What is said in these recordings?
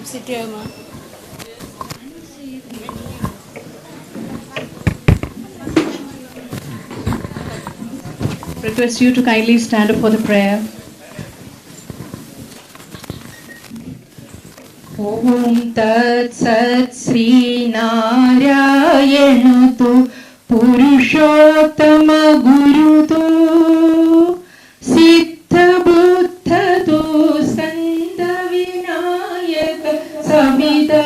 Sit here, ma. Request you to kindly stand up for the prayer. Om Tat Sat Sri Narayana Tu Purushottama Guru Tu Siddha Buddha Tu Santa Vinayaka Samhita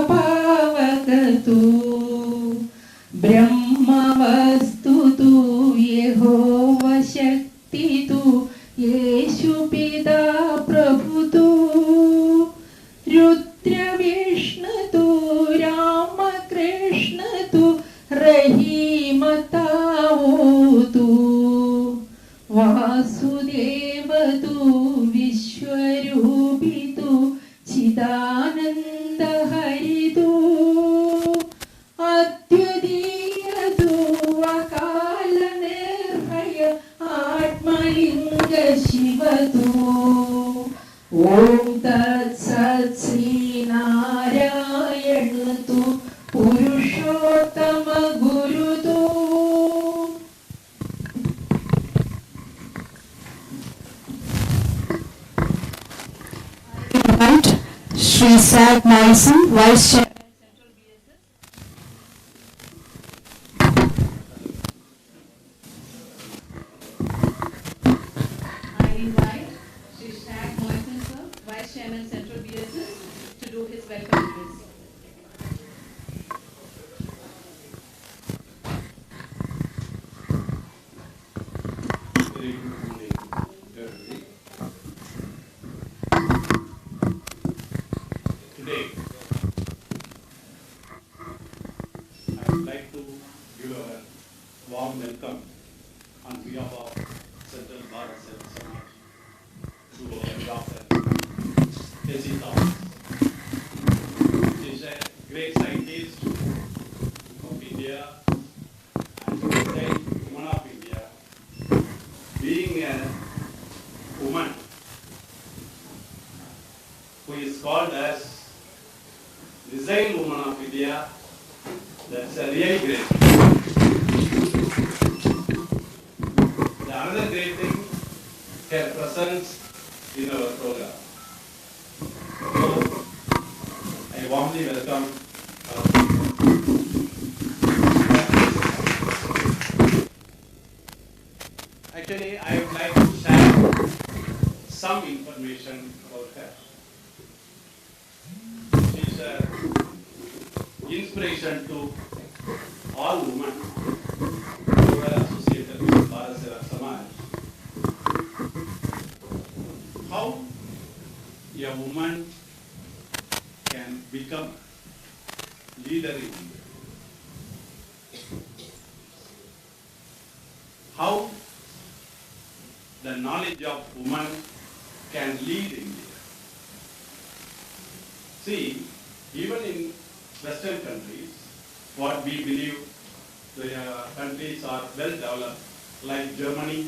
Pavaka Tu Brahma Vastu Tu Yehova Shakti Tu Yeshu Pita Prabhu Tu Rudra Vishnu Tu Rama Krishna Tu Rahima Tao Tu Vasudeva Tu Vishwarupi Tu Chidananda Hari Tu Adyadiya Tu Akala Nirhaya Atmalinga Shiva Tu Om Tat Sat Sri Narayana Tu Purushottama Guru Tu. Invite Sri Sevak Samaj, Vice Chair. I invite Sri Sevak Samaj, sir, Vice Chairman Central BSS, to do his welcome address. Very good morning, everybody. Today, I would like to give a warm welcome on behalf of Central Bharat Sevak Samaj to Dr. H.C. Thomas. She is a great scientist of India and a great woman of India. Being a woman who is called as Design Woman of India, that's a really great. The another great thing, her presence in our program. So, I warmly welcome our Actually, I would like to share some information about her. She is an inspiration to all women who are associated with Bharat Sevak Samaj. How a woman can become leader in India. How the knowledge of woman can lead India. See, even in Western countries, what we believe the countries are well developed, like Germany,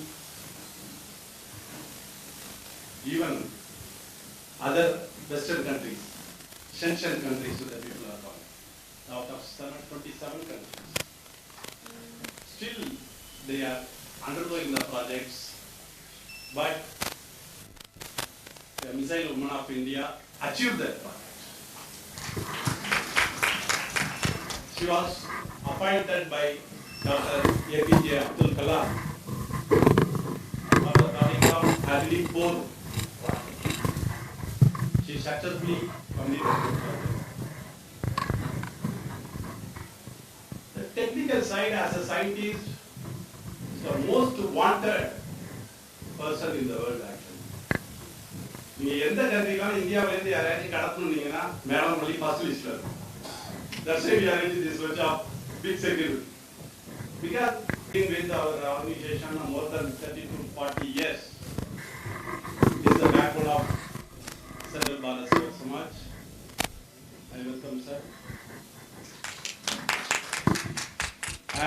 even other Western countries, Schengen countries, so the people are called, out of 27 countries. Still, they are undergoing the projects. But the Missile Woman of India achieved that project. She was appointed by Dr. APJ Abdul Kalam after coming from Hadley 4. She successfully completed the project. The technical side as a scientist is the most wanted person in the world actually. நீங்க எந்த கண்ட்ரிக்கான இந்தியாவில இருந்து யாரையும் கடத்தணும்னீங்கன்னா madam வழி first லிஸ்ட்ல இருக்கும். That's why we are in this much of big security. Because in with our organization more than 30 to 40 years. This is the backbone of Central Bharat Sevak Samaj. I welcome sir.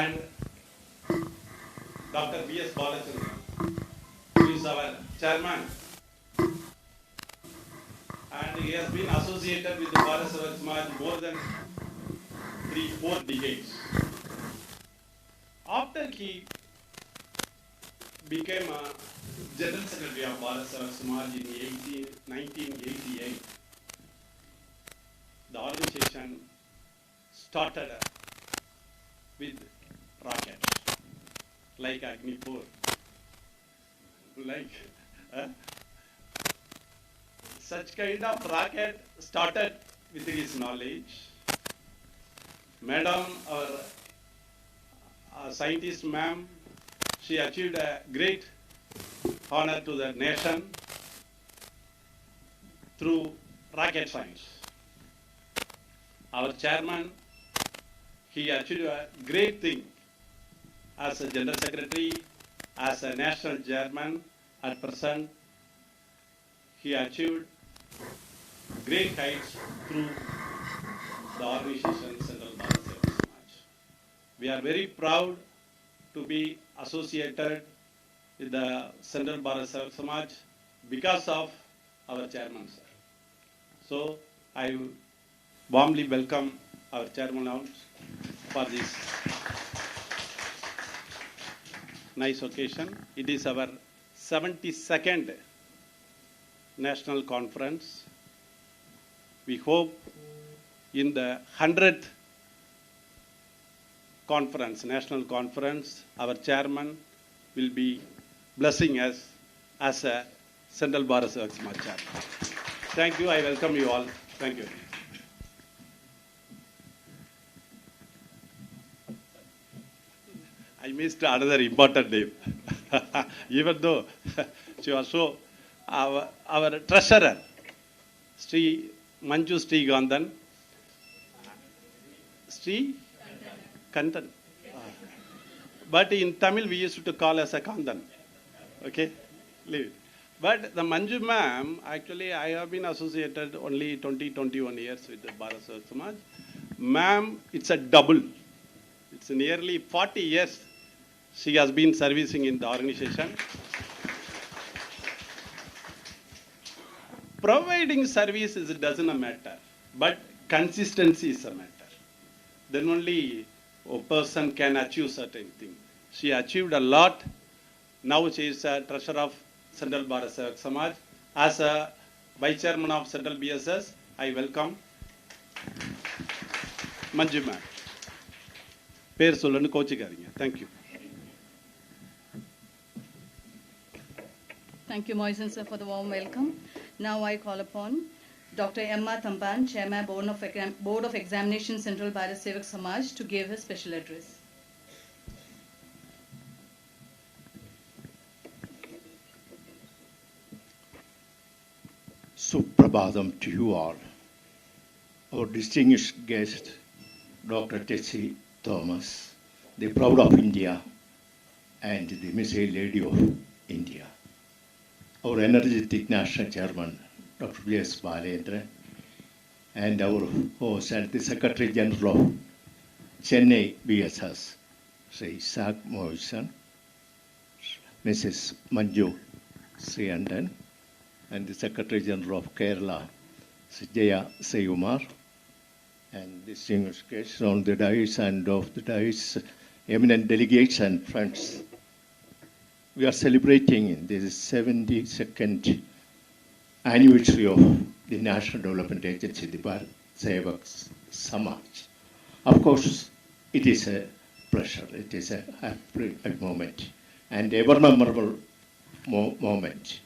And Dr. B.S. Balachandran, who is our chairman, and he has been associated with the Bharat Sevak Samaj more than 3-4 decades. After he became a General Secretary of Bharat Sevak Samaj in 1988, the organization started with rockets like Agnipur, like such kind of rocket started with his knowledge. Madam, our scientist ma'am, she achieved a great honor to the nation through rocket science. Our chairman, he achieved a great thing as a general secretary, as a national chairman. At present, he achieved great heights through the organization Central Bharat Sevak Samaj. We are very proud to be associated with the Central Bharat Sevak Samaj because of our chairman, sir. So I warmly welcome our chairman now for this nice occasion. It is our 72nd national conference. We hope in the 100th conference, national conference, our chairman will be blessing us as a Central Bharat Sevak Samaj chairman. Thank you. I welcome you all. Thank you. I missed another important name. Even though she was so, our treasurer, Sri Manju Sri Gandhan, Sri Kandan. But in Tamil we used to call as a Kandan. Okay? Leave it. But the Manju ma'am, actually I have been associated only 20-21 years with the Bharat Sevak Samaj. Ma'am, it's a double. It's nearly 40 years she has been servicing in the organization. Providing services doesn't matter, but consistency is a matter. Then only a person can achieve certain things. She achieved a lot. Now she is a treasurer of Central Bharat Sevak Samaj. As a vice chairman of Central BSS, I welcome Manju ma'am. பேர் சொல்லணும்னு கோச்சிக்காதீங்க. Thank you. Thank you, Moisen sir, for the warm welcome. Now I call upon Dr. Emma Thampan, Chairman, Board of Examination, Central Bharat Sevak Samaj, to give his special address. Suprabhadam to you all. Our distinguished guest, Dr. Tessie Thomas, the Proud of India and the Missile Lady of India. Our energetic National Chairman, Dr. B.S. Balendra, and our host and the Secretary General of Chennai BSS, Sri Isaac Moisan, Mrs. Manju Sriandan, and the Secretary General of Kerala, Sri Jaya Sayumar, and distinguished guests on the dais and off the dais, eminent delegates and friends. We are celebrating the 72nd anniversary of the National Development Agency, the Bharat Sevak Samaj. Of course, it is a pleasure, it is a happy moment, and ever memorable moment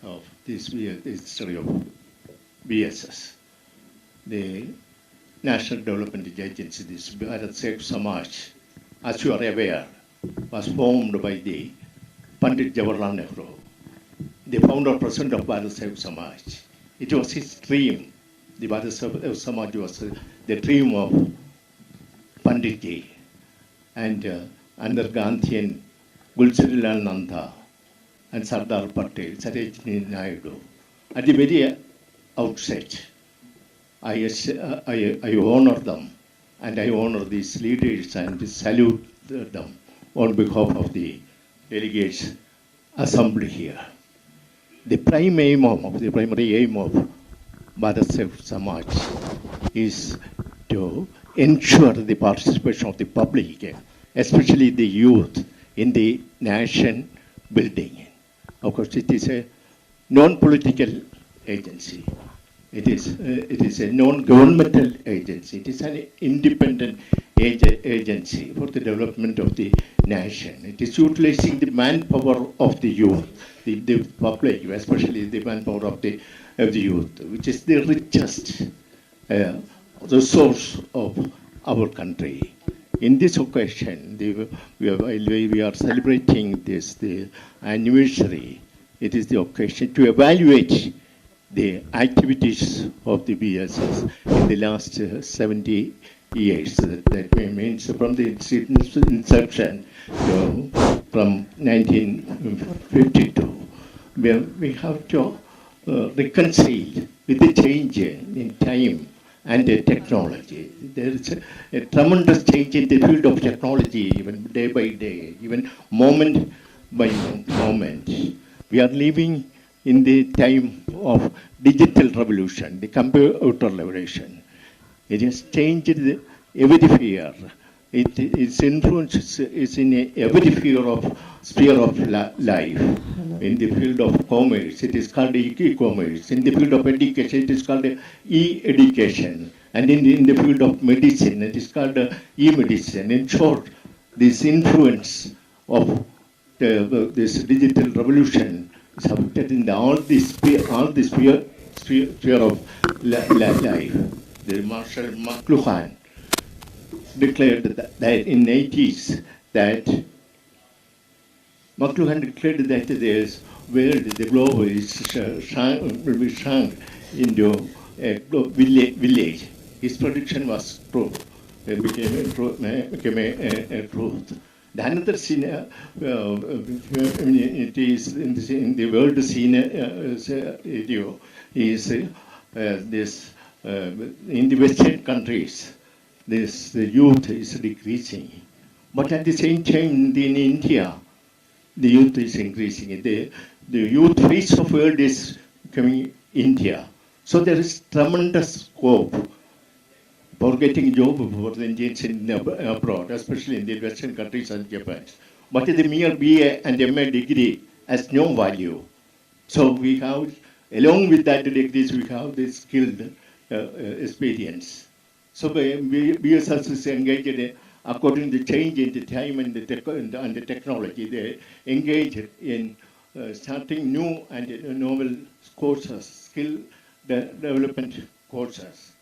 of this history of BSS. The National Development Agency, this Bharat Sevak Samaj, as you are aware, was formed by the Pandit Jawaharlal Nehru, the founder president of Bharat Sevak Samaj. It was his dream. The Bharat Sevak Samaj was the dream of Pandit Ji, and under Gandhian, Gulcharilal Nanda, and Sardar Patel, Sarojini Naidu. At the very outset, I honor them, and I honor these leaders and salute them on behalf of the delegates assembled here. The primary aim of Bharat Sevak Samaj is to ensure the participation of the public, especially the youth, in the nation building. Of course, it is a non-political agency. It is a non-governmental agency. It is an independent agency for the development of the nation. It is utilizing the manpower of the youth, the public, especially the manpower of the youth, which is the richest resource of our country. In this occasion, we are celebrating the anniversary. It is the occasion to evaluate the activities of the BSS in the last 70 years. That means from the inception from 1952. We have to reconcile with the change in time and the technology. There is a tremendous change in the field of technology, even day by day, even moment by moment. We are living in the time of digital revolution, the computer revolution. It has changed every sphere. Its influence is in every sphere of life. In the field of commerce, it is called e-commerce. In the field of education, it is called e-education. And in the field of medicine, it is called e-medicine. In short, this influence of this digital revolution is affected in all the sphere of life. The Marshall McLuhan declared that in the 80s that McLuhan declared that the globe will be shrunk into a village. His prediction was true. It became a truth. The another scenario, it is in the world scenario is this in the Western countries, the youth is decreasing. But at the same time, in India, the youth is increasing. The youth face of world is becoming India. So there is tremendous scope for getting job for the Indians abroad, especially in the Western countries and Japan. But the mere BA and MA degree has no value. So we have, along with that degrees, we have the skilled experience. So BSS is engaged according to the change in the time and the technology. They engage in starting new and novel courses, skill development courses.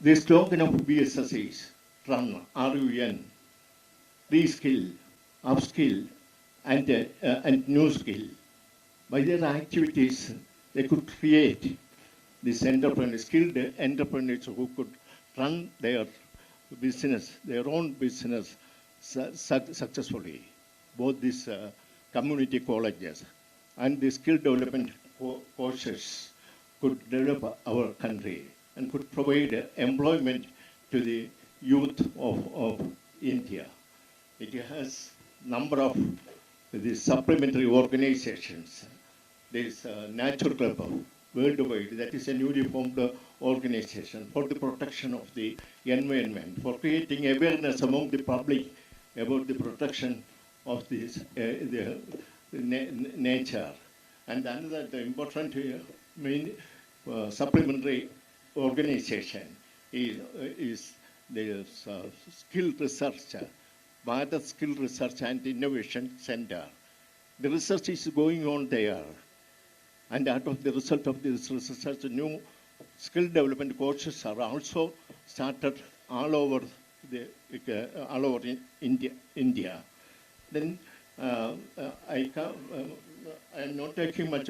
The slogan of BSS is RUN, R-U-N, reskill, upskill, and new skill. By their activities, they could create these skilled entrepreneurs who could run their business, their own business successfully. Both these community colleges and the skill development courses could develop our country and could provide employment to the youth of India. It has number of the supplementary organizations. There is Nature Club worldwide, that is a newly formed organization for the protection of the environment, for creating awareness among the public about the protection of this, nature. And another the important main supplementary organization is the skill research, Bharat Skill Research and Innovation Center. The research is going on there. And out of the result of this research, new skill development courses are also started all over India. Then I am not taking much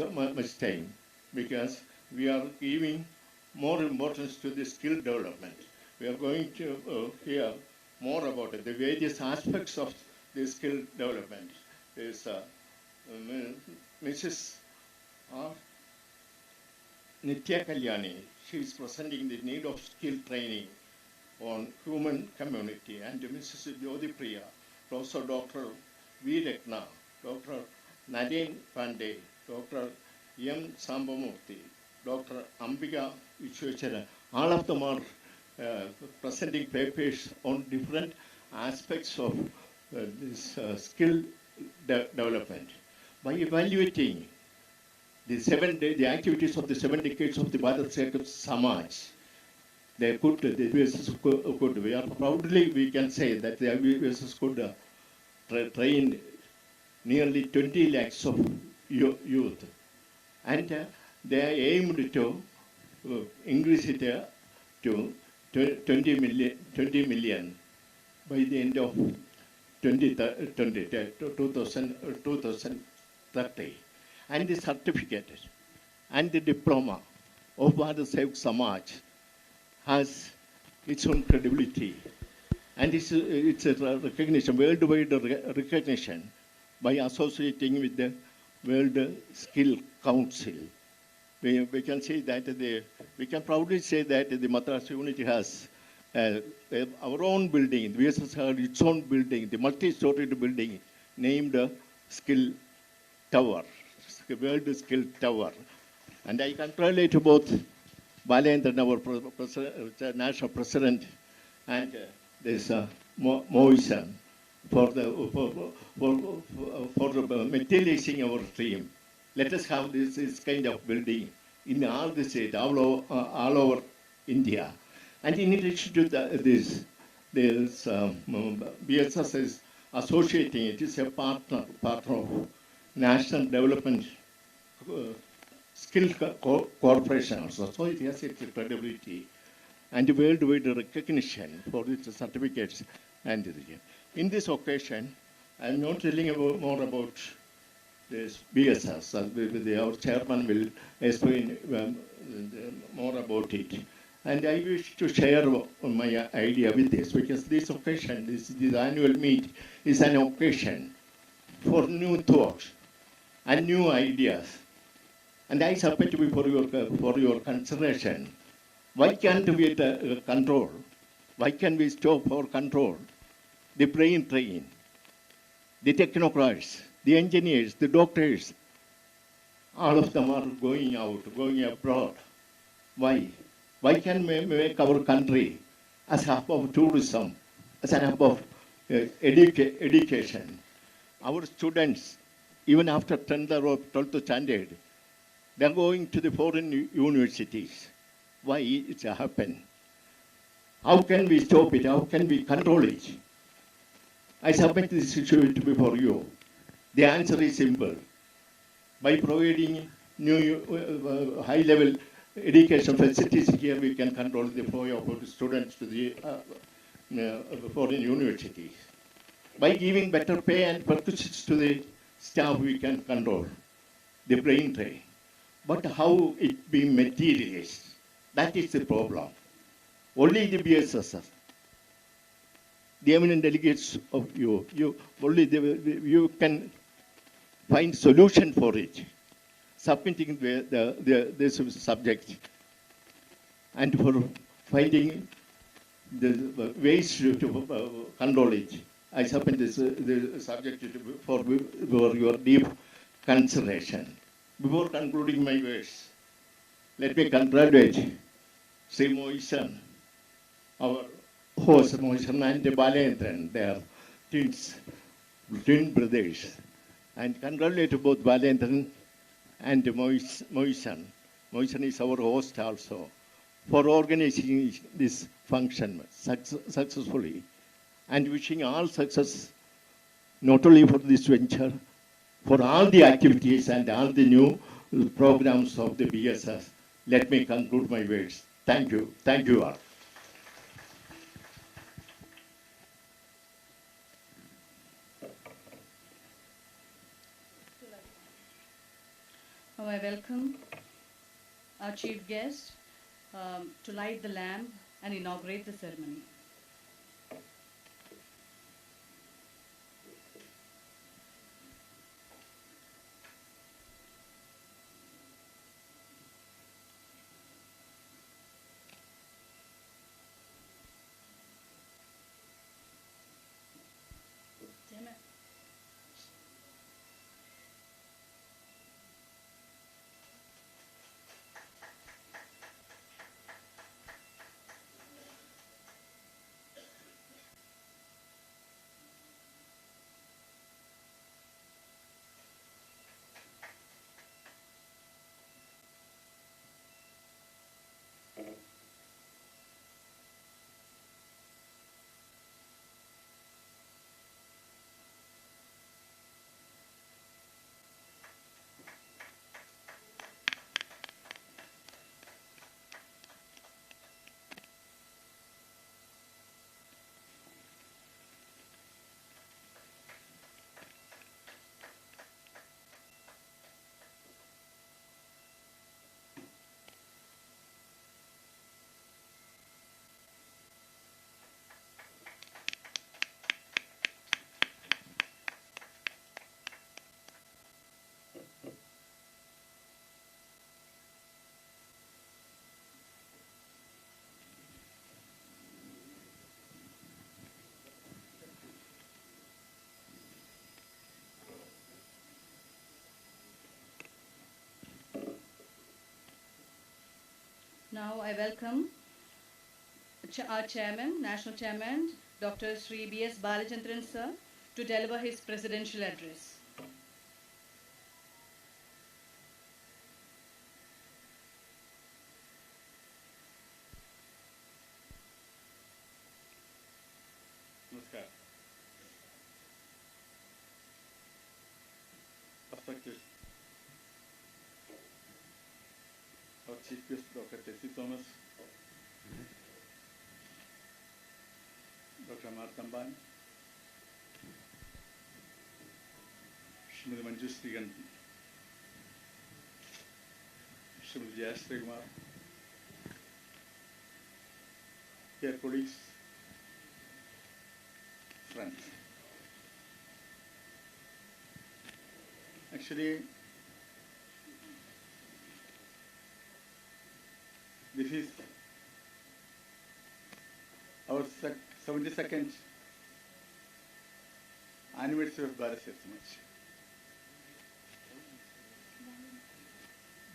time because we are giving more importance to the skill development. We are going to hear more about it, the various aspects of the skill development. There's Mrs. Nitya Kalyani. She is presenting the need of skill training on human community, and Mrs. Jyoti Priya, Professor Dr. V. Dr. Naren Pandey, Dr. M. Sambamurthy, Dr. Ambika Vishwachara. All of them are presenting papers on different aspects of this skill development. By evaluating the activities of the 7 decades of the Bharat Sevak Samaj, they could, the VSS could, we are proudly, we can say that the VSS could train nearly 20 lakhs of youth. And they aimed to increase it to 20 million by the end of 2030. And the certificate and the diploma of Bharat Sevak Samaj has its own credibility. And it's a recognition, worldwide recognition by associating with the World Skill Council. We can say that we can proudly say that the Madras unity has our own building. The VSS has its own building, the multi-storied building named Skill Tower, World Skill Tower. And I congratulate both Balendran, our national president, and this Moisan for materializing our dream. Let us have this kind of building in all the states, all over India. And in addition to this, BSS is associating, it is a partner of National Development Skill Corporation also. So it has its credibility and worldwide recognition for its certificates. And in this occasion, I am not telling more about this BSS. Our chairman will explain more about it. And I wish to share my idea with this, because this occasion, this annual meet, is an occasion for new thoughts and new ideas. And I submit for your consideration. Why can't we control? Why can we stop or control the brain drain, the technocrats, the engineers, the doctors? All of them are going out, going abroad. Why? Why can't we make our country as a hub of tourism, as a hub of education? Our students, even after 10th or 12th standard, they are going to the foreign universities. Why it's happened? How can we stop it? How can we control it? I submit this issue before you. The answer is simple. By providing new high-level education facilities here, we can control the flow of students to the foreign universities. By giving better pay and perquisites to the staff, we can control the brain drain. But how it be materialized? That is the problem. Only the BSS, the eminent delegates of you can find solution for it, submitting this subject, and for finding the ways to control it. I submit this the subject for your deep consideration. Before concluding my words, let me congratulate Sri Moisan, our host Moisan and Balendran, they are twin brothers. And congratulate both Balendran and Moisan. Moisan is our host also, for organizing this function successfully, and wishing all success, not only for this venture, for all the activities and all the new programs of the BSS. Let me conclude my words. Thank you. Thank you all. Now I welcome our chief guest to light the lamp and inaugurate the ceremony. Now I welcome our chairman, national chairman, Dr. Sri B.S. Balachandran sir, to deliver his presidential address. Namaskar. Respected our Chief Guest, Dr. Tessie Thomas, Dr. Amar Tamban, Srimati Manju Srigan, Srimati Jayashree Kumar, dear colleagues, friends. Actually, this is our 72nd anniversary of Bharat Sevak Samaj.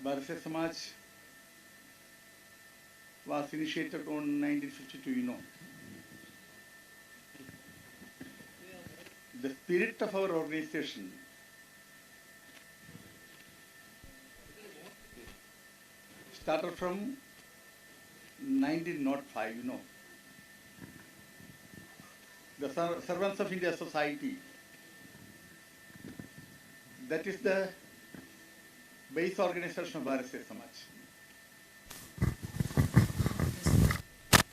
Bharat Sevak Samaj was initiated on 1952, you know. The spirit of our organization started from 1905, you know. The Servants of India Society, that is the base organization of Bharat Sevak Samaj.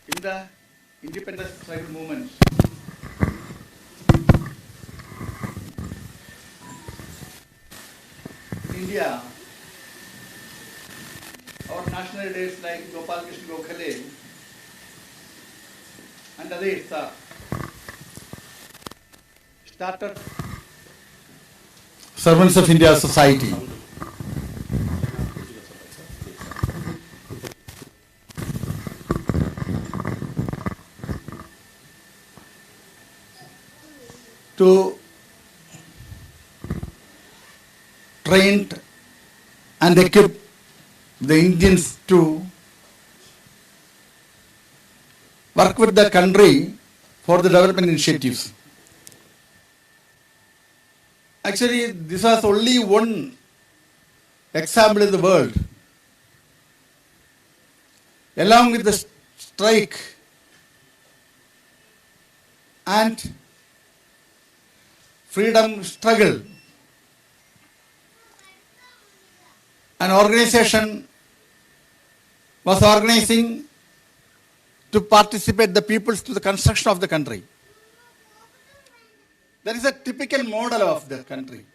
In the independence struggle movement, India, our national leaders like Gopal Krishna Gokhale and others started Servants of India Society. To train and equip the Indians to work with the country for the development initiatives. Actually, this was only one example in the world. Along with the strike and freedom struggle, an organization was organizing to participate the peoples to the construction of the country. That is a typical model of the country.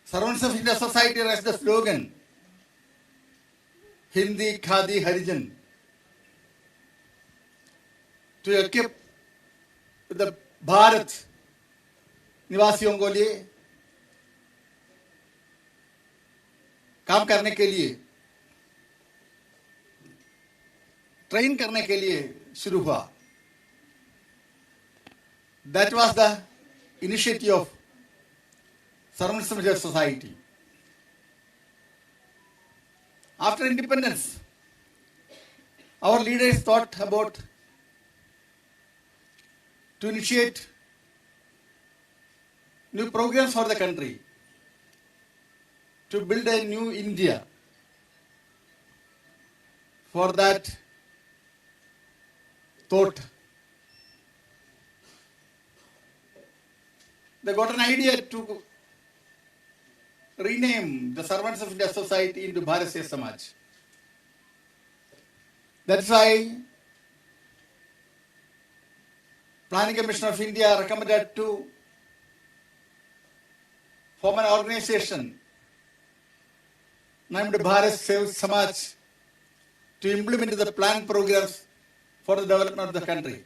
Servants of India Society has the slogan, Hindi, Khadi, Harijan, to equip the Bharat निवासियों को लिए काम करने के लिए train करने के लिए शुरू हुआ. That was the initiative of Servants of India Society. After independence, our leaders thought about to initiate new programs for the country, to build a new India. For that thought, they got an idea to rename the Servants of India Society into Bharat Sevak Samaj. That's why Planning Commission of India recommended to form an organization named Bharat Sevak Samaj to implement the plan programs for the development of the country.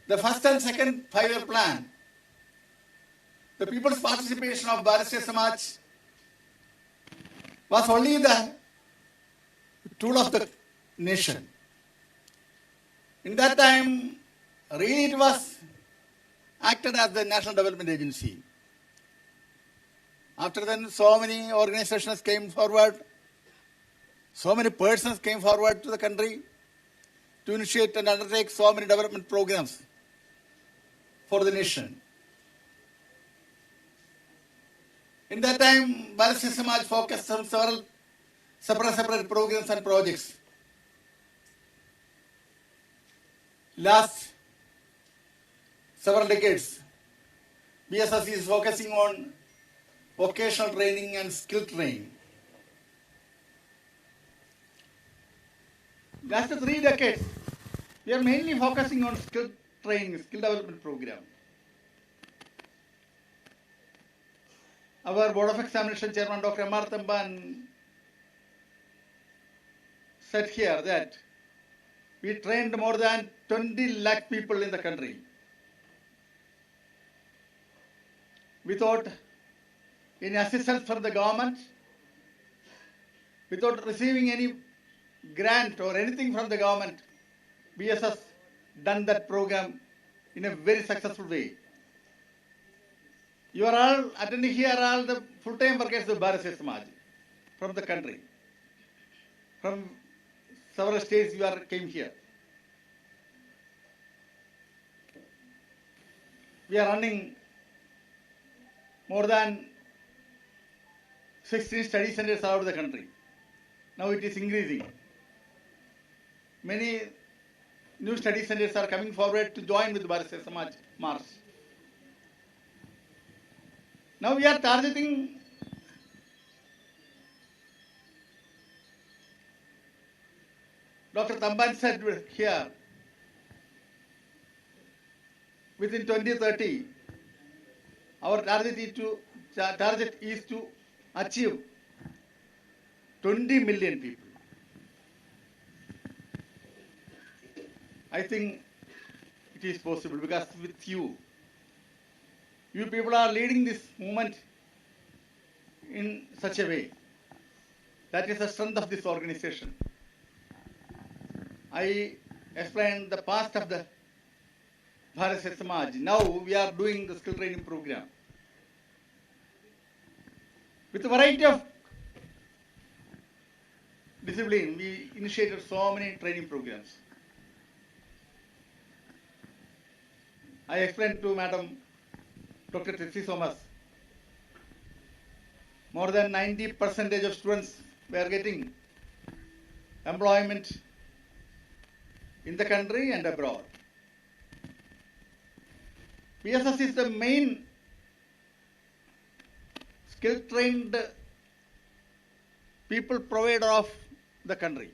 The first and second 5-year plan, the people's participation of Bharat Sevak Samaj was only the tool of the nation. In that time, really it was acted as the National Development Agency. After then, so many organizations came forward So many persons came forward to the country to initiate and undertake so many development programs for the nation. In that time, Bharat Sevak Samaj focused on several separate programs and projects. Last several decades, BSS is focusing on vocational training and skill training. Last 3 decades, we are mainly focusing on skill training, skill development program. Our Board of Examination Chairman, Dr. Bharat Sevak said here that we trained more than 20 lakh people in the country without any assistance from the government, without receiving any grant or anything from the government. BSS done that program in a very successful way. You are all attending here, all the full-time workers of Bharat Sevak Samaj from the country. From several states you came here. We are running more than 16 study centers all over the country. Now it is increasing. Many new study centers are coming forward to join with Bharat Sevak Samaj march. Now we are targeting Dr. Tamban said here, within 2030, our target is to achieve 20 million people. I think it is possible because with you people are leading this movement in such a way. That is the strength of this organization. I explained the past of the Bharat Sevak Samaj. Now we are doing the skill training program. With a variety of discipline, we initiated so many training programs. I explained to Madam Dr. Tetsi Thomas, more than 90% of students were getting employment in the country and abroad. BSS is the main skill-trained people provider of the country.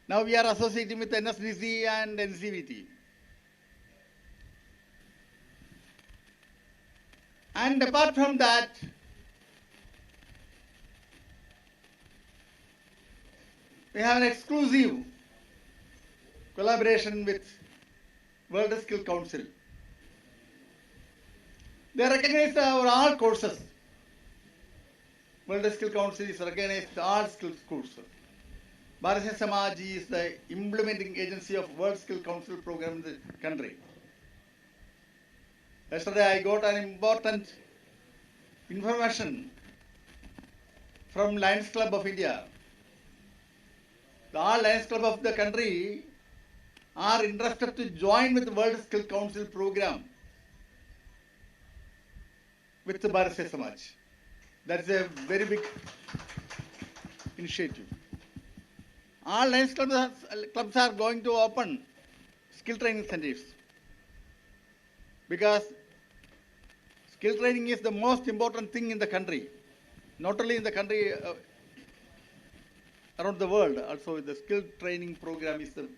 Now we are associating with NSDC and NCVT. And apart from that, we have an exclusive collaboration with World Skill Council. They recognize our all courses. World Skill Council is recognized all skills courses. Bharat Sevak Samaj is the implementing agency of World Skill Council program in the country. Yesterday I got an important information from Lions Club of India. All Lions Club of the country are interested to join with the World Skill Council program with the Bharat Sevak Samaj. That is a very big initiative. All Lions clubs are going to open skill training centers because skill training is the most important thing in the country. Not only in the country, around the world, also the skill training program is the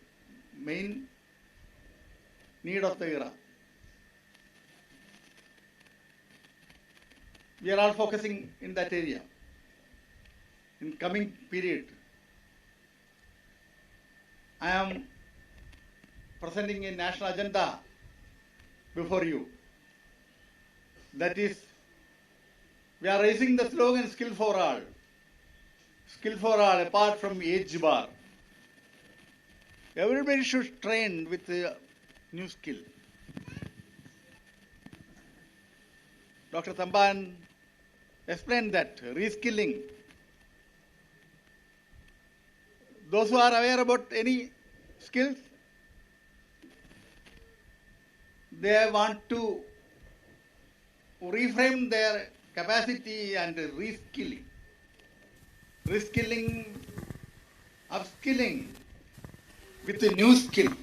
main need of the era. We are all focusing in that area. In coming period, I am presenting a national agenda before you. That is, we are raising the slogan skill for all. Skill for all apart from age bar. Everybody should train with a new skill. Dr. Tamban explained that reskilling Those who are aware about any skills, they want to reframe their capacity and reskilling. Reskilling, upskilling with a new skill.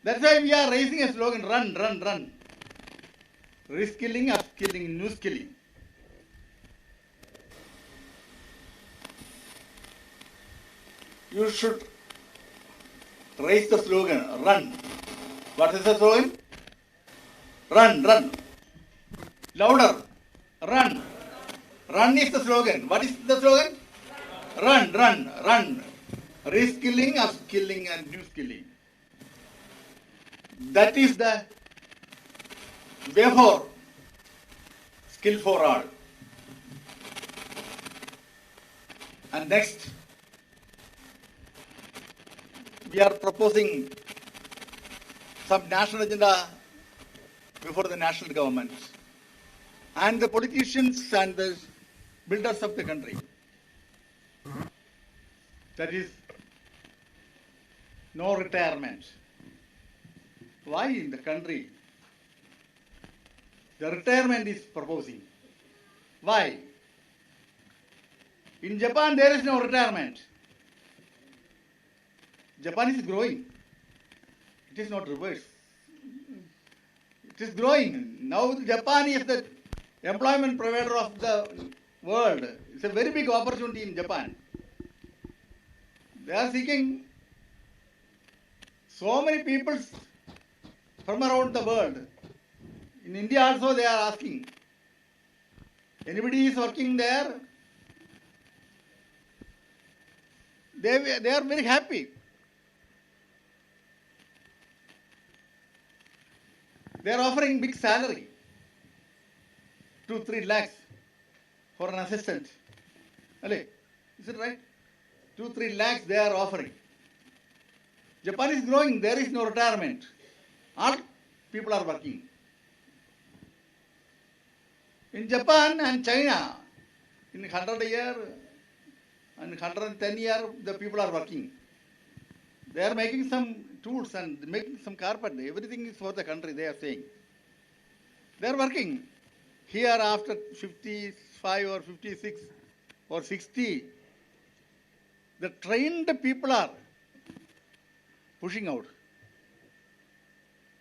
That's why we are raising a slogan, run, run, run. Reskilling, upskilling, new skilling. You should raise the slogan, run. What is the slogan? Run, run. Louder, run. Run is the slogan. What is the slogan? Run, run, run. Reskilling, upskilling and new skilling. That is the way for skill for all. And next, we are proposing some national agenda before the national government and the politicians and the builders of the country. That is, no retirement. Why in the country the retirement is proposing? Why? In Japan there is no retirement. Japan is growing. It is not reverse. It is growing. Now Japan is the employment provider of the world. It's a very big opportunity in Japan. They are seeking so many people from around the world. In India also they are asking. Anybody is working there? They are very happy. They are offering big salary, 2-3 lakhs for an assistant. Is it right? 2-3 lakhs they are offering. Japan is growing, there is no retirement. All people are working. In Japan and China, in 100 year and 110 year, the people are working. They are making some tools and making some carpet. Everything is for the country, they are saying. They are working. Here after 55 or 56 or 60, the trained people are pushing out.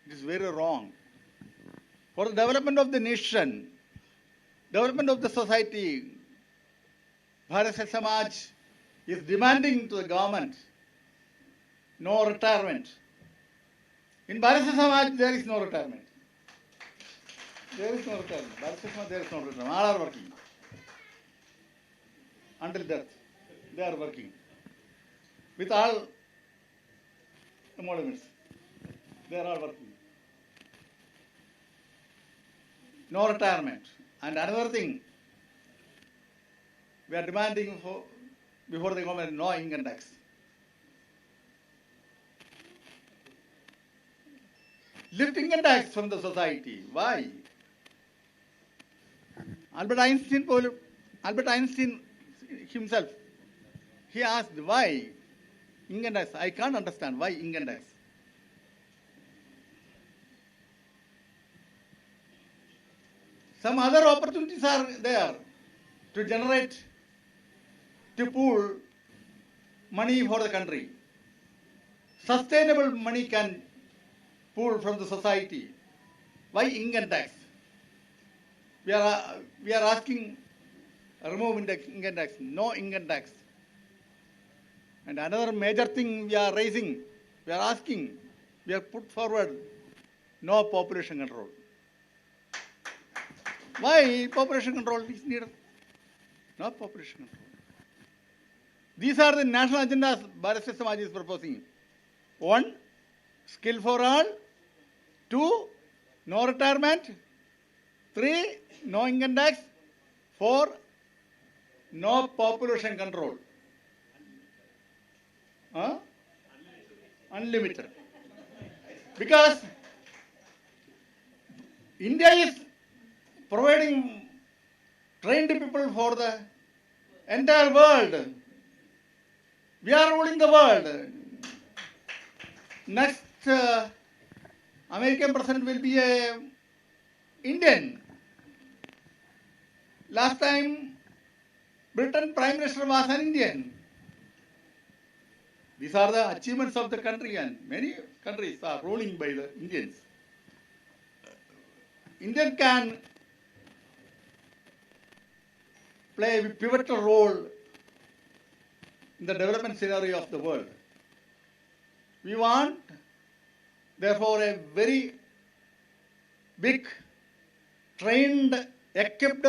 It is very wrong. For the development of the nation, development of the society, Bharat Sevak Samaj is demanding to the government no retirement. In Bharat Sevak Samaj there is no retirement. There is no retirement. Bharat Sevak Samaj there is no retirement. All are working. Until death, they are working. With all emoluments, they are all working. No retirement. And another thing, we are demanding for before the government no income tax. Lift income tax from the society. Why? Albert Einstein himself, he asked why income tax. I can't understand why income tax. Some other opportunities are there to generate, to pool money for the country. Sustainable money can pool from the society. Why income tax? We are asking remove income tax, no income tax. And another major thing we are raising, we are asking, we have put forward no population control. Why population control is needed? No population control. These are the national agendas Bharat Sevak Samaj is proposing. 1, skill for all. 2, no retirement. 3, no income tax. 4, no population control. Unlimited. Because India is providing trained people for the entire world. We are ruling the world. Next American president will be a Indian. Last time Britain Prime Minister was an Indian. These are the achievements of the country, and many countries are ruling by the Indians. Indian can play a pivotal role in the development scenario of the world. We want, therefore, a very big, trained, equipped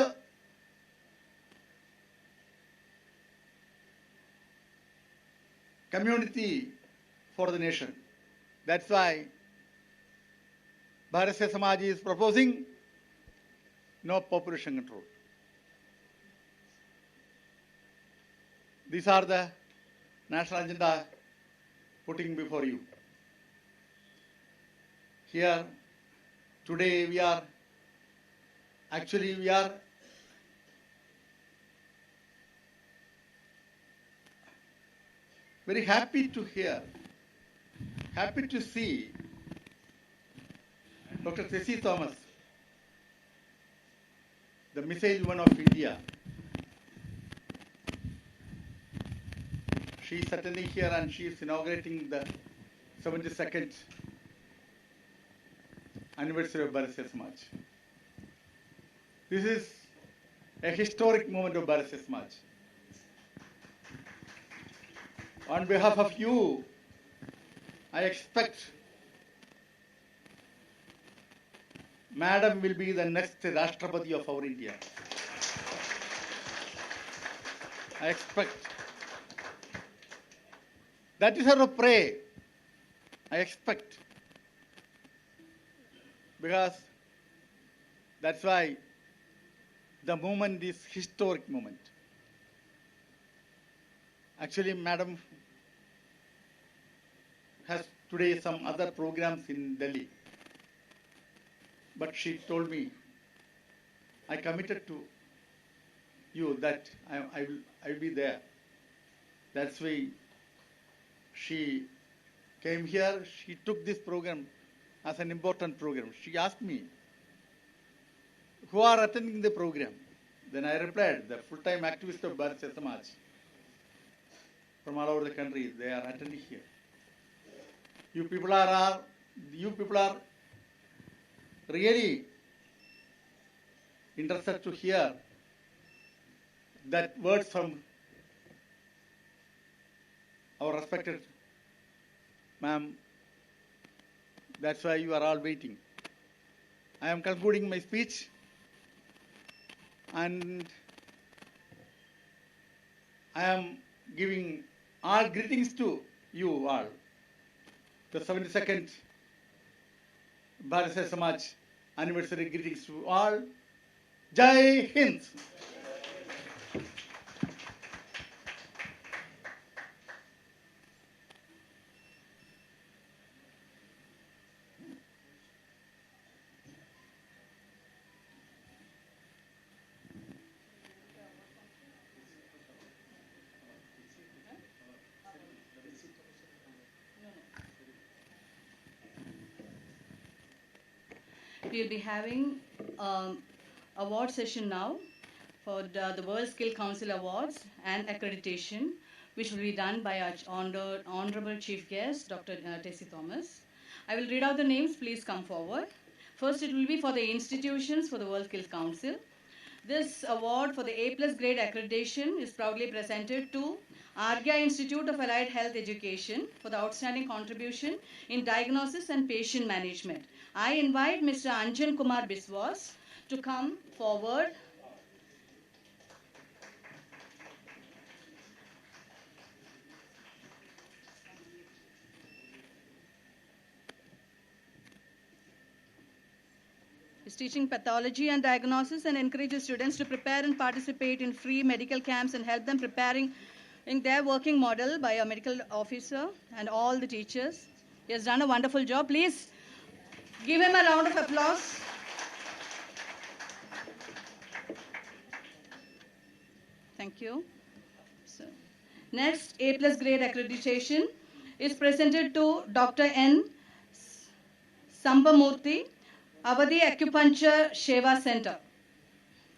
community for the nation. That's why Bharat Sevak Samaj is proposing no population control. These are the national agenda putting before you. Here, today we are very happy to hear, happy to see Dr. Tessie Thomas, the missile woman of India. She is attending here and she is inaugurating the 72nd anniversary of Bharat Sevak Samaj. This is a historic moment of Bharat Sevak Samaj. On behalf of you, I expect Madam will be the next Rashtrapati of our India. I expect. That is our prayer. I expect. Because that's why the moment is historic moment. Actually, Madam has today some other programs in Delhi. But she told me, I committed to you that I will be there. That's why she came here. She took this program as an important program. She asked me, who are attending the program? Then I replied, the full-time activists of Bharat Sevak Samaj from all over the country, they are attending here. You people are really interested to hear that words from our respected ma'am. That's why you are all waiting. I am concluding my speech and I am giving all greetings to you all. The 72nd Bharat Sevak Samaj anniversary greetings to all. Jai Hind. We'll be having award session now for the World Skill Council Awards and accreditation, which will be done by our honorable chief guest, Dr. Tessie Thomas. I will read out the names. Please come forward. First, it will be for the institutions for the World Skills Council. This award for the A+ grade accreditation is proudly presented to Argya Institute of Allied Health Education for the outstanding contribution in diagnosis and patient management. I invite Mr. Anjan Kumar Biswas to come forward. He's teaching pathology and diagnosis and encourages students to prepare and participate in free medical camps and help them preparing in their working model by a medical officer and all the teachers. He has done a wonderful job. Please give him a round of applause. Thank you. So, Next, A plus grade accreditation is presented to Dr. N. Sambamurthy, Avadi Acupuncture Sheva Center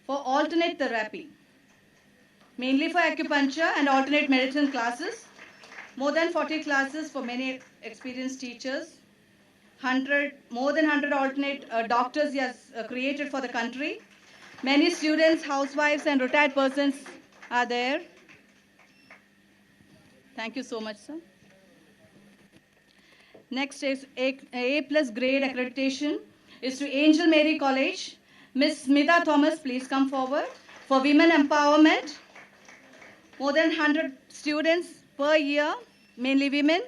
for alternate therapy, mainly for acupuncture and alternate medicine classes. More than 40 classes for many experienced teachers. More than 100 alternate doctors he has created for the country. Many students, housewives, and retired persons are there. Thank you so much, sir. Next is A plus grade accreditation is to Angel Mary College. Miss Smita Thomas, please come forward for women empowerment. More than 100 students per year, mainly women.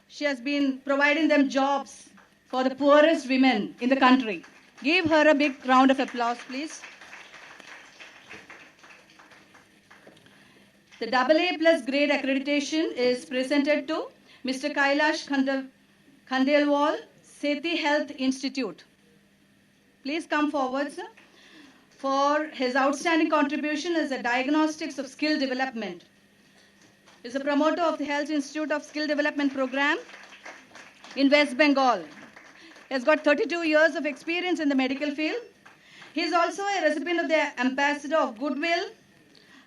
She has been providing them jobs for the poorest women in the country. Give her a big round of applause, please. The AA plus grade accreditation is presented to Mr. Kailash Khandelwal, Sethi Health Institute. Please come forward, sir, for his outstanding contribution as a diagnostics of skill development. He is a promoter of the Health Institute of Skill Development Program in West Bengal. He has got 32 years of experience in the medical field. He is also a recipient of the Ambassador of Goodwill,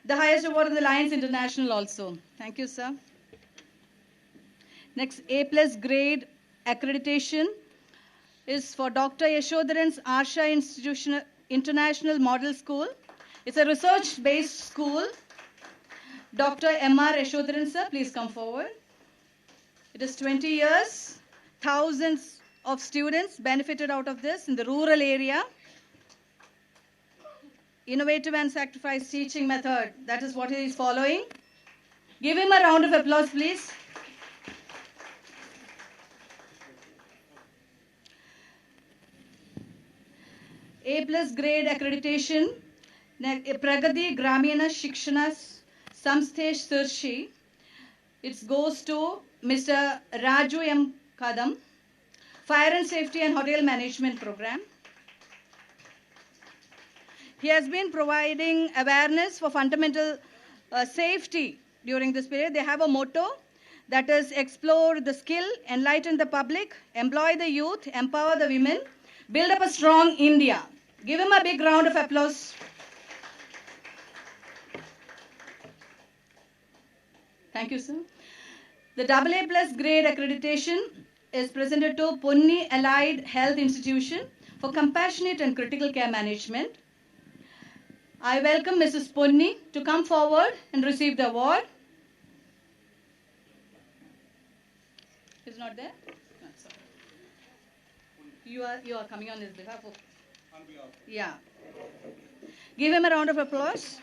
the highest award in the Lions International also. Thank you, sir. Next, A plus grade accreditation is for Dr. Yashodharan's Arsha International Model School. It's a research-based school. Dr. M.R. Yashodharan, sir, please come forward. It is 20 years. Thousands of students benefited out of this in the rural area. Innovative and sacrifice teaching method. That is what he is following. Give him a round of applause, please. A plus grade accreditation. Pragati Gramina Shikshana Samstesh Sirshi. It goes to Mr. Raju M. Kadam, Fire and Safety and Hotel Management Program. He has been providing awareness for fundamental safety during this period. They have a motto that is explore the skill, enlighten the public, employ the youth, empower the women, build up a strong India. Give him a big round of applause. Thank you, sir. The AA plus grade accreditation is presented to Punni Allied Health Institution for compassionate and critical care management. I welcome Mrs. Punni to come forward and receive the award. Is not there? No, sorry. You are coming on his behalf. Okay. On behalf. Yeah. Give him a round of applause.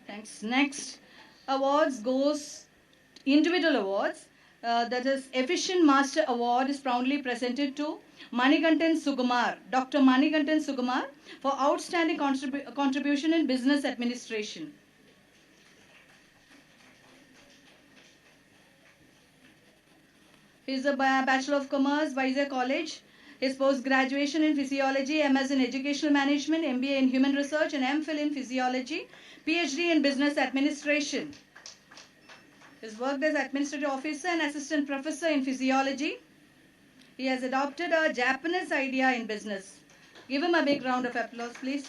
Thanks. Next awards goes individual awards. That is Efficient Master Award is proudly presented to Manikantan Sugumar, Dr. Manikantan Sugumar for outstanding contribution in business administration. He is a Bachelor of Commerce, Vizag College. His post-graduation in Physiology, MS in Educational Management, MBA in Human Research and MPhil in Physiology, PhD in Business Administration. He has worked as Administrative Officer and Assistant Professor in Physiology. He has adopted a Japanese idea in business. Give him a big round of applause, please.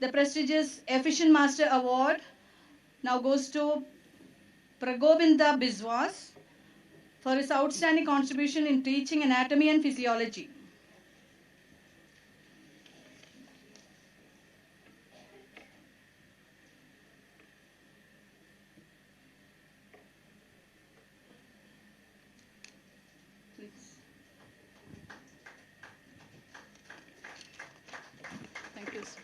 The prestigious Efficient Master Award now goes to Pragovinda Biswas for his outstanding contribution in teaching anatomy and physiology. Please. Thank you, sir.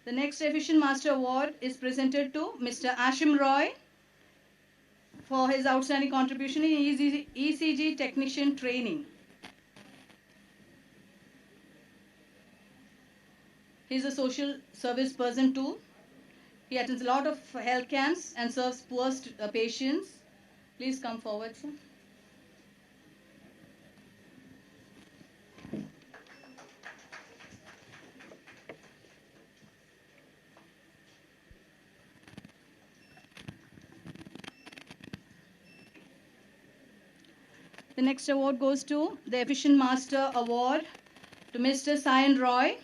The next Efficient Master Award is presented to Mr. Ashim Roy for his outstanding contribution in ECG technician training. He is a social service person too. He attends a lot of health camps and serves poor patients. Please come forward, sir. The next award goes to the Efficient Master Award to Mr. Sayan Roy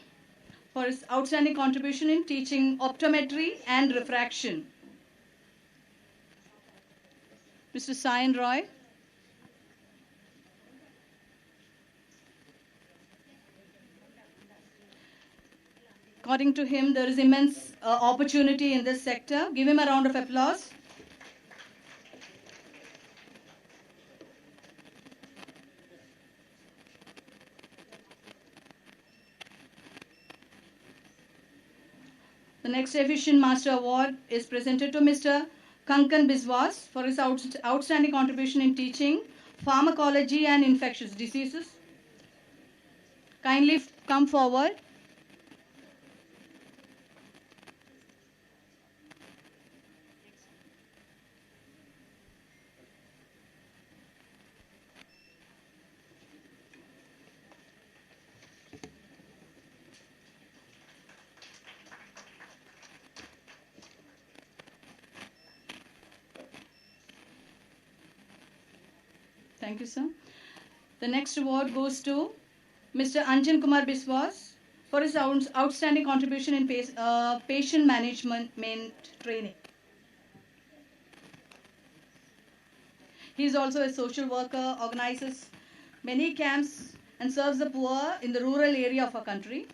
for his outstanding contribution in teaching optometry and refraction. Mr. Sayan Roy. According to him, there is immense opportunity in this sector. Give him a round of applause. The next Efficient Master Award is presented to Mr. Kankan Biswas for his outstanding contribution in teaching pharmacology and infectious diseases. Kindly come forward. Thank you, sir. The next award goes to Mr. Anjan Kumar Biswas for his outstanding contribution in patient management training. He is also a social worker, organizes many camps and serves the poor in the rural area of our country.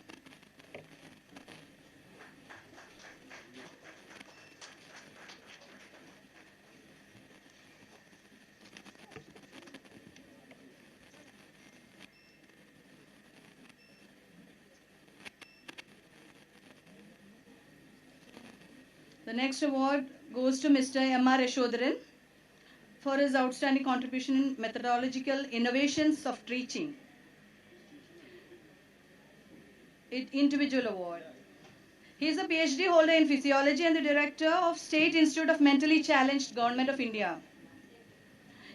The next award goes to Mr. M.R. Yashodharan for his outstanding contribution in methodological innovations of teaching. Individual award. He is a PhD holder in physiology and the director of State Institute of Mentally Challenged, Government of India.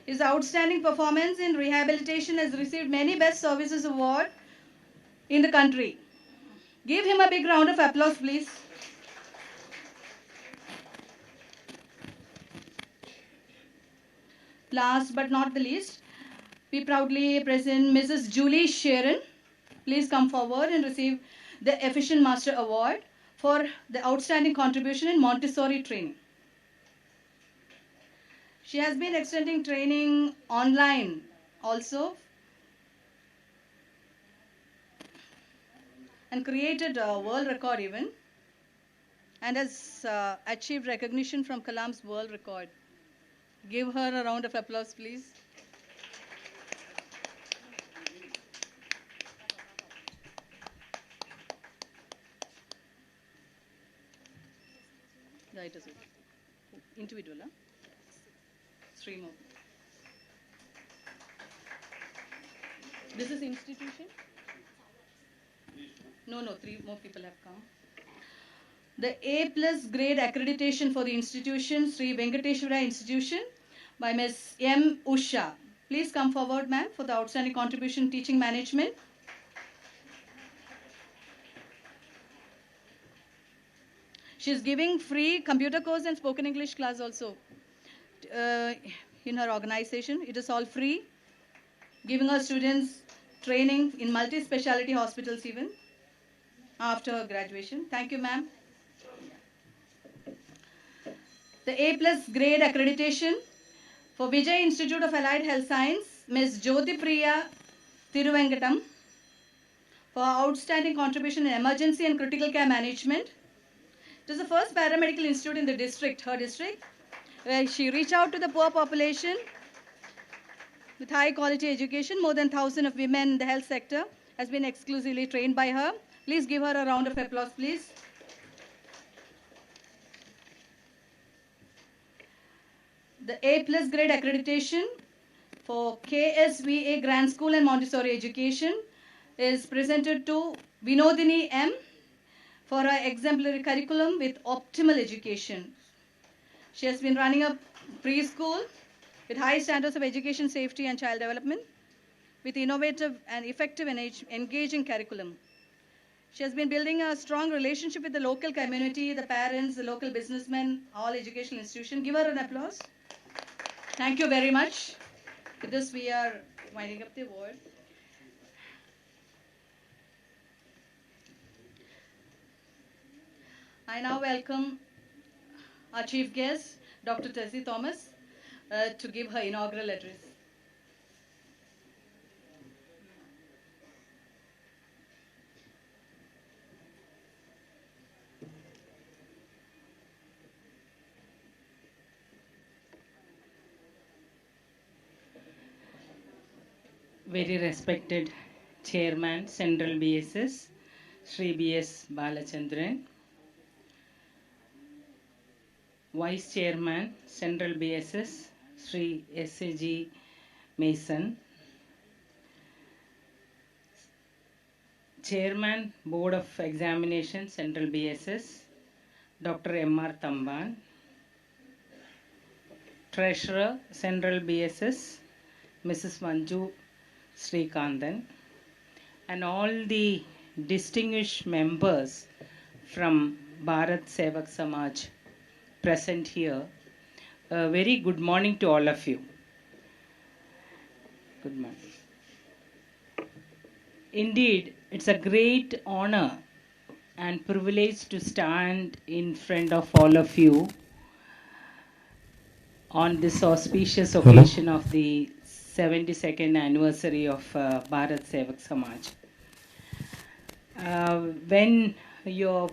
His outstanding performance in rehabilitation has received many Best Services Award in the country. Give him a big round of applause, please. Last but not the least, we proudly present Mrs. Julie Sharon. Please come forward and receive the Efficient Master Award for the outstanding contribution in Montessori training. She has been extending training online also and created a world record even and has achieved recognition from Kalam's world record. Give her a round of applause, please. Yeah, it is okay. Individual, huh? 3 more. This is institution? No, 3 more people have come. The A+ grade accreditation for the institution, Sri Venkateshwara Institution, by Ms. M. Usha. Please come forward, ma'am, for the outstanding contribution in teaching management. She is giving free computer course and spoken English class also in her organization. It is all free, giving her students training in multi-speciality hospitals even after her graduation. Thank you, ma'am. The A+ grade accreditation for Vijay Institute of Allied Health Science, Ms. Jyoti Priya Thiruvengatam, for outstanding contribution in emergency and critical care management. It is the first paramedical institute in the district, her district, where she reached out to the poor population with high quality education. More than 1,000 of women in the health sector has been exclusively trained by her. Please give her a round of applause, please. The A plus grade accreditation for KSVA Grand School and Montessori Education is presented to Vinodini M for her exemplary curriculum with optimal education. She has been running a preschool with high standards of education, safety, and child development, with innovative and effective and engaging curriculum. She has been building a strong relationship with the local community, the parents, the local businessmen, all educational institutions. Give her an applause. Thank you very much. With this, we are winding up the award. I now welcome our chief guest, Dr. Tessie Thomas, to give her inaugural address. Very respected Chairman, Central BSS, Sri B.S. Balachandran, Vice Chairman, Central BSS, Sri S.A.G. Mason, Chairman, Board of Examination, Central BSS, Dr. M.R. Tamban, Treasurer, Central BSS, Mrs. Manju Srikandan, and all the distinguished members from Bharat Sevak Samaj present here. A very good morning to all of you. Good morning. Indeed, it's a great honor and privilege to stand in front of all of you on this auspicious occasion of the 72nd anniversary of Bharat Sevak Samaj. When your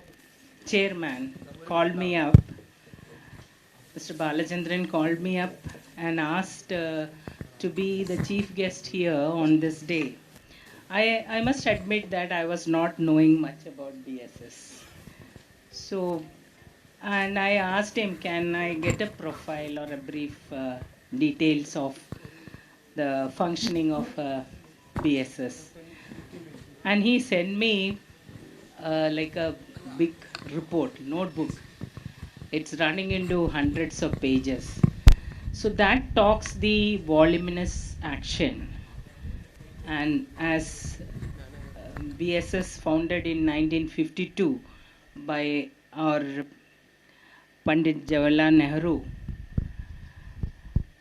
chairman called me up, Mr. Balachandran called me up and asked to be the chief guest here on this day, I must admit that I was not knowing much about BSS. So, and I asked him, can I get a profile or a brief details of the functioning of BSS? And he sent me like a big report, notebook. It's running into hundreds of pages. So that talks the voluminous action. And as BSS founded in 1952 by our Pandit Jawaharlal Nehru,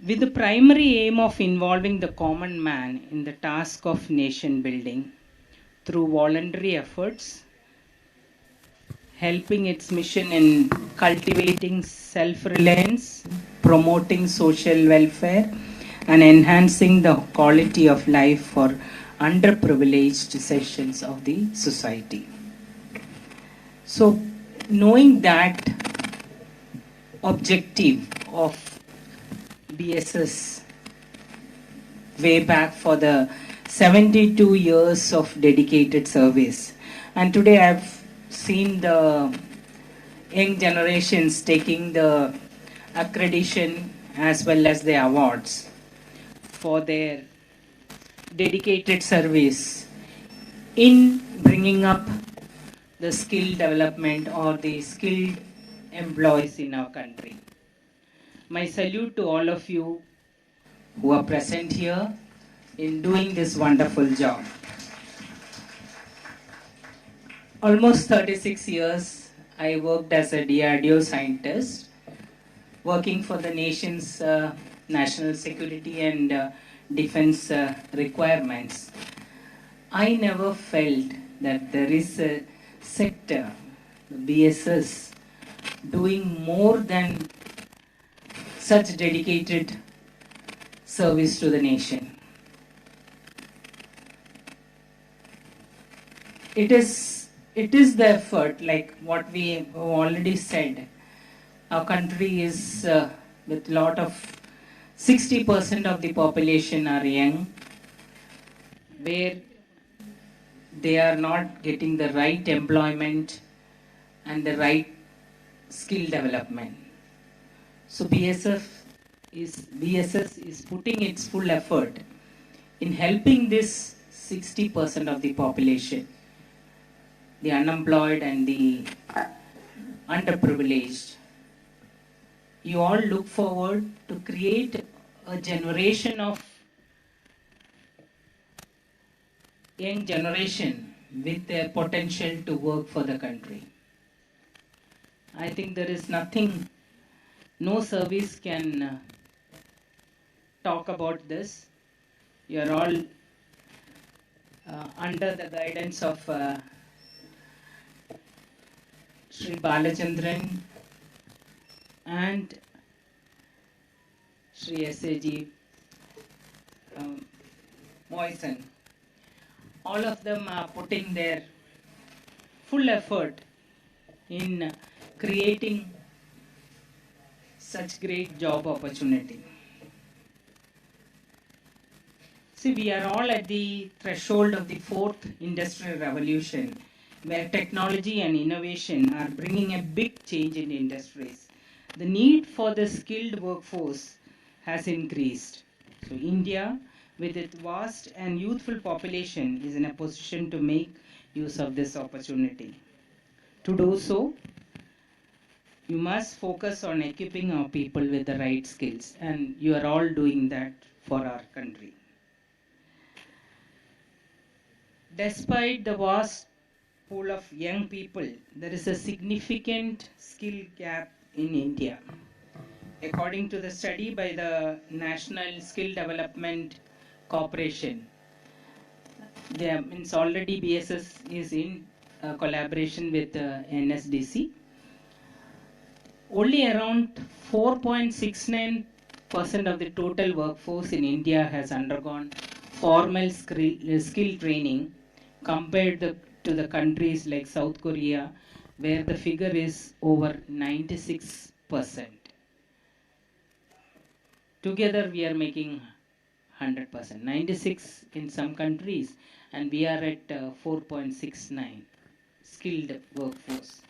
with the primary aim of involving the common man in the task of nation building through voluntary efforts, helping its mission in cultivating self-reliance, promoting social welfare, and enhancing the quality of life for underprivileged sections of the society. So, knowing that objective of BSS way back for the 72 years of dedicated service, and today I've seen the young generations taking the accreditation as well as the awards for their dedicated service in bringing up the skill development or the skilled employees in our country. My salute to all of you who are present here in doing this wonderful job. Almost 36 years I worked as a DRDO scientist, working for the nation's national security and defense requirements. I never felt that there is a sector, the BSS, doing more than such dedicated service to the nation. It is the effort, like what we have already said. Our country is with lot of 60% of the population are young, where they are not getting the right employment and the right skill development. So BSF BSS is putting its full effort in helping this 60% of the population, the unemployed and the underprivileged. You all look forward to create a generation of young generation with their potential to work for the country. I think there is nothing, no service can talk about this. You are all under the guidance of Sri Balachandran and Sri S.A.G. Moisen. All of them are putting their full effort in creating such great job opportunity. See, we are all at the threshold of the fourth industrial revolution, where technology and innovation are bringing a big change in industries. The need for the skilled workforce has increased. So India, with its vast and youthful population, is in a position to make use of this opportunity. To do so, you must focus on equipping our people with the right skills, and you are all doing that for our country. Despite the vast pool of young people, there is a significant skill gap in India. According to the study by the National Skill Development Corporation, already BSS is in collaboration with NSDC. Only around 4.69% of the total workforce in India has undergone formal skill training compared to the countries like South Korea, where the figure is over 96%. Together we are making 100%, 96 in some countries, and we are at 4.69 skilled workforce.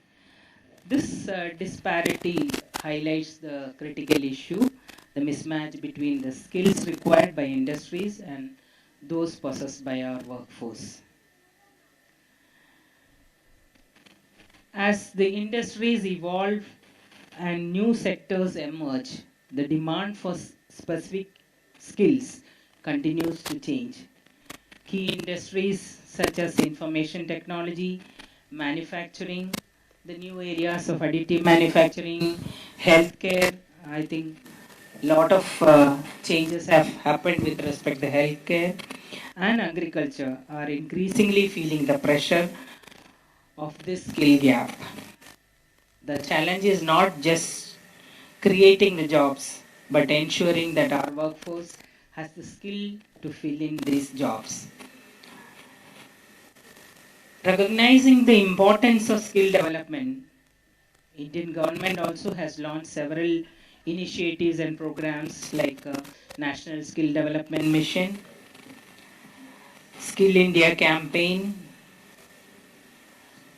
This disparity highlights the critical issue, the mismatch between the skills required by industries and those possessed by our workforce. As the industries evolve and new sectors emerge, the demand for specific skills continues to change. Key industries such as information technology, manufacturing, the new areas of additive manufacturing, healthcare, I think a lot of changes have happened with respect to healthcare, and agriculture are increasingly feeling the pressure of this skill gap. The challenge is not just creating the jobs, but ensuring that our workforce has the skill to fill in these jobs. Recognizing the importance of skill development, Indian government also has launched several initiatives and programs like National Skill Development Mission, Skill India campaign,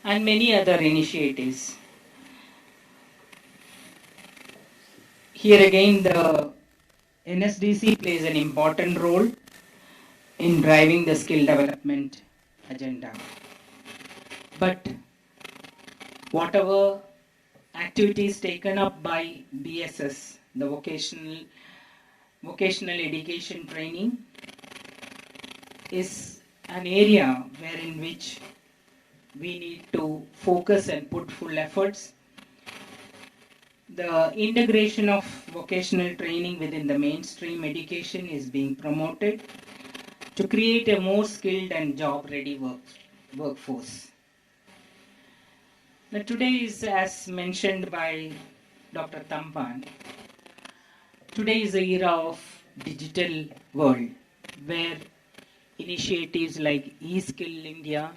and many other initiatives. Here again, the NSDC plays an important role in driving the skill development agenda. But whatever activities taken up by BSS, the vocational education training, is an area in which we need to focus and put full efforts. The integration of vocational training within the mainstream education is being promoted to create a more skilled and job-ready workforce. Now today is, as mentioned by Dr. Tampan, today is the era of digital world, where initiatives like eSkill India,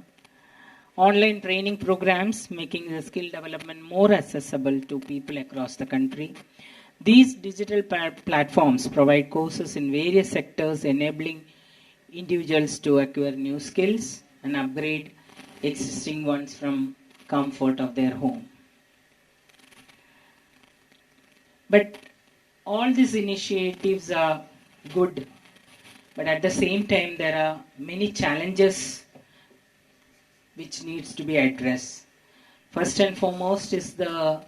online training programs making the skill development more accessible to people across the country. These digital platforms provide courses in various sectors, enabling individuals to acquire new skills and upgrade existing ones from comfort of their home. But all these initiatives are good, but at the same time there are many challenges which needs to be addressed. First and foremost is the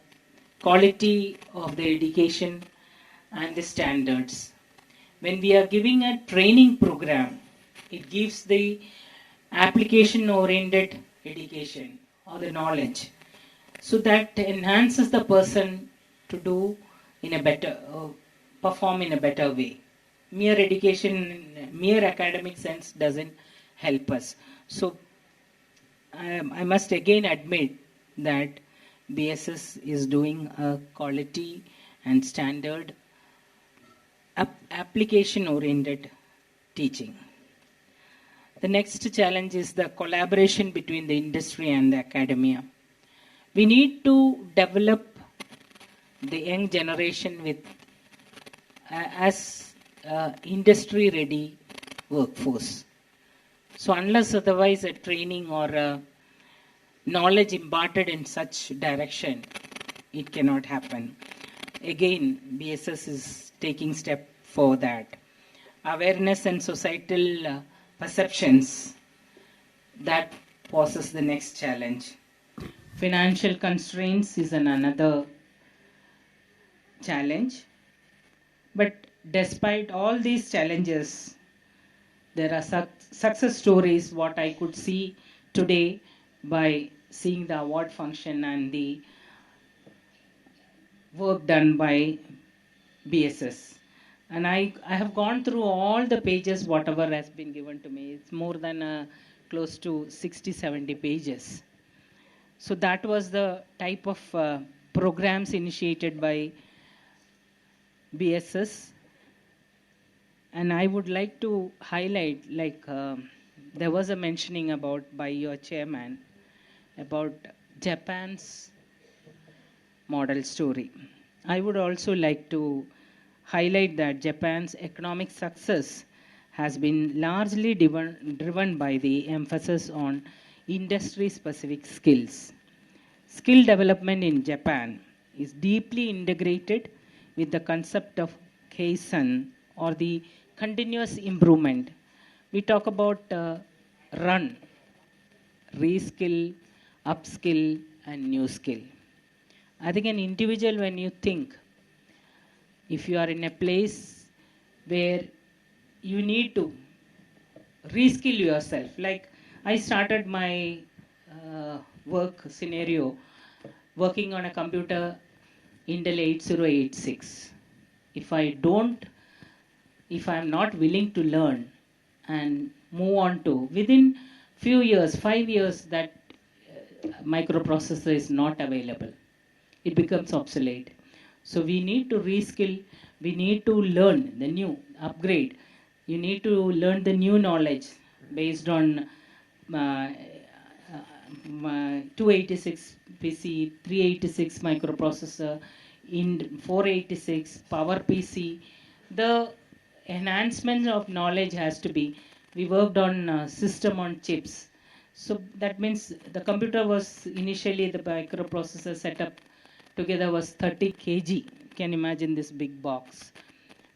quality of the education and the standards. When we are giving a training program, it gives the application oriented education or the knowledge, so that enhances the person to do in a better perform in a better way. Mere education, mere academic sense doesn't help us. So I must again admit that BSS is doing a quality and standard application oriented teaching. The next challenge is the collaboration between the industry and the academia. We need to develop the young generation with as industry ready workforce. So unless otherwise a training or a knowledge imparted in such direction, it cannot happen. Again, BSS is taking step for that. Awareness and societal perceptions, that poses the next challenge. Financial constraints is another challenge. But despite all these challenges, there are success stories what I could see today by seeing the award function and the work done by BSS. And I have gone through all the pages, whatever has been given to me. It's more than close to 60-70 pages. So that was the type of programs initiated by BSS. And I would like to highlight, there was a mentioning about by your chairman about Japan's model story. I would also like to highlight that Japan's economic success has been largely driven by the emphasis on industry-specific skills. Skill development in Japan is deeply integrated with the concept of Kaizen, or the continuous improvement. We talk about run, reskill, upskill, and new skill. I think an individual, when you think, if you are in a place where you need to reskill yourself, like I started my work scenario working on a computer Intel 8086. If I'm not willing to learn and move on to, within few years, 5 years, that microprocessor is not available. It becomes obsolete. So we need to reskill, we need to learn the new, upgrade. You need to learn the new knowledge based on 286 PC, 386 microprocessor, in 486 power PC. The enhancement of knowledge has to be, we worked on system on chips. So that means the computer was initially, the microprocessor setup together was 30 kg. Can imagine this big box.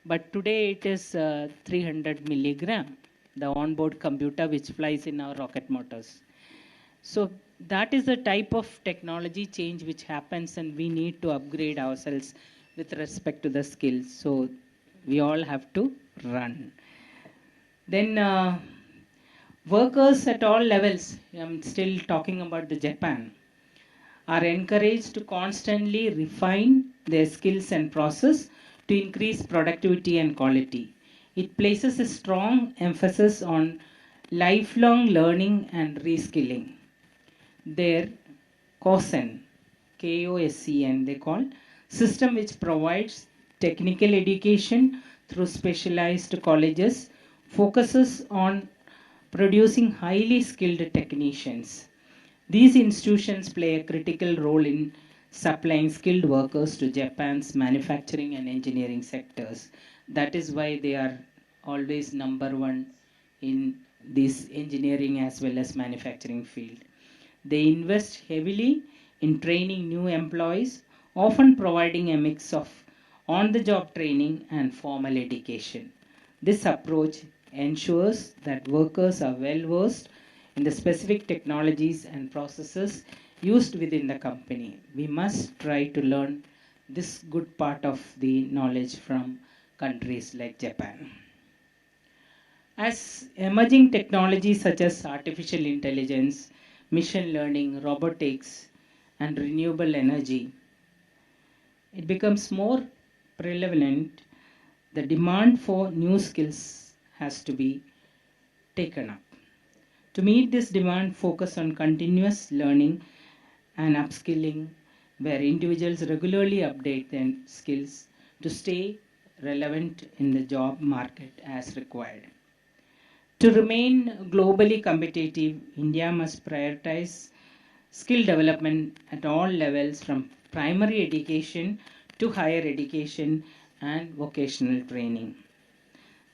But today it is 300 milligram, the onboard computer which flies in our rocket motors. So that is the type of technology change which happens, and we need to upgrade ourselves with respect to the skills. So we all have to run. Then workers at all levels, I'm still talking about the Japan, are encouraged to constantly refine their skills and process to increase productivity and quality. It places a strong emphasis on lifelong learning and reskilling. Their KOSEN, KOSEN they call, system which provides technical education through specialized colleges, focuses on producing highly skilled technicians. These institutions play a critical role in supplying skilled workers to Japan's manufacturing and engineering sectors. That is why they are always number one in this engineering as well as manufacturing field. They invest heavily in training new employees, often providing a mix of on the job training, and formal education. This approach ensures that workers are well versed in the specific technologies and processes used within the company. We must try to learn this good part of the knowledge from countries like Japan. As emerging technologies such as artificial intelligence, machine learning, robotics, and renewable energy, it becomes more prevalent, the demand for new skills has to be taken up. To meet this demand, focus on continuous learning and upskilling, where individuals regularly update their skills to stay relevant in the job market as required. To remain globally competitive, India must prioritize skill development at all levels from primary education to higher education and vocational training.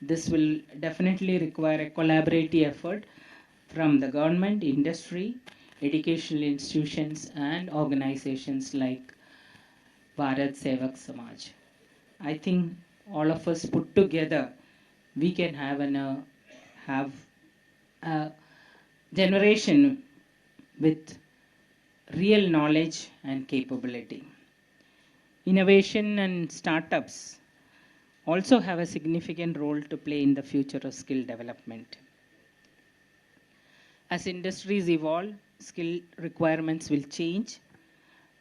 This will definitely require a collaborative effort from the government, industry, educational institutions, and organizations like Bharat Sevak Samaj. I think all of us put together, we can have a generation with real knowledge and capability. Innovation and startups also have a significant role to play in the future of skill development. As industries evolve, skill requirements will change,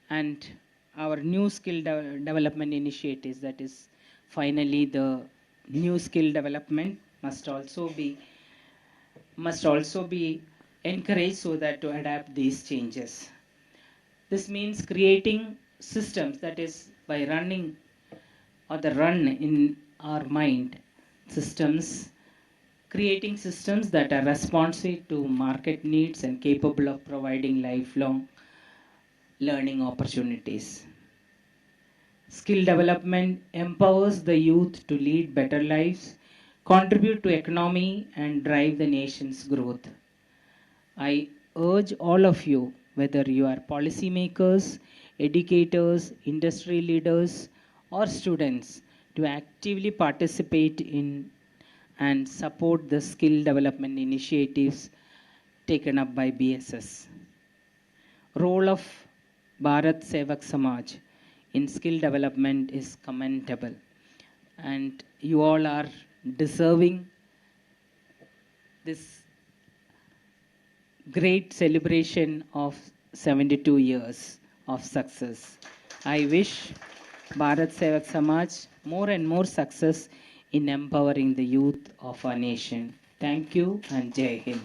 and our new skill development initiatives, that is finally the new skill development, must also be encouraged so that to adapt these changes. This means creating systems, that is by running or the run in our mind systems, creating systems that are responsive to market needs and capable of providing lifelong learning opportunities. Skill development empowers the youth to lead better lives, contribute to economy, and drive the nation's growth. I urge all of you, whether you are policymakers, educators, industry leaders, or students, to actively participate in and support the skill development initiatives taken up by BSS. Role of Bharat Sevak Samaj in skill development is commendable, and you all are deserving this great celebration of 72 years of success. I wish Bharat Sevak Samaj more and more success in empowering the youth of our nation. Thank you and Jai Hind.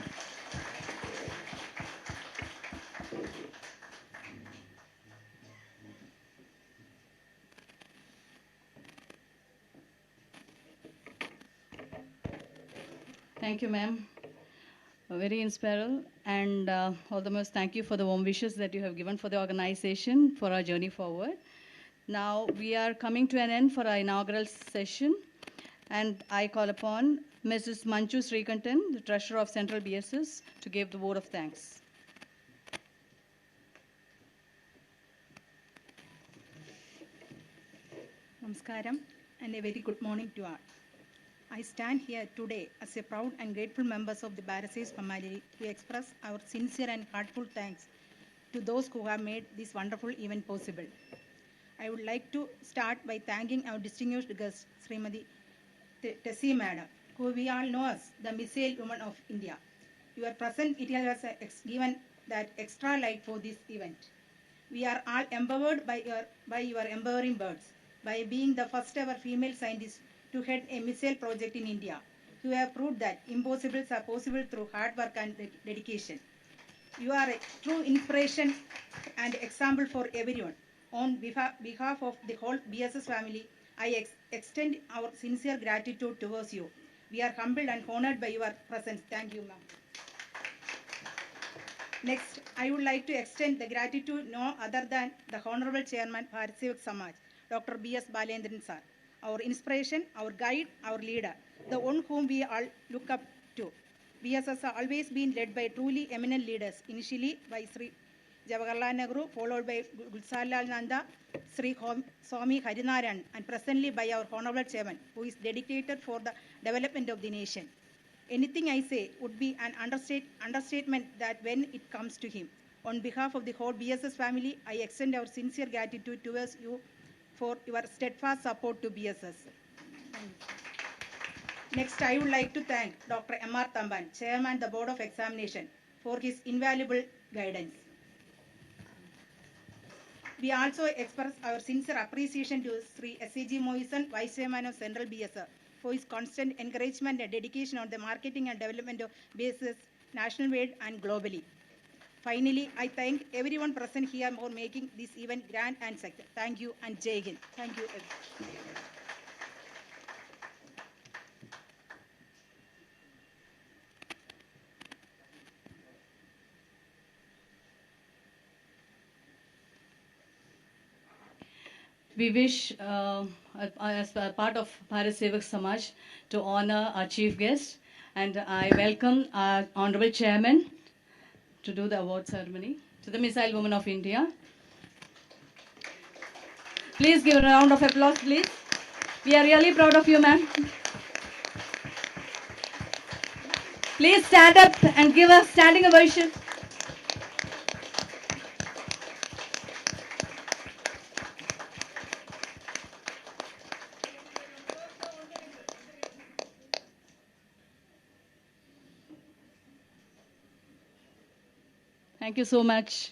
Thank you, ma'am. Very inspiring, and all the most thank you for the warm wishes that you have given for the organization for our journey forward. Now we are coming to an end for our inaugural session, and I call upon Mrs. Manju Srikantan, the Treasurer of Central BSS, to give the vote of thanks. Namaskaram and a very good morning to all. I stand here today as a proud and grateful members of the Bharat Sevak family to express our sincere and heartfelt thanks to those who have made this wonderful event possible. I would like to start by thanking our distinguished guest, Srimati Tessie Madam, who we all know as the Missile Woman of India. Your presence it has given that extra light for this event. We are all empowered by your empowering words, by being the first ever female scientist to head a missile project in India. You have proved that impossibles are possible through hard work and dedication. You are a true inspiration and example for everyone. On behalf of the whole BSS family, I extend our sincere gratitude towards you. We are humbled and honored by your presence. Thank you, ma'am. Next, I would like to extend the gratitude no other than the Honorable Chairman Bharat Sevak Samaj, Dr. B.S. Balendran sir, our inspiration, our guide, our leader, the one whom we all look up to. BSS has always been led by truly eminent leaders, initially by Sri Jawaharlal Nehru, followed by Gulzarlal Nanda, Sri Swami Harinaran, and presently by our Honorable Chairman, who is dedicated for the development of the nation. Anything I say would be an understatement that when it comes to him. On behalf of the whole BSS family, I extend our sincere gratitude towards you for your steadfast support to BSS. Thank you. Next, I would like to thank Dr. M.R. Tamban, Chairman of the Board of Examination, for his invaluable guidance. We also express our sincere appreciation to Sri S.C.G. Moisen, Vice Chairman of Central BSS, for his constant encouragement and dedication on the marketing and development of BSS nationwide and globally. Finally, I thank everyone present here for making this event grand and successful. Thank you and Jai Hind. Thank you. We wish, as a part of Bharat Sevak Samaj, to honor our chief guest, and I welcome our Honorable Chairman to do the award ceremony to the Missile Woman of India. Please give a round of applause, please. We are really proud of you, ma'am. Please stand up and give a standing ovation. Thank you so much.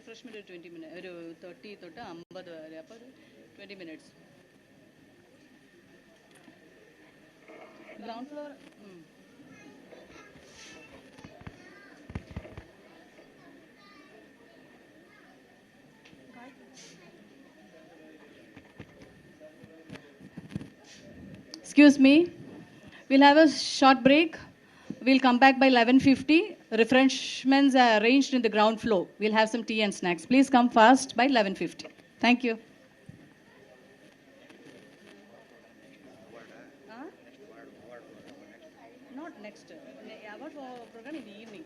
Refreshment ഒരു 20 minute, ഒരു 30 തൊട്ട് 50 വരെ, അപ്പോൾ ഒരു 20 minutes. Ground floor. Excuse me, we'll have a short break. We'll come back by 11:50. Refreshments are arranged in the ground floor. We'll have some tea and snacks. Please come fast by 11:50. Thank you. Not next. Award for program in the evening.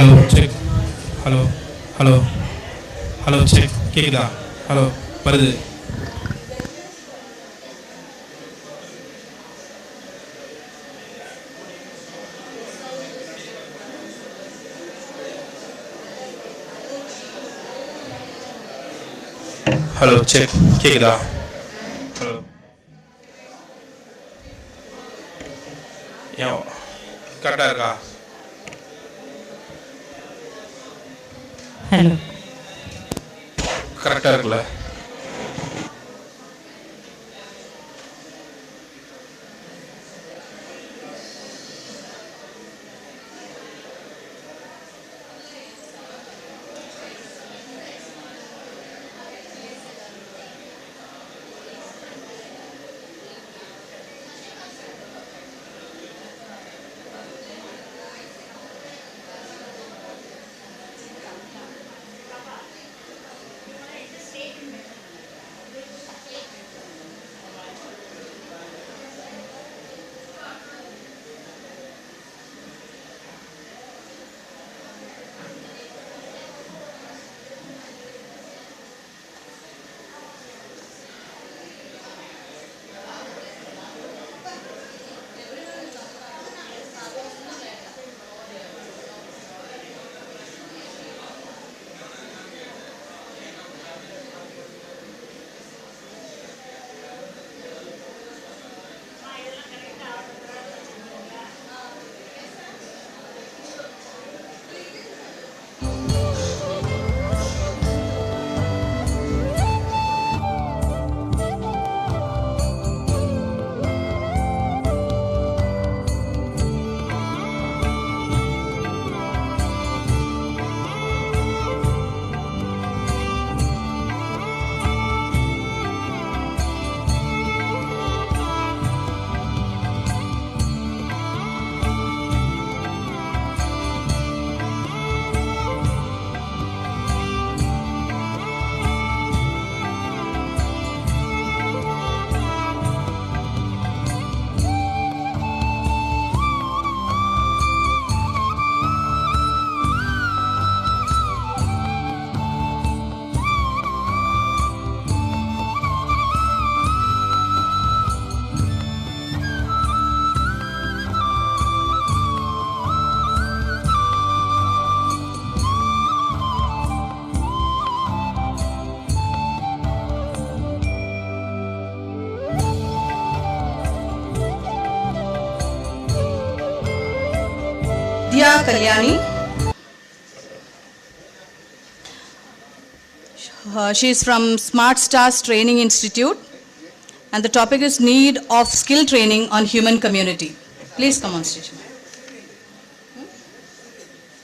Hello check. Hello hello hello check. கேக்குதா? Hello வருது. Hello check. கேக்குதா? Hello. ஏன் கரெக்டாக இருக்கா? Hello. கரெக்டாக இருக்குல்ல? Vidya Kalyani. She is from Smart Stars Training Institute, and the topic is need of skill training on human community. Please come on stage.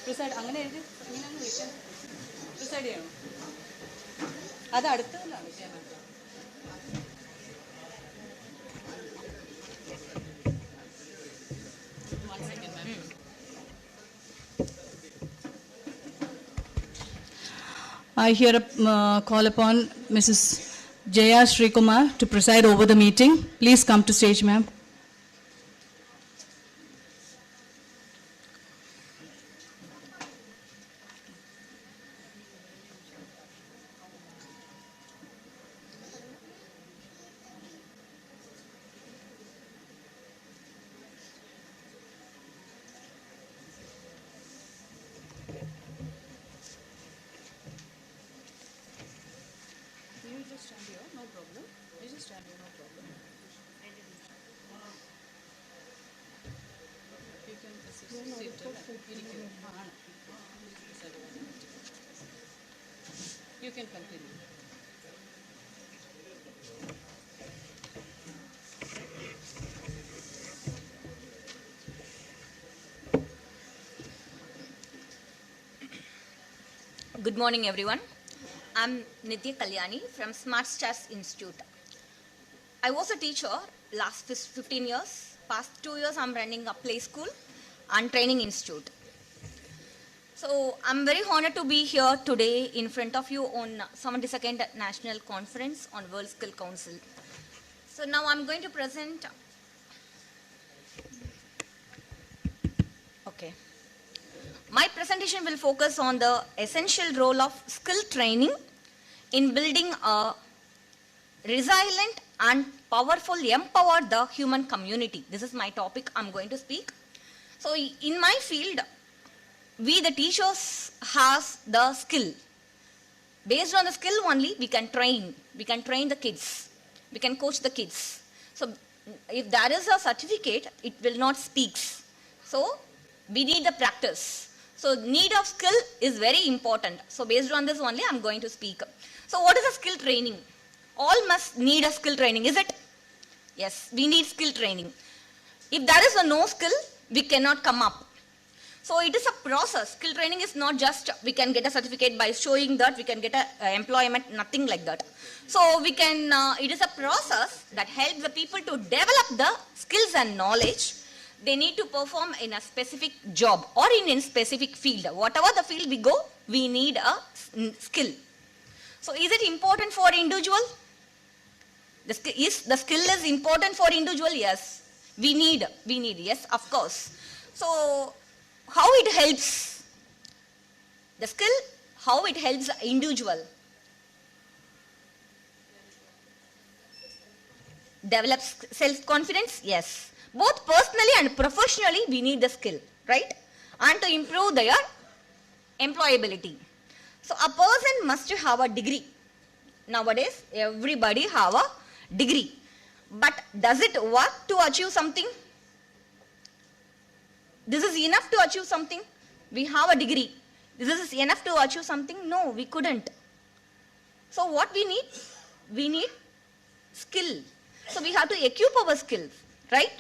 Preside അങ്ങനെ എഴുതി ഇങ്ങനെ അങ്ങ് വെക്കാം. Preside ചെയ്യണം. അത് അടുത്തതിലാണ് ചെയ്യാൻ പറ്റുക. One second, ma'am. I hear a call upon Mrs. Jaya Srikumar to preside over the meeting. Please come to stage, ma'am. You just stand here, no problem. You just stand here, no problem. You can assist. You can continue. Good morning, everyone. I'm Nitya Kalyani from Smart Stars Institute. I was a teacher last 15 years. Past 2 years, I'm running a play school and training institute. So I'm very honored to be here today in front of you on 72nd National Conference on World Skill Council. So now I'm going to present. Okay. My presentation will focus on the essential role of skill training in building a resilient and powerful, empower the human community. This is my topic I'm going to speak. So in my field, we the teachers has the skill. Based on the skill only, we can train the kids, we can coach the kids. So if there is a certificate, it will not speak. So we need the practice. So need of skill is very important. So based on this only, I'm going to speak. So what is a skill training? All must need a skill training, is it? Yes, we need skill training. If there is a no skill, we cannot come up. So it is a process. Skill training is not just we can get a certificate by showing that we can get a employment, nothing like that. So we can, it is a process that helps the people to develop the skills and knowledge they need to perform in a specific job or in a specific field. Whatever the field we go, we need a skill. So is it important for individual? The skill is important for individual? Yes. We need, yes, of course. So how it helps? The skill, how it helps the individual? Develop self-confidence? Yes. Both personally and professionally, we need the skill, right? And to improve their employability. So a person must have a degree. Nowadays, everybody have a degree. But does it work to achieve something? This is enough to achieve something? We have a degree. This is enough to achieve something? No, we couldn't. So what we need? We need skill. So we have to equip our skills, right?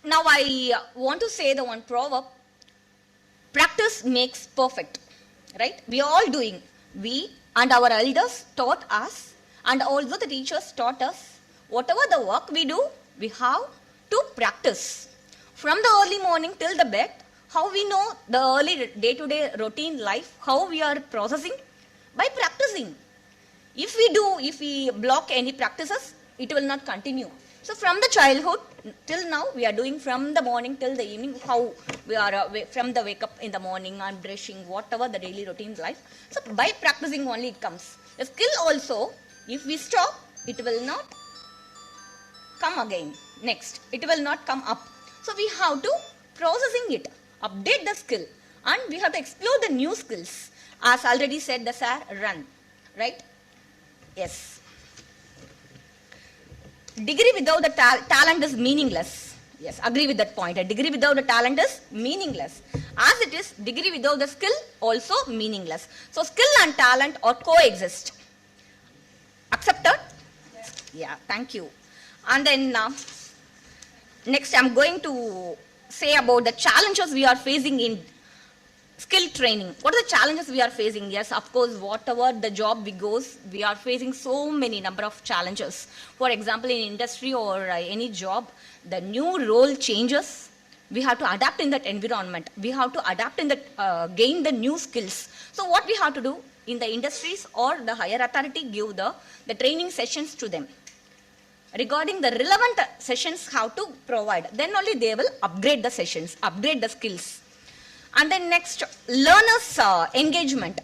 Now I want to say the one proverb, practice makes perfect, right? We are all doing. We and our elders taught us, and also the teachers taught us, whatever the work we do, we have to practice. From the early morning till the bed, how we know the early day-to-day routine life, how we are processing? By practicing. If we block any practices, it will not continue. So from the childhood till now, we are doing from the morning till the evening, how we are from the wake up in the morning and brushing, whatever the daily routine life. So by practicing only it comes. The skill also, if we stop, it will not come again. Next, it will not come up. So we have to processing it, update the skill, and we have to explore the new skills. As already said, the sir, run, right? Yes. Degree without the talent is meaningless. Yes, agree with that point. A degree without the talent is meaningless. As it is, degree without the skill also meaningless. So skill and talent are coexist. Accepted? Yeah, thank you. And then next I'm going to say about the challenges we are facing in skill training. What are the challenges we are facing? Yes, of course, whatever the job we goes, we are facing so many number of challenges. For example, in industry or any job, the new role changes. We have to adapt in that environment. We have to adapt in that, gain the new skills. So what we have to do in the industries or the higher authority, give the training sessions to them. Regarding the relevant sessions, how to provide. Then only they will upgrade the sessions, upgrade the skills. And then next, learners engagement.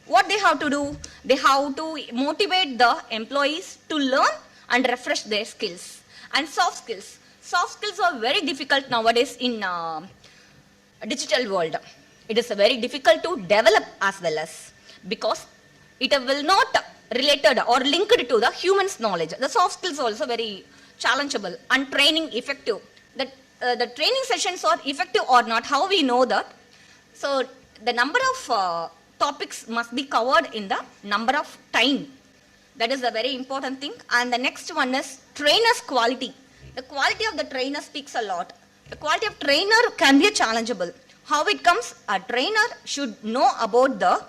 What they have to do? They have to motivate the employees to learn and refresh their skills. And soft skills. Soft skills are very difficult nowadays in digital world. It is very difficult to develop as well as, because it will not related or linked to the human's knowledge. The soft skills are also very challengeable and training effective. The training sessions are effective or not, how we know that? So the number of topics must be covered in the number of time. That is a very important thing. And the next one is trainer's quality. The quality of the trainer speaks a lot. The quality of trainer can be challengeable. How it comes? A trainer should know about the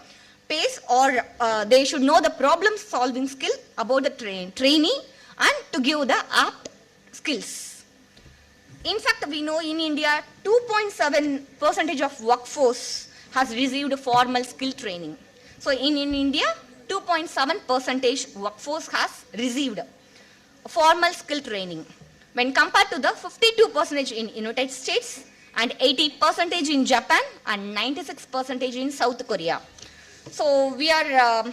pace, or they should know the problem solving skill about the trainee and to give the apt skills. In fact, we know in India, 2.7% of workforce has received formal skill training. So in India, 2.7% workforce has received formal skill training. When compared to the 52% in United States and 80% in Japan and 96% in South Korea. So we are,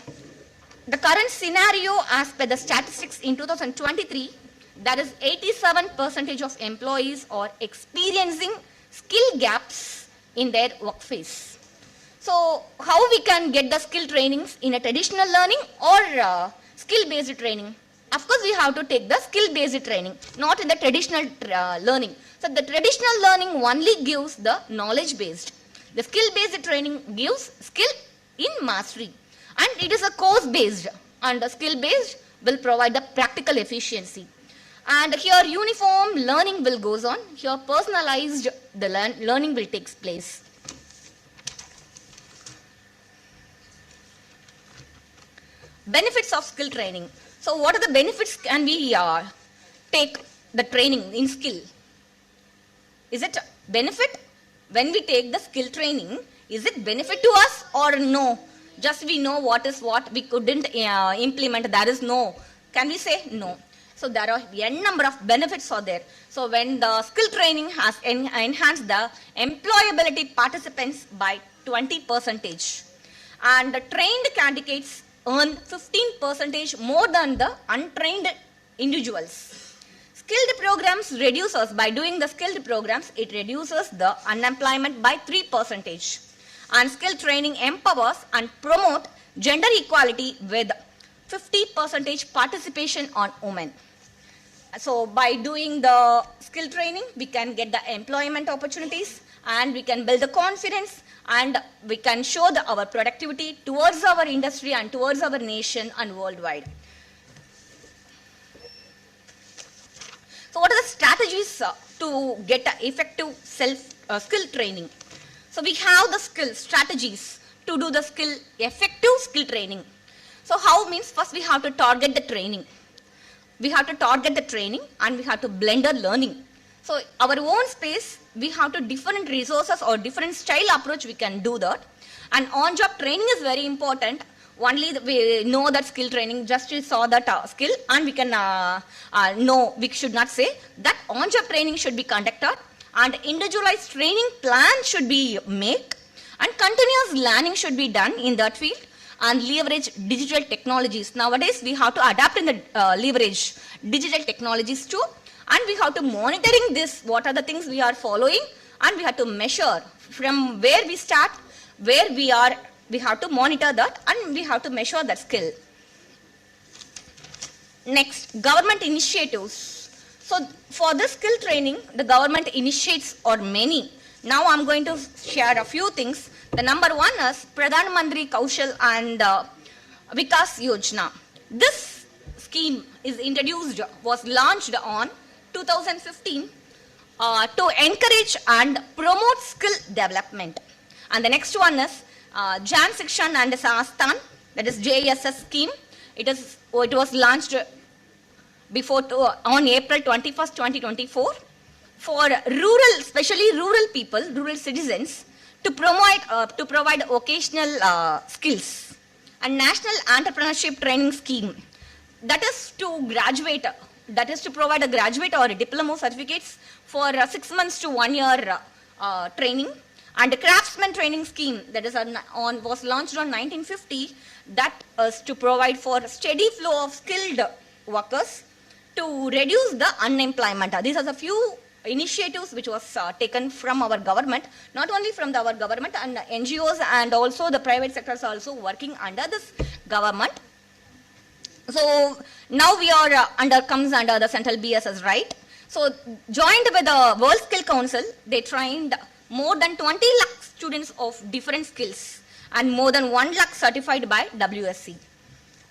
the current scenario as per the statistics in 2023, that is 87% of employees are experiencing skill gaps in their work phase. So how we can get the skill trainings in a traditional learning or skill-based training? Of course, we have to take the skill-based training, not in the traditional learning. So the traditional learning only gives the knowledge-based. The skill-based training gives skill in mastery. And it is a course-based, and the skill-based will provide the practical efficiency. And here uniform learning will goes on. Here personalized the learning will take place. Benefits of skill training. So what are the benefits can we take the training in skill? Is it benefit when we take the skill training? Is it benefit to us or no? Just we know what is what, we couldn't implement, that is no. Can we say no? So there are n number of benefits are there. So when the skill training has enhanced the employability participants by 20%, and the trained candidates earn 15% more than the untrained individuals. Skilled programs reduces, by doing the skilled programs, it reduces the unemployment by 3%. And skill training empowers and promote gender equality with 50% participation on women. So by doing the skill training, we can get the employment opportunities and we can build the confidence and we can show our productivity towards our industry and towards our nation and worldwide. So what are the strategies to get effective skill training? So we have the skill strategies to do the effective skill training. So how means first we have to target the training. We have to target the training and we have to blend the learning. So our own space, we have to different resources or different style approach we can do that. And on-job training is very important. Only we know that skill training, just we saw that skill and we can know, we should not say that on-job training should be conducted and individualized training plan should be made and continuous learning should be done in that field and leverage digital technologies. Nowadays we have to adapt in the leverage digital technologies too, and we have to monitoring this, what are the things we are following, and we have to measure from where we start, where we are, we have to monitor that and we have to measure that skill. Next, government initiatives. So for this skill training, the government initiates or many. Now I'm going to share a few things. The number one is Pradhan Mantri Kaushal and Vikas Yojana. This scheme is introduced, was launched on 2015 to encourage and promote skill development. And the next one is Jan Shikshan and Sasthan, that is JSS scheme. It was launched on April 21st, 2024 for rural, especially rural people, rural citizens, to provide vocational skills. And National Entrepreneurship Training Scheme, that is to graduate, that is to provide a graduate or a diploma certificates for 6 months to 1 year training. And the Craftsman Training Scheme, that is was launched on 1950, that is to provide for steady flow of skilled workers to reduce the unemployment. These are the few initiatives which was taken from our government, not only from our government and NGOs and also the private sectors also working under this government. So now we are comes under the central BSS, right? So joined with the World Skill Council, they trained more than 20 lakh students of different skills and more than 1 lakh certified by WSC.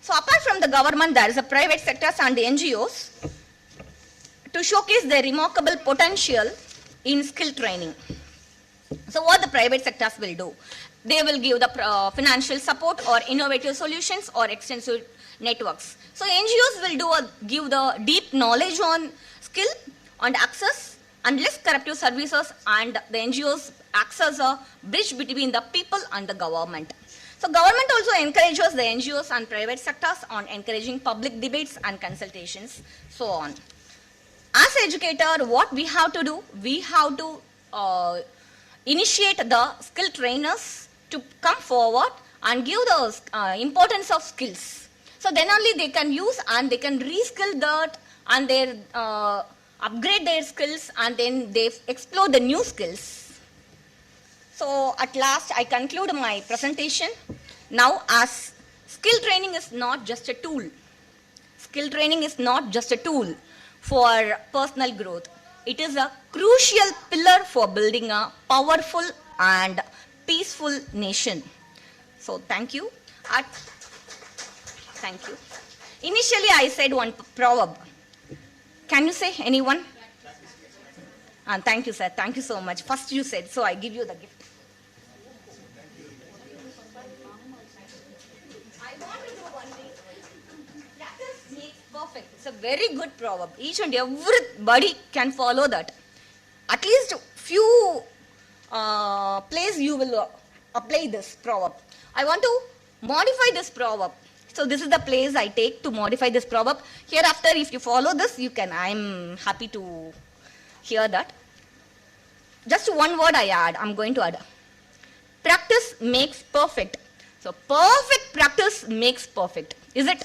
So apart from the government, there is a private sectors and the NGOs to showcase their remarkable potential in skill training. So what the private sectors will do? They will give the financial support or innovative solutions or extensive networks. So NGOs will give the deep knowledge on skill and access and less corruptive services, and the NGOs acts as a bridge between the people and the government. So government also encourages the NGOs and private sectors on encouraging public debates and consultations, so on. As educator, what we have to do? We have to initiate the skill trainers to come forward and give the importance of skills. So then only they can use and they can reskill that and they upgrade their skills and then they explore the new skills. So at last I conclude my presentation. Now, as skill training is not just a tool. Skill training is not just a tool for personal growth. It is a crucial pillar for building a powerful and peaceful nation. So thank you. Thank you. Initially I said one proverb. Can you say, anyone? Thank you, sir. Thank you so much. First you said, so I give you the gift. Perfect. It's a very good proverb. Each and everybody can follow that. At least few places you will apply this proverb. I want to modify this proverb. So this is the place I take to modify this proverb. Hereafter, if you follow this, you can. I'm happy to hear that. Just one word I add. I'm going to add. Practice makes perfect. So perfect practice makes perfect. Is it?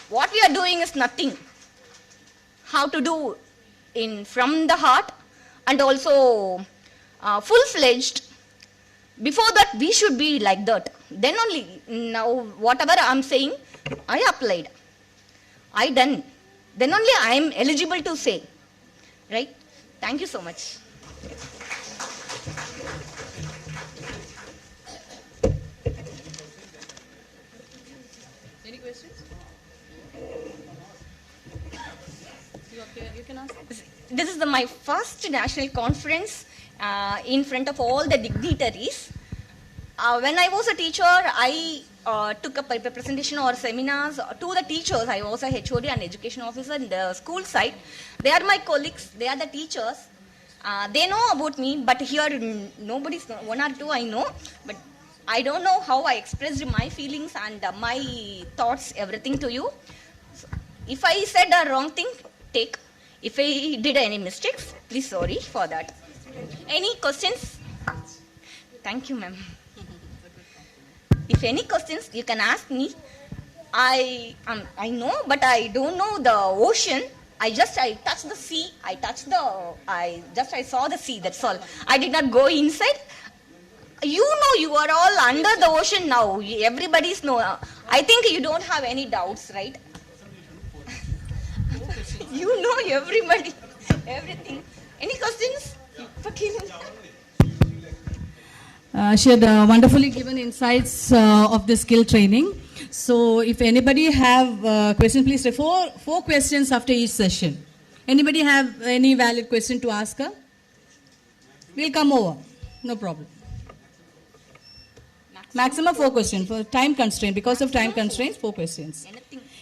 What we are doing is nothing. How to do from the heart and also full-fledged. Before that, we should be like that. Then only, now whatever I'm saying, I applied. I done. Then only I am eligible to say. Right? Thank you so much. Any questions? You can ask. This is my first national conference in front of all the dignitaries. When I was a teacher, I took up a presentation or seminars to the teachers. I was a HOD and education officer in the school side. They are my colleagues. They are the teachers. They know about me, but here nobody's, one or two I know, but I don't know how I expressed my feelings and my thoughts, everything to you. So, if I said a wrong thing, take. If I did any mistakes, please sorry for that. Any questions? Thank you, ma'am. If any questions, you can ask me. I know, but I don't know the ocean. I touched the sea. I saw the sea. That's all. I did not go inside. You know, you are all under the ocean now. Everybody's know. I think you don't have any doubts, right? You know everybody, everything. Any questions? She had wonderfully given insights of the skill training. So if anybody have questions, please say four questions after each session. Anybody have any valid question to ask her? We'll come over. No problem. Maximum 4 questions for time constraint. Because of time constraints, 4 questions.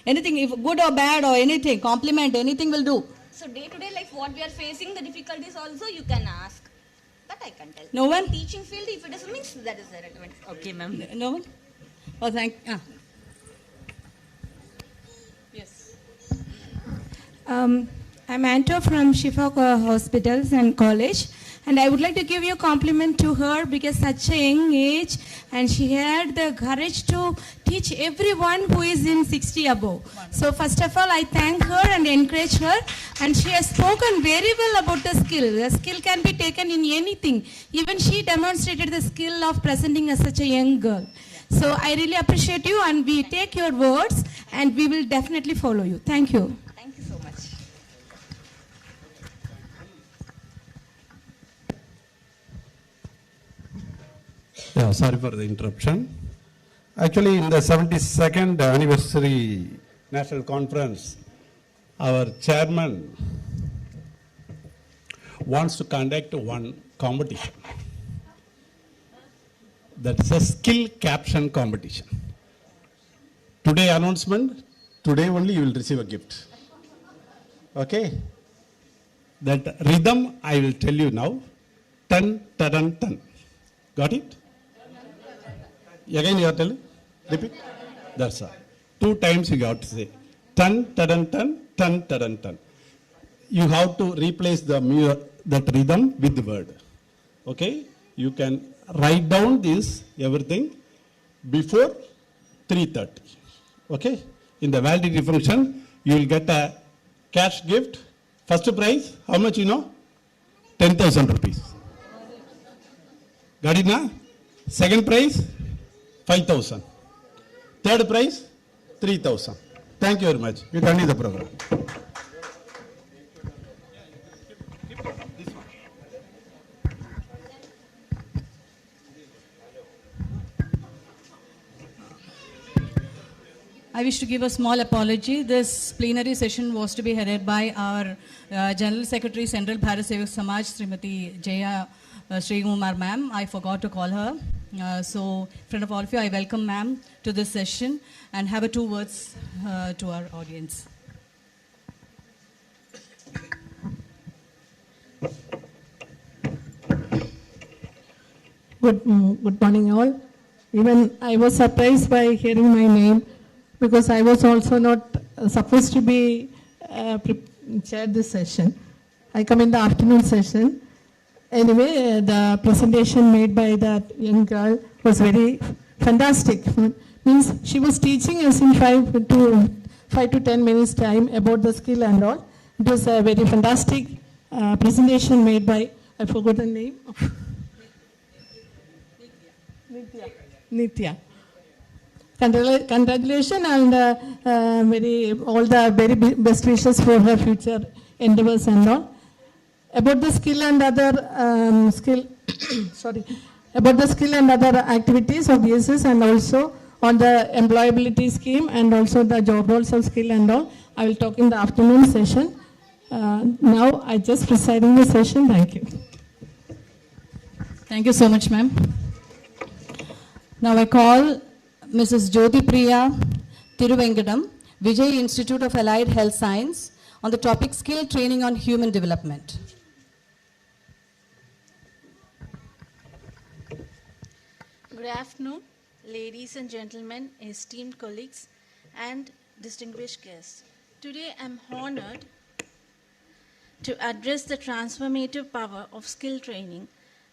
Anything, if good or bad or anything, compliment, anything will do. So day-to-day life, what we are facing, the difficulties also you can ask. That I can tell. No one? In teaching field, if it doesn't mean that is irrelevant. Okay, ma'am. No one? Oh, Yes. I'm Anto from Shifa Hospitals and College. And I would like to give you a compliment to her because such a young age and she had the courage to teach everyone who is in 60 above. So first of all, I thank her and encourage her. And she has spoken very well about the skill. The skill can be taken in anything. Even she demonstrated the skill of presenting as such a young girl. So I really appreciate you and we take your words and we will definitely follow you. Thank you. Thank you so much. Yeah, sorry for the interruption. Actually, in the 72nd anniversary national conference, our chairman wants to conduct one competition. That's a skill caption competition. Today announcement, today only you will receive a gift. Okay? That rhythm I will tell you now. Tan, taran, tan. Got it? Again you are telling? Repeat? That's all. 2 times you have to say. Tan, taran, tan, tan, taran, tan. You have to replace the that rhythm with the word. Okay? You can write down this everything before 3:30. Okay? In the validity function, you will get a cash gift. First prize, how much you know? 10,000 rupees. Got it now? Second prize, 5,000. Third prize, 3,000. Thank you very much. We continue the program. I wish to give a small apology. This plenary session was to be headed by our General Secretary, Central Bharat Sevak Samaj, Srimati Jaya Srikumar ma'am. I forgot to call her. So, in front of all of you, I welcome ma'am to this session and have a 2 words to our audience. Good morning all. Even I was surprised by hearing my name because I was also not supposed to be chair this session. I come in the afternoon session. Anyway, the presentation made by that young girl was very fantastic. Means she was teaching us in 5 to 10 minutes time about the skill and all. It was a very fantastic presentation made by, I forgot the name. Nitya. Congratulations and all the very best wishes for her future endeavors and all. About the skill and other about the skill and other activities of BSS and also on the employability scheme and also the job roles of skill and all, I will talk in the afternoon session. Now I just presiding the session. Thank you. Thank you so much, ma'am. Now I call Mrs. Jyoti Priya Tiruvengadam, Vijay Institute of Allied Health Science, on the topic Skill Training on Human Development. Good afternoon, ladies and gentlemen, esteemed colleagues, and distinguished guests. Today I'm honored to address the transformative power of skill training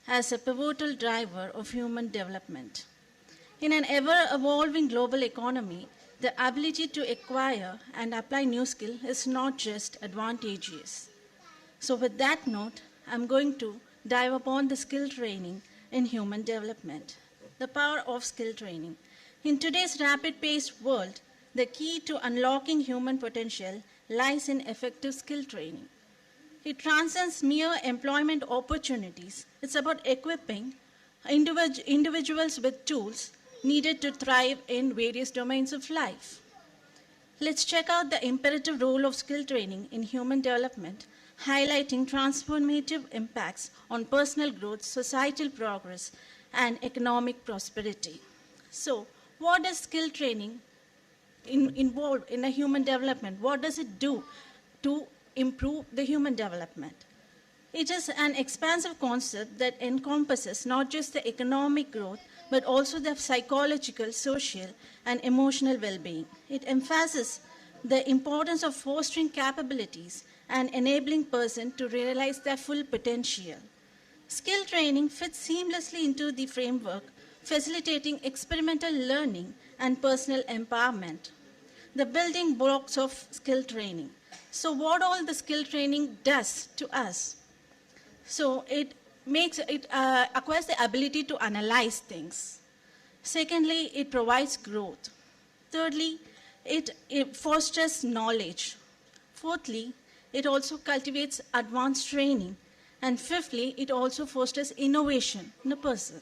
as a pivotal driver of human development. In an ever-evolving global economy, the ability to acquire and apply new skill is not just advantageous. So with that note, I'm going to dive upon the skill training in human development. The power of skill training. In today's rapid-paced world, the key to unlocking human potential lies in effective skill training. It transcends mere employment opportunities. It's about equipping individuals with tools needed to thrive in various domains of life. Let's check out the imperative role of skill training in human development, highlighting transformative impacts on personal growth, societal progress, and economic prosperity. So, what does skill training involve in a human development? What does it do to improve the human development? It is an expansive concept that encompasses not just the economic growth, but also the psychological, social, and emotional well-being. It emphasizes the importance of fostering capabilities and enabling persons to realize their full potential. Skill training fits seamlessly into the framework, facilitating experimental learning and personal empowerment. The building blocks of skill training. So what all the skill training does to us? So it acquires the ability to analyze things. Secondly, it provides growth. Thirdly, it fosters knowledge. Fourthly, it also cultivates advanced training. And fifthly, it also fosters innovation in a person.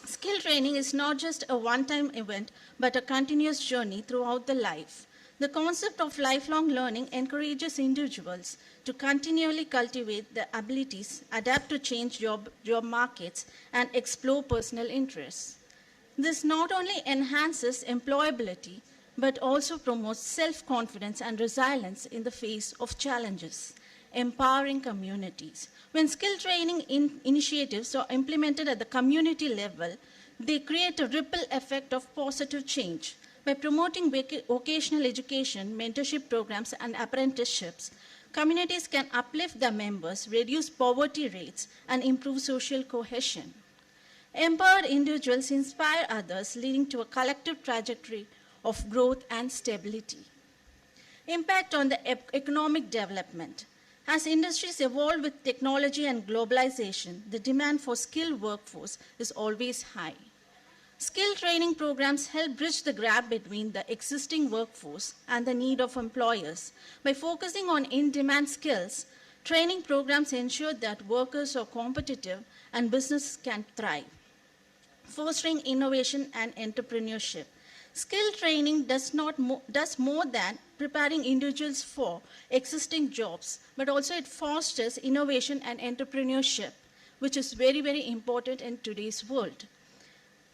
Skill training is not just a one-time event, but a continuous journey throughout the life. The concept of lifelong learning encourages individuals to continually cultivate their abilities, adapt to change job markets, and explore personal interests. This not only enhances employability, but also promotes self-confidence and resilience in the face of challenges, empowering communities. When skill training initiatives are implemented at the community level, they create a ripple effect of positive change. By promoting vocational education, mentorship programs, and apprenticeships, Communities can uplift their members, reduce poverty rates, and improve social cohesion. Empowered individuals inspire others, leading to a collective trajectory of growth and stability. Impact on the economic development. As industries evolve with technology and globalization, the demand for skilled workforce is always high. Skill training programs help bridge the gap between the existing workforce and the need of employers. By focusing on in-demand skills, training programs ensure that workers are competitive and business can thrive. Fostering innovation and entrepreneurship. Skill training does more than preparing individuals for existing jobs, but also it fosters innovation and entrepreneurship, which is very, very important in today's world.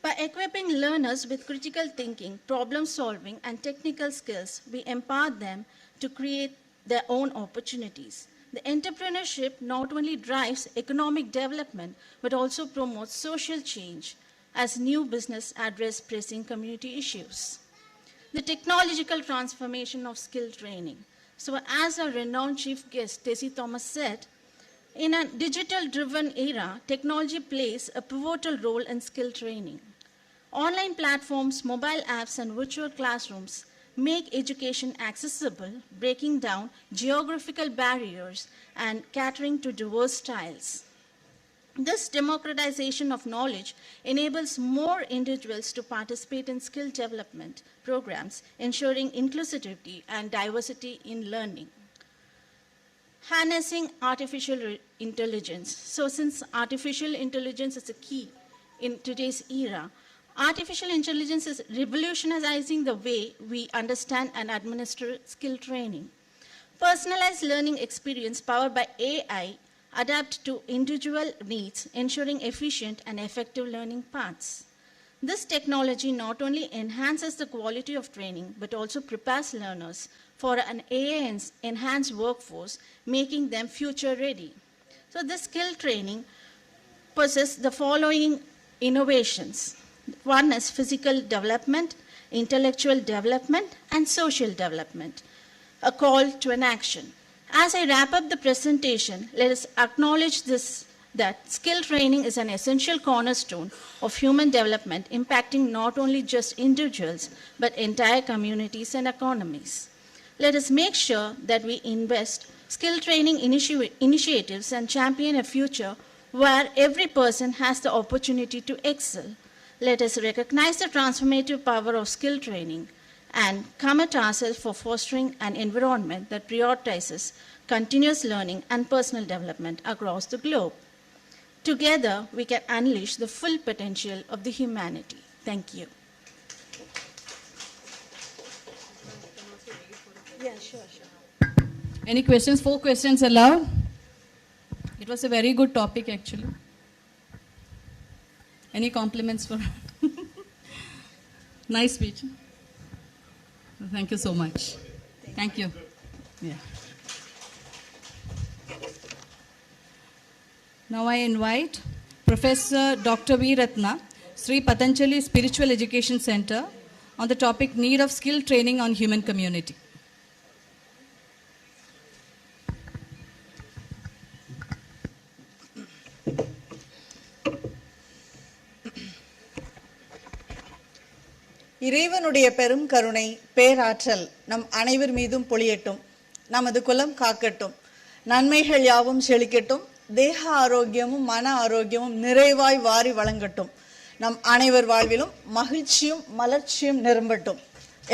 By equipping learners with critical thinking, problem solving, and technical skills, we empower them to create their own opportunities. The entrepreneurship not only drives economic development, but also promotes social change as new business address pressing community issues. The technological transformation of skill training. So as our renowned chief guest, Tessie Thomas, said, in a digital-driven era, technology plays a pivotal role in skill training. Online platforms, mobile apps, and virtual classrooms make education accessible, breaking down geographical barriers and catering to diverse styles. This democratization of knowledge enables more individuals to participate in skill development programs, ensuring inclusivity and diversity in learning. Harnessing artificial intelligence. So since artificial intelligence is a key in today's era, artificial intelligence is revolutionizing the way we understand and administer skill training. Personalized learning experience powered by AI adapt to individual needs, ensuring efficient and effective learning paths. This technology not only enhances the quality of training, but also prepares learners for an AI-enhanced workforce, making them future-ready. So this skill training possesses the following innovations. One is physical development, intellectual development, and social development. A call to an action. As I wrap up the presentation, let us acknowledge that skill training is an essential cornerstone of human development, impacting not only just individuals, but entire communities and economies. Let us make sure that we invest skill training initiatives and champion a future where every person has the opportunity to excel. Let us recognize the transformative power of skill training and commit ourselves for fostering an environment that prioritizes continuous learning and personal development across the globe. Together, we can unleash the full potential of the humanity. Thank you. Yeah, sure. Any questions? 4 questions allowed. It was a very good topic, actually. Any compliments for nice speech? Thank you so much. Thank you. Yeah. Now I invite Professor Dr. V. Ratna, Sri Patanjali Spiritual Education Center, on the topic Need of Skill Training on Human Community. இறைவனுடைய பெரும் கருணை பேராற்றல் நம் அனைவர் மீதும் பொழியட்டும். நமது குலம் காக்கட்டும். நன்மைகள் யாவும் செழிக்கட்டும். தேக ஆரோக்கியமும் மன ஆரோக்கியமும் நிறைவாய் வாரி வழங்கட்டும். நம் அனைவர் வாழ்விலும் மகிழ்ச்சியும் மலர்ச்சியும் நிரம்பட்டும்.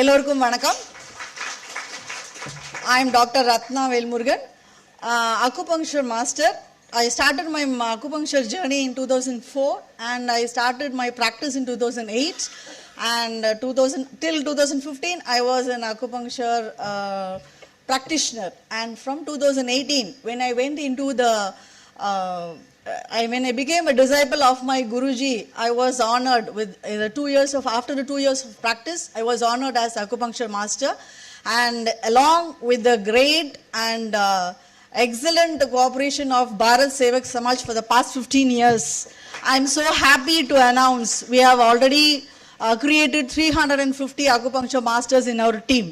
எல்லோருக்கும் வணக்கம். I am Dr. Ratna Velmurugan, acupuncture master. I started my acupuncture journey in 2004 and I started my practice in 2008. And till 2015, I was an acupuncture practitioner. And from 2018, when I went into when I became a disciple of my Guruji, I was honored with after the 2 years of practice, I was honored as acupuncture master. And along with the great and excellent cooperation of Bharat Sevak Samaj for the past 15 years, I'm so happy to announce we have already created 350 acupuncture masters in our team.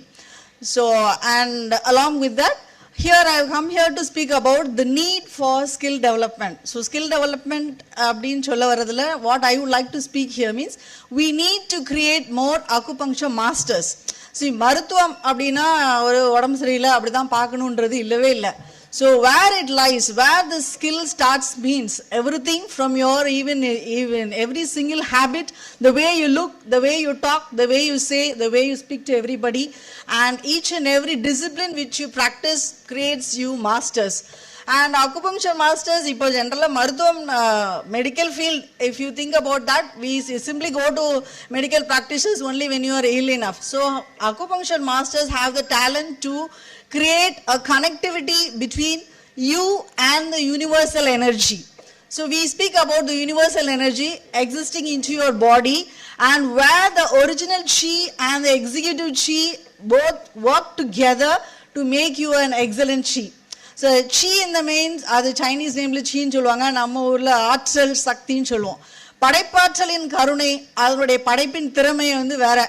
So, and along with that, Here I have come here to speak about the need for skill development. So skill development அப்படினு சொல்ல வரதுல what I would like to speak here means we need to create more acupuncture masters. See, மருத்துவம் அப்படின்னா ஒரு உடம்பு சரியில்லை அப்படிதான் பார்க்கணுன்றது இல்லவே இல்லை. So where it lies, where the skill starts means everything from your even every single habit, the way you look, the way you talk, the way you say, the way you speak to everybody, and each and every discipline which you practice creates you masters. And acupuncture masters, ipo generally maruthum medical field, if you think about that, we simply go to medical practices only when you are ill enough. So acupuncture masters have the talent to create a connectivity between you and the universal energy. So we speak about the universal energy existing into your body, and where the original chi and the executive chi both work together to make you an excellent chi. So chi in the means, the Chinese name la chi nu solluvaanga, நம்ம ஊர்ல ஆற்றல் சக்தின்னு சொல்லுவோம். படைப்பாற்றலின் கருணை, அதனுடைய படைப்பின் திறமை வந்து வேற.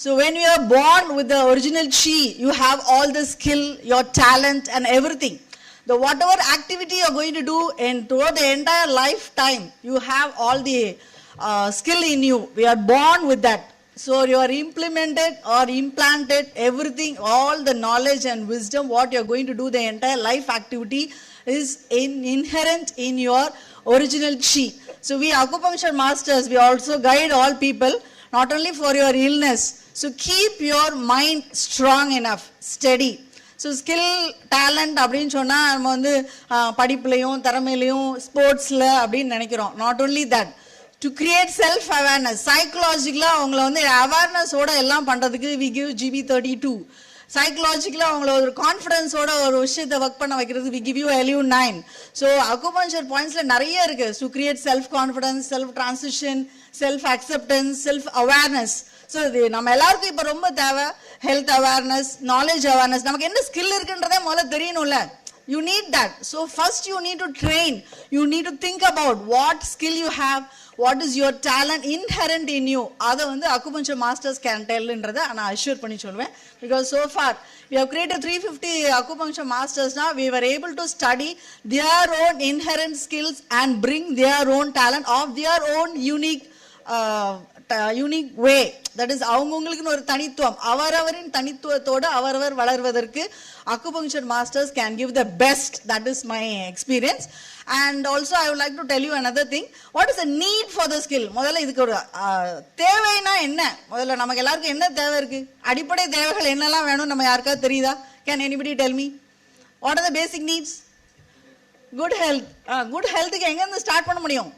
So when you are born with the original chi, you have all the skill, your talent and everything. The whatever activity you are going to do and throughout the entire lifetime, you have all the skill in you. We are born with that. So you are implemented or implanted everything, all the knowledge and wisdom, what you are going to do, the entire life activity is inherent in your original chi. So we acupuncture masters, we also guide all people, not only for your illness. So keep your mind strong enough, steady. So skill, talent அப்படின்னு சொன்னா நம்ம வந்து படிப்புலையும் திறமையிலையும் ஸ்போர்ட்ஸ்ல அப்படின்னு நினைக்கிறோம். Not only that, to create self awareness, psychologically அவங்களை வந்து awareness ஓட எல்லாம் பண்றதுக்கு we give GB32. Psychologically அவங்கள ஒரு கான்ஃபிடன்ஸ் ஓட ஒரு விஷயத்தை ஒர்க் பண்ண வைக்கிறது we give you LU9. So acupuncture pointsல நிறைய இருக்கு. To create self confidence, self transition, self acceptance, self awareness. So நம்ம எல்லாருக்கும் இப்போ ரொம்ப தேவை ஹெல்த் அவேர்னஸ், நாலேஜ் அவேர்னஸ். நமக்கு என்ன ஸ்கில் இருக்குன்றதே முதல்ல தெரியணும்ல. You need that. So first you need to train. You need to think about what skill you have, what is your talent inherent in you. அதை வந்து acupuncture masters can tellன்றதை நான் assure பண்ணி சொல்லுவேன். Because so far we have created 350 acupuncture masters. Now we were able to study their own inherent skills and bring their own talent of their own unique way. That is அவங்கவுங்களுக்குன்னு ஒரு தனித்துவம், அவரவரின் தனித்துவத்தோடு அவரவர் வளர்வதற்கு acupuncture masters can give the best. That is my experience. And also I would like to tell you another thing. What is the need for the skill? முதல்ல இதுக்கு ஒரு தேவைனா என்ன, முதல்ல நமக்கு எல்லாருக்கும் என்ன தேவை இருக்கு, அடிப்படை தேவைகள் என்னெல்லாம் வேணும் நம்ம யாருக்காவது தெரியுதா? Can anybody tell me? What are the basic needs? Good health. Good healthக்கு எங்க இருந்து ஸ்டார்ட் பண்ண முடியும்?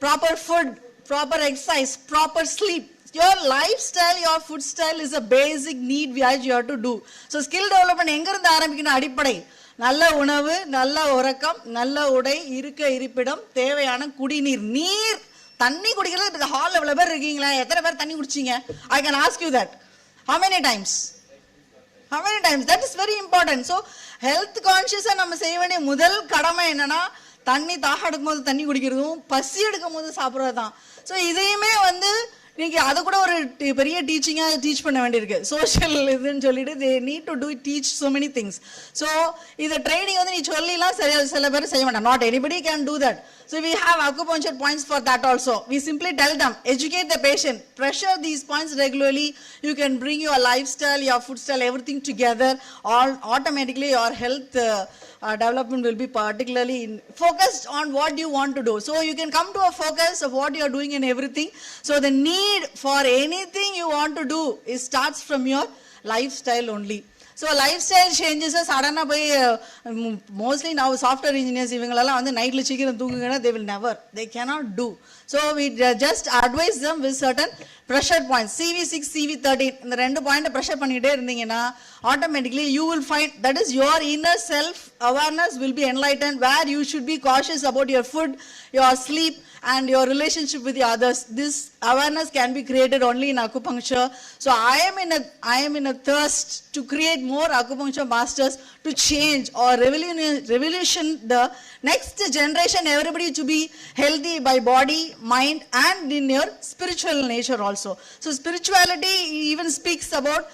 Proper food, proper exercise, proper sleep. Your lifestyle, your food style is a basic need which you have to do. So skill development எங்க இருந்து ஆரம்பிக்கணும்? அடிப்படை நல்ல உணவு, நல்ல உறக்கம், நல்ல உடை, இருக்க இருப்பிடம், தேவையான குடிநீர். நீர், தண்ணி குடிக்கிறது ஹால் எவ்வளவு பேர் இருக்கீங்களா? எத்தனை பேர் தண்ணி குடிச்சீங்க? I can ask you that. How many times? How many times? That is very important. So health conscious நம்ம செய்ய வேண்டிய முதல் கடமை என்னன்னா தண்ணி, தாகம் எடுக்கும் போது தண்ணி குடிக்கிறதும் பசி எடுக்கும் போது சாப்பிட்றது தான். ஸோ இதையுமே வந்து இன்னைக்கு அதை கூட ஒரு பெரிய டீச்சிங்காக டீச் பண்ண வேண்டியிருக்கு. சோஷியல் இதுன்னு சொல்லிட்டு they need to teach so many things. So இதை ட்ரைனிங் வந்து நீ சொல்லிலாம் சில பேர் செய்ய வேண்டாம். Not anybody can do that. So we have acupuncture points for that also. We simply tell them, educate the patient, pressure these points regularly. You can bring your lifestyle, your food style, everything together. All automatically your health development will be particularly focused on what you want to do. So you can come to a focus of what you are doing and everything. So the need for anything you want to do, it starts from your lifestyle only. So lifestyle changes சடனாக போய் mostly now software engineers இவங்களெல்லாம் வந்து நைட்டில் சீக்கிரம் தூங்குங்கன்னா they will never, they cannot do. So we just advise them with certain pressure points. CV6, CV13 இந்த ரெண்டு point pressure பண்ணிகிட்டே இருந்தீங்கன்னா automatically you will find that is your inner self awareness will be enlightened, where you should be cautious about your food, your sleep and your relationship with the others. This awareness can be created only in acupuncture. So I am in a thirst to create more acupuncture masters to change or revolution the next generation, everybody to be healthy by body, mind and in your spiritual nature also. So spirituality even speaks about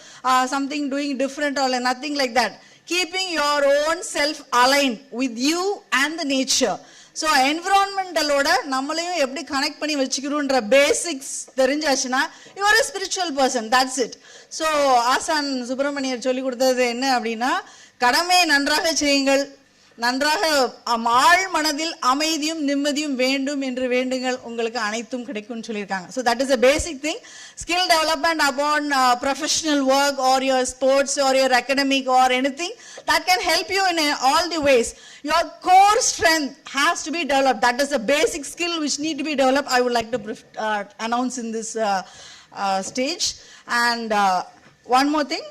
something doing different or nothing like that. keeping your own self aligned with you and the nature. So environmental oda நம்மளையும் எப்படி connect பண்ணி வச்சுக்கிறோம்ன்ற basics தெரிஞ்சாச்சுன்னா you are a spiritual person, that's it. So ஆசான் சுப்பிரமணியர் சொல்லி கொடுத்தது என்ன அப்படின்னா, கடமையை நன்றாக செய்யுங்கள், நன்றாக ஆழ் மனதில் அமைதியும் நிம்மதியும் வேண்டும் என்று வேண்டுங்கள், உங்களுக்கு அனைத்தும் கிடைக்கும்னு சொல்லியிருக்காங்க. So that is a basic thing. Skill development upon professional work or your sports or your academic or anything that can help you in all the ways. Your core strength has to be developed. That is a basic skill which need to be developed. I would like to announce in this stage. And one more thing,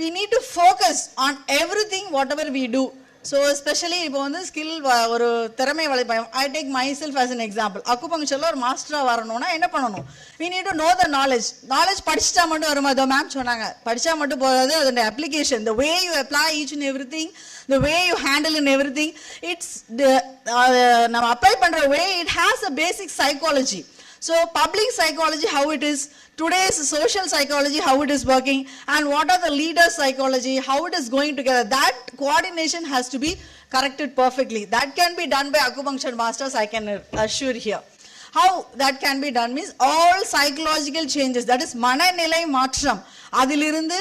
we need to focus on everything whatever we do. So especially இப்போ வந்து skill ஒரு திறமை வளர்ப்போம். I take myself as an example. அக்குபங்க்சர்ல ஒரு மாஸ்டரா வரணும்னா என்ன பண்ணணும்? We need to know the knowledge. Knowledge படிச்சா மட்டும் வருமா? அதோ மேம் சொன்னாங்க, படிச்சா மட்டும் போதாது, அதோட application, the way you apply each and everything, the way you handle in everything, it's நம்ம apply பண்ற way, it has a basic psychology. So public psychology, how it is, today's social psychology, how it is working, and what are the leaders' psychology, how it is going together. That coordination has to be corrected perfectly. That can be done by acupuncture masters, I can assure here. How that can be done means all psychological changes, that is மனநிலை மாற்றம், அதிலிருந்து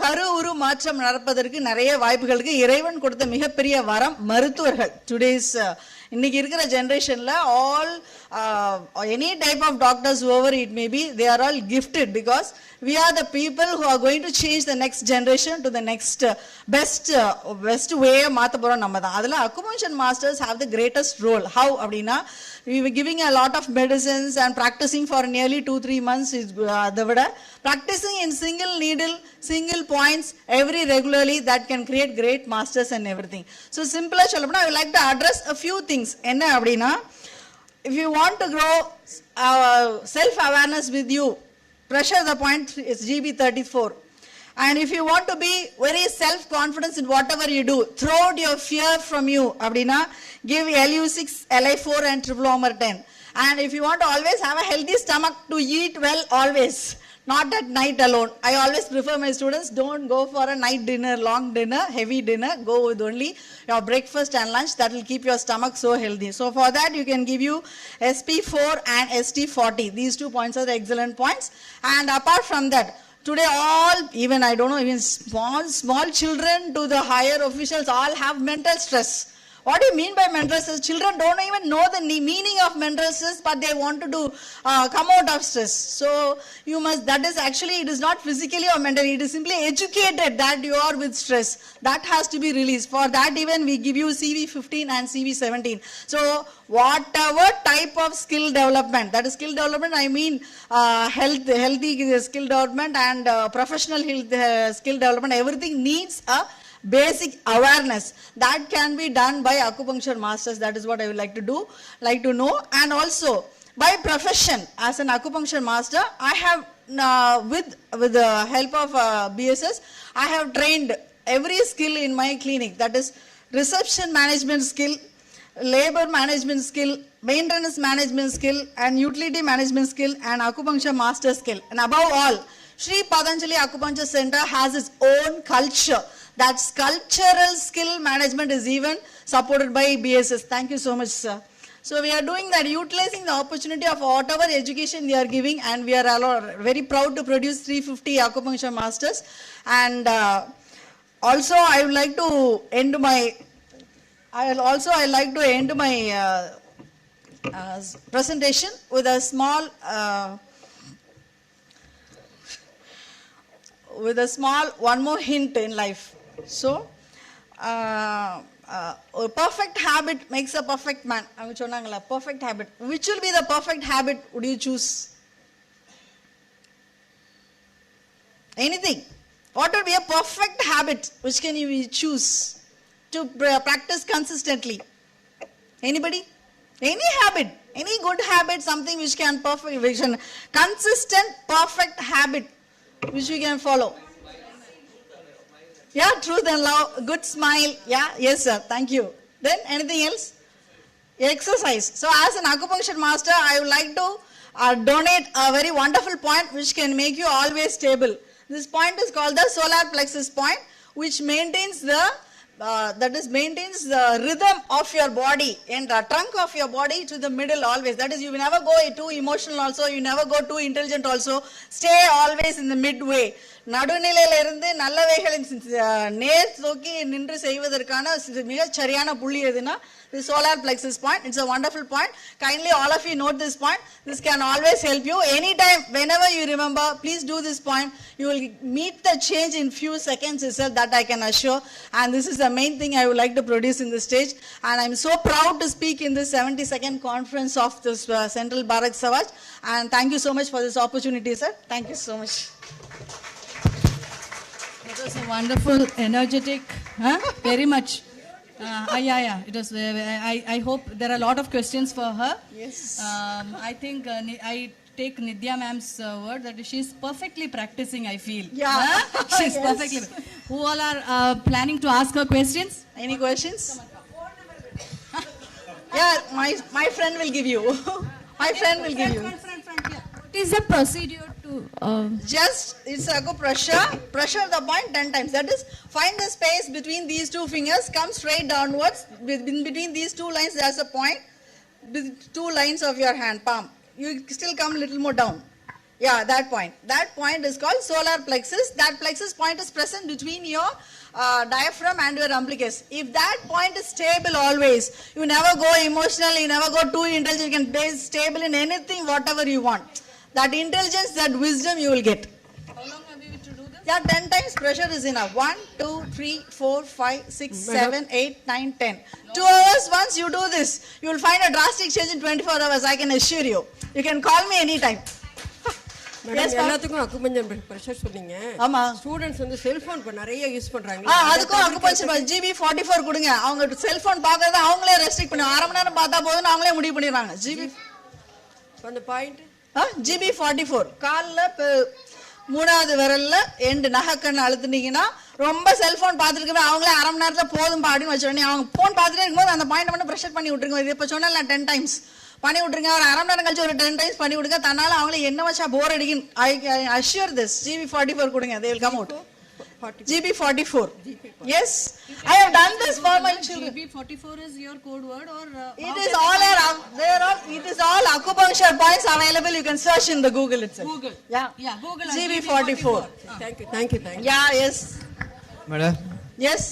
கரு உரு மாற்றம் நடப்பதற்கு நிறைய வாய்ப்புகள் இருக்கு. இறைவன் கொடுத்த மிகப்பெரிய வரம் மருத்துவர்கள். டுடேஸ் இன்னைக்கு இருக்கிற ஜெனரேஷன்ல all any type of doctors whoever it may be, they are all gifted because we are the people who are going to change the next generation to the next best way மாத்த போறோம் நம்ம தான். அதுல acupuncture masters have the greatest role. How அப்படின்னா, we were giving a lot of medicines and practicing for nearly 2-3 months is the vida practicing in single needle, single points every regularly, that can create great masters and everything. So simple சொல்லப்போனா I would like to address a few things. என்ன அப்படின்னா, if you want to grow self awareness with you, pressure the point is GB34. And if you want to be very self-confidence in whatever you do, throw out your fear from you. Abdina, give LU6, LI4 and triple homer 10. And if you want to always have a healthy stomach to eat well always, not at night alone. I always prefer my students, don't go for a night dinner, long dinner, heavy dinner. Go with only your breakfast and lunch. That will keep your stomach so healthy. So for that, you can give you SP4 and ST40. These 2 points are the excellent points. And apart from that, today all, even I don't know, even small children to the higher officials all have mental stress. What do you mean by mental stress? Children don't even know the meaning of mental stress, but they want to do come out of stress. So you must, that is actually, it is not physically or mentally, it is simply educated that you are with stress. That has to be released. For that even we give you CV15 and CV17. So whatever type of skill development, that is skill development, I mean healthy skill development and professional skill development, everything needs a basic awareness that can be done by acupuncture masters. That is what I would like to know. And also by profession, as an acupuncture master, I have with the help of BSS, I have trained every skill in my clinic. That is reception management skill, labor management skill, maintenance management skill, and utility management skill, and acupuncture master skill. And above all, Sri Patanjali Acupuncture Center has its own culture. That cultural skill management is even supported by BSS. Thank you so much, sir. So we are doing that, utilizing the opportunity of whatever education they are giving, and we are very proud to produce 350 acupuncture masters. And also I would like to end my presentation with a small one more hint in life. So a perfect habit makes a perfect man. Perfect habit. Which will be the perfect habit would you choose? Anything. What would be a perfect habit which can you choose to practice consistently? Anybody? Any habit, any good habit, something which can consistent perfect habit which we can follow. Yeah, truth and love, good smile. Yeah, yes sir, thank you. Then anything else? Exercise. So as an acupuncture master, I would like to donate a very wonderful point which can make you always stable. This point is called the solar plexus point. which maintains maintains the rhythm of your body and the trunk of your body to the middle always. That is, you will never go too emotional also, you never go too intelligent also. Stay always in the midway. நடுநிலையில இருந்து நல்லவைகளின் நேர் நோக்கி நின்று செய்வதற்கான மிகச் சரியான புள்ளி எதுனா the solar plexus point. It's a wonderful point. Kindly all of you note this point. This can always help you. Anytime, whenever you remember, please do this point. You will meet the change in few seconds itself, that I can assure. And this is the main thing I would like to produce in this stage. And I'm so proud to speak in this 72nd conference of this Central Bharat Sevak. And thank you so much for this opportunity, sir. Thank you so much. It was a wonderful, energetic, very much. Yeah. It was. I hope there are a lot of questions for her. Yes. I think I take Nidya ma'am's word that she's perfectly practicing. I feel. Yeah. She's Yes. perfectly. Who all are planning to ask her questions? Any questions? Yeah, my friend will give you. My friend will give you. What is the procedure to... Just, it's a pressure the point 10 times. That is, find the space between these two fingers, come straight downwards. Between these two lines, there's a point. With 2 lines of your hand, palm. You still come a little more down. Yeah, that point. That point is called solar plexus. That plexus point is present between your diaphragm and your umbilicus. If that point is stable always, you never go emotional, you never go too intelligent, you can be stable in anything, whatever you want. That intelligence, that wisdom you will get. How long have you to do this? Yeah, 10 times pressure is enough. 1, 2, 3, 4, 5, 6, 7, 8, 9, 10. 2 hours once you do this, you will find a drastic change in 24 hours, I can assure you. You can call me anytime. Madam எல்லாத்துக்கும் acupuncture pressure சொன்னீங்க. ஆமா. Students வந்து cellphone இப்ப நிறைய use பண்றாங்க. அதுக்கும் acupuncture GB 44 கொடுங்க. அவங்க செல்போன் பார்க்கறத அவங்களே ரெஸ்ட்ரிக்ட் பண்ணி 1/2 மணி நேரம் பார்த்தா போதும்னு அவங்களே முடிவு பண்ணிடுறாங்க. GB அந்த பாயிண்ட் GB 44 கால்ல 3வது விரல்ல எண்ட் நகக்கண்ண அழுத்துனீங்கன்னா ரொம்ப செல்போன் பார்த்துருக்கவே அவங்களே 1/2 மணி நேரத்துல போதும் அப்படின்னு வச்சோடனே அவங்க போன் பார்த்துட்டே இருக்கும்போது அந்த பாயிண்ட் மட்டும் ப்ரெஷர் பண்ணி விட்டுருங்க. இது இப்ப சொன்னா 10 டைம்ஸ் பண்ணி விட்டுருங்க. ஒரு 1/2 மணி நேரம் கழிச்சு ஒரு 10 டைம்ஸ் பண்ணி விடுங்க. தன்னால அவங்களே என்ன வச்சா போர் அடிக்கும். I assure this. GB 44 கொடுங்க. They will come out. GB 44. Yes. I have done this for my children. GB 44 is your code word or? It is all around. It is all acupuncture points available. You can search in the Google itself. Google. Yeah. Google. GB 44. Thank you. Yeah. Yes. Madam. Yes.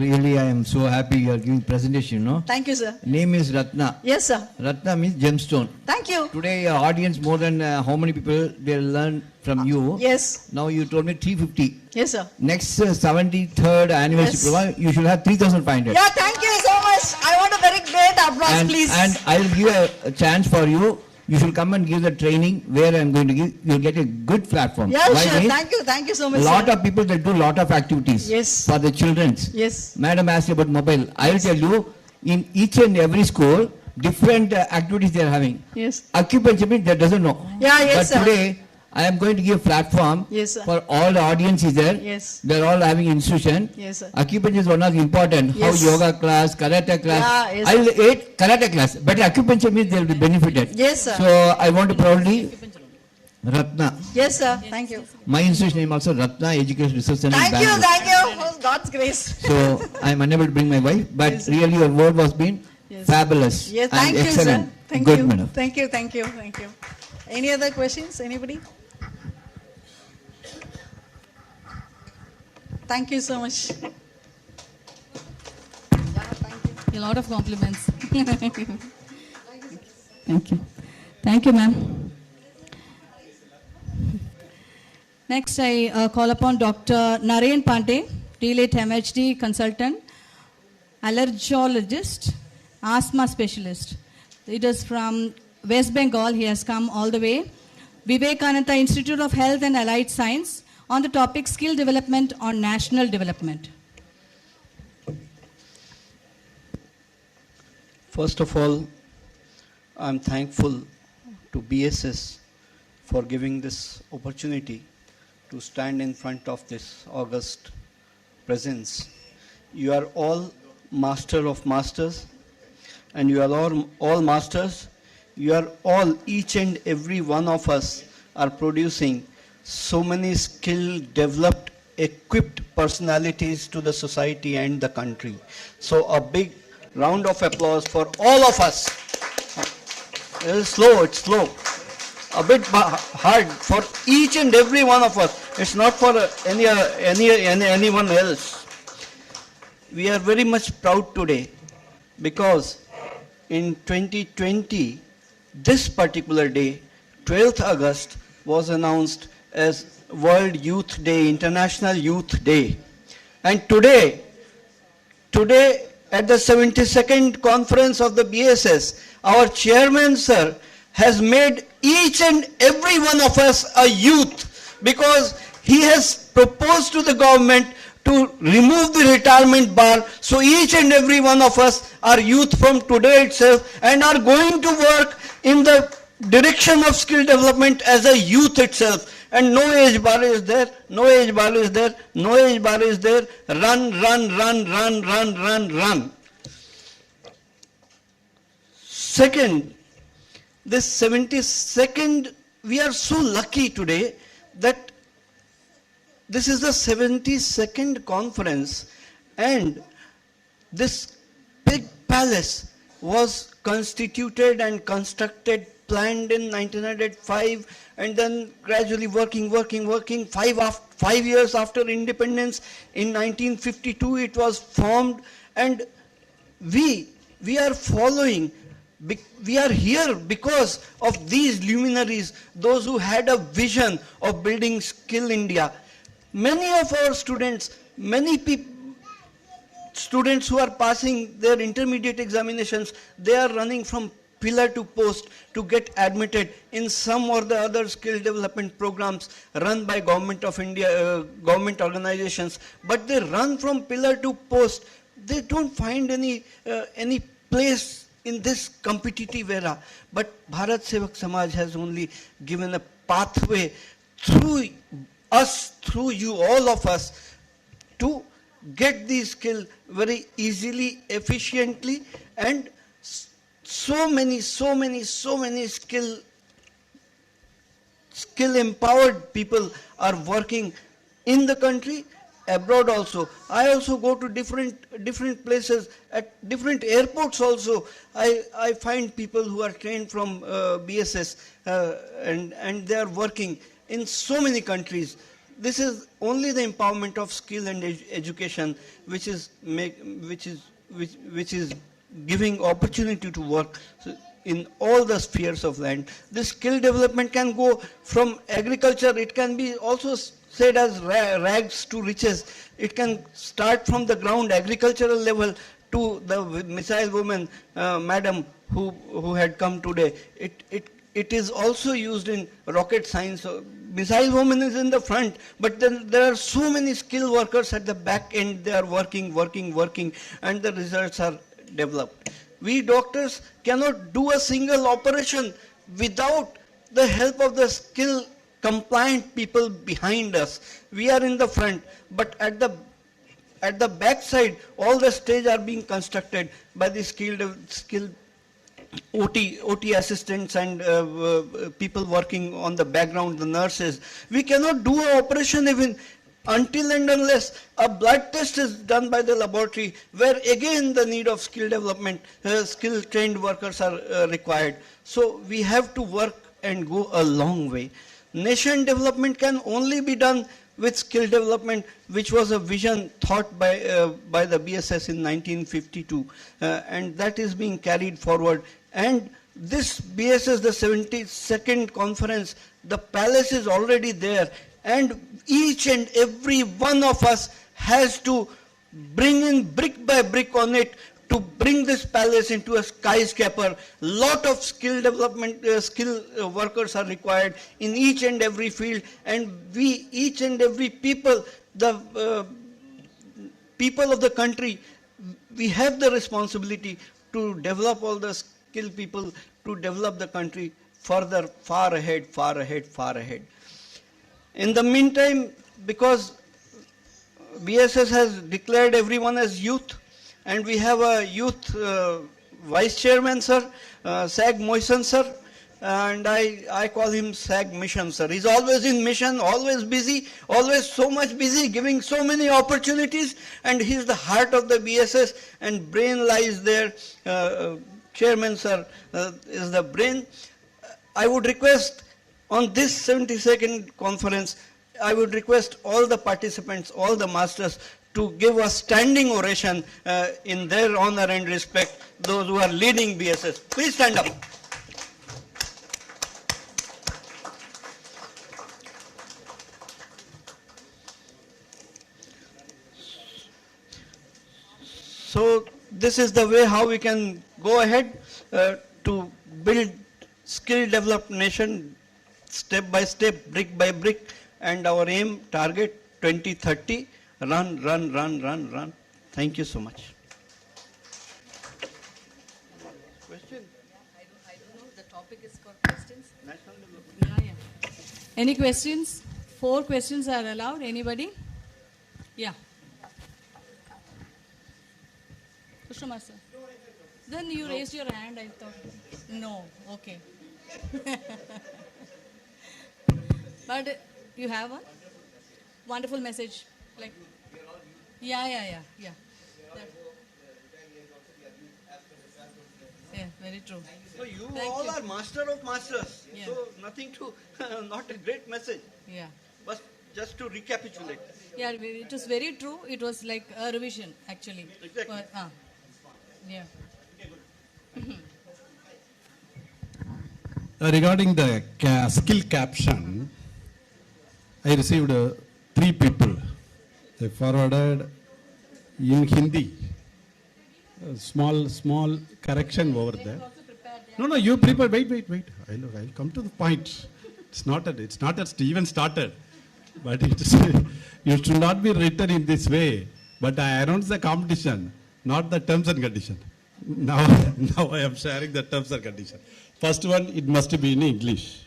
Really, I am so happy you are giving presentation. No. Thank you, sir. Name is Ratna. Yes, sir. Ratna means gemstone. Thank you. Today, audience more than how many people they learn from you? Yes. Now you told me 350. Yes, sir. Next 73rd anniversary program, you should have 3,500. Yeah. Thank you so much. I want a very great applause, please. And I will give a chance for you. You should come and give the training where I am going to give. You will get a good platform. Yeah, Why sure. means Thank you so much. a lot sir. of people that do lot of activities. Yes. For the children. Yes. Madam asked about mobile. I will tell you, in each and every school, different activities they are having. Yes. Acupuncture means that doesn't know. Yeah, yes, but sir. today, I am going to give a platform Yes, sir. for all the audience is there. Yes. They are all having institution. Yes, sir. Acupuncture is one of the important. Yes. How yoga class, karate class. Yeah, yes, I will aid karate class, but acupuncture means they will be benefited. Yes, sir. So I want to proudly Ratna. Yes, sir. Thank you. My institution name also Ratna Education Research Center. Thank you. Bangalore. Thank you. Oh, God's grace. So I am unable to bring my wife, but Yes. really your word was been Yes. fabulous Yes. and Thank you, excellent. sir. Thank Good you. madam. Thank you. Thank you. Thank you. Any other questions? Anybody? Thank you so much. A lot of compliments. Thank you. Thank you, ma'am. Next, I call upon Dr. Naren Pandey, DLET MHD consultant, allergologist, asthma specialist. It is from West Bengal. He has come all the way. Vivekananda Institute of Health and Allied Science on the topic skill development on national development. First of all, I'm thankful to BSS for giving this opportunity to stand in front of this august presence. You are all master of masters, and you are all masters. You are all, each and every one of us are producing so many skill developed equipped personalities to the society and the country. So a big round of applause for all of us. It's slow. A bit hard for each and every one of us. It's not for anyone else. We are very much proud today because in 2020, this particular day, 12th August, was announced as World Youth Day, International Youth Day. And today at the 72nd conference of the BSS, our chairman, sir, has made each and every one of us a youth because he has proposed to the government to remove the retirement bar. So each and every one of us are youth from today itself and are going to work in the direction of skill development as a youth itself. And no age bar is there, no age bar is there, no age bar is there. Run. Second, this 72nd, we are so lucky today that this is the 72nd conference and this big palace was constituted and constructed, planned in 1905 and then gradually working. 5 years after independence, in 1952 it was formed, and we are following. We are here because of these luminaries, those who had a vision of building Skill India. Many of our students, students who are passing their intermediate examinations, they are running from pillar to post to get admitted in some or the other skill development programs run by Government of India, government organizations. But they run from pillar to post. They don't find any place in this competitive era. But Bharat Sevak Samaj has only given a pathway through us, through you, all of us, to get these skills very easily, efficiently, and so many skill empowered people are working in the country, abroad also. I also go to different places, at different airports also. I find people who are trained from BSS and they are working in so many countries. This is only the empowerment of skill and education which is giving opportunity to work in all the spheres of land. This skill development can go from agriculture, it can be also said as rags to riches. It can start from the ground agricultural level to the missile woman, madam, who had come today. It is also used in rocket science. So missile woman is in the front, but then there are so many skilled workers at the back end. They are working, and the results are developed. We doctors cannot do a single operation without the help of the skill compliant people behind us. We are in the front, but at the back side, all the stage are being constructed by the skilled OT assistants and people working on the background, the nurses. We cannot do an operation even until and unless a blood test is done by the laboratory, where again the need of skill development, skill trained workers are required. So we have to work and go a long way. Nation development can only be done with skill development, which was a vision thought by the BSS in 1952, and that is being carried forward. And this BSS, the 72nd conference, the palace is already there, and each and every one of us has to bring in brick by brick on it to bring this palace into a skyscraper. Lot of skill development, workers are required in each and every field, and we, each and every people, the people of the country, we have the responsibility to develop all the skilled people, to develop the country further, far ahead. In the meantime, because BSS has declared everyone as youth, and we have a youth vice chairman, sir, Sag Moisan, sir. and I call him SAG Mission, sir. He's always in mission, always busy, always so much busy, giving so many opportunities, and he's the heart of the BSS, and brain lies there. Chairman, sir, is the brain. I would request on this 72nd conference, I would request all the participants, all the masters, to give a standing oration in their honor and respect, those who are leading BSS. Please stand up. So this is the way how we can go ahead to build skill-developed nation step by step, brick by brick, and our aim, target 2030, run, run, run, run, run. Thank you so much. Question? I don't know. The topic is for questions. Yeah. Any questions? 4 questions are allowed. Anybody? Yeah. Kushma sir. Then you raised your hand, I thought. No, okay. But you have one wonderful message. Like, yeah. Yeah, very true. So you Thank all you. are master of masters. Yeah. So nothing to, not a great message. Yeah. But just to recapitulate. Yeah, it was very true. It was like a revision, actually. Exactly. Yeah. Regarding the skill caption, I received 3 people. They forwarded in Hindi. Small correction over there. No, you prepare. Wait. I'll come to the point. It's not even started. But it should not be written in this way. But I announced the competition, not the terms and conditions. Now I am sharing the terms and conditions. First one, it must be in English.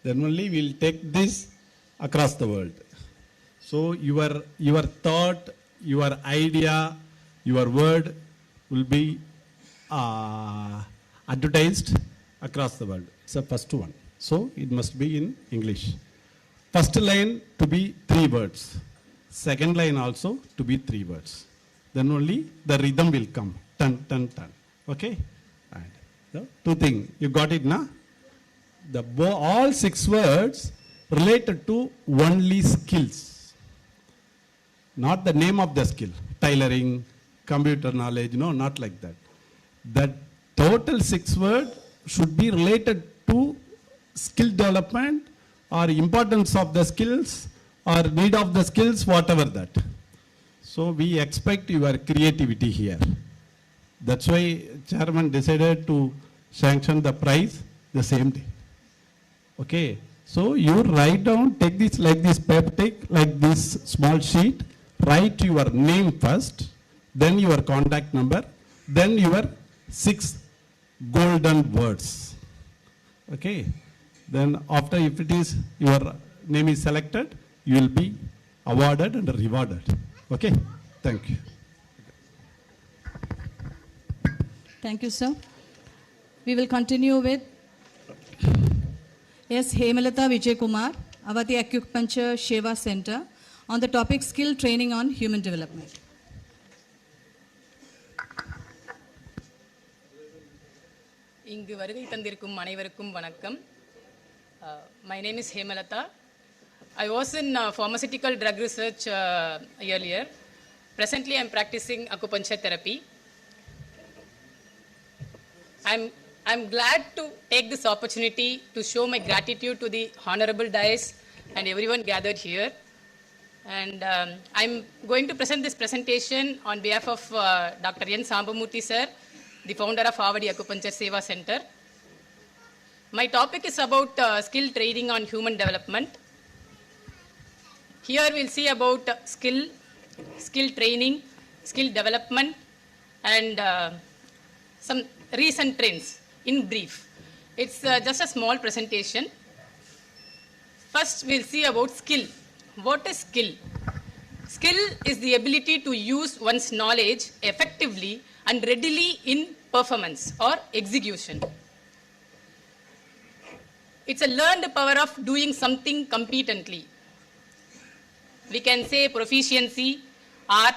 Then only we'll take this across the world. So your thought, your idea, your word will be advertised across the world. It's the first one. So it must be in English. First line to be 3 words. Second line also to be 3 words. Then only the rhythm will come. Tan, tan, tan. Okay? And the 2 things. You got it, na? All 6 words related to only skills. Not the name of the skill. Tailoring, computer knowledge. No, not like that. The total 6 words should be related to skill development or importance of the skills or need of the skills, whatever that. So we expect your creativity here. That's why chairman decided to sanction the prize the same day. Okay. So you write down, take this like this paper, take like this small sheet, write your name first, then your contact number, then your 6 golden words. Okay. Then after, if it is your name is selected, you will be awarded and rewarded. Okay. Thank you. Thank you, sir. We will continue with Hemalata Vijay Kumar, Avati Acupuncture Seva Center, on the topic skill training on human development. இங்கு வருகை தந்திருக்கும் அனைவருக்கும் வணக்கம். My name is Hemalata. I was in pharmaceutical drug research earlier. Presently, I am practicing acupuncture therapy. I'm glad to take this opportunity to show my gratitude to the honorable dais and everyone gathered here. And I'm going to present this presentation on behalf of Dr. N. Sambamurthy sir, the founder of Avadi Acupuncture Seva Center. My topic is about skill training on human development. Here we'll see about skill training, skill development, and some recent trends in brief. It's just a small presentation. First, we'll see about skill. What is skill? Skill is the ability to use one's knowledge effectively and readily in performance or execution. it's a learned power of doing something competently. We can say proficiency, art,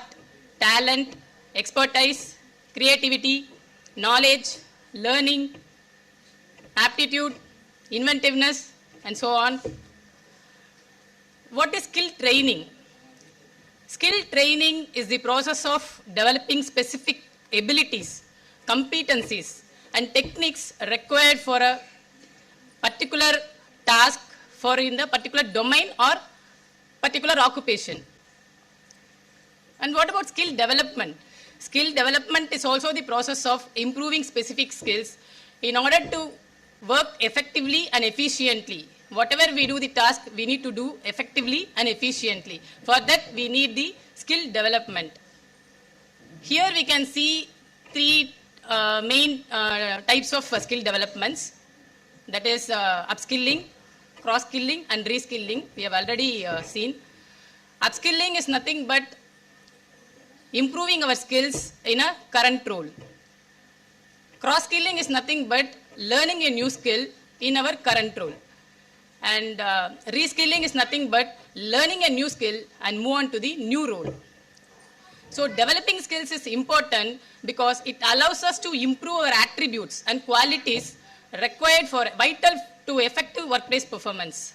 talent, expertise, creativity, knowledge, learning, aptitude, inventiveness, and so on. What is skill training? Skill training is the process of developing specific abilities, competencies, and techniques required for a particular task for in the particular domain or particular occupation. And what about skill development? Skill development is also the process of improving specific skills in order to work effectively and efficiently. Whatever we do the task, we need to do effectively and efficiently. For that, we need the skill development. Here we can see three main types of skill developments. That is upskilling, cross-skilling, and reskilling. We have already seen. Upskilling is nothing but improving our skills in a current role. Cross-skilling is nothing but learning a new skill in our current role. And reskilling is nothing but learning a new skill and move on to the new role. So developing skills is important because it allows us to improve our attributes and qualities required for vital to effective workplace performance.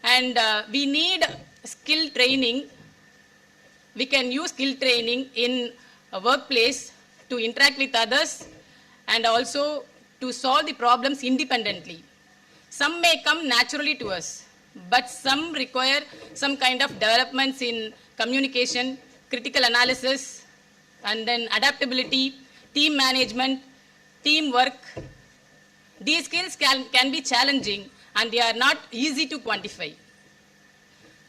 And we need skill training. We can use skill training in a workplace to interact with others and also to solve the problems independently. Some may come naturally to us, but some require some kind of developments in communication, critical analysis, and then adaptability, team management, teamwork. These skills can be challenging and they are not easy to quantify.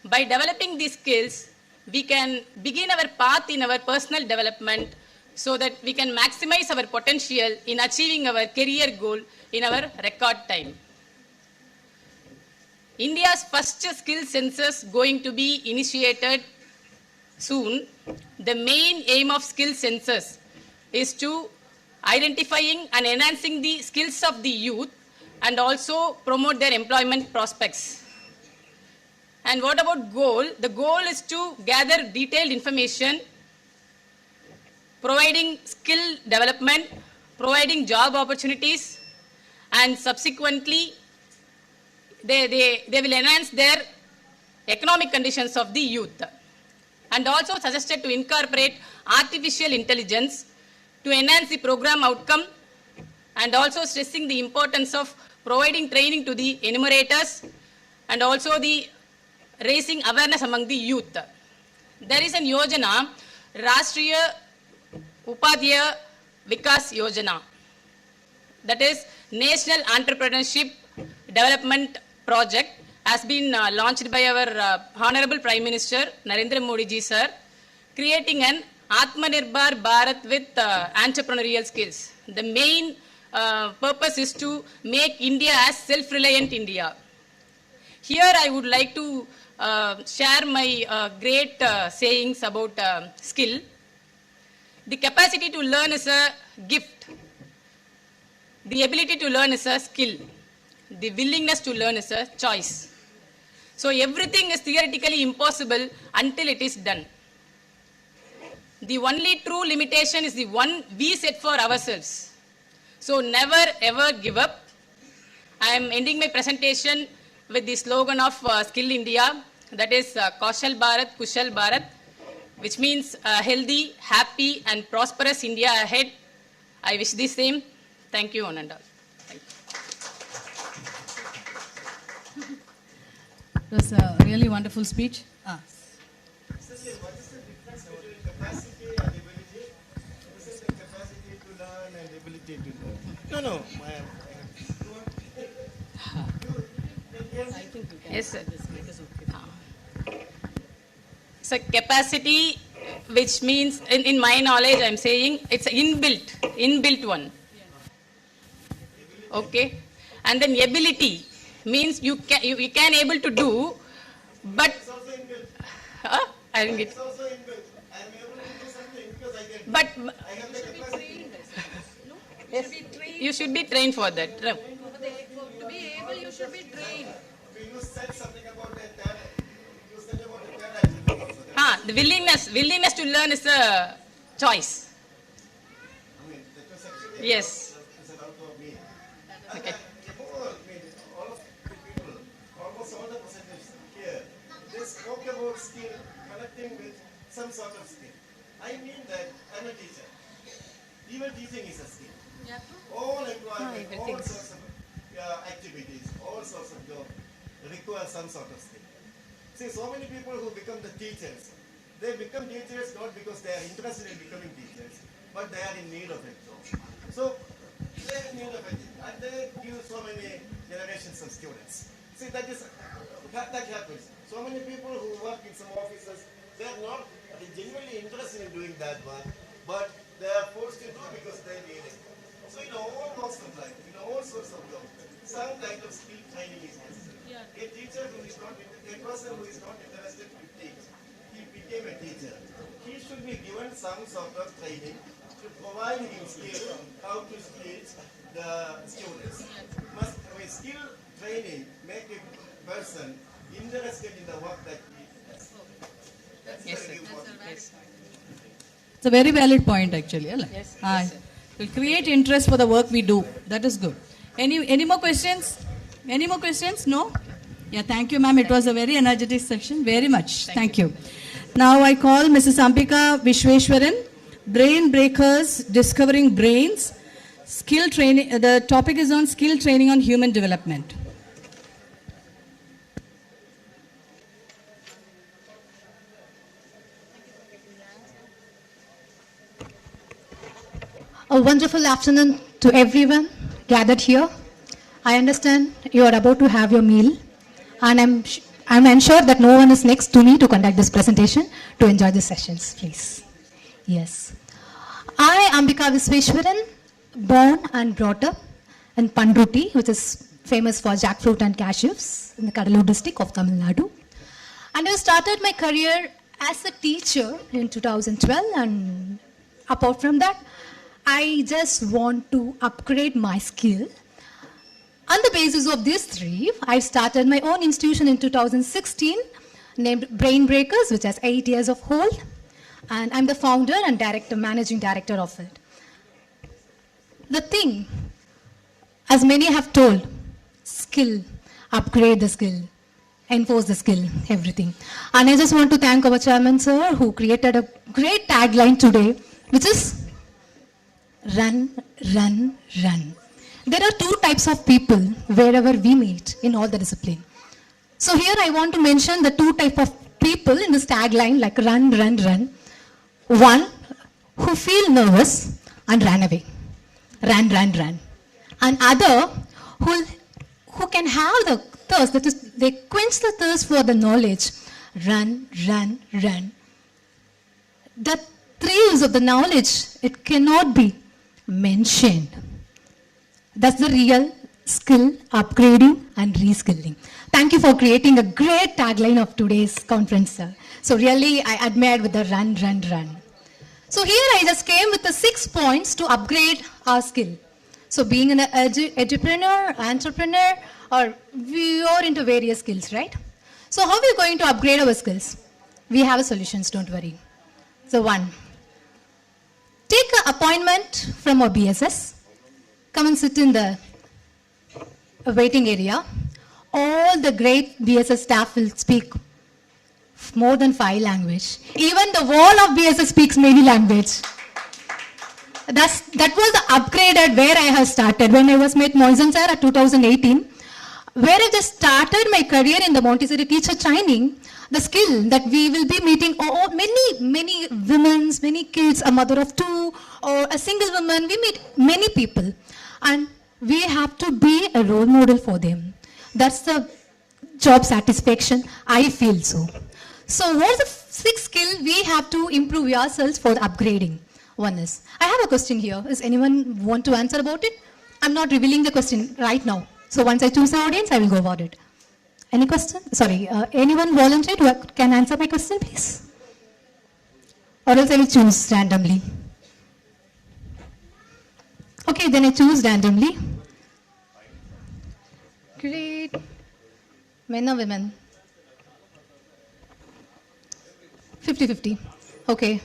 By developing these skills, we can begin our path in our personal development so that we can maximize our potential in achieving our career goal in our record time. India's first skill census going to be initiated soon. The main aim of skill census is to identifying and enhancing the skills of the youth and also promote their employment prospects. And what about goal? The goal is to gather detailed information, providing skill development, providing job opportunities, and subsequently they will enhance their economic conditions of the youth. And also suggested to incorporate artificial intelligence to enhance the program outcome and also stressing the importance of providing training to the enumerators and also the raising awareness among the youth. There is an Yojana, Rashtriya Upadhyaya Vikas Yojana, that is National Entrepreneurship Development Project, has been launched by our Honorable Prime Minister Narendra Modi ji sir, creating an Atmanirbhar Bharat with entrepreneurial skills. The main purpose is to make India as self-reliant India. Here I would like to share my great sayings about skill. The capacity to learn is a gift. The ability to learn is a skill. The willingness to learn is a choice. So everything is theoretically impossible until it is done. The only true limitation is the one we set for ourselves. So never ever give up. I am ending my presentation with the slogan of Skill India, that is Kaushal Bharat, Kushal Bharat, which means healthy, happy and prosperous India ahead. I wish the same. Thank you, one and all. It was a really wonderful speech. What is the difference between capacity and ability? This is the capacity to learn and ability to learn. No. I think you can. Yes, sir. So capacity, which means, in my knowledge, I am saying it's inbuilt one. Okay, and then ability means you can able to do, but I didn't get. It's also inbuilt. I am able to do something because I can. But I have the capacity. yes, you should be trained for that. To be able you should be trained. You said something about a third. You said about a third attribute also. The willingness to learn is a choice. I mean, that was actually Yes. it's an out of me. Okay. All of the people, almost all the presenters here, they spoke about skill, connecting with some sort of skill. I mean that I'm a teacher. Even teaching is a skill. All employment, all sorts of activities, all sorts of jobs require some sort of skill. See, so many people who become the teachers, they become teachers not because they are interested in becoming teachers, but they are in need of a job. So, they are in need of a job, and they give so many generations of students. See, that happens. So many people who work in some offices, they are not genuinely interested in doing that work, but they are forced to do because they need it. So in all walks of life, in all sorts of jobs, some kind of skill training is necessary. A teacher who is not, a person who is not interested to teach, he became a teacher. He should be given some sort of training to provide him skill how to teach the students. Skill training make a person interested in the work that he does. That's very important. Yes. It's a very valid point, actually. Yes. We'll create interest for the work we do. That is good. Any more questions? Any more questions? No? Yeah, thank you, ma'am. It was a very energetic session. Very much. Thank you. Now I call Mrs. Ambika Vishweshwaran, Brain Breakers, Discovering Brains, Skill Training. The topic is on skill training on human development. A wonderful afternoon to everyone gathered here. I understand you are about to have your meal, and I'm ensured that no one is next to me to conduct this presentation to enjoy the sessions, please. Yes. I, Ambika Visweshwaran, born and brought up in Pandruti, which is famous for jackfruit and cashews in the Kadalur district of Tamil Nadu. And I started my career as a teacher in 2012, and apart from that, I just want to upgrade my skill. On the basis of these three, I started my own institution in 2016 named Brain Breakers, which has 8 years of hold. And I'm the founder and managing director of it. The thing, as many have told, skill, upgrade the skill, enforce the skill, everything. And I just want to thank our chairman, sir, who created a great tagline today, which is run, run, run. There are two types of people wherever we meet in all the discipline. So here I want to mention the two types of people in this tagline, like run, run, run. One who feel nervous and run away. Run, run, run. And other who can have the thirst, that is, they quench the thirst for the knowledge. Run, run, run. The thrills of the knowledge, it cannot be mentioned. That's the real skill upgrading and reskilling. Thank you for creating a great tagline of today's conference, sir. So really, I admired with the run, run, run. So here I just came with the 6 points to upgrade our skill. So being an edupreneur, entrepreneur, or we are into various skills, right? So how are we going to upgrade our skills? We have solutions, don't worry. So one, take an appointment from our BSS. Come and sit in the waiting area. All the great BSS staff will speak more than 5 languages. Even the wall of BSS speaks many languages. That was the upgraded where I have started. When I was met Moisen sir at 2018, where I just started my career in the Montessori teacher training, the skill that we will be meeting many women, many kids, a mother of 2 or a single woman, we meet many people. And we have to be a role model for them. That's the job satisfaction, I feel so. So what's the 6th skill we have to improve ourselves for upgrading? One is, I have a question here. Does anyone want to answer about it? I'm not revealing the question right now. So once I choose the audience, I will go about it. Any question? Sorry, anyone volunteer who can answer my question, please? Or else I will choose randomly. Okay, then I choose randomly. Great. Men or women? 50-50. Okay.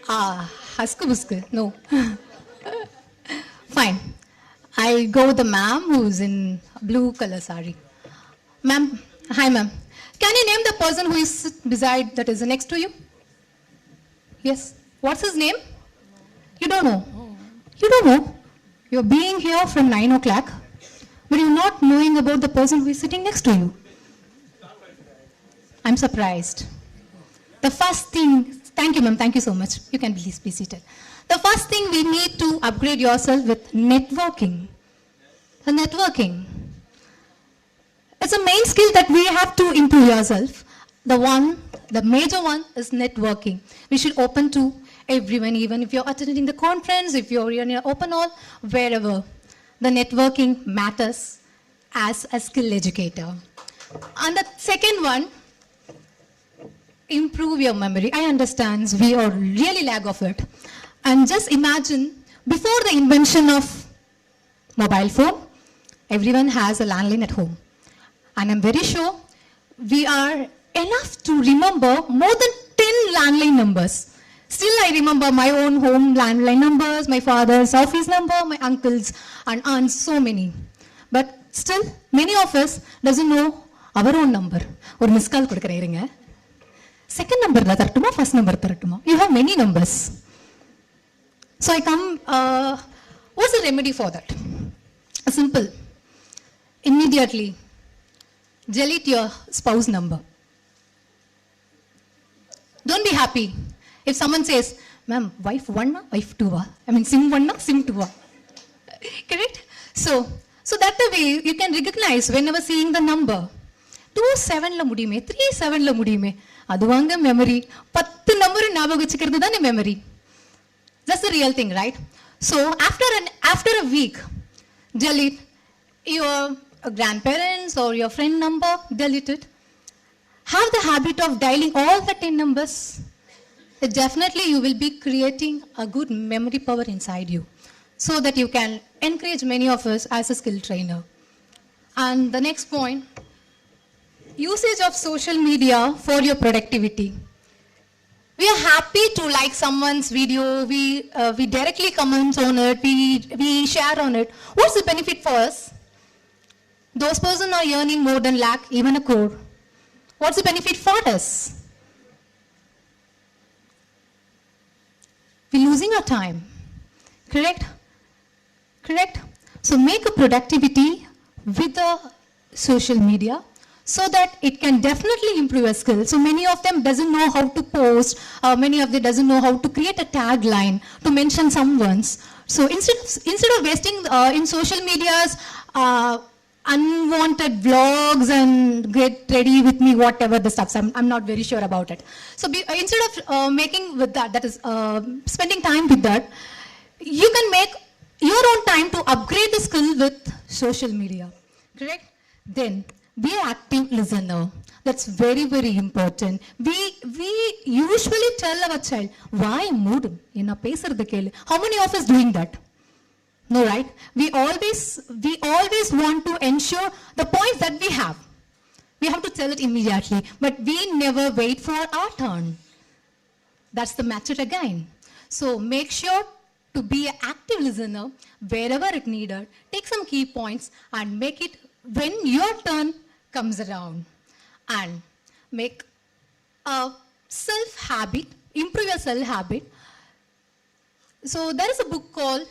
Haska buska. No. Fine. I'll go with the ma'am who's in blue color sari. Ma'am, hi ma'am. Can you name the person who is beside, that is next to you? Yes. What's his name? You don't know. You don't know. You're being here from 9 o'clock, but you're not knowing about the person who is sitting next to you. I'm surprised. The first thing, thank you ma'am, thank you so much. You can please be seated. The first thing we need to upgrade yourself with networking. The networking. It's a main skill that we have to improve yourself. The major one is networking. We should open to everyone, even if you're attending the conference, if you're in an open hall, wherever. The networking matters as a skill educator. And the second one, improve your memory. I understand we are really lack of it. And just imagine, before the invention of mobile phone, everyone has a landline at home. And I'm very sure we are enough to remember more than 10 landline numbers. Still, I remember my own home landline numbers, my father's office number, my uncle's and aunts, so many. But still, many of us doesn't know our own number. Or miss call kodukkureenga. Second number la tarattuma, first number tarattuma. You have many numbers. So I come, what's the remedy for that? Simple. Immediately, delete your spouse number. Don't be happy if someone says, ma'am, wife 1, wife 2, I mean SIM 1, SIM 2. Correct? So that the way you can recognize whenever seeing the number. 27 la mudiyume, 37 la mudiyume. Aduvanga memory. 10 number nabaga vechikkiradhu dhaan memory. That's the real thing, right? So after a week, delete your grandparents or your friend number, delete it. Have the habit of dialing all the 10 numbers. Definitely you will be creating a good memory power inside you, so that you can encourage many of us as a skill trainer. And the next point, usage of social media for your productivity. We are happy to like someone's video, we directly comment on it, we share on it. What's the benefit for us? Those persons are earning more than lakh, even a crore. What's the benefit for us? We're losing our time. Correct? Correct? So make a productivity with the social media, so that it can definitely improve your skills. So many of them doesn't know how to post, many of them doesn't know how to create a tagline to mention someone's. So instead of wasting in social media's unwanted vlogs and get ready with me, whatever the stuff, I'm not very sure about it. So instead of making with that is spending time with that, you can make your own time to upgrade the skill with social media. Correct? Then be an active listener. That's very, very important. We usually tell our child, why mood? How many of us doing that? No, right? We always want to ensure the points that we have. We have to tell it immediately, but we never wait for our turn. That's the method again. So make sure to be an active listener wherever it needed. Take some key points and make it when your turn comes around, and make a self-habit, improve your self-habit. So there is a book called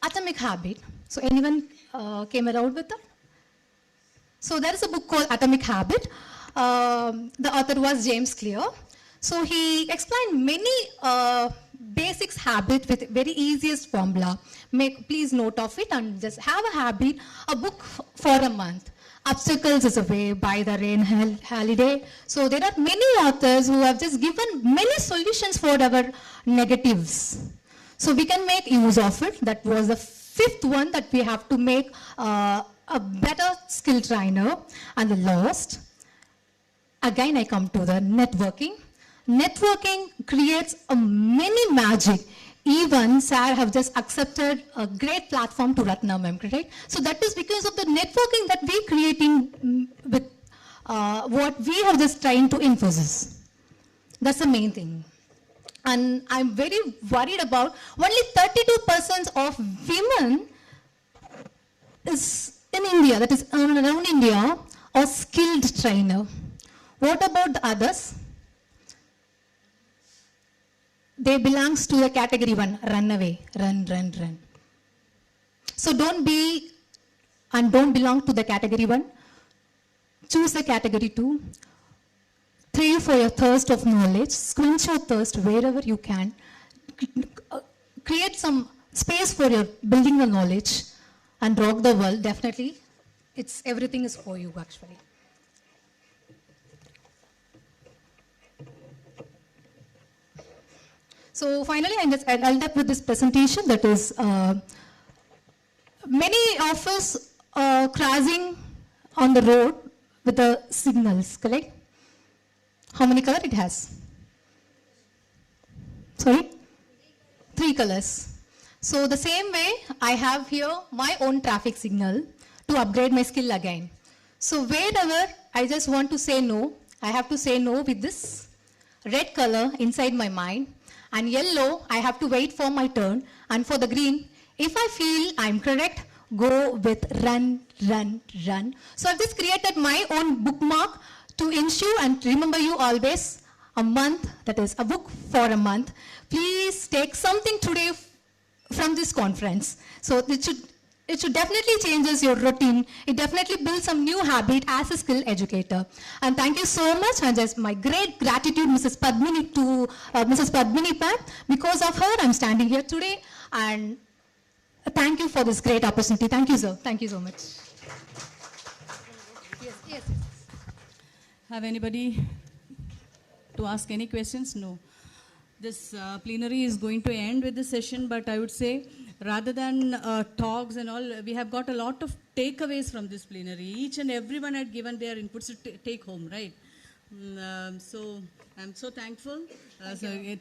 Atomic Habit. So anyone came around with that? So there is a book called Atomic Habit. The author was James Clear. So he explained many basics habit with very easiest formula. Please note of it and just have a habit, a book for a month. Obstacles is a way by the Rain Holiday. So there are many authors who have just given many solutions for our negatives. So we can make use of it. That was the fifth one, that we have to make a better skill trainer. And the last, again I come to the networking. Networking creates a many magic even sir have just accepted a great platform to Ratna ma'am, right? So that is because of the networking that we creating with what we have just trying to Infosys. That's the main thing. And I'm very worried about only 32% of women is in India, that is around India, are skilled trainer. What about the others? They belongs to the category 1, run away, run, run, run. So don't be and don't belong to the category 1. Choose the category 2. 3 for your thirst of knowledge. Quench your thirst wherever you can. Create some space for your building the knowledge and rock the world. Definitely, everything is for you actually. So finally, I'll end up with this presentation. That is, many of us are crossing on the road with the signals, correct? How many colors it has? Sorry? 3 colors. So the same way, I have here my own traffic signal to upgrade my skill again. So wherever I just want to say no, I have to say no with this red color inside my mind. And yellow, I have to wait for my turn. And for the green, if I feel I'm correct, go with run, run, run. So I've just created my own bookmark to ensure and remember you always a month, that is a book for a month. Please take something today from this conference. So it should definitely changes your routine. It definitely builds some new habit as a skill educator. And thank you so much. And just my great gratitude, Mrs. Padmini Pat. Because of her, I'm standing here today. And thank you for this great opportunity. Thank you, sir. Thank you so much. Yes. Have anybody to ask any questions? No. This plenary is going to end with this session, but I would say rather than talks and all, we have got a lot of takeaways from this plenary. Each and everyone had given their inputs to take home, right? So I'm so thankful.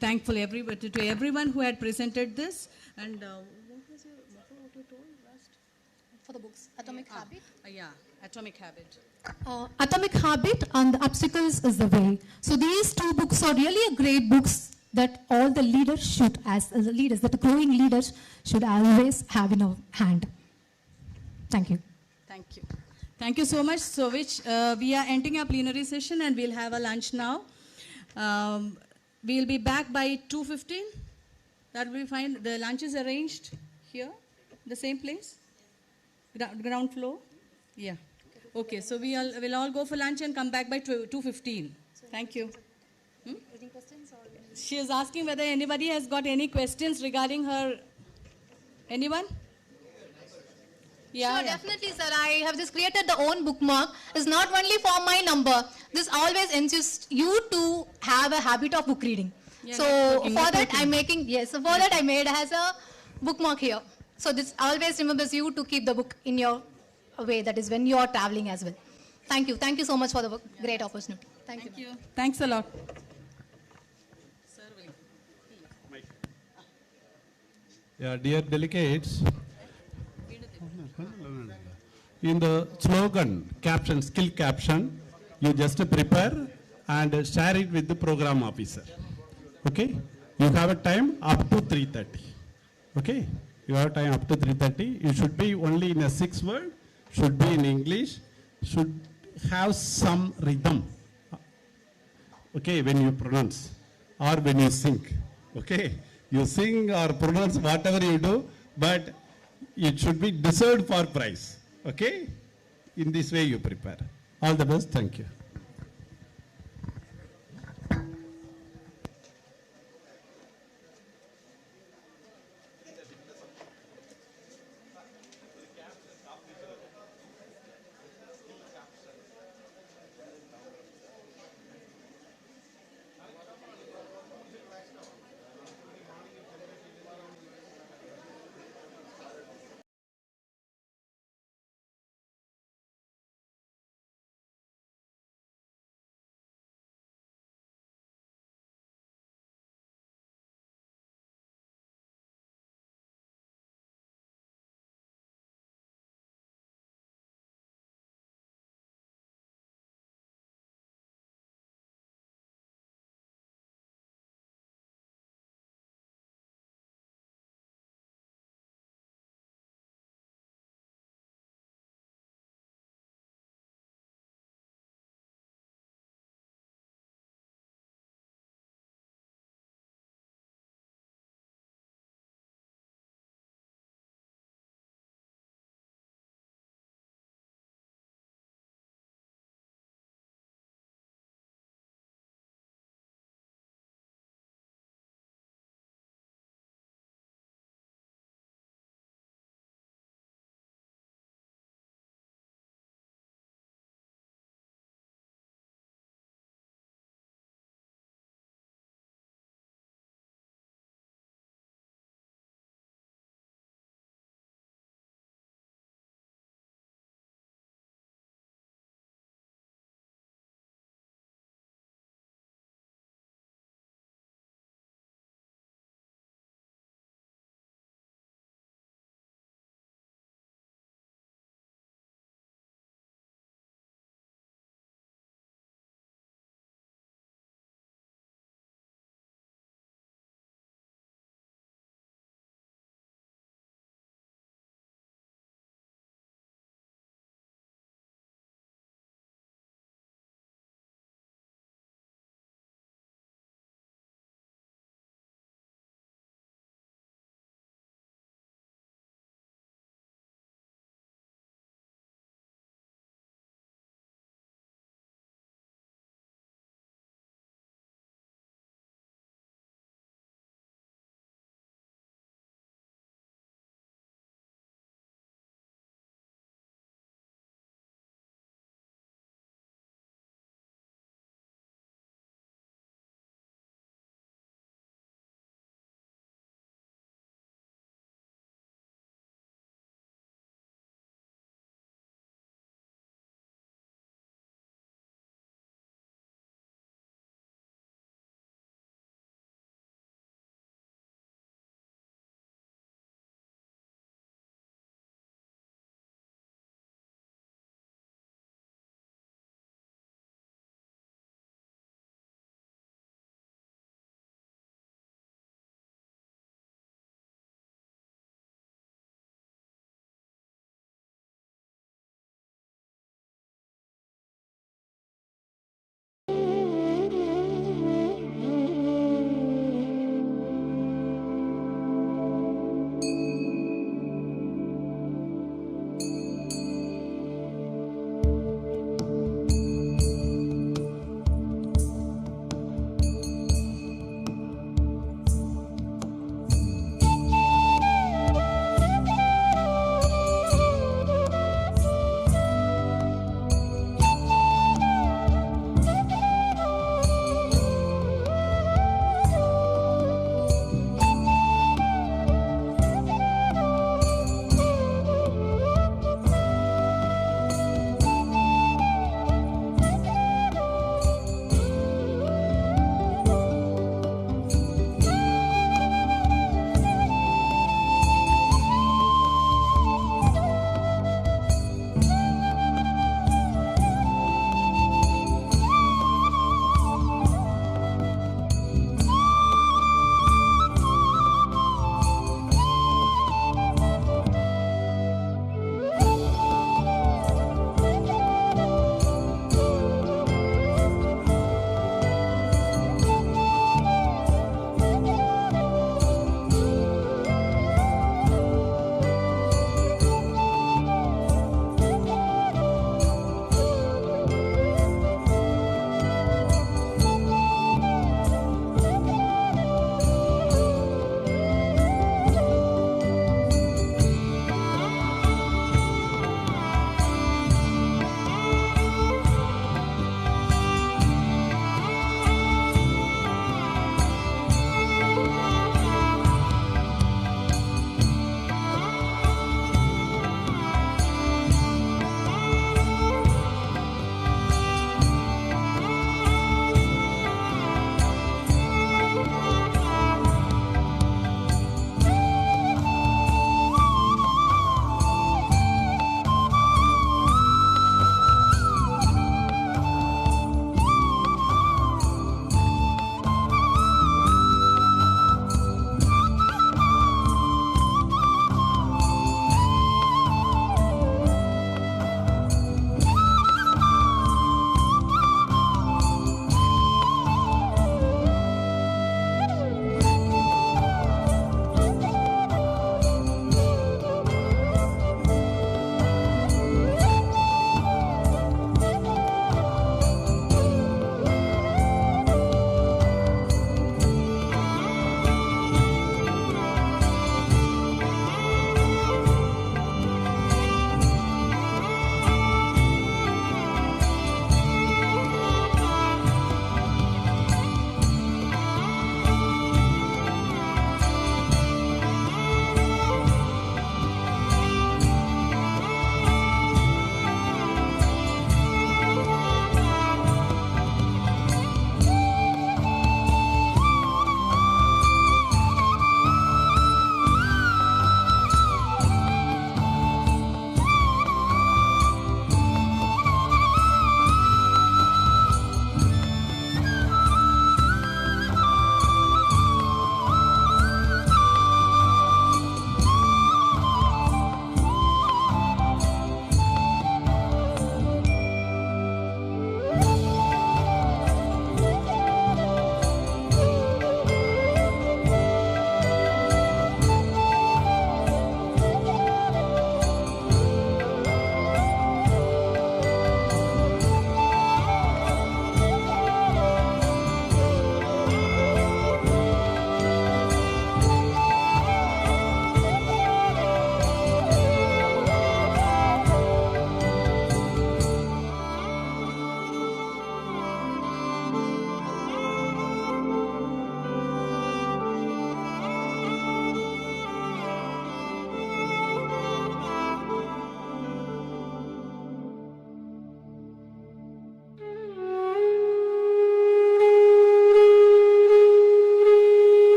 Thankful to everyone who had presented this. And what you told last? For the books, Atomic Habit? Yeah, Atomic Habit. Atomic Habit and the Obstacles is the Way. So these 2 books are really a great books that all the leaders should, as the leaders, that the growing leaders should always have in our hand. Thank you. Thank you. Thank you so much. So we are ending our plenary session and we'll have a lunch now. We'll be back by 2:15. That will be fine. The lunch is arranged here, the same place? Ground floor? Yeah. Okay, so we'll all go for lunch and come back by 2:15. Thank you. Any questions? She is asking whether anybody has got any questions regarding her. Anyone? Yeah, sure, definitely, sir. I have just created the own bookmark. It's not only for my number. This always insists you to have a habit of book reading. Yeah, so for that, I'm making, yes, so for that I made as a bookmark here. So this always remembers you to keep the book in your way, that is when you are traveling as well. Thank you. Thank you so much for the great opportunity. Thank you. Thanks a lot. Yeah, dear delegates, in the slogan, caption, skill caption, you just prepare and share it with the program officer. Okay? You have a time up to 3:30. Okay? You have time up to 3:30. You should be only in a 6 word, should be in English, should have some rhythm. Okay, when you pronounce or when you sing. Okay? You sing or pronounce whatever you do, but it should be deserved for prize. Okay? In this way you prepare. All the best. Thank you.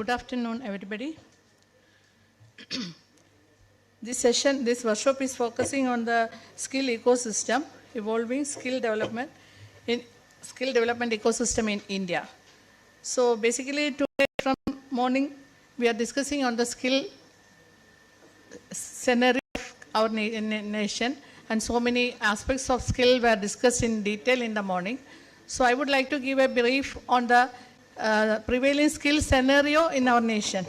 Good afternoon, everybody. This workshop is focusing on the skill ecosystem, evolving skill development ecosystem in India. So basically today from morning we are discussing on the skill scenario of our nation, and so many aspects of skill were discussed in detail in the morning. So I would like to give a brief on the prevailing skill scenario in our nation.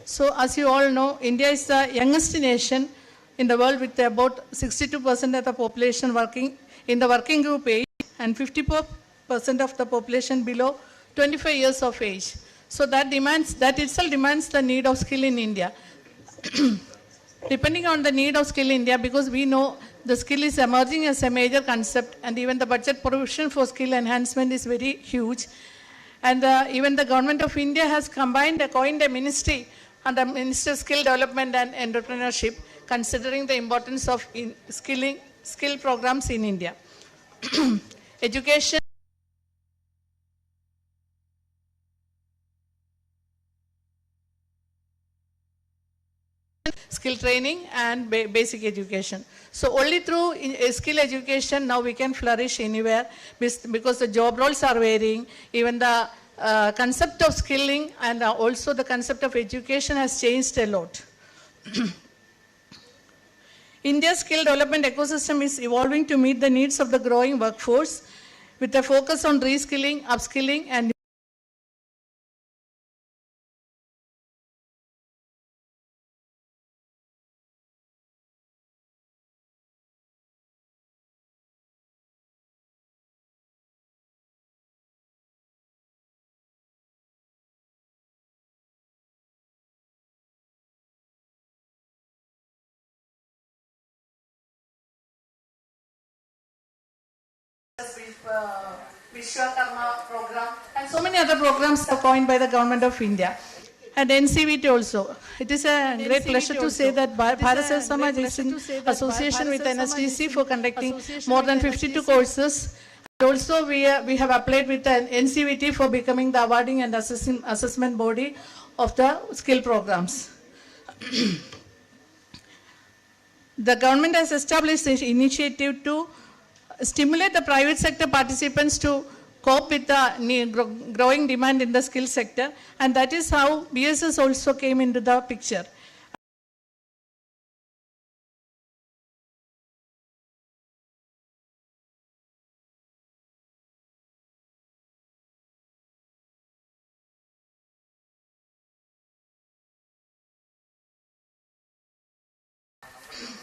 So as you all know, India is the youngest nation in the world with about 62% of the population working in the working group age and 54% of the population below 25 years of age. So that itself demands the need of skill in India. Depending on the need of skill in India, because we know the skill is emerging as a major concept, and even the budget provision for skill enhancement is very huge. And even the government of India has coined a ministry under Ministry of Skill Development and Entrepreneurship, considering the importance of skill programs in India. Education, skill training and basic education. So only through skill education now we can flourish anywhere, because the job roles are varying. Even the concept of skilling and also the concept of education has changed a lot. India's skill development ecosystem is evolving to meet the needs of the growing workforce with a focus on reskilling, upskilling and Vishwakarma program, and so many other programs are coined by the government of India. And NCVT also. It is a great pleasure to say that Bharat Sevak Samaj is in association with NSDC for conducting more than 52 courses. And also we have applied with an NCVT for becoming the awarding and assessment body of the skill programs. The government has established this initiative to stimulate the private sector participants to cope with the growing demand in the skill sector, and that is how BSS also came into the picture.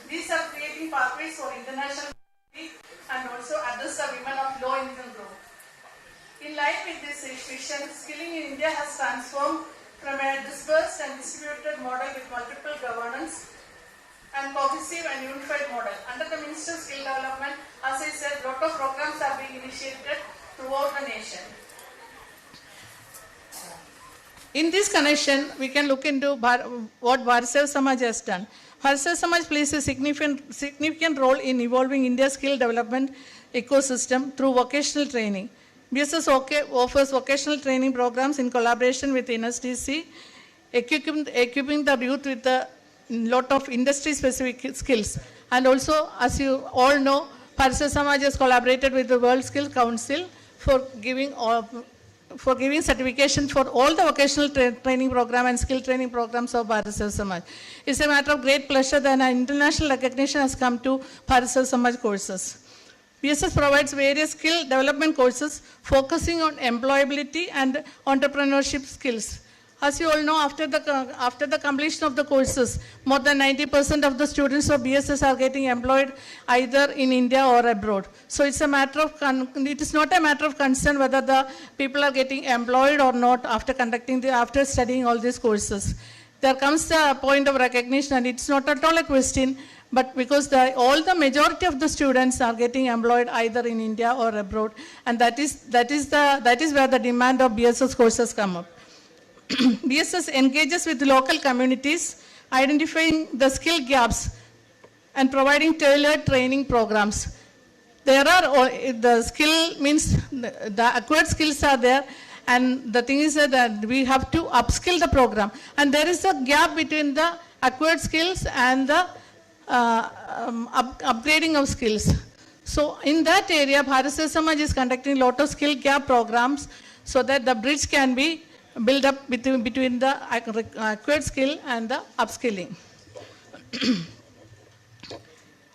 These are creating pathways for international and also address the women of low income group. In line with this vision, skilling in India has transformed from a dispersed and distributed model with multiple governance and cohesive and unified model. Under the Ministry of Skill Development, as I said, a lot of programs are being initiated throughout the nation. In this connection, we can look into what Bharat Sevak Samaj has done. Bharat Sevak Samaj plays a significant role in evolving India's skill development ecosystem through vocational training. BSS offers vocational training programs in collaboration with NSDC, equipping the youth with a lot of industry-specific skills. And also, as you all know, Bharat Sevak Samaj has collaborated with the World Skills Council for giving certification for all the vocational training program and skill training programs of Bharat Sevak Samaj. It's a matter of great pleasure that an international recognition has come to Bharat Sevak Samaj courses. BSS provides various skill development courses focusing on employability and entrepreneurship skills. As you all know, after the completion of the courses, more than 90% of the students of BSS are getting employed either in India or abroad. So it's a matter of it is not a matter of concern whether the people are getting employed or not after studying all these courses. There comes the point of recognition, and it's not at all a question, but because all the majority of the students are getting employed either in India or abroad, and that is where the demand of BSS courses come up. BSS engages with local communities, identifying the skill gaps and providing tailored training programs. The skill means the acquired skills are there, And the thing is that we have to upskill the program. And there is a gap between the acquired skills and the upgrading of skills. So in that area, Bharat Sevak Samaj is conducting a lot of skill gap programs so that the bridge can be built up between the acquired skill and the upskilling.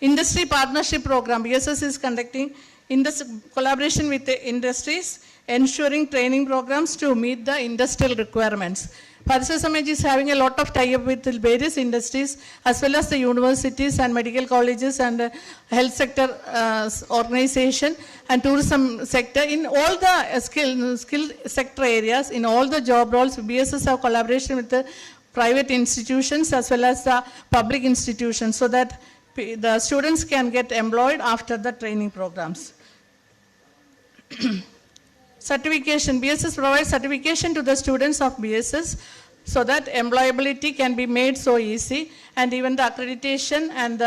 Industry partnership program, BSS is conducting in the collaboration with the industries, ensuring training programs to meet the industrial requirements. Bharat Sevak Samaj is having a lot of tie-up with various industries as well as the universities and medical colleges and health sector organization and tourism sector. In all the skill sector areas, in all the job roles, BSS have collaboration with the private institutions as well as the public institutions so that the students can get employed after the training programs. Certification. BSS provides certification to the students of BSS so that employability can be made so easy, and even the accreditation and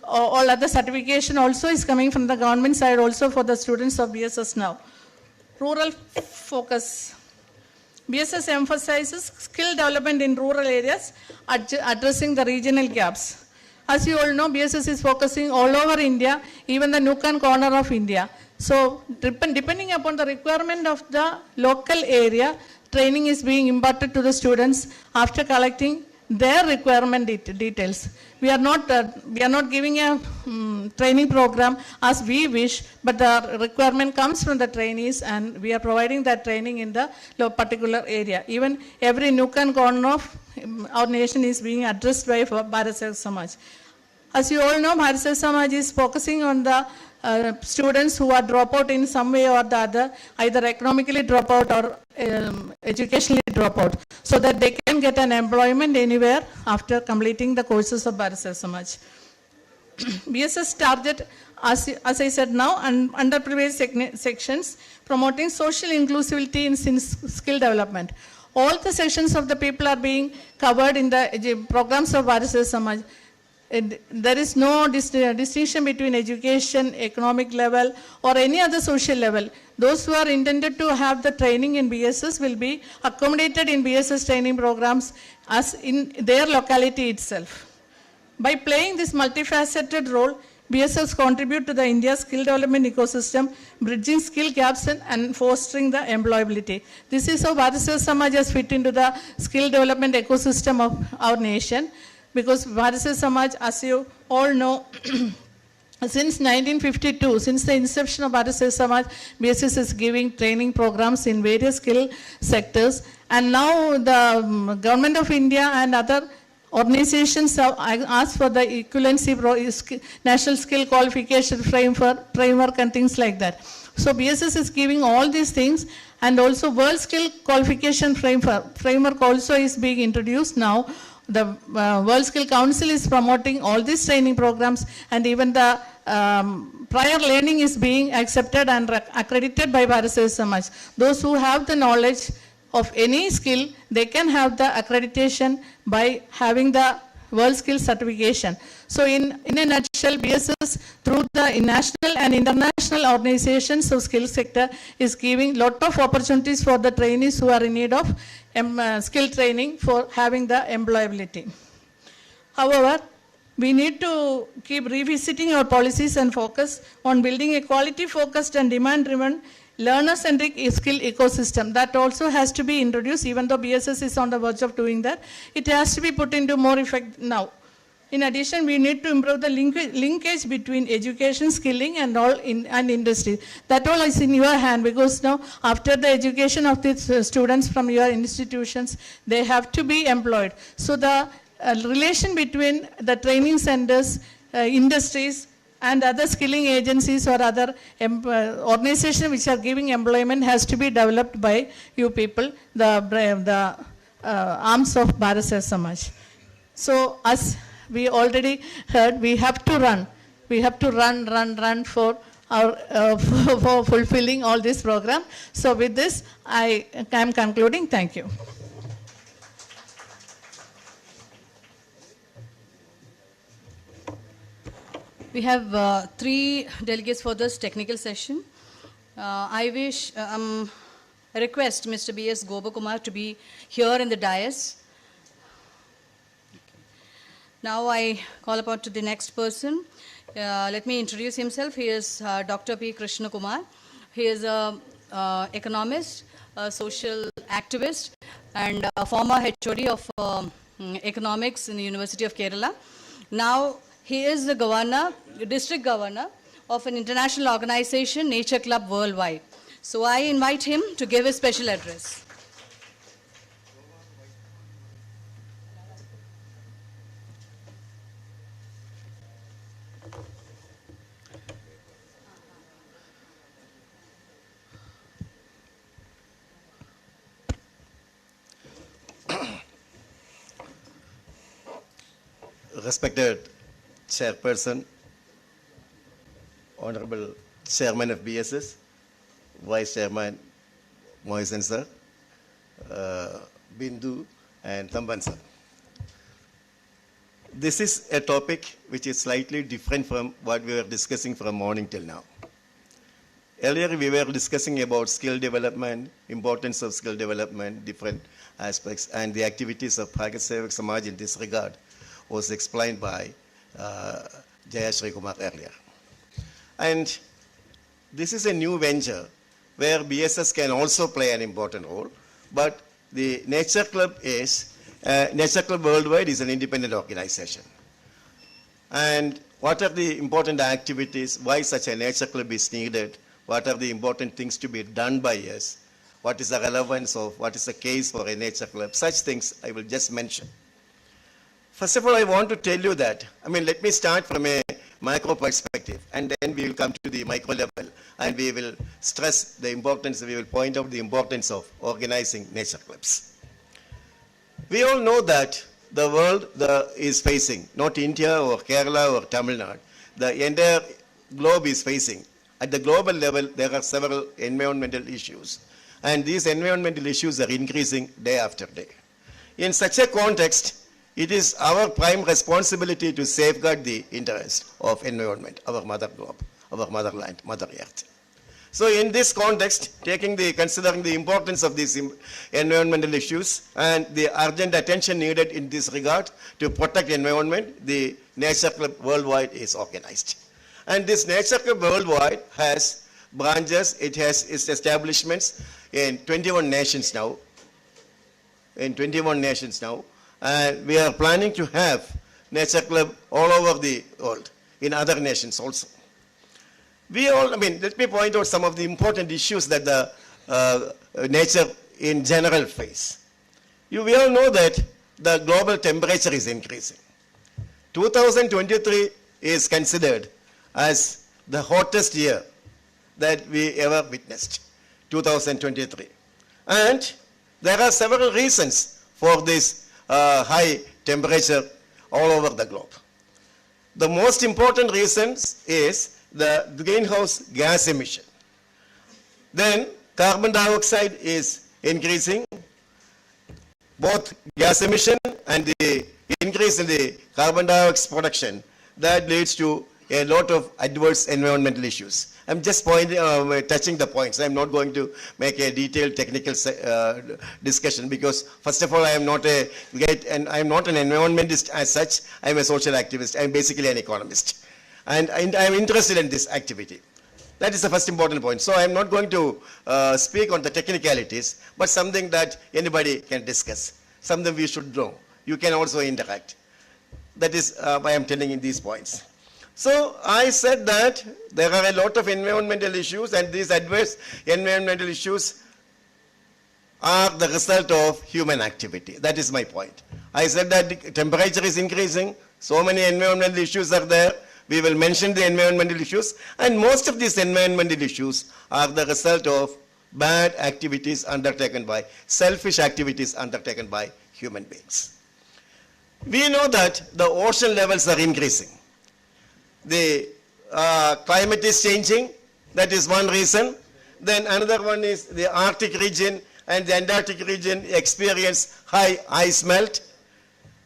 all other certification also is coming from the government side also for the students of BSS now. Rural focus. BSS emphasizes skill development in rural areas, addressing the regional gaps. As you all know, BSS is focusing all over India, even the nook and corner of India. So depending upon the requirement of the local area, training is being imparted to the students after collecting their requirement details. We are not giving a training program as we wish, but the requirement comes from the trainees and we are providing that training in the particular area. Even every nook and corner of our nation is being addressed by Bharat Sevak Samaj. As you all know, Bharat Sevak Samaj is focusing on the students who are drop out in some way or the other, either economically drop out or educationally drop out, so that they can get an employment anywhere after completing the courses of Bharat Sevak Samaj. BSS target, as I said now, and underprivileged sections, promoting social inclusivity in skill development. All the sections of the people are being covered in the programs of Bharat Sevak Samaj. There is no distinction between education, economic level, or any other social level. Those who are intended to have the training in BSS will be accommodated in BSS training programs as in their locality itself. By playing this multifaceted role, BSS contribute to the India's skill development ecosystem, bridging skill gaps and fostering the employability. This is how Bharat Sevak Samaj has fit into the skill development ecosystem of our nation. Because Bharat Sevak Samaj, as you all know, since 1952, since the inception of Bharat Sevak Samaj, BSS is giving training programs in various skill sectors. And now the government of India and other organizations have asked for the equivalency national skill qualification framework and things like that. So BSS is giving all these things, and also World Skill Qualification Framework also is being introduced now. The World Skill Council is promoting all these training programs, and even the prior learning is being accepted and accredited by Bharat Sevak Samaj. Those who have the knowledge of any skill, they can have the accreditation by having the World Skill certification. So in a nutshell, BSS through the national and international organizations of skill sector is giving lot of opportunities for the trainees who are in need of skill training for having the employability. However, we need to keep revisiting our policies and focus on building a quality-focused and demand-driven learner-centric skill ecosystem. That also has to be introduced, even though BSS is on the verge of doing that. It has to be put into more effect now. In addition, we need to improve the linkage between education, skilling, and all and industry. That all is in your hand, because now after the education of these students from your institutions, they have to be employed. So the relation between the training centers, industries, and other skilling agencies or other organizations which are giving employment has to be developed by you people, the arms of Bharat Sevak Samaj. So as we already heard, we have to run. We have to run for our for fulfilling all this program. So with this, I am concluding. Thank you. We have 3 delegates for this technical session. I wish I request Mr. B.S. Gopakumar to be here in the dais. Now I call upon to the next person. Let me introduce himself. He is Dr. P. Krishna Kumar. He is an economist, a social activist, and a former HOD of economics in the University of Kerala. Now he is the governor, district governor of an international organization, Nature Club Worldwide. So I invite him to give a special address. Respected Chairperson, Honorable Chairman of BSS, Vice Chairman Mohsen sir, Bindu and Tamban sir. This is a topic which is slightly different from what we were discussing from morning till now. Earlier we were discussing about skill development, importance of skill development, different aspects, and the activities of Bharat Sevak Samaj in this regard was explained by Jaya Shri Kumar earlier. And this is a new venture where BSS can also play an important role, but the Nature Club Worldwide is an independent organization. And what are the important activities, why such a Nature Club is needed, what are the important things to be done by us, what is the relevance of, what is the case for a Nature Club, such things I will just mention. First of all, I want to tell you that, let me start from a macro perspective, and then we will come to the micro level, and we will stress the importance, we will point out the importance of organizing nature clubs. We all know that the world is facing, not India or Kerala or Tamil Nadu, the entire globe is facing. At the global level, there are several environmental issues, and these environmental issues are increasing day after day. In such a context, it is our prime responsibility to safeguard the interest of environment, our mother globe, our motherland, Mother Earth. So in this context, considering the importance of these environmental issues and the urgent attention needed in this regard to protect environment, the Nature Club Worldwide is organized. And this Nature Club Worldwide has branches, it has its establishments in 21 nations now. And we are planning to have Nature Club all over the world, in other nations also. Let me point out some of the important issues that the nature in general face. We all know that the global temperature is increasing. 2023 is considered as the hottest year that we ever witnessed, 2023. And there are several reasons for this high temperature all over the globe. The most important reasons is the greenhouse gas emission. Then carbon dioxide is increasing, both gas emission and the increase in the carbon dioxide production, that leads to a lot of adverse environmental issues. I'm just touching the points. I'm not going to make a detailed technical discussion because, first of all, I am not an environmentalist as such. I'm a social activist. I'm basically an economist. And I'm interested in this activity. That is the first important point. So I'm not going to speak on the technicalities, but something that anybody can discuss, something we should know. You can also interact. That is why I'm telling you these points. So I said that there are a lot of environmental issues, and these adverse environmental issues are the result of human activity. That is my point. I said that the temperature is increasing, so many environmental issues are there. We will mention the environmental issues, and most of these environmental issues are the result of bad activities undertaken by, selfish activities undertaken by human beings. We know that the ocean levels are increasing. The climate is changing, that is one reason. Then another one is the Arctic region and the Antarctic region experience high ice melt.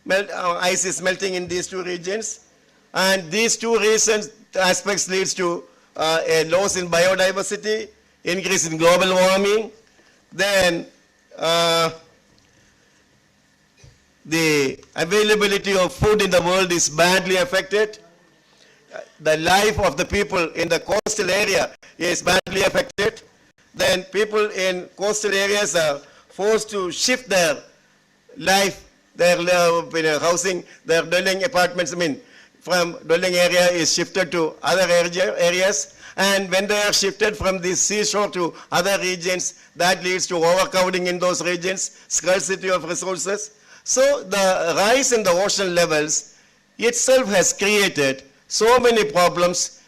Ice is melting in these two regions. And these two aspects leads to a loss in biodiversity, increase in global warming, Then the availability of food in the world is badly affected. The life of the people in the coastal area is badly affected. Then people in coastal areas are forced to shift their life, their housing, their dwelling apartments, from dwelling area is shifted to other areas. And when they are shifted from the seashore to other regions, that leads to overcrowding in those regions, scarcity of resources. So the rise in the ocean levels itself has created so many problems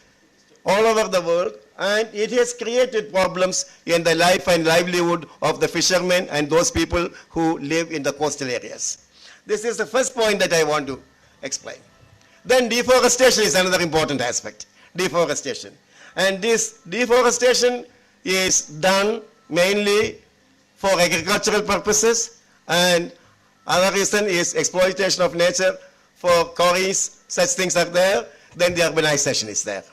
all over the world, and it has created problems in the life and livelihood of the fishermen and those people who live in the coastal areas. This is the first point that I want to explain. Then deforestation is another important aspect. Deforestation. And this deforestation is done mainly for agricultural purposes, and other reason is exploitation of nature for quarries, such things are there. Then the urbanization is there.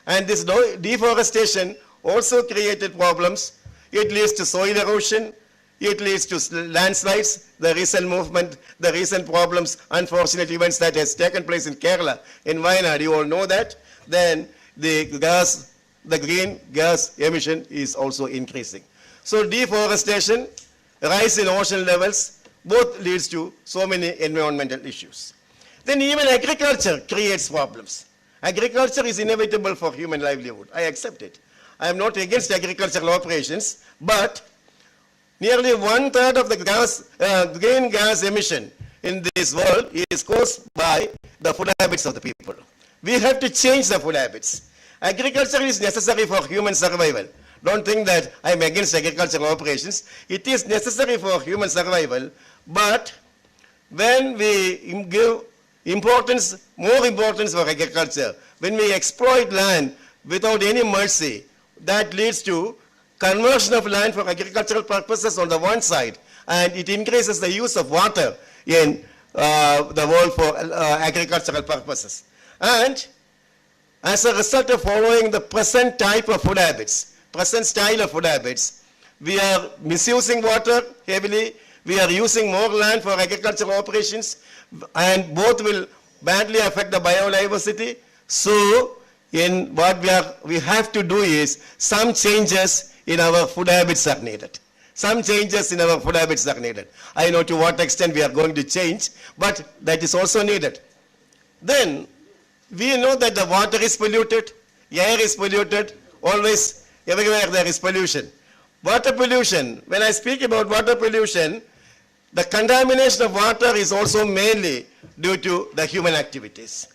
And this deforestation also created problems. It leads to soil erosion. It leads to landslides. The recent movement, the recent problems, unfortunate events that has taken place in Kerala, in Wayanad, you all know that. Then the green gas emission is also increasing. So deforestation, rise in ocean levels, both leads to so many environmental issues. Then even agriculture creates problems. Agriculture is inevitable for human livelihood. I accept it. I am not against agricultural operations, but nearly 1/3 of the green gas emission in this world is caused by the food habits of the people. We have to change the food habits. Agriculture is necessary for human survival. Don't think that I am against agricultural operations. It is necessary for human survival, but when we give more importance for agriculture, when we exploit land without any mercy, that leads to conversion of land for agricultural purposes on the one side, and it increases the use of water in the world for agricultural purposes. And as a result of following the present type of food habits, present style of food habits, we are misusing water heavily, we are using more land for agricultural operations, and both will badly affect the biodiversity. So in what we have to do is some changes in our food habits are needed. Some changes in our food habits are needed. I know to what extent we are going to change, but that is also needed. Then we know that the water is polluted, air is polluted, always everywhere there is pollution. Water pollution, when I speak about water pollution, the contamination of water is also mainly due to the human activities.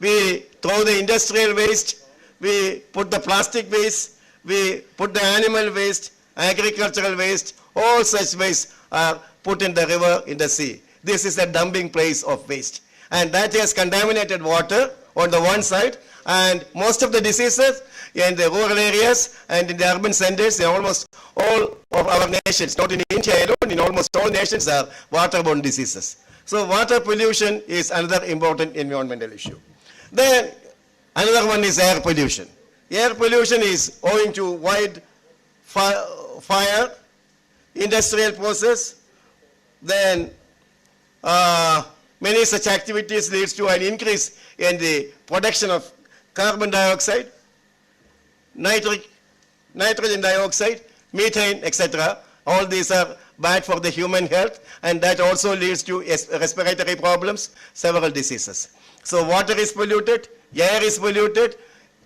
We throw the industrial waste, we put the plastic waste, we put the animal waste, agricultural waste, all such waste are put in the river, in the sea. This is a dumping place of waste. And that has contaminated water on the one side, and most of the diseases in the rural areas and in the urban centers in almost all of our nations, not in India alone, in almost all nations are waterborne diseases. So water pollution is another important environmental issue. Then another one is air pollution. Air pollution is owing to wide fire, industrial process, then many such activities leads to an increase in the production of carbon dioxide, nitrogen dioxide, methane, etc. All these are bad for the human health, and that also leads to respiratory problems, several diseases. So water is polluted, air is polluted,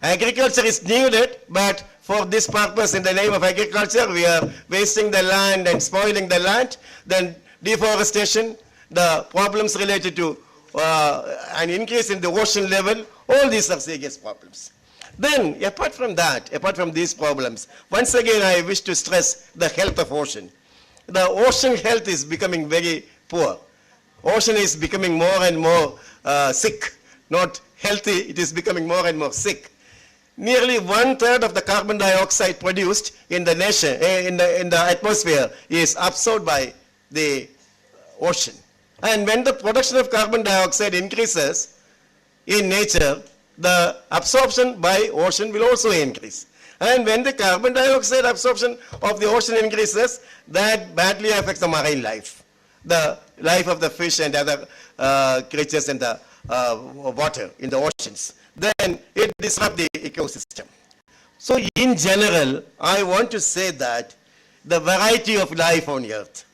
agriculture is needed, but for this purpose, in the name of agriculture, we are wasting the land and spoiling the land. Then deforestation, the problems related to an increase in the ocean level, all these are serious problems. Then, apart from that, apart from these problems, once again I wish to stress the health of ocean. The ocean health is becoming very poor. Ocean is becoming more and more sick, not healthy, it is becoming more and more sick. Nearly 1/3 of the carbon dioxide produced in the nation, in the atmosphere is absorbed by the ocean. And when the production of carbon dioxide increases in nature, the absorption by ocean will also increase. And when the carbon dioxide absorption of the ocean increases, that badly affects the marine life, the life of the fish and other creatures in the water, in the oceans. Then it disrupts the ecosystem. So in general, I want to say that the variety of life on earth,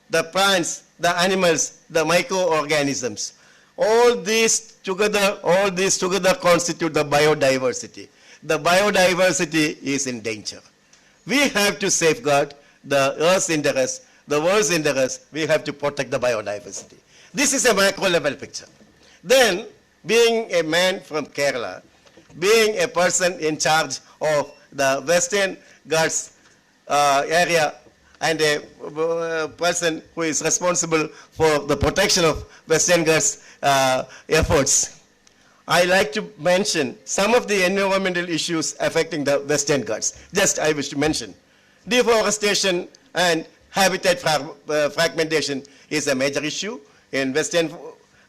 the plants, the animals, the microorganisms, all these together constitute the biodiversity. The biodiversity is in danger. We have to safeguard the Earth's interest, the world's interest. We have to protect the biodiversity. This is a macro level picture. Then, being a man from Kerala, being a person in charge of the Western Ghats area and a person who is responsible for the protection of Western Ghats efforts, I like to mention some of the environmental issues affecting the Western Ghats. Just I wish to mention. Deforestation and habitat fragmentation is a major issue in Western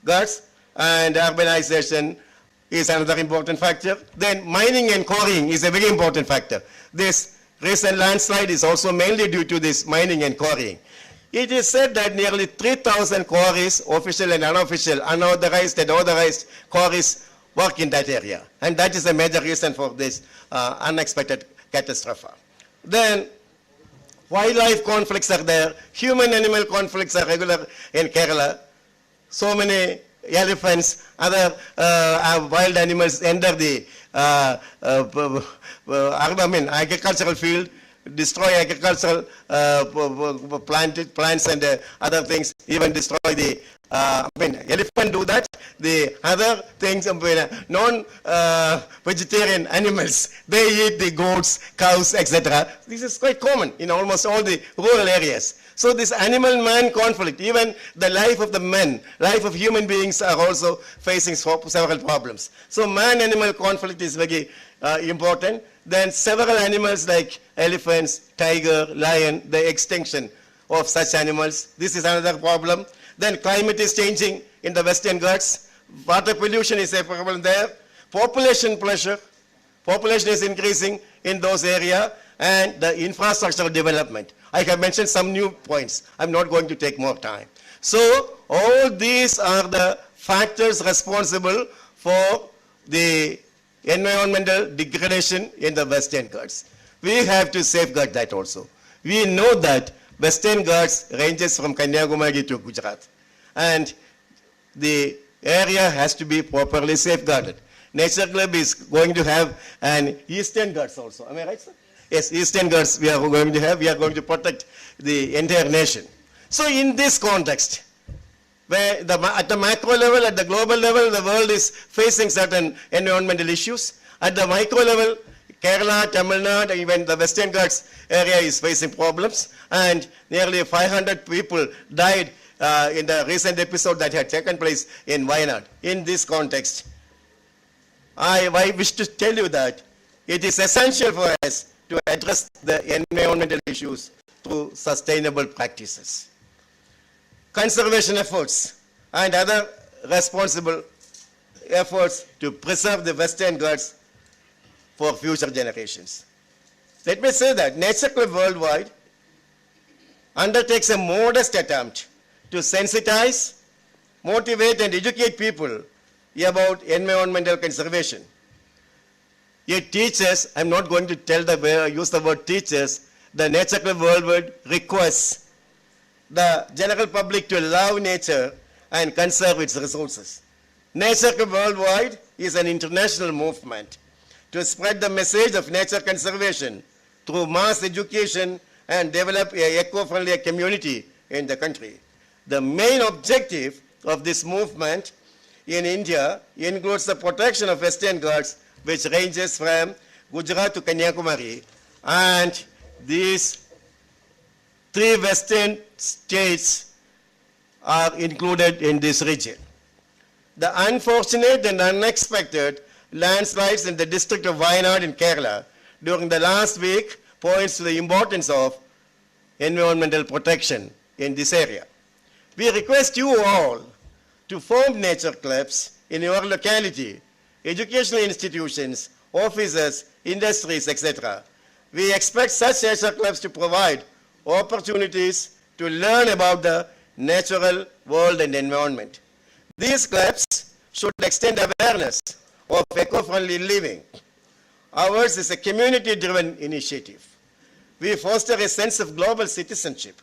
Ghats, and urbanization is another important factor. Then mining and quarrying is a very important factor. This recent landslide is also mainly due to this mining and quarrying. It is said that nearly 3,000 quarries, official and unofficial, unauthorized and authorized quarries, work in that area. And that is a major reason for this unexpected catastrophe. Then wildlife conflicts are there. Human-animal conflicts are regular in Kerala. So many elephants, other wild animals enter the agricultural field, destroy agricultural plants and other things, even destroy the elephant do that. The other things, non-vegetarian animals, they eat the goats, cows, etc. This is quite common in almost all the rural areas. So this animal-man conflict, even the life of the men, life of human beings are also facing several problems. So man-animal conflict is very important. Then several animals like elephants, tiger, lion, the extinction of such animals. This is another problem. Then climate is changing in the Western Ghats. Water pollution is a problem there. Population pressure. Population is increasing in those areas. And the infrastructural development. I have mentioned some new points. I'm not going to take more time. So all these are the factors responsible for the environmental degradation in the Western Ghats. We have to safeguard that also. We know that Western Ghats ranges from Kanyakumari to Gujarat. And the area has to be properly safeguarded. Nature Club is going to have an Eastern Ghats also. Am I right, sir? Yes, Eastern Ghats we are going to have. We are going to protect the entire nation. So in this context, where at the macro level, at the global level, the world is facing certain environmental issues. At the micro level, Kerala, Tamil Nadu, even the Western Ghats area is facing problems. And nearly 500 people died in the recent episode that had taken place in Wayanad. In this context, I wish to tell you that it is essential for us to address the environmental issues through sustainable practices. Conservation efforts and other responsible efforts to preserve the Western Ghats for future generations. Let me say that Nature Club Worldwide undertakes a modest attempt to sensitize, motivate and educate people about environmental conservation. Yet teachers, I'm not going to use the word teachers, the Nature Club Worldwide requests the general public to love nature and conserve its resources. Nature Club Worldwide is an international movement to spread the message of nature conservation through mass education and develop an eco-friendly community in the country. The main objective of this movement in India includes the protection of Western Ghats, which ranges from Gujarat to Kanyakumari, and these 3 western states are included in this region. The unfortunate and unexpected landslides in the district of Wayanad in Kerala during the last week points to the importance of environmental protection in this area. We request you all to form nature clubs in your locality, educational institutions, offices, industries, etc. We expect such nature clubs to provide opportunities to learn about the natural world and environment. These clubs should extend awareness of eco-friendly living. Ours is a community-driven initiative. We foster a sense of global citizenship.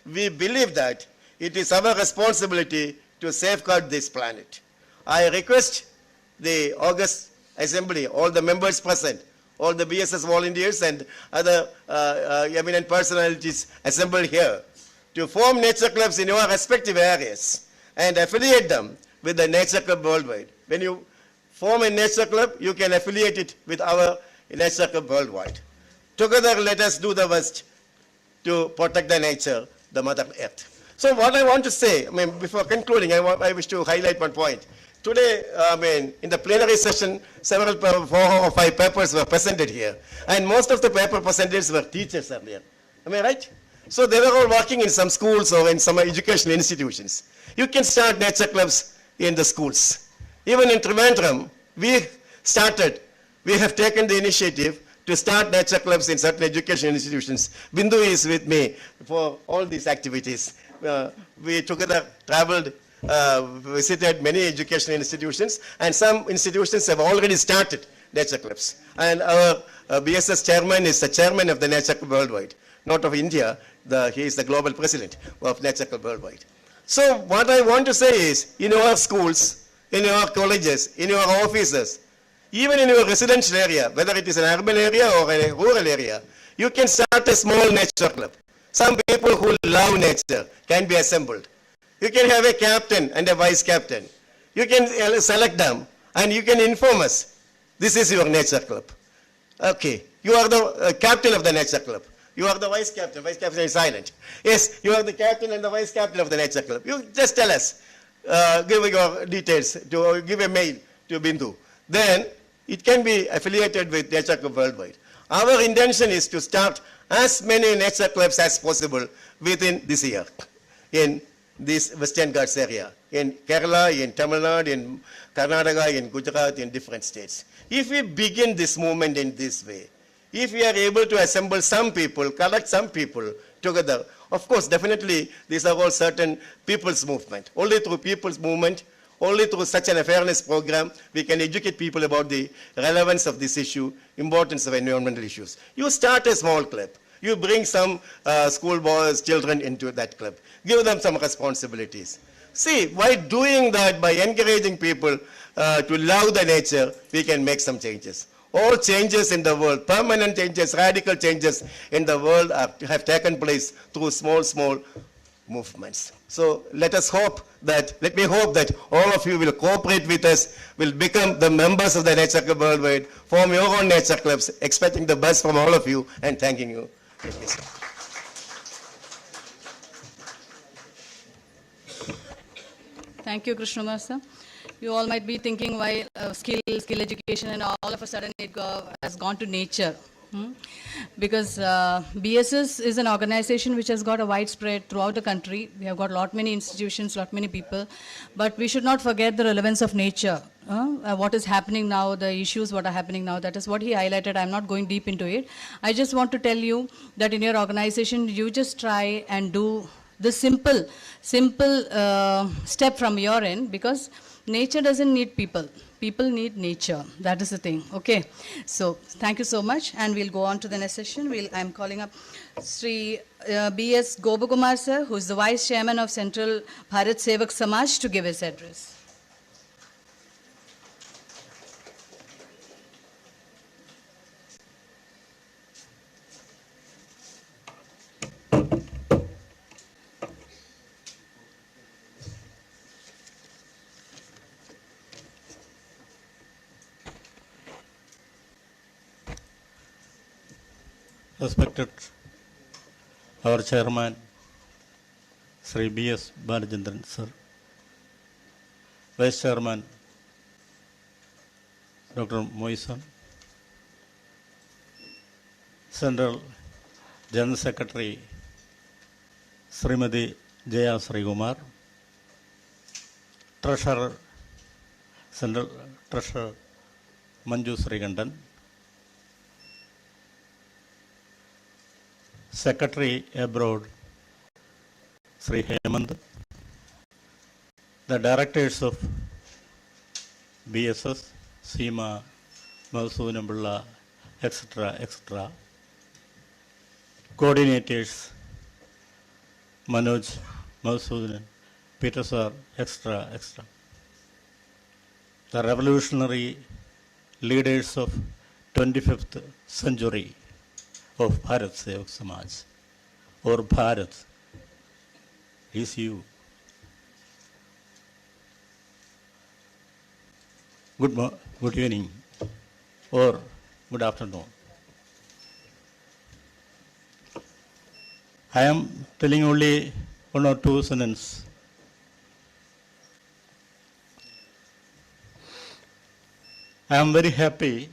We believe that it is our responsibility to safeguard this planet. I request the August Assembly, all the members present, all the BSS volunteers and other eminent personalities assembled here, to form nature clubs in your respective areas and affiliate them with the nature club worldwide. When you form a nature club, you can affiliate it with our nature club worldwide. Together, let us do the best to protect the nature, the Mother Earth. So what I want to say, before concluding, I wish to highlight one point. Today, in the plenary session, 4 or 5 papers were presented here. And most of the paper presenters were teachers earlier. Am I right? So they were all working in some schools or in some educational institutions. You can start nature clubs in the schools. Even in Trivandrum, we have taken the initiative to start nature clubs in certain educational institutions. Bindu is with me for all these activities. We together traveled, visited many educational institutions, and some institutions have already started nature clubs. And our BSS chairman is the chairman of the Nature Club Worldwide, not of India. He is the global president of Nature Club Worldwide. So what I want to say is, in your schools, in your colleges, in your offices, even in your residential area, whether it is an urban area or a rural area, you can start a small nature club. Some people who love nature can be assembled. You can have a captain and a vice captain. You can select them and you can inform us. This is your nature club. Okay, you are the captain of the nature club. You are the vice captain. Vice captain is silent. Yes, you are the captain and the vice captain of the nature club. You just tell us. Give your details, give a mail to Bindu. Then it can be affiliated with Nature Club Worldwide. Our intention is to start as many nature clubs as possible within this year in this Western Ghats area, in Kerala, in Tamil Nadu, in Karnataka, in Gujarat, in different states. If we begin this movement in this way, if we are able to assemble some people, collect some people together, of course, definitely, these are all certain people's movement. Only through people's movement, only through such an awareness program, we can educate people about the relevance of this issue, importance of environmental issues. You start a small club. You bring some school boys, children into that club. Give them some responsibilities. See, by doing that, by encouraging people to love the nature, we can make some changes. All changes in the world, permanent changes, radical changes in the world have taken place through small movements. So let me hope that all of you will cooperate with us, will become the members of the Nature Club Worldwide, form your own nature clubs, expecting the best from all of you and thanking you. Thank you, sir. Thank you, Krishnamurthy sir. You all might be thinking why skill education and all of a sudden it has gone to nature. Because BSS is an organization which has got a widespread throughout the country. We have got many institutions, many people, but we should not forget the relevance of nature. What is happening now, the issues what are happening now, that is what he highlighted. I'm not going deep into it. I just want to tell you that in your organization, you just try and do the simple step from your end, because nature doesn't need people. People need nature. That is the thing. Okay. So thank you so much. And we'll go on to the next session. I'm calling up Sri B.S. Gopakumar sir, who is the Vice Chairman of Central Bharat Sevak Samaj, to give his address. Respected our chairman, Sri B.S. Balachandran sir, Vice Chairman, Dr. Moisan, Central General Secretary, Srimati Jaya Srikumar, Treasurer, Central Treasurer Manju Srigandan, Secretary Abroad Sri Hemant, the directors of BSS, Seema, Masunabulla, etc., etc., coordinators Manoj, Masudan, Peter Sir, etc., etc., the revolutionary leaders of 25th century of Bharat Sevak Samaj, or Bharat is you. Good evening or good afternoon. I am telling only one or two sentences. I am very happy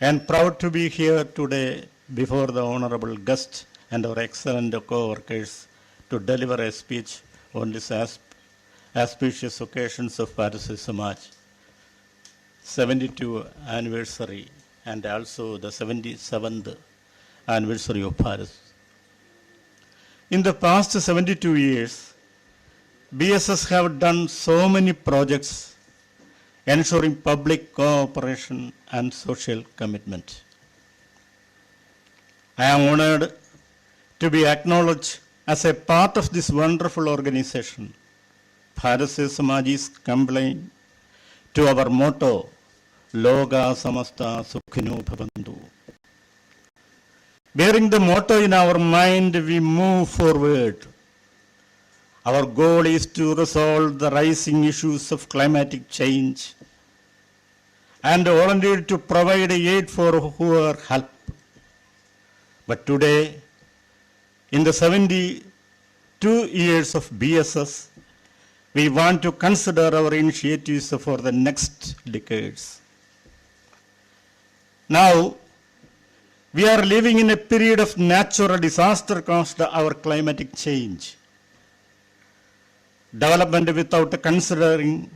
and proud to be here today before the honorable guest and our excellent co-workers to deliver a speech on this auspicious occasions of Bharat Sevak Samaj 72th anniversary and also the 77th anniversary of Bharat. In the past 72 years, BSS have done so many projects ensuring public cooperation and social commitment. I am honored to be acknowledged as a part of this wonderful organization. Bharat Sevak Samaj is complying to our motto, Loga Samasta Sukhino Bhavantu. Bearing the motto in our mind, we move forward. Our goal is to resolve the rising issues of climatic change and volunteer to provide aid for who are help. But today, in the 72 years of BSS, we want to consider our initiatives for the next decades. Now, we are living in a period of natural disaster caused by our climatic change. Development without considering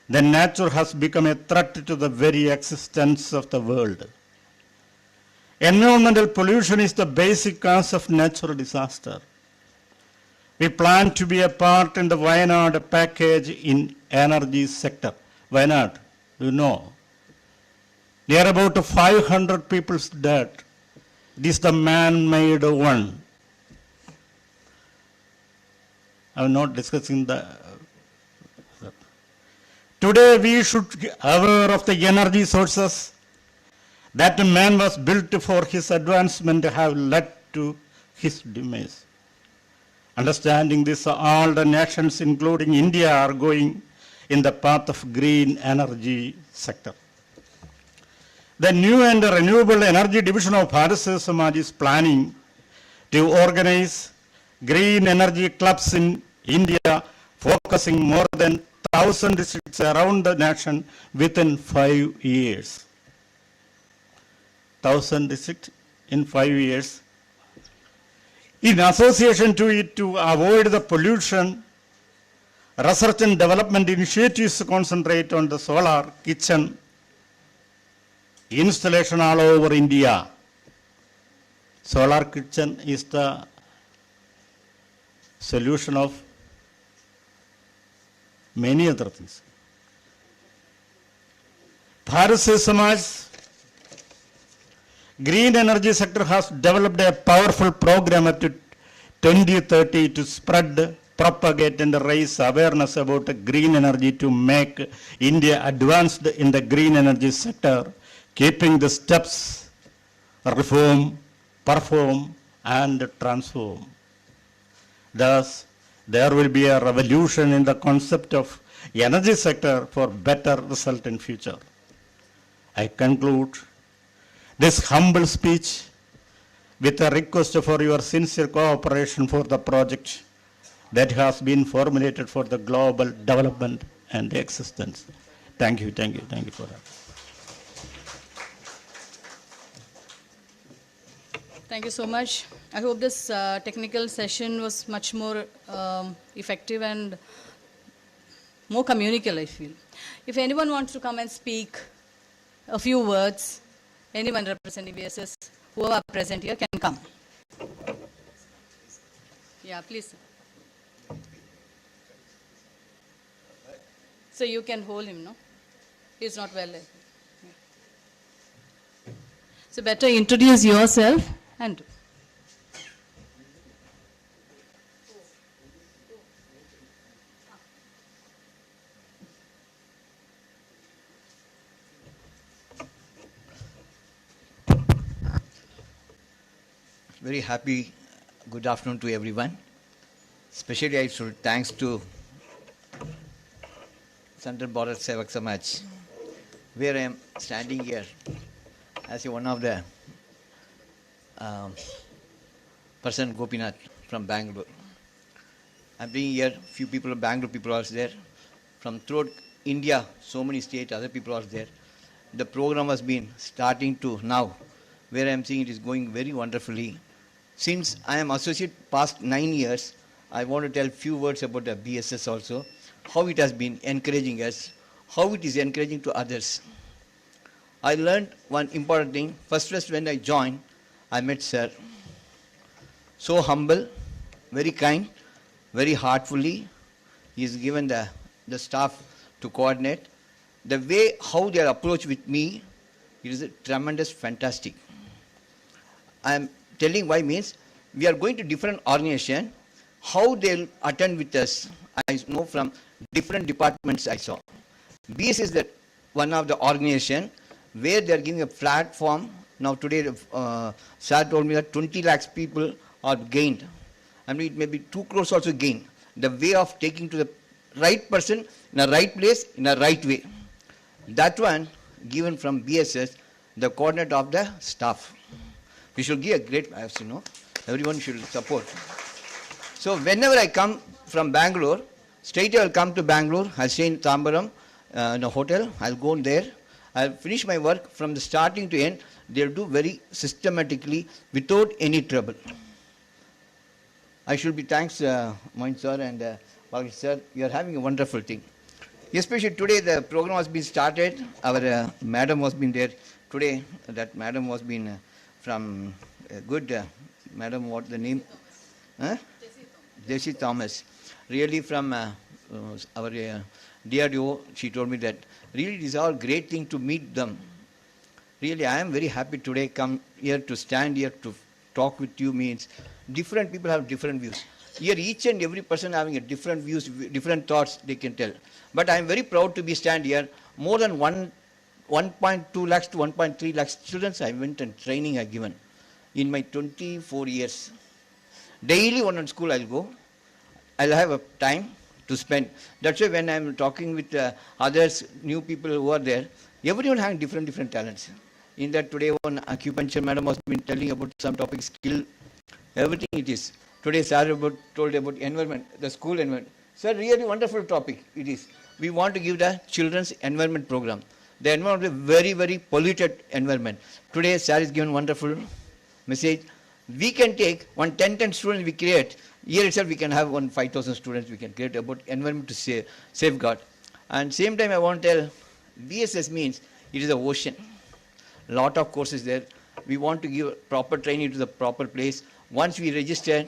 the nature has become a threat to the very existence of the world. Environmental pollution is the basic cause of natural disaster. We plan to be a part in the Wayanad package in energy sector. Wayanad, you know, near about 500 people dead. This is the man-made one. I am not discussing the. Today we should be aware of the energy sources that man was built for his advancement have led to his demise. Understanding this, all the nations, including India, are going in the path of green energy sector. The new and renewable energy division of Bharat Sevak Samaj is planning to organize green energy clubs in India, focusing more than 1,000 districts around the nation within 5 years. 1,000 districts in 5 years. In association to it, to avoid the pollution, research and development initiatives concentrate on the solar kitchen installation all over India. Solar kitchen is the solution of many other things. Bharat Sevak Samaj green energy sector has developed a powerful program up to 2030 to spread, propagate and raise awareness about green energy to make India advanced in the green energy sector, keeping the steps, reform, perform and transform. Thus, there will be a revolution in the concept of energy sector for better result in future. I conclude this humble speech with a request for your sincere cooperation for the project that has been formulated for the global development and existence. Thank you for that. Thank you so much. I hope this technical session was much more effective and more communicable, I feel. If anyone wants to come and speak, a few words. Anyone representing BSS, whoever present here can come. Yeah, please. So you can hold him, no? He's not well. So better introduce yourself and very happy good afternoon to everyone. Especially I should thanks to Central Bharat Sevak Samaj, where I am standing here as one of the person Gopinath from Bangalore. I'm being here, few people of Bangalore people are there. From throughout India, so many states, other people are there. The program has been starting to now, where I am seeing it is going very wonderfully. Since I am associate past 9 years, I want to tell few words about the BSS also, how it has been encouraging us, how it is encouraging to others. I learned one important thing. First when I joined, I met sir. So humble, very kind, very heartfully. He is given the staff to coordinate. The way how they are approached with me, it is a tremendous, fantastic. I am telling why means we are going to different organization, how they'll attend with us. I know from different departments I saw. BS is that one of the organization where they are giving a platform. Now today, sir told me that 20 lakhs people are gained. I mean, it may be 2 crores also gained. The way of taking to the right person in a right place in a right way. That one given from BSS, the coordinator of the staff. We should give a great, as you know, everyone should support. So whenever I come from Bangalore, straight I will come to Bangalore, I'll stay in Tambaram, in a hotel, I'll go there, I'll finish my work from the starting to end, they'll do very systematically without any trouble. I should be thanks, Moin sir and Bhagat sir, you are having a wonderful thing. Especially today the program has been started, our madam was been there today, that madam was been from good, madam what the name? Jesse Thomas. Really from our DRDO, she told me that really it is all great thing to meet them. Really I am very happy today come here to stand here to talk with you means different people have different views. Here each and every person having a different views, different thoughts they can tell. But I am very proud to be stand here. More than 1.2 lakhs to 1.3 lakhs students I went and training I given in my 24 years. Daily one school I'll go. I'll have a time to spend. That's why when I'm talking with others, new people who are there, everyone having different talents. In that today one acupuncture madam has been telling about some topic, skill, everything it is. Today sir told about environment, the school environment. Sir, really wonderful topic it is. We want to give the children's environment program. The environment is very, very polluted environment. Today sir is given wonderful message. We can take 10 students we create. Here itself we can have 5,000 students we can create about environment to safeguard. And same time I want to tell, BSS means it is an ocean. Lot of courses there. We want to give proper training to the proper place. Once we register,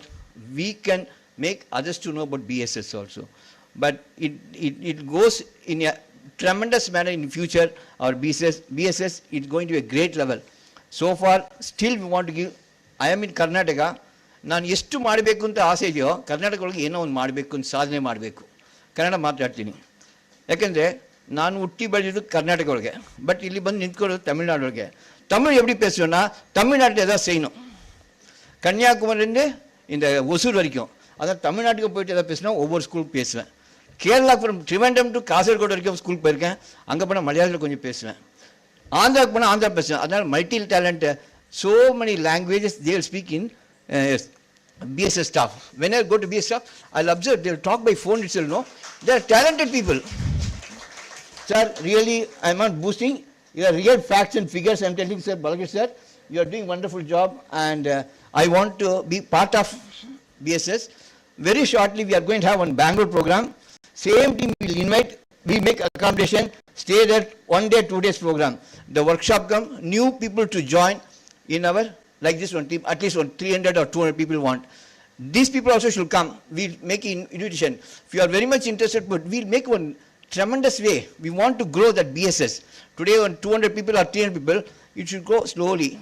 we can make others to know about BSS also. But it goes in a tremendous manner in future. Our BSS is going to be a great level. So far, still we want to give. I am in Karnataka. ನಾನು ಎಷ್ಟು ಮಾಡಬೇಕು ಅಂತ ಆಸೆ ಇದೆಯೋ ಕರ್ನಾಟಕ ಒಳಗೆ ಏನೋ ಒಂದು ಮಾಡಬೇಕು ಅಂತ ಸಾಧನೆ ಮಾಡಬೇಕು ಕನ್ನಡ ಮಾತಾಡ್ತೀನಿ ಯಾಕೆಂದರೆ ನಾನು ಹುಟ್ಟಿ ಬೆಳೆದಿದ್ದು ಕರ್ನಾಟಕ ಒಳಗೆ ಬಟ್ ಇಲ್ಲಿ ಬಂದು ನಿಂತ್ಕೊಳ್ಳೋದು ತಮಿಳ್ನಾಡು ಒಳಗೆ தமிழ் எப்படி பேசுவேன்னா தமிழ்நாட்டில் எதாவது செய்யணும் கன்னியாகுமரிலேருந்து இந்த ஒசூர் வரைக்கும் அதான் தமிழ்நாட்டுக்கு போயிட்டு எதாவது பேசினா ஒவ்வொரு ஸ்கூலுக்கு பேசுவேன் கேரளா ஃப்ரம் ட்ரிவெண்டம் டு காசர்கோடு வரைக்கும் ஸ்கூலுக்கு போயிருக்கேன் அங்கே போனால் மலையாளத்தில் கொஞ்சம் பேசுவேன் ஆந்திராவுக்கு போனால் ஆந்திரா பேசுவேன் அதனால் multi talent so many languages they will speak in BSS staff. When I go to BSS staff, I'll observe they will talk by phone itself. No, they are talented people. Sir, really, I'm not boosting. You are real facts and figures. I'm telling Sir Balakrishna sir, you are doing wonderful job, and I want to be part of BSS. Very shortly, we are going to have one Bangalore program. Same team will invite. We make accommodation. stay there 1 day, 2 days program. The workshop come, new people to join in our, like this one team, at least 300 or 200 people want. These people also should come. We'll make an invitation. If you are very much interested, but we'll make one tremendous way. We want to grow that BSS. Today when 200 people or 300 people, it should go slowly.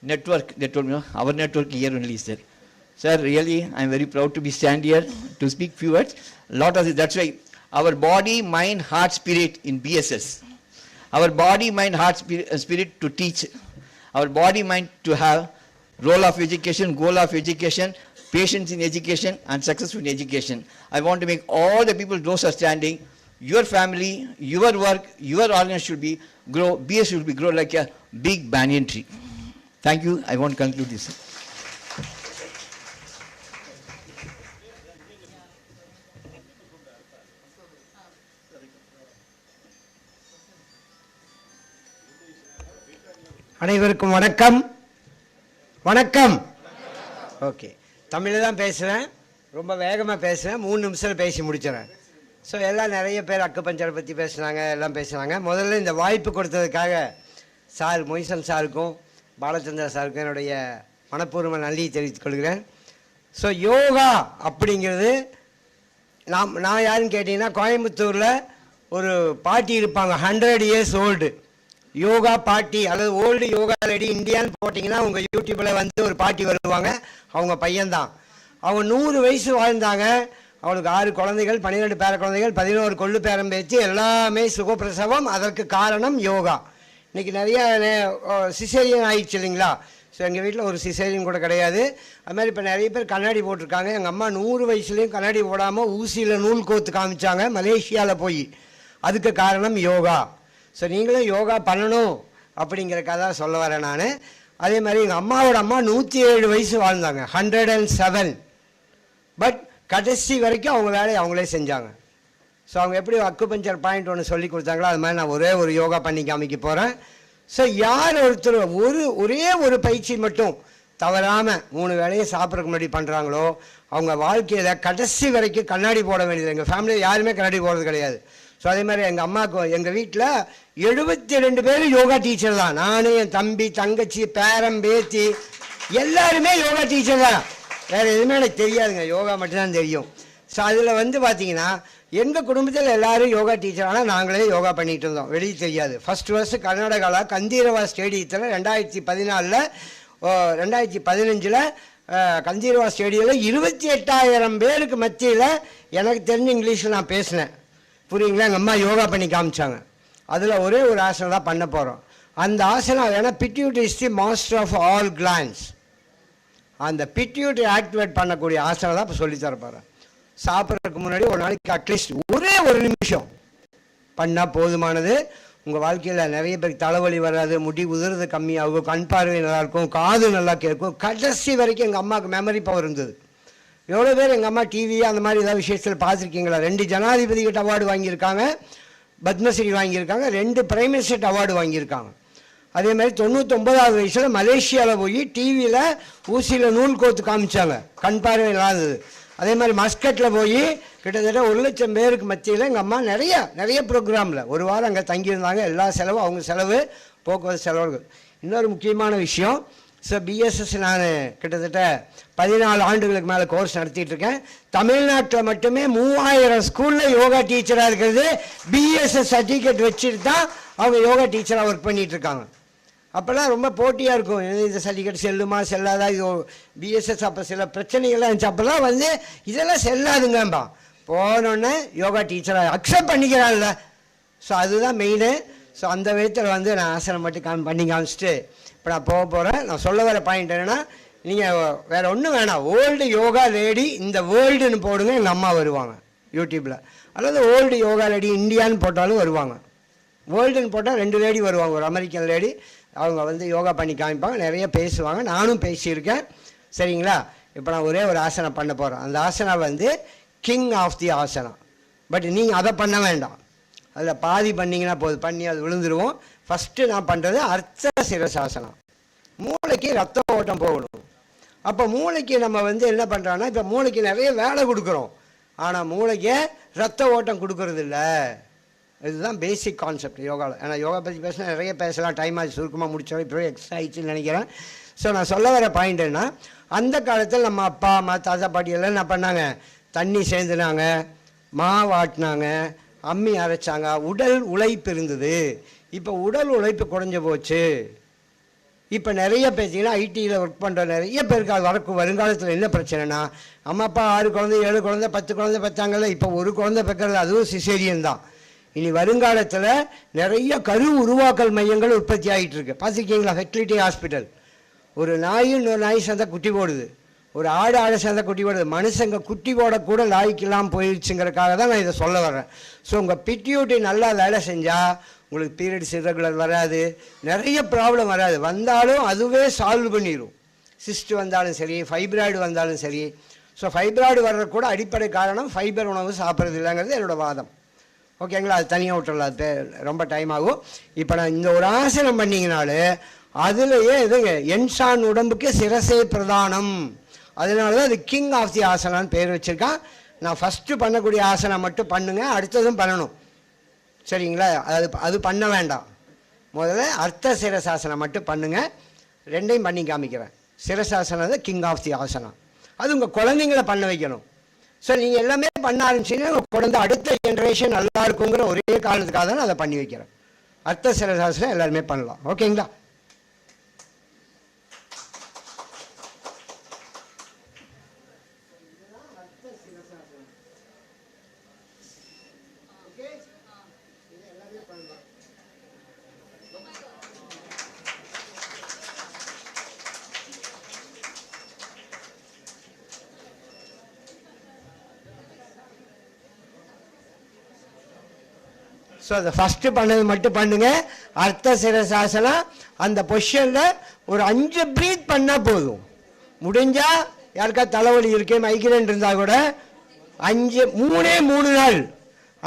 Network, they told me, our network here only is there. Sir, really, I'm very proud to be stand here to speak few words. Lot of this, that's why our body, mind, heart, spirit in BSS. Our body, mind, heart, spirit to teach. Our body, mind to have role of education, goal of education, patience in education, and success in education. I want to make all the people, those are standing, your family, your work, your organization should be grow, BS should be grow like a big banyan tree. Thank you. I want to conclude this. அனைவருக்கும் வணக்கம். வணக்கம். Okay, தமிழில் தான் பேசுகிறேன். ரொம்ப வேகமாக பேசுகிறேன். 3 நிமிஷத்தில் பேசி முடிச்சிடறேன். ஸோ எல்லாம் நிறைய பேர் அக்குபஞ்சரை பற்றி பேசுனாங்க, எல்லாம் பேசுனாங்க. முதல்ல இந்த வாய்ப்பு கொடுத்ததுக்காக சார் மொய்சன் சாருக்கும் பாலச்சந்திர சாருக்கும் என்னுடைய மனப்பூர்வ நன்றியை தெரிவித்துக் கொள்கிறேன். ஸோ யோகா அப்படிங்கிறது நான் யாருன்னு கேட்டிங்கன்னா, கோயம்புத்தூரில் ஒரு பாட்டி இருப்பாங்க, 100 years ஓல்டு யோகா பாட்டி அல்லது ஓல்டு யோகா லேடி இந்தியான்னு போட்டிங்கன்னா உங்கள் யூடியூப்பில் வந்து ஒரு பாட்டி வருவாங்க. அவங்க பையன்தான். அவங்க 100 வயசு வாழ்ந்தாங்க. அவளுக்கு 6 குழந்தைகள், 12 பேர குழந்தைகள், 11 கொள்ளு பேரம் பேச்சு, எல்லாமே சுகப்பிரசவம். அதற்கு காரணம் யோகா. இன்றைக்கி நிறையா சிசேரியன் ஆயிடுச்சு இல்லைங்களா? ஸோ எங்கள் வீட்டில் ஒரு சிசேரியன் கூட கிடையாது. அது மாதிரி இப்போ நிறைய பேர் கண்ணாடி போட்டிருக்காங்க. எங்கள் அம்மா 100 வயசுலேயும் கண்ணாடி போடாமல் ஊசியில் நூல் கோத்து காமிச்சாங்க மலேசியாவில் போய். அதுக்கு காரணம் யோகா. ஸோ நீங்களும் யோகா பண்ணணும் அப்படிங்கிறக்காக தான் சொல்ல வரேன் நான். அதே மாதிரி எங்கள் அம்மாவோட அம்மா 107 வயசு வாழ்ந்தாங்க, 107. பட் கடைசி வரைக்கும் அவங்க வேலையை அவங்களே செஞ்சாங்க. ஸோ அவங்க எப்படி அக்குபஞ்சர் பாயிண்ட் ஒன்று சொல்லி கொடுத்தாங்களோ அது மாதிரி நான் ஒரே ஒரு யோகா பண்ணி காமிக்க போகிறேன். ஸோ யார் ஒருத்தர் ஒரே ஒரு பயிற்சி மட்டும் தவறாமல் 3 வேளையை சாப்பிட்றதுக்கு முன்னாடி பண்ணுறாங்களோ அவங்க வாழ்க்கையில் கடைசி வரைக்கும் கண்ணாடி போட வேண்டியது. எங்கள் ஃபேமிலியில் யாருமே கண்ணாடி போடுறது கிடையாது. ஸோ அதே மாதிரி எங்கள் அம்மாவுக்கு எங்கள் வீட்டில் 72 பேர் யோகா டீச்சர் தான். நான், என் தம்பி, தங்கச்சி, பேரம், பேத்தி எல்லாருமே யோகா டீச்சர் தான். வேறு எதுவுமே எனக்கு தெரியாதுங்க, யோகா மட்டும்தான் தெரியும். ஸோ அதில் வந்து பார்த்தீங்கன்னா எங்கள் குடும்பத்தில் எல்லோரும் யோகா டீச்சர். ஆனால் நாங்களே யோகா பண்ணிகிட்டு இருந்தோம், வெளியே தெரியாது. ஃபஸ்ட்டு கர்நாடகாவில் கந்தீரவா ஸ்டேடியத்தில் 2014 2015 கந்தீரவா ஸ்டேடியத்தில் 28,000 பேருக்கு மத்தியில் எனக்கு தெரிஞ்ச இங்கிலீஷில் நான் பேசினேன். புரியுங்களா? எங்கள் அம்மா யோகா பண்ணி காமிச்சாங்க. அதில் ஒரே ஒரு ஆசனம் தான் பண்ண போகிறோம். அந்த ஆசனம் ஏன்னா pituitary is the master of all glands. அந்த பிட்யூட்டரி ஆக்டிவேட் பண்ணக்கூடிய ஆசனம் தான் இப்போ சொல்லித்தர போகிறேன். சாப்பிட்றதுக்கு முன்னாடி ஒரு நாளைக்கு அட்லீஸ்ட் ஒரே ஒரு நிமிஷம் பண்ணால் போதுமானது. உங்கள் வாழ்க்கையில் நிறைய பேருக்கு தலைவலி வராது, முடி உதிர்றது கம்மியாகும், கண் பார்வை நல்லாயிருக்கும், காது நல்லா கேட்கும். கடைசி வரைக்கும் எங்கள் அம்மாவுக்கு மெமரி பவர் இருந்தது. எவ்வளோ பேர் எங்கள் அம்மா டிவி அந்த மாதிரி ஏதாவது விஷயத்தில் பார்த்துருக்கீங்களா? 2 ஜனாதிபதி கிட்ட அவார்டு வாங்கியிருக்காங்க, பத்மஸ்ரீ வாங்கியிருக்காங்க, 2 பிரைம் மினிஸ்டர் அவார்டு வாங்கியிருக்காங்க. அதே மாதிரி 99வது வயசில் மலேசியாவில் போய் டிவியில் ஊசியில் நூல் கோத்து காமிச்சாங்க, கண் பார்வை இல்லாதது. அதே மாதிரி மஸ்கட்டில் போய் கிட்டத்தட்ட 1,00,000 பேருக்கு மத்தியில் எங்கள் அம்மா நிறைய ப்ரோக்ராமில் 1 வாரம் அங்கே தங்கியிருந்தாங்க. எல்லா செலவும் அவங்க செலவு, போக்குவரத்து செலவுகள். இன்னொரு முக்கியமான விஷயம், ஸோ பிஎஸ்எஸ் நான் கிட்டத்தட்ட 14 ஆண்டுகளுக்கு மேலே கோர்ஸ் நடத்திட்டு இருக்கேன். தமிழ்நாட்டில் மட்டுமே 3000 ஸ்கூலில் யோகா டீச்சராக இருக்கிறது பிஎஸ்எஸ் சர்டிஃபிகேட் வச்சுட்டு தான் அவங்க யோகா டீச்சராக ஒர்க் பண்ணிகிட்டு இருக்காங்க. அப்போல்லாம் ரொம்ப போட்டியாக இருக்கும், இந்த சர்டிஃபிகேட் செல்லுமா செல்லாதா, இது பிஎஸ்எஸ் அப்போ சில பிரச்சனைகள்லாம் இருந்துச்சு. அப்போல்லாம் வந்து இதெல்லாம் செல்லாதுங்கம்பா. போனோடனே யோகா டீச்சராக அக்செப்ட் பண்ணிக்கிறான்ல. ஸோ அதுதான் மெயினு. ஸோ அந்த விதத்தில் வந்து நான் ஆசனம் மட்டும் பண்ணி காமிச்சிட்டு இப்போ நான் போக போகிறேன். நான் சொல்ல வர பாயிண்ட் என்னென்னா, நீங்கள் வேறு ஒன்றும் வேணாம், ஓல்டு யோகா லேடி இந்த வேர்ல்டுன்னு போடுங்க, எங்கள் அம்மா வருவாங்க யூடியூப்பில். அல்லது ஓல்டு யோகா லேடி இந்தியான்னு போட்டாலும் வருவாங்க. வேர்ல்டுன்னு போட்டால் 2 லேடி வருவாங்க, ஒரு அமெரிக்கன் லேடி. அவங்க வந்து யோகா பண்ணி காமிப்பாங்க, நிறைய பேசுவாங்க, நானும் பேசியிருக்கேன். சரிங்களா? இப்போ நான் ஒரே ஒரு ஆசனம் பண்ண போகிறேன். அந்த ஆசனம் வந்து கிங் ஆஃப் தி ஆசனம். பட் நீங்கள் அதை பண்ண வேண்டாம், அதில் பாதி பண்ணிங்கன்னா போதும், பண்ணி அது விழுந்துருவோம். ஃபஸ்ட்டு நான் பண்ணுறது அர்த்த சிரசாசனம். மூளைக்கு ரத்த ஓட்டம் போகணும். அப்போ மூளைக்கு நம்ம வந்து என்ன பண்ணுறோன்னா, இப்போ மூளைக்கு நிறைய வேலை கொடுக்குறோம், ஆனால் மூளைக்கு ரத்த ஓட்டம் கொடுக்கறது இல்லை. இதுதான் பேசிக் கான்செப்ட் யோகாவில். ஏன்னா யோகா பற்றி பேசினா நிறைய பேசலாம், டைம் ஆச்சு, சுருக்கமாக முடிச்சோம், இப்போ எக்ஸ்ட்ரா ஆயிடுச்சுன்னு நினைக்கிறேன். ஸோ நான் சொல்ல வர பாயிண்ட் என்ன, அந்த காலத்தில் நம்ம அப்பா அம்மா தாத்தா பாட்டி எல்லாம் என்ன பண்ணாங்க, தண்ணி சேர்ந்துனாங்க, மாவாட்டினாங்க, அம்மி அரைச்சாங்க, உடல் உழைப்பு இருந்தது. இப்போ உடல் உழைப்பு குறைஞ்ச போச்சு. இப்போ நிறைய பேசிங்கன்னா ஐடியில் ஒர்க் பண்ணுற நிறைய பேருக்கு அது வருங்காலத்தில் என்ன பிரச்சனைனா, அம்மா அப்பா 6 குழந்தை 7 குழந்தை 10 குழந்தை பெற்றாங்கல்ல, இப்போ ஒரு குழந்தை பெற்கிறது அதுவும் சிசேரியன் தான். இனி வருங்காலத்தில் நிறைய கரு உருவாக்கல் மையங்கள் உற்பத்தி ஆகிட்டு இருக்கு. பார்த்துருக்கீங்களா? Fertility hospital. ஒரு நாய் இன்னொரு நாய் சேர்ந்தா குட்டி போடுது, ஒரு ஆடு சேர்ந்தா குட்டி போடுது. மனுஷங்க குட்டி போடக்கூட லாய்க்கெல்லாம் போயிடுச்சுங்கிறதுக்காக தான் நான் இதை சொல்ல வர்றேன். ஸோ உங்கள் பிட்யூட்டி நல்லா வேலை செஞ்சால் உங்களுக்கு பீரியட்ஸ் இர்ரெகுலர் வராது, நிறைய ப்ராப்ளம் வராது. வந்தாலும் அதுவே சால்வ் பண்ணிடும். சிஸ்ட் வந்தாலும் சரி, ஃபைப்ராய்டு வந்தாலும் சரி. ஸோ ஃபைப்ராய்டு வர்ற கூட அடிப்படை காரணம் ஃபைபர் உணவு சாப்பிட்றது இல்லைங்கிறது என்னோடய வாதம். ஓகேங்களா? அது தனியாக விட்டுறலாம், அது ரொம்ப டைம் ஆகும். இப்போ நான் இந்த ஒரு ஆசனம் பண்ணிங்கனாலே அதுலேயே இதுங்க என்சான் உடம்புக்கு சிரசே பிரதானம். அதனால தான் அது கிங் ஆஃப் தி ஆசனான்னு பேர் வச்சுருக்கான். நான் ஃபஸ்ட்டு பண்ணக்கூடிய ஆசனம் மட்டும் பண்ணுங்க, அடுத்ததும் பண்ணணும், சரிங்களா? அது பண்ண வேண்டாம். முதல்ல அர்த்த சிரசாசனம் மட்டும் பண்ணுங்க, ரெண்டையும் பண்ணி காமிக்கிறேன். சிரசாசனம் தான் கிங் ஆஃப் தி ஆசனம். அது உங்கள் குழந்தைங்களை பண்ண வைக்கணும். ஸோ நீங்கள் எல்லாமே பண்ண ஆரம்பிச்சிங்கன்னா உங்கள் குழந்தை அடுத்த ஜென்ரேஷன் நல்லா இருக்குங்கிற ஒரே காரணத்துக்காக தான் நான் அதை பண்ணி வைக்கிறேன். அர்த்த சிரசாசனம் எல்லாருமே பண்ணலாம். ஓகேங்களா? ஸோ அதை ஃபஸ்ட்டு பண்ணது மட்டும் பண்ணுங்க. அர்த்த சிரசாசனம் அந்த பொசிஷனில் ஒரு 5 ப்ரீத் பண்ணால் போதும். முடிஞ்சால் யாருக்கா தலைவலி இருக்கு, மைக்ரேன் இருந்தால் கூட 3 நாள்,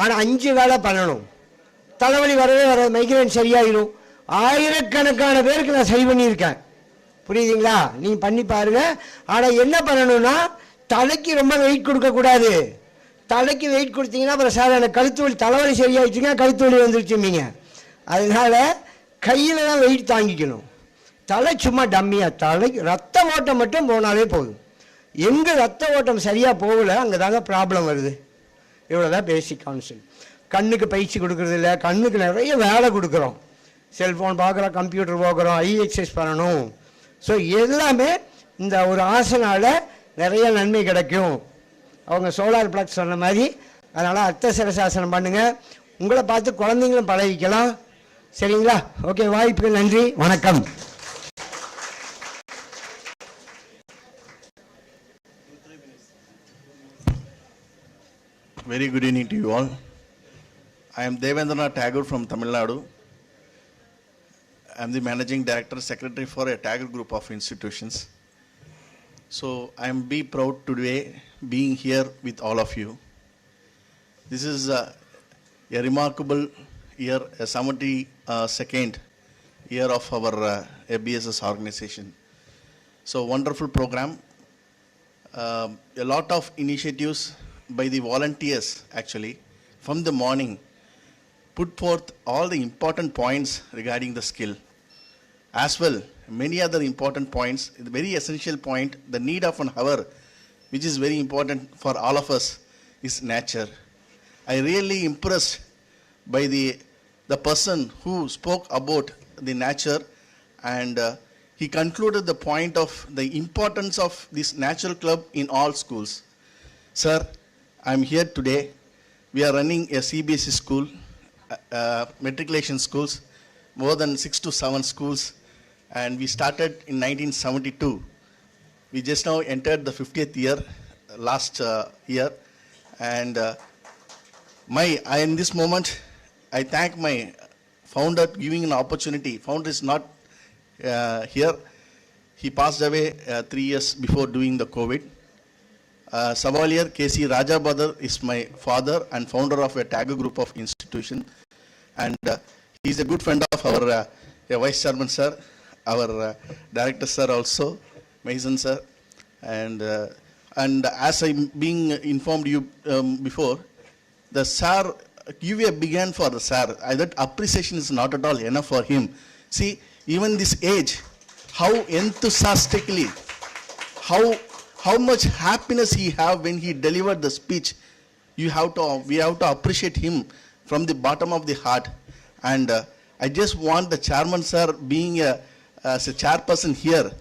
ஆனால் 5 வேளை பண்ணணும். தலைவலி வரவே வர, மைக்ரேன் சரியாயிடும். ஆயிரக்கணக்கான பேருக்கு நான் சரி பண்ணியிருக்கேன். புரியுதுங்களா? நீங்கள் பண்ணி பாருங்க. ஆனால் என்ன பண்ணணும்னா தலைக்கு ரொம்ப வெயிட் கொடுக்கக்கூடாது. தலைக்கு வெயிட் கொடுத்தீங்கன்னா அப்புறம் சார் எனக்கு கழுத்து வலி, தலைவலி சரியாயிடுச்சுங்க, கழுத்து வலி வந்துருச்சுமீங்க. அதனால கையில் தான் வெயிட் தாங்கிக்கணும். தலை சும்மா டம்மியாக, தலைக்கு ரத்த ஓட்டம் மட்டும் போனாலே போதும். எங்கே ரத்த ஓட்டம் சரியாக போகல அங்கே தாங்க ப்ராப்ளம் வருது. இவ்வளோதான் பேசிக் கான்செப்ட். கண்ணுக்கு பயிற்சி கொடுக்குறது இல்லை, கண்ணுக்கு நிறைய வேலை கொடுக்குறோம். செல்ஃபோன் பார்க்குறோம், கம்ப்யூட்டர் பார்க்குறோம், ஐ எக்ஸசைஸ் பண்ணணும். ஸோ எல்லாமே இந்த ஒரு ஆசனால நிறைய நன்மை கிடைக்கும். அவங்க சோலார் பிளக்ஸ் சொன்ன மாதிரி. அதனால் அர்த்த சிரசாசனம் பண்ணுங்கள், உங்களை பார்த்து குழந்தைங்களும் பழகிக்கலாம். சரிங்களா? ஓகே, வாய்ப்புக்கு நன்றி, வணக்கம். Very good evening to you all. I am Devendranath Tagore from Tamil Nadu. I am the Managing Director, Secretary for a Tagore group of institutions. So I am proud today being here with all of you. This is a remarkable year, a 72nd year of our ABSS organization. So wonderful program. A lot of initiatives by the volunteers actually from the morning put forth all the important points regarding the skill. As well, many other important points, the very essential point, the need of an hour, which is very important for all of us, is nature. I really impressed by the person who spoke about the nature, and he concluded the point of the importance of this natural club in all schools. Sir, I'm here today. We are running a CBSE school, matriculation schools, more than 6 to 7 schools, and we started in 1972. We just now entered the 50th year last year, and in this moment I thank my founder giving an opportunity. Founder is not here. He passed away 3 years before doing the COVID. Savalier K.C. Rajabadar is my father and founder of a Tagore group of institution, and he is a good friend of our Vice Chairman sir, our Director sir also, Mason sir, and as I being informed you before, the sir give a big hand for the sir. That appreciation is not at all enough for him. See, even this age, how enthusiastically, how much happiness he have when he delivered the speech. We have to appreciate him from the bottom of the heart. And I just want the chairman sir, being as a chairperson here,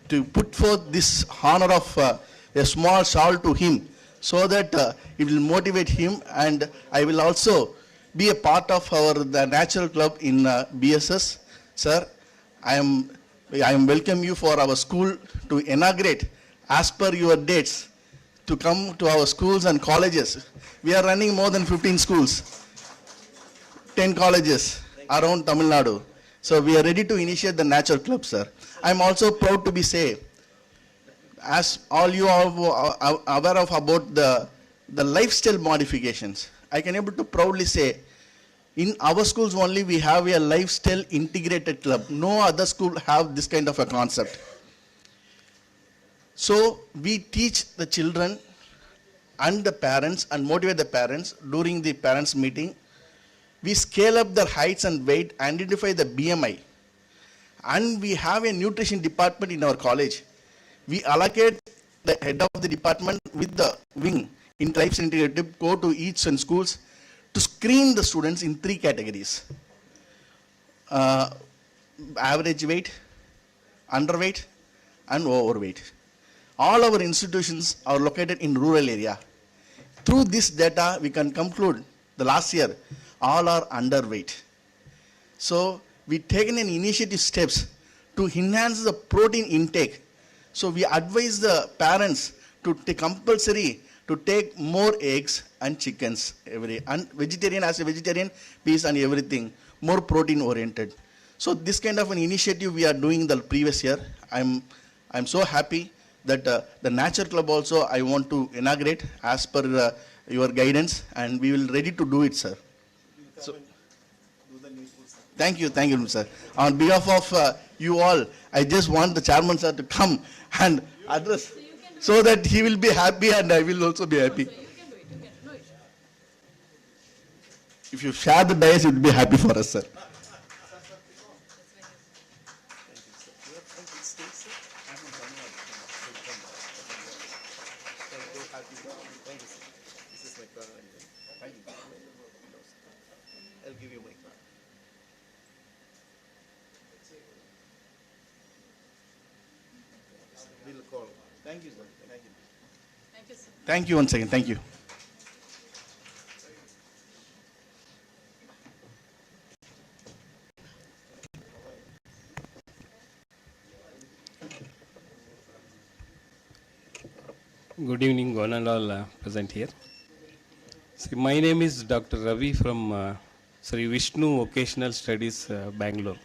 to put forth this honor of a small shawl to him, so that it will motivate him. And I will also be a part of the natural club in BSS. Sir, I am welcome you for our school to inaugurate as per your dates, to come to our schools and colleges. We are running more than 15 schools, 10 colleges around Tamil Nadu. So we are ready to initiate the natural club, sir. I am also proud to be say, as all you are aware of about the lifestyle modifications, I can able to proudly say, in our schools only we have a lifestyle integrated club. No other school have this kind of a concept. So we teach the children and the parents and motivate the parents during the parents meeting. We scale up their heights and weight, identify the BMI. And we have a nutrition department in our college. We allocate the head of the department with the wing in lifestyle integrated, go to each schools to screen the students in 3 categories. Average weight, underweight, and overweight. All our institutions are located in rural area. Through this data, we can conclude the last year, all are underweight. So we've taken an initiative steps to enhance the protein intake. So we advise the parents to take compulsory to take more eggs and chickens every day. And vegetarian, as a vegetarian, peas and everything, more protein oriented. So this kind of an initiative we are doing the previous year. I'm so happy that the Nature Club also I want to inaugurate as per your guidance, and we will ready to do it, sir. So, thank you, sir. On behalf of you all, I just want the chairman sir to come and address, so that he will be happy and I will also be happy. If you share the dais, it will be happy for us, sir. I'll give you my card. We'll call. Thank you, sir. Thank you. Thank you, sir. Thank you once again. Thank you. Good evening, one and all present here. See, my name is Dr. Ravi from Sri Vishnu Vocational Studies, Bangalore.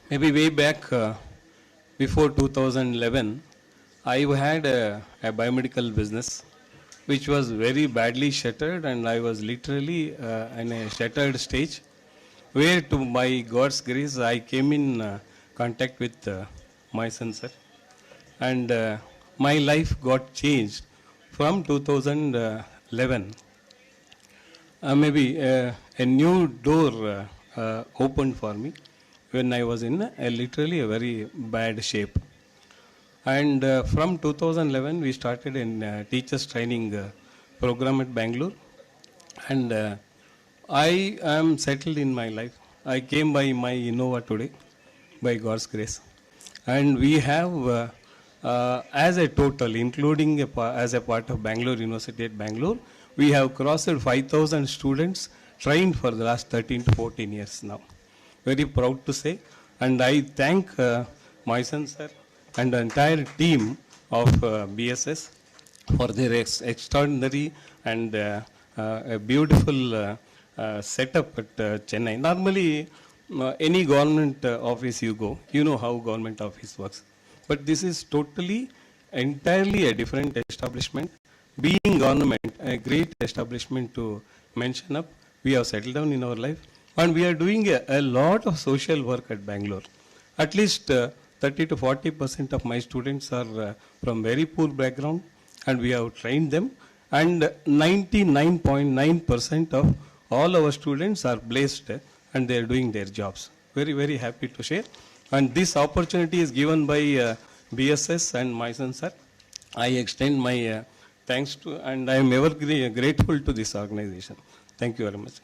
Maybe way back before 2011, I had a biomedical business which was very badly shuttered, and I was literally in a shattered stage, where to my God's grace I came in contact with my son, sir. And my life got changed from 2011. Maybe a new door opened for me when I was in literally a very bad shape. And from 2011, we started in teachers training program at Bangalore. And I am settled in my life. I came by my Innova today, by God's grace. And we have as a total, including as a part of Bangalore University at Bangalore, we have crossed 5,000 students trained for the last 13 to 14 years now. Very proud to say. And I thank my son, sir, and the entire team of BSS for their extraordinary and a beautiful setup at Chennai. Normally, any government office you go, you know how government office works. But this is totally, entirely a different establishment. Being government, a great establishment to mention up, we have settled down in our life. And we are doing a lot of social work at Bangalore. At least 30 to 40% of my students are from very poor background, and we have trained them. and 99.9% of all our students are blessed and they are doing their jobs. Very, very happy to share. And this opportunity is given by BSS and my son, sir. I extend my thanks to, and I am ever grateful to this organization. Thank you very much.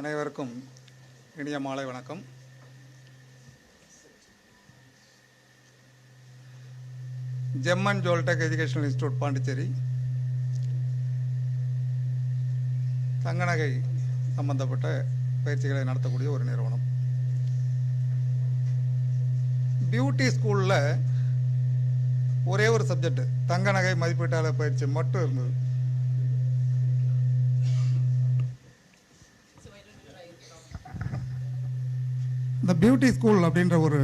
அனைவருக்கும் இனிய மாலை வணக்கம். ஜெம்மன் ஜோல்டெக் educational institute Pondicherry தங்கநகை சம்பந்தப்பட்ட பயிற்சிகளை நடத்தக்கூடிய ஒரு நிறுவனம். Beauty ஸ்கூலில் ஒரே ஒரு சப்ஜெக்ட் தங்கநகை மதிப்பீட்டாளர் பயிற்சி மட்டும் இருந்தது. இந்த பியூட்டி ஸ்கூல் அப்படின்ற ஒரு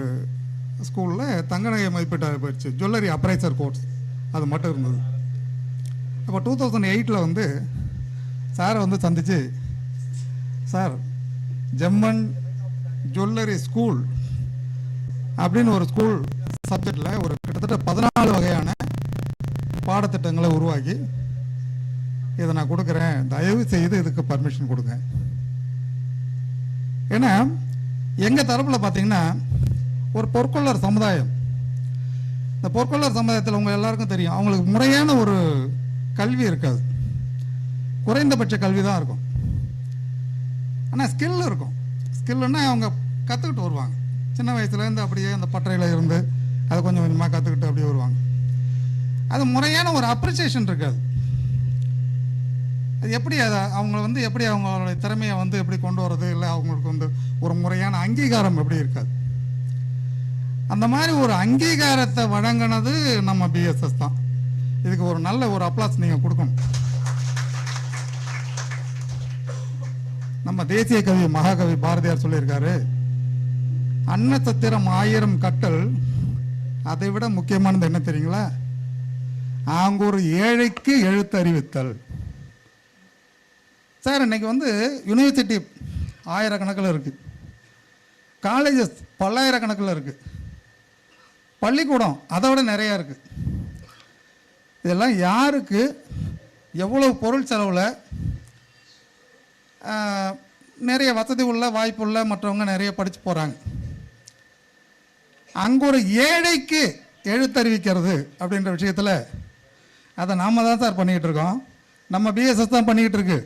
ஸ்கூலில் தங்கநகை மதிப்பீட்டாளர் பயிற்சி ஜுவல்லரி அப்ரைசர் கோர்ஸ் அது மட்டும் இருந்தது. அப்போ 2008 வந்து சாரை வந்து சந்தித்து, சார் ஜெம்மன் ஜுவல்லரி ஸ்கூல் அப்படின்னு ஒரு ஸ்கூல் சப்ஜெக்டில் ஒரு கிட்டத்தட்ட 14 வகையான பாடத்திட்டங்களை உருவாக்கி இதை நான் கொடுக்குறேன், தயவு செய்து இதுக்கு பர்மிஷன் கொடுங்க. ஏன்னா எங்கள் தரப்பில் பார்த்தீங்கன்னா ஒரு பொற்கொள்ளர் சமுதாயம். இந்த பொற்கொள்ளர் சமுதாயத்தில் உங்கள் எல்லாருக்கும் தெரியும், அவங்களுக்கு முறையான ஒரு கல்வி இருக்காது, குறைந்தபட்ச கல்வி தான் இருக்கும். ஆனால் ஸ்கில் இருக்கும். ஸ்கில்லுன்னா அவங்க கற்றுக்கிட்டு வருவாங்க. சின்ன வயசுலேருந்து அப்படியே அந்த பட்டறையில் இருந்து அதை கொஞ்சம் கொஞ்சமாக கற்றுக்கிட்டு அப்படியே வருவாங்க. அது முறையான ஒரு அப்ரிசியேஷன் இருக்காது. அது எப்படி அதை அவங்க வந்து எப்படி அவங்களுடைய திறமையை வந்து எப்படி கொண்டு வர்றது, இல்லை அவங்களுக்கு வந்து ஒரு முறையான அங்கீகாரம் எப்படி இருக்காது. அந்த மாதிரி ஒரு அங்கீகாரத்தை வழங்கினது நம்ம பிஎஸ்எஸ் தான். இதுக்கு ஒரு நல்ல ஒரு அப்ளாஸ் நீங்கள் கொடுக்கணும். நம்ம தேசிய கவி மகாகவி பாரதியார் சொல்லியிருக்காரு, அன்னசத்திரம் 1000 கட்டல், அதை விட முக்கியமானது என்ன தெரியுங்களா? அங்கு ஒரு ஏழைக்கு எழுத்தறிவித்தல். சார் இன்னைக்கு வந்து யூனிவர்சிட்டி ஆயிரக்கணக்கில் இருக்குது, காலேஜஸ் பல்லாயிரக்கணக்கில் இருக்குது, பள்ளிக்கூடம் அதை விட நிறையா இருக்குது. இதெல்லாம் யாருக்கு எவ்வளவு பொருள் செலவில் நிறைய வசதி உள்ள வாய்ப்புள்ள மற்றவங்க நிறைய படித்து போகிறாங்க. அங்கே ஒரு ஏழைக்கு எழுத்தறிவிக்கிறது அப்படின்ற விஷயத்தில் அதை நாம் தான் சார் பண்ணிக்கிட்டு இருக்கோம். நம்ம பிஎஸ்எஸ் தான் பண்ணிக்கிட்டு இருக்கு.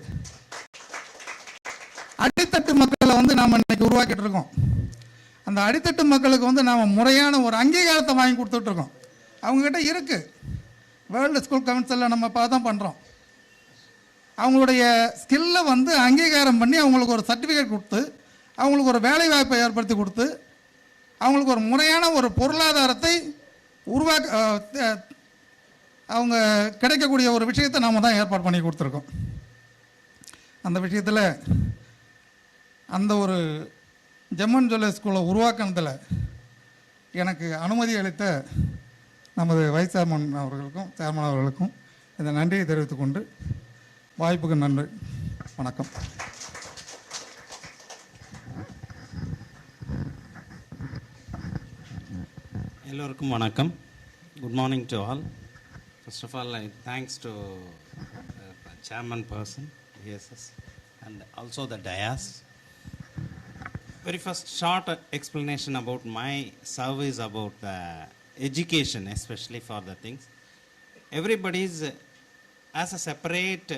அடித்தட்டு மக்களை வந்து நாம் இன்னைக்கு உருவாக்கிட்டு இருக்கோம். அந்த அடித்தட்டு மக்களுக்கு வந்து நாம் முறையான ஒரு அங்கீகாரத்தை வாங்கி கொடுத்துட்ருக்கோம். அவங்கக்கிட்ட இருக்குது. வேர்ல்டு ஸ்கூல் கவுன்சிலில் நம்ம தான் பண்ணுறோம். அவங்களுடைய ஸ்கில்லை வந்து அங்கீகாரம் பண்ணி அவங்களுக்கு ஒரு சர்டிஃபிகேட் கொடுத்து, அவங்களுக்கு ஒரு வேலைவாய்ப்பை ஏற்படுத்தி கொடுத்து, அவங்களுக்கு ஒரு முறையான ஒரு பொருளாதாரத்தை அவங்க கிடைக்கக்கூடிய ஒரு விஷயத்தை நாம் தான் ஏற்பாடு பண்ணி கொடுத்துருக்கோம். அந்த விஷயத்தில் அந்த ஒரு ஜெம்மன் ஜுவல்லரி ஸ்கூலை உருவாக்கினதில் எனக்கு அனுமதி அளித்த நமது வைஸ் சேர்மன் அவர்களுக்கும் சேர்மன் அவர்களுக்கும் இந்த நன்றியை தெரிவித்துக்கொண்டு வாய்ப்புக்கு நன்றி. வணக்கம். எல்லோருக்கும் வணக்கம். Good morning to all. First of all, thanks to chairman person, BSS, and also the dais. Very first short explanation about my service about the education, especially for the things. Everybody's as a separate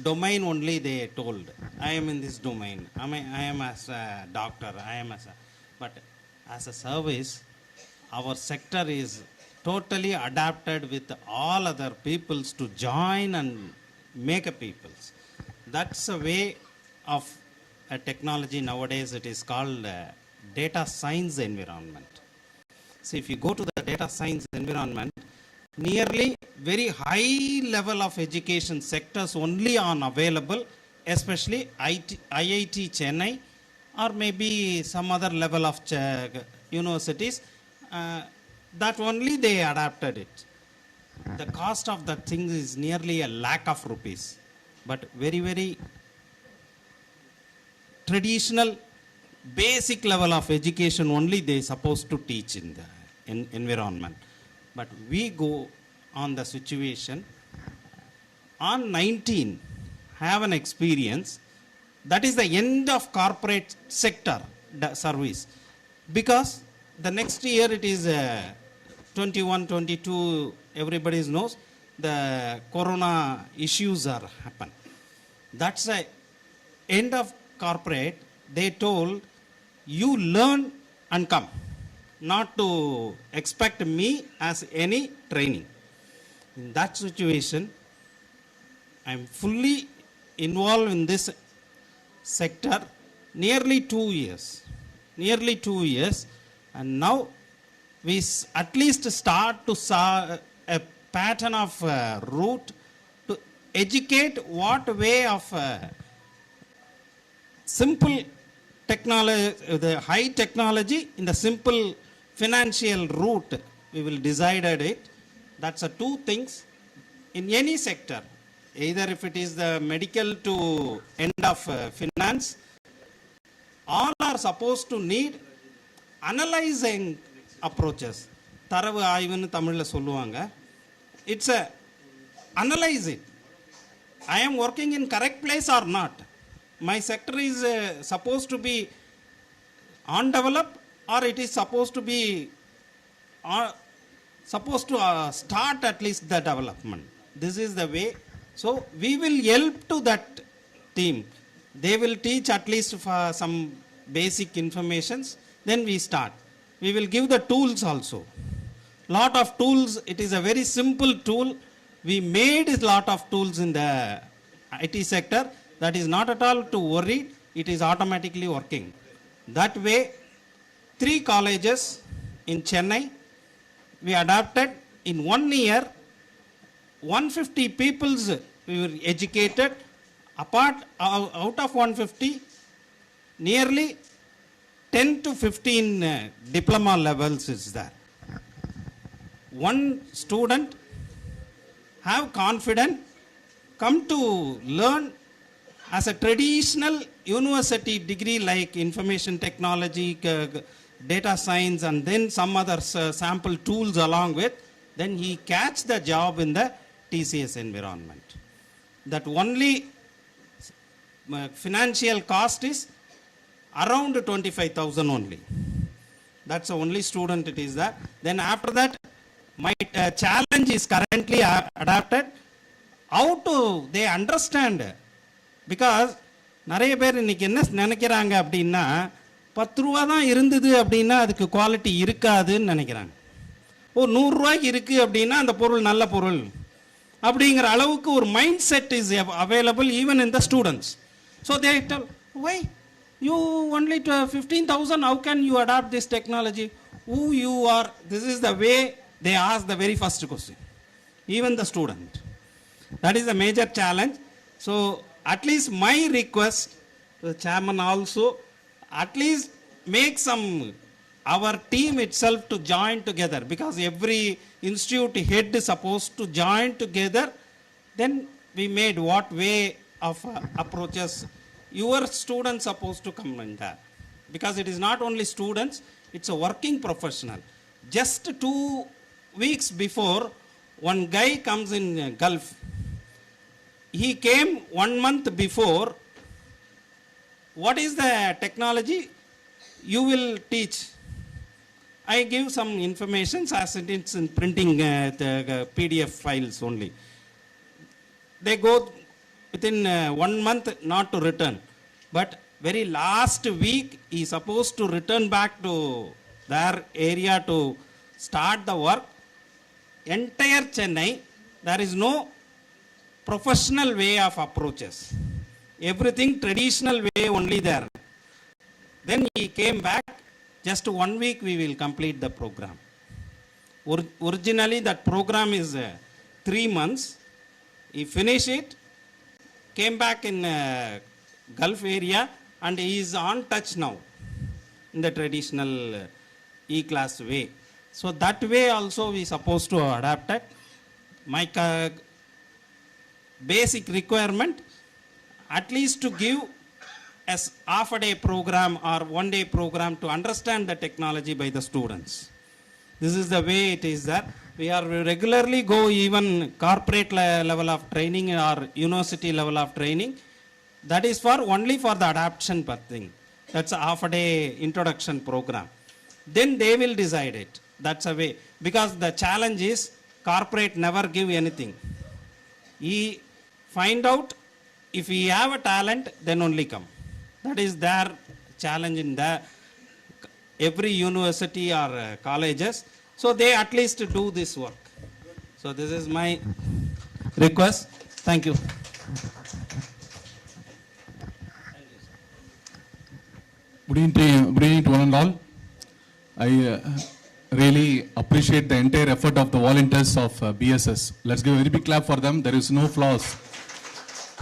domain only they told. I am in this domain. I am as a doctor. I am as a, but as a service, our sector is totally adapted with all other peoples to join and make a peoples. That's a way of a technology nowadays. It is called data science environment. So if you go to the data science environment, nearly very high level of education sectors only are available, especially IIT Chennai or maybe some other level of universities. That only they adapted it. The cost of that thing is nearly 1 lakh of rupees, but very, very traditional basic level of education only they supposed to teach in the environment. But we go on the situation on 19 have an experience that is the end of corporate sector service, because the next year it is 21, 22, everybody knows the corona issues are happen. That's the end of corporate. They told you learn and come, not to expect me as any training. In that situation, I am fully involved in this sector nearly 2 years. Nearly 2 years. And now we at least start to saw a pattern of route to educate what way of simple technology, the high technology in the simple financial route, we will decide it. That's the two things in any sector. Either if it is the medical to end of finance, all are supposed to need analyzing approaches. தரவு ஆய்வுன்னு தமிழில் சொல்லுவாங்க. It's a analyze it. I am working in correct place or not. My sector is supposed to be undeveloped, or it is supposed to be start at least the development. This is the way. So we will help to that team. They will teach at least for some basic informations. Then we start. We will give the tools also. Lot of tools. It is a very simple tool. We made a lot of tools in the IT sector. That is not at all to worry. It is automatically working. That way, 3 colleges in Chennai, we adapted in 1 year. 150 peoples we were educated. Out of 150, nearly 10 to 15 diploma levels is there. One student have confidence, come to learn as a traditional university degree like information technology, data science, and then some other sample tools along with, then he catch the job in the TCS environment. That only financial cost is around 25,000 only. That's the only student it is there. Then after that, my challenge is currently adapted. How to they understand? Because நிறைய பேர் இன்னைக்கு என்ன நினைக்கிறாங்க அப்படின்னா 10 ரூபா தான் இருந்தது அப்படின்னா அதுக்கு குவாலிட்டி இருக்காதுன்னு நினைக்கிறாங்க. ஓ 100 ரூபாய்க்கு இருக்குது அப்படின்னா அந்த பொருள் நல்ல பொருள் அப்படிங்கிற அளவுக்கு ஒரு mind set is available even in the students. So they tell why you only 15,000, how can you adapt this technology? Who you are? This is the way they ask the very first question, even the student. That is the major challenge. So at least my request to the chairman also, at least make some our team itself to join together, because every institute head is supposed to join together. Then we made what way of approaches. Your students supposed to come in there, because it is not only students, it's a working professional. Just 2 weeks before, one guy comes in Gulf. He came 1 month before. What is the technology you will teach? I give some information as it is in printing the PDF files only. They go within 1 month not to return. But very last week, he is supposed to return back to their area to start the work. Entire Chennai, there is no professional way of approaches. Everything traditional way only there. Then he came back. Just 1 week we will complete the program. Originally that program is 3 months. He finished it, came back in Gulf area, and he is on touch now in the traditional E-class way. So that way also we supposed to adapt it. My basic requirement, at least to give as half a day program or 1 day program to understand the technology by the students. This is the way it is there. We are regularly go even corporate level of training or university level of training. That is for only for the adaptation per thing. That's a half a day introduction program. Then they will decide it. That's a way. Because the challenge is corporate never give anything. He find out if he have a talent, then only come. That is their challenge in the every university or colleges. So they at least do this work. So this is my request. Thank you. Good evening to one and all. I really appreciate the entire effort of the volunteers of BSS. Let's give a very big clap for them. There is no flaws.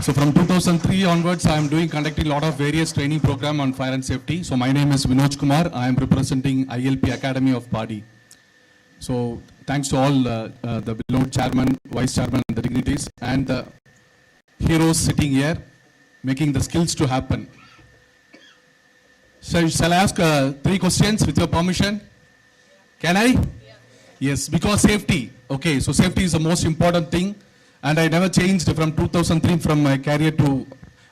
So from 2003 onwards, I am conducting a lot of various training program on fire and safety. So my name is Vinod Kumar. I am representing ILP Academy of Padi. So thanks to all the beloved chairman, vice chairman, and the dignitaries, and the heroes sitting here, making the skills to happen. So shall I ask 3 questions with your permission? Can I? Yes, because safety. Okay, so safety is the most important thing, and I never changed from 2003 from my career to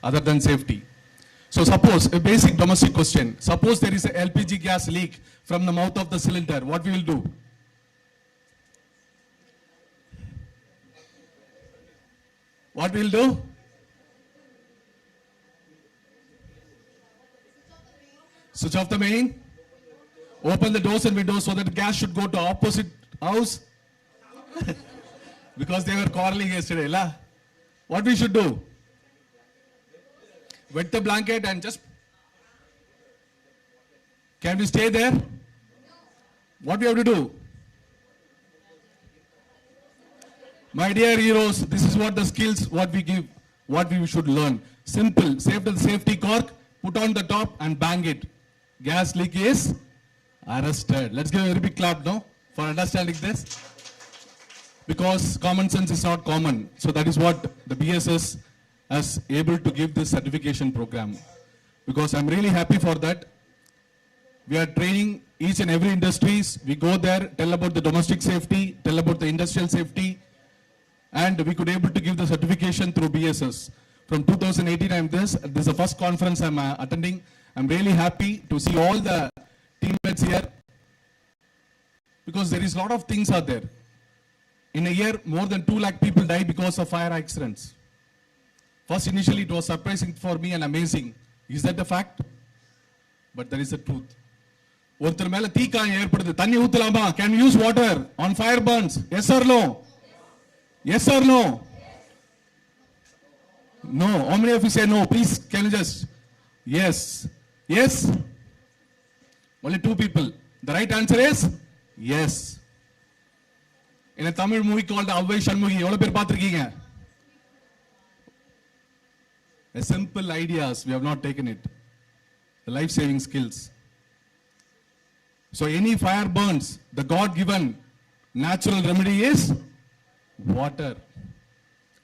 other than safety. So suppose, a basic domestic question, suppose there is a LPG gas leak from the mouth of the cylinder, what we will do? What we will do? Switch off the main, open the doors and windows so that the gas should go to opposite house. Because they were quarreling yesterday. La? What we should do? Wet the blanket and just... Can we stay there? What we have to do? My dear heroes, this is what the skills, what we give, what we should learn. Simple, save the safety cork, put on the top and bang it. Gas leak is arrested. Let's give a very big clap now for understanding this. Because common sense is not common. So that is what the BSS is able to give this certification program. Because I'm really happy for that. We are training each and every industries. We go there, tell about the domestic safety, tell about the industrial safety, and we could able to give the certification through BSS. From 2018, this is the first conference I'm attending. I'm really happy to see all the teammates here, because there is a lot of things are there. In a year, more than 2 lakh people die because of fire accidents. First, initially, it was surprising for me and amazing. Is that the fact? But there is a truth. Can we use water on fire burns? Yes or no? Yes or no? No. How many of you say no? Please, can you just... Yes. Yes? Only 2 people. The right answer is yes. In a Tamil movie called Avvai Shanmugi, எவ்வளவு பேர் பார்த்திருக்கீங்க? A simple ideas, we have not taken it. The life-saving skills. So any fire burns, the God-given natural remedy is water.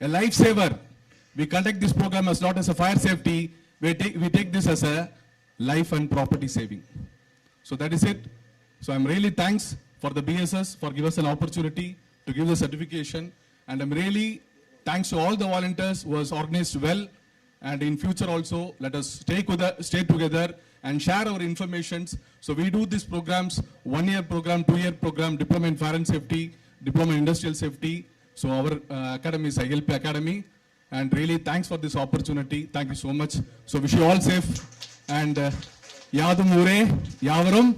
A lifesaver. We conduct this program as not as a fire safety, we take this as a life and property saving. So that is it. So I'm really thanks for the BSS for giving us an opportunity to give the certification, and I'm really thanks to all the volunteers who has organized well, and in future also let us stay together and share our informations. So we do these programs, 1-year program, 2-year program, diploma in fire and safety, diploma in industrial safety. So our academy is ILP Academy, and really thanks for this opportunity. Thank you so much. So wish you all safe, and Yadum Ure, Yavarum,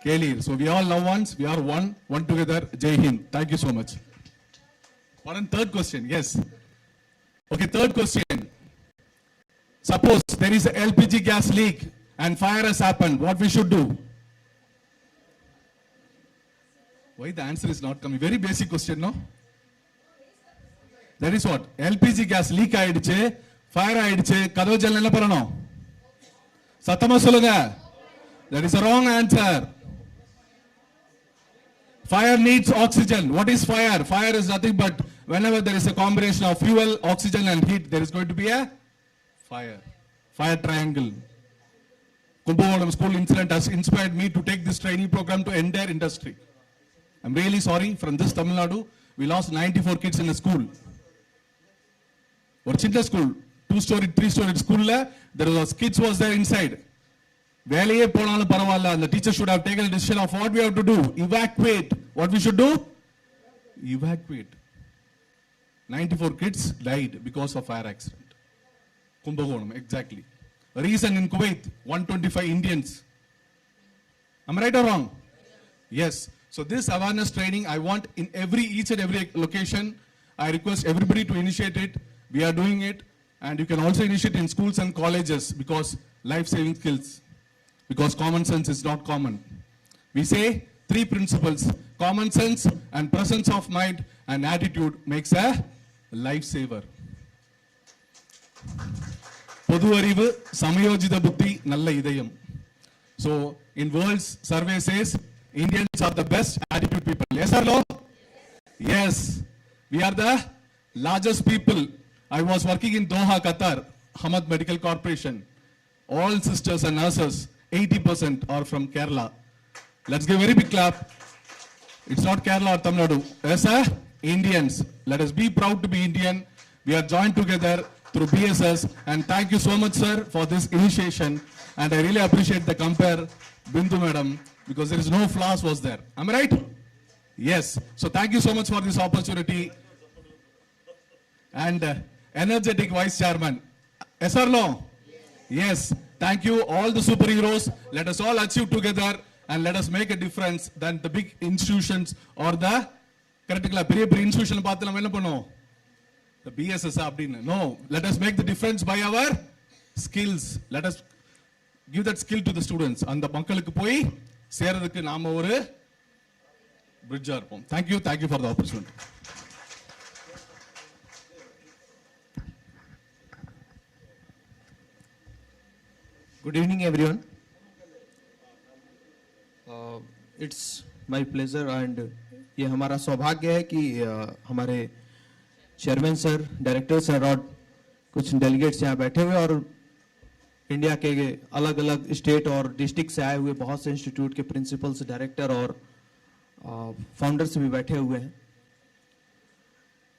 Kelir. So we all love ones, we are one together. Jai Hind. Thank you so much. One third question, yes. Okay, third question. Suppose there is a LPG gas leak and fire has happened, what we should do? Why the answer is not coming? Very basic question, no? That is what? LPG gas leak ஆயிடுச்சு, fire ஆயிடுச்சு, கதவு ஜன்னல் என்ன பண்ணணும்? சத்தமா சொல்லுங்க. That is a wrong answer. Fire needs oxygen. What is fire? Fire is nothing but whenever there is a combination of fuel, oxygen and heat, there is going to be a fire. fire triangle. Kumbakonam school incident has inspired me to take this training program to entire industry. I'm really sorry, from this Tamil Nadu, we lost 94 kids in a school. Or Chinta school, 2-story, 3-story school, there was kids was there inside. The teacher should have taken a decision of what we have to do. Evacuate. What we should do? Evacuate. 94 kids died because of fire accident. Kumbakonam, exactly. Reason in Kuwait, 125 Indians. Am I right or wrong? Yes. So this awareness training, I want in each and every location. I request everybody to initiate it. We are doing it. And you can also initiate in schools and colleges because life-saving skills. Because common sense is not common. We say 3 principles. Common sense and presence of mind and attitude makes a lifesaver. Podu arivu, samayojita buddhi, nalla idayam. So, in world's survey says, Indians are the best attitude people. Yes or no? Yes. We are the largest people. I was working in Doha, Qatar, Hamad Medical Corporation. All sisters and nurses, 80% are from Kerala. Let's give a very big clap. It's not Kerala or Tamil Nadu. Yes, sir? Indians. Let us be proud to be Indian. We are joined together through BSS. And thank you so much, sir, for this initiation. And I really appreciate the compare, Bindu madam, because there is no flaws was there. Am I right? Yes. So thank you so much for this opportunity. And energetic vice chairman. Yes or no? Yes. Thank you, all the superheroes. Let us all achieve together and let us make a difference than the big institutions or the critical institution. The BSS. No, let us make the difference by our skills. Let us give that skill to the students. And the bankalukku poi seradukku naama oru bridge irpom. Thank you for the opportunity. Good evening, everyone. It's my pleasure and ये हमारा सौभाग्य है कि हमारे chairman sir, director sir और कुछ delegates यहाँ बैठे हुए और इंडिया के अलग अलग स्टेट और डिस्ट्रिक्ट से आए हुए बहुत से इंस्टीट्यूट के प्रिंसिपल्स, डायरेक्टर और फाउंडर्स भी बैठे हुए हैं.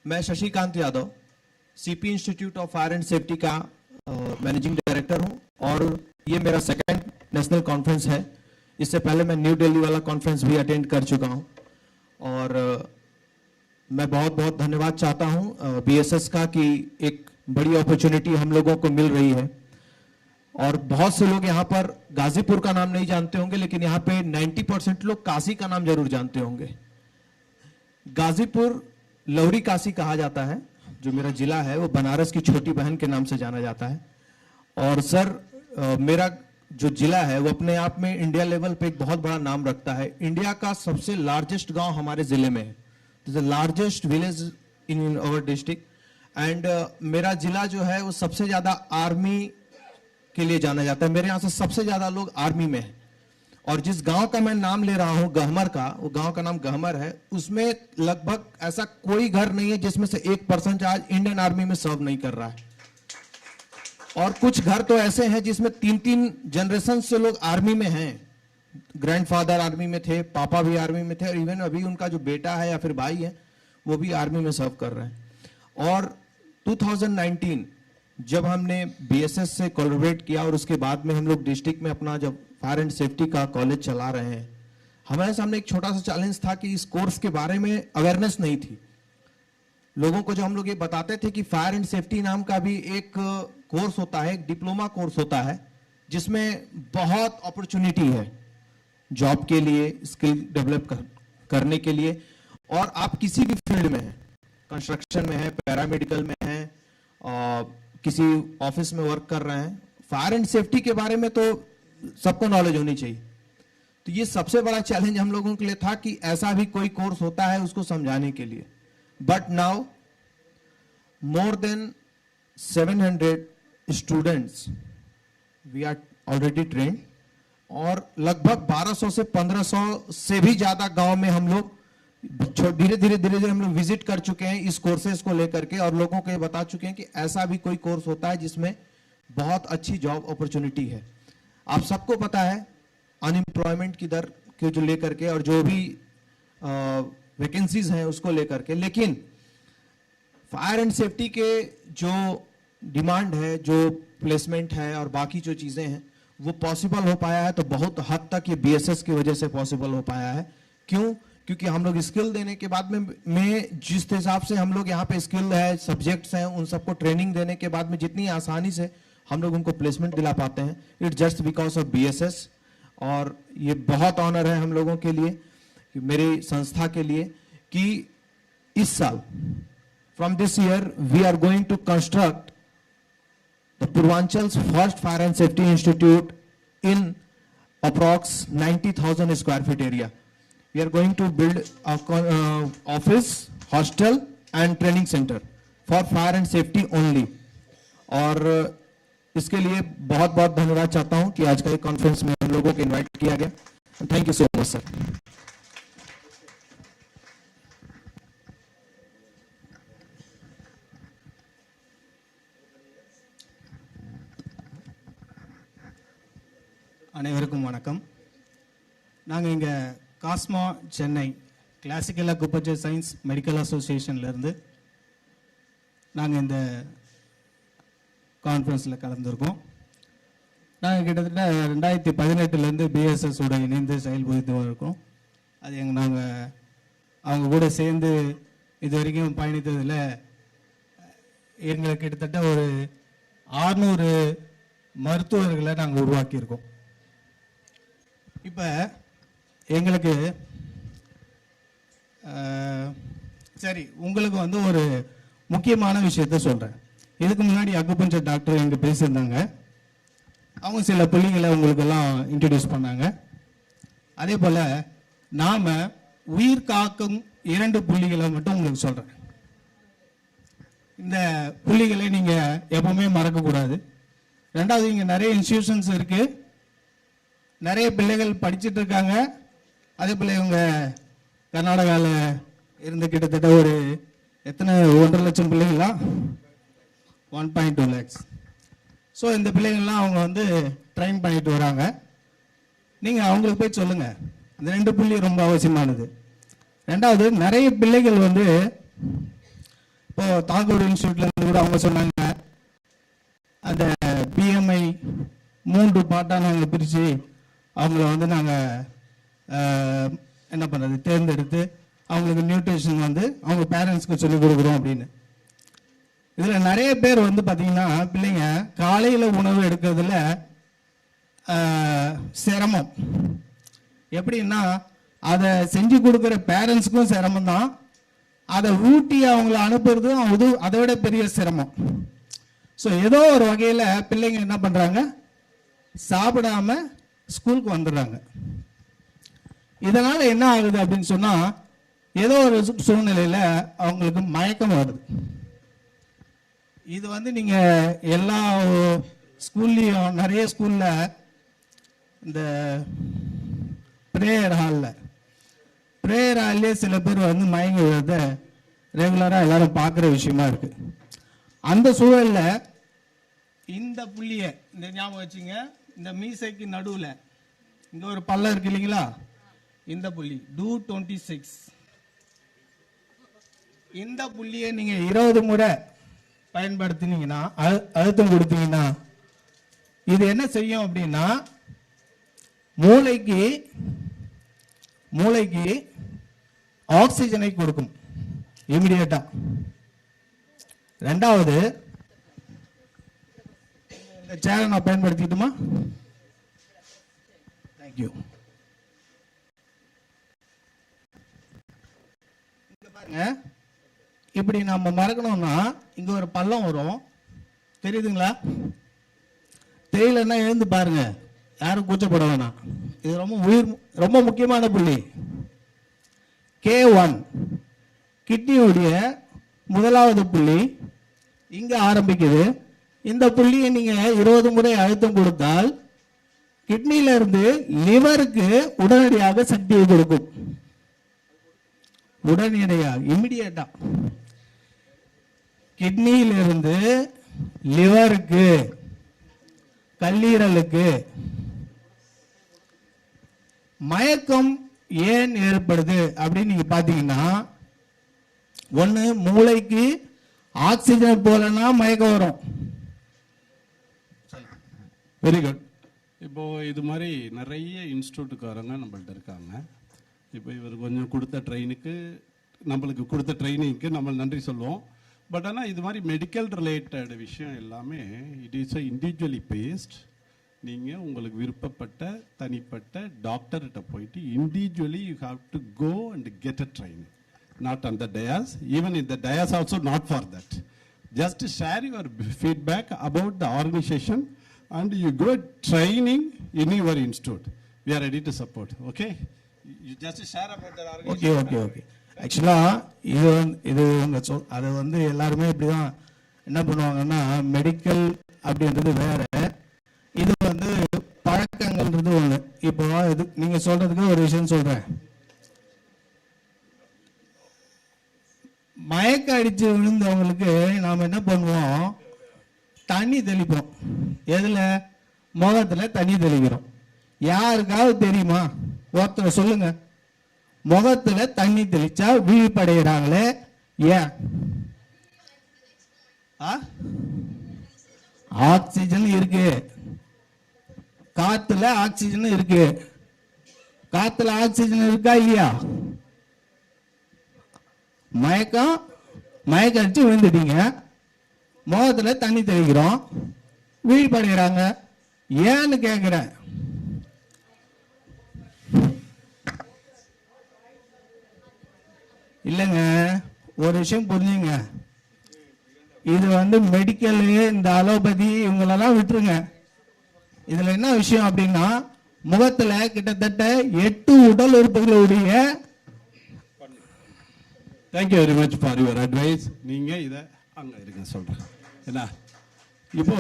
मैं Shashikant Yadav, CP institute of fire and safety का मैनेजिंग डायरेक्टर हूँ और ये मेरा सेकंड नेशनल कॉन्फ्रेंस है. इससे पहले मैं न्यू दिल्ली वाला कॉन्फ्रेंस भी अटेंड कर चुका हूँ और मैं बहुत बहुत धन्यवाद चाहता हूँ बीएसएस का कि एक बड़ी अपॉर्चुनिटी हम लोगों को मिल रही है. और बहुत से लोग यहाँ पर गाजीपुर का नाम नहीं जानते होंगे, लेकिन यहाँ पे 90% लोग काशी का नाम जरूर जानते होंगे. गाजीपुर लौरी काशी कहा जाता है. जो मेरा जिला है वो बनारस की छोटी बहन के नाम से जाना जाता है. और सर मेरा जो जिला है वो अपने आप में इंडिया लेवल पे एक बहुत बड़ा नाम रखता है. इंडिया का सबसे लार्जेस्ट गांव हमारे जिले में है, the largest village in our district. And मेरा जिला जो है वो सबसे ज्यादा आर्मी के लिए जाना जाता है. मेरे यहाँ से सबसे ज्यादा लोग आर्मी में है. और जिस गांव का मैं नाम ले रहा हूं गहमर का, वो गांव का नाम गहमर है, उसमें लगभग ऐसा कोई घर नहीं है जिसमें से 1% आज इंडियन आर्मी में सर्व नहीं कर रहा है. और कुछ घर तो ऐसे हैं जिसमें 3-3 जनरेशन से लोग आर्मी में हैं. ग्रैंडफादर आर्मी में थे, पापा भी आर्मी में थे और इवन अभी उनका जो बेटा है या फिर भाई है वो भी आर्मी में सर्व कर रहे हैं. और 2019 जब हमने बीएसएस से कोलैबोरेट किया और उसके बाद में हम लोग डिस्ट्रिक्ट में अपना जब फायर एंड सेफ्टी का कॉलेज चला रहे हैं, हमारे सामने एक छोटा सा चैलेंज था कि इस कोर्स के बारे में अवेयरनेस नहीं थी. लोगों को जो हम लोग ये बताते थे कि फायर एंड सेफ्टी नाम का भी एक कोर्स होता है, एक डिप्लोमा कोर्स होता है जिसमें बहुत अपॉर्चुनिटी है जॉब के लिए, स्किल डेवलप करने के लिए. और आप किसी भी फील्ड में हैं, कंस्ट्रक्शन में है, पैरामेडिकल में है, किसी ऑफिस में वर्क कर रहे हैं, फायर एंड सेफ्टी के बारे में तो सबको नॉलेज होनी चाहिए. तो ये सबसे बड़ा चैलेंज हम लोगों के लिए था कि ऐसा भी कोई कोर्स होता है उसको समझाने के लिए. But now more than 700 students we are already trained और लगभग 1200 से 1500 से भी ज्यादा गांव में हम लोग धीरे धीरे हम लोग विजिट कर चुके हैं इस कोर्सेज को लेकर के और लोगों को ये बता चुके हैं कि ऐसा भी कोई कोर्स होता है जिसमें बहुत अच्छी जॉब अपॉर्चुनिटी है। आप सबको पता है अनएम्प्लॉयमेंट की दर के जो लेकर के और जो भी वैकेंसीज हैं उसको लेकर के, लेकिन फायर एंड सेफ्टी के जो डिमांड है, जो प्लेसमेंट है और बाकी जो चीज़ें हैं वो पॉसिबल हो पाया है तो बहुत हद तक ये बीएसएस की वजह से पॉसिबल हो पाया है। क्यों? क्योंकि हम लोग स्किल देने के बाद में जिस हिसाब से हम लोग यहाँ पे स्किल है, सब्जेक्ट्स हैं, उन सबको ट्रेनिंग देने के बाद में जितनी आसानी से हम लोग उनको प्लेसमेंट दिला पाते हैं, it just because of BSS. और ये बहुत ऑनर है हम लोगों के लिए, मेरी संस्था के लिए, कि इस साल from this year we are going to construct the Purvanchal's first fire and safety institute in approx 90,000 square feet area. We are going to build a office, hostel and training center for fire and safety only. और इसके लिए बहुत बहुत धन्यवाद चाहता हूं कि आज का एक कॉन्फ्रेंस में हम लोगों को इनवाइट किया गया। Thank you so much sir. அனைவருக்கும் வணக்கம். நாங்கள் இங்கே காஸ்மா Chennai classical acupuncture science medical அசோசியேஷன்லேருந்து நாங்கள் இந்த கான்ஃபரன்ஸில் கலந்துருக்கோம். நாங்கள் கிட்டத்தட்ட 2018 பிஎஸ்எஸோட இணைந்து செயல்படுத்தி இருக்கோம். அது நாங்கள் அவங்க கூட சேர்ந்து இது வரைக்கும் பயணித்ததில் எங்களுக்கு கிட்டத்தட்ட ஒரு 600 மருத்துவர்களை நாங்கள் உருவாக்கியிருக்கோம். இப்போ எங்களுக்கு சரி, உங்களுக்கு வந்து ஒரு முக்கியமான விஷயத்த சொல்கிறேன். இதுக்கு முன்னாடி அக்குபஞ்சர் டாக்டர் இங்கே பேசியிருந்தாங்க. அவங்க சில புள்ளிகளை உங்களுக்கெல்லாம் இன்ட்ரடியூஸ் பண்ணாங்க. அதே போல் நாம் உயிர் காக்கும் 2 புள்ளிகளை மட்டும் உங்களுக்கு சொல்கிறேன். இந்த புள்ளிகளை நீங்கள் எப்பவுமே மறக்கக்கூடாது. ரெண்டாவது, இங்கே நிறைய இன்ஸ்டிடியூஷன்ஸ் இருக்குது, நிறைய பிள்ளைகள் படிச்சுட்டு இருக்காங்க. அதே போல் இவங்க கர்நாடகாவில் இருந்து கிட்டத்தட்ட ஒரு எத்தனை 1.5 லட்சம் பிள்ளைகள்லாம் 1.2 lakhs. ஸோ இந்த பிள்ளைகள்லாம் அவங்க வந்து ட்ரைன் பண்ணிட்டு வராங்க. நீங்கள் அவங்களுக்கு போய் சொல்லுங்கள், இந்த 2 புள்ளி ரொம்ப அவசியமானது. ரெண்டாவது, நிறைய பிள்ளைகள் வந்து இப்போது தாகூர் இன்ஸ்டியூட்லேருந்து கூட அவங்க சொன்னாங்க, அந்த பிஎம்ஐ 3 பார்ட்டாக நாங்கள் பிரித்து அவங்கள வந்து நாங்கள் என்ன பண்ணுறது தேர்ந்தெடுத்து அவங்களுக்கு நியூட்ரிஷன் வந்து அவங்க பேரண்ட்ஸ்க்கு சொல்லிக் கொடுக்குறோம் அப்படின்னு. இதில் நிறைய பேர் வந்து பார்த்திங்கன்னா பிள்ளைங்க காலையில் உணவு எடுக்கிறதுல சிரமம். எப்படின்னா அதை செஞ்சு கொடுக்குற பேரண்ட்ஸுக்கும் சிரமம் தான், அதை ஊட்டி அவங்கள அனுப்புறதும் அதை விட பெரிய சிரமம். ஸோ ஏதோ ஒரு வகையில் பிள்ளைங்க என்ன பண்ணுறாங்க, சாப்பிடாம ஸ்கூலுக்கு வந்துடுறாங்க. இதனால் என்ன ஆகுது அப்படின்னு சொன்னால், ஏதோ ஒரு சூழ்நிலையில் அவங்களுக்கு மயக்கம் வருது. இது வந்து நீங்கள் எல்லா ஸ்கூல்லையும், நிறைய ஸ்கூலில் இந்த ப்ரேயர் ஹால்லே சில பேர் வந்து மயங்கி விழுறத ரெகுலராக எல்லாரும் பார்க்குற விஷயமா இருக்குது. அந்த சூழலில் இந்த புள்ளியை இந்த ஞாபகம் வச்சுங்க, இந்த மீசைக்கு நடுவில் இங்கே ஒரு பல்லம் இருக்கு இல்லைங்களா, இந்த புள்ளி டூ 26, இந்த புள்ளியை நீங்கள் 20 முறை பயன்படுத்தினீங்கன்னா, அழுத்தம் கொடுத்தீங்கன்னா, இது என்ன செய்யும் அப்படின்னா மூளைக்கு ஆக்சிஜனை கொடுக்கும் இமிடியேட்டா. ரெண்டாவது, இந்த சேரை நான் பயன்படுத்திட்டுமா? தேங்க்யூ. பாருங்க, இப்படி நம்ம மறக்கணும்னா இங்க ஒரு பள்ளம் வரும், தெரியுதுங்களா? தெரியலன்னா எழுந்து பாருங்க, யாரும் கூச்சப்பட வேணாம். இது ரொம்ப முக்கியமான புள்ளி. K1 கிட்னியுடைய முதலாவது புள்ளி இங்க ஆரம்பிக்குது. இந்த புள்ளியை நீங்க 20 முறை அழுத்தம் கொடுத்தால் கிட்னியில இருந்து லிவருக்கு உடனடியாக சக்தியை கொடுக்கும். உடனடியாக, இமிடியேட்டா கிட்னியிலிருந்து லிவருக்கு கல்லீரலுக்கு மயக்கம் ஏன் ஏற்படுது அப்படின்னு நீங்க பாத்தீங்கன்னா, ஒண்ணு மூளைக்கு ஆக்சிஜன் போலனா மயக்கம் வரும். Very good. இப்போ இது மாதிரி நிறைய இன்ஸ்டியூட்டுக்காரங்க நம்மள்ட்ட இருக்காங்க. இப்போ இவர் கொஞ்சம் கொடுத்த ட்ரைனிங்க்கு நம்ம நன்றி சொல்லுவோம். பட் ஆனால் இது மாதிரி மெடிக்கல் ரிலேட்டட் விஷயம் எல்லாமே இட் இஸ் இண்டிவிஜுவலி பேஸ்ட். நீங்கள் உங்களுக்கு விருப்பப்பட்ட தனிப்பட்ட டாக்டர்கிட்ட போயிட்டு individually you have to go and get a training, not on the dais. Even in the dais also not for that. Just share your feedback about the organisation and you go training in your institute. We are ready to support. Okay? You just share about the organization. Okay. ஆக்சுவலா இது அது வந்து எல்லாருமே இப்படிதான் என்ன பண்ணுவாங்கன்னா, medical அப்படின்றது வேற, இது வந்து பழக்கங்கள்ன்றது ஒண்ணு. இப்போ இது நீங்க சொல்றதுக்கு ஒரு விஷயம் சொல்றேன். மயக்க அடிச்சு விழுந்தவங்களுக்கு நாம என்ன பண்ணுவோம், தண்ணி தெளிப்போம். எதுல? முகத்துல தண்ணி தெளிக்கிறோம். யாருக்காவது தெரியுமா? ஒருத்தர் சொல்லுங்க. முகத்துல தண்ணி தெளிச்சா விழிப்படைகிறாங்களே, ஏன்? ஆக்சிஜன் இருக்கு, காத்துல ஆக்சிஜன் இருக்கு. காத்துல ஆக்சிஜன் இருக்கா இல்லையா? மயக்கம் அடிச்சு விழுந்துட்டீங்க, முகத்துல தண்ணி தெளிக்கிறோம், விழிப்படைகிறாங்க, ஏன்னு கேட்கிறேன். இல்லைங்க, ஒரு விஷயம் புரிஞ்சுங்க. இது வந்து மெடிக்கல், இந்த அலோபதி இவங்களெல்லாம் விட்டுருங்க. இதுல என்ன விஷயம் அப்படின்னா, முகத்துல கிட்டத்தட்ட 8 உடல் உறுப்புகளுடைய. Thank you very much for your advice. நீங்கள் இதை அங்கே இருங்க சொல்கிறேன். என்ன இப்போ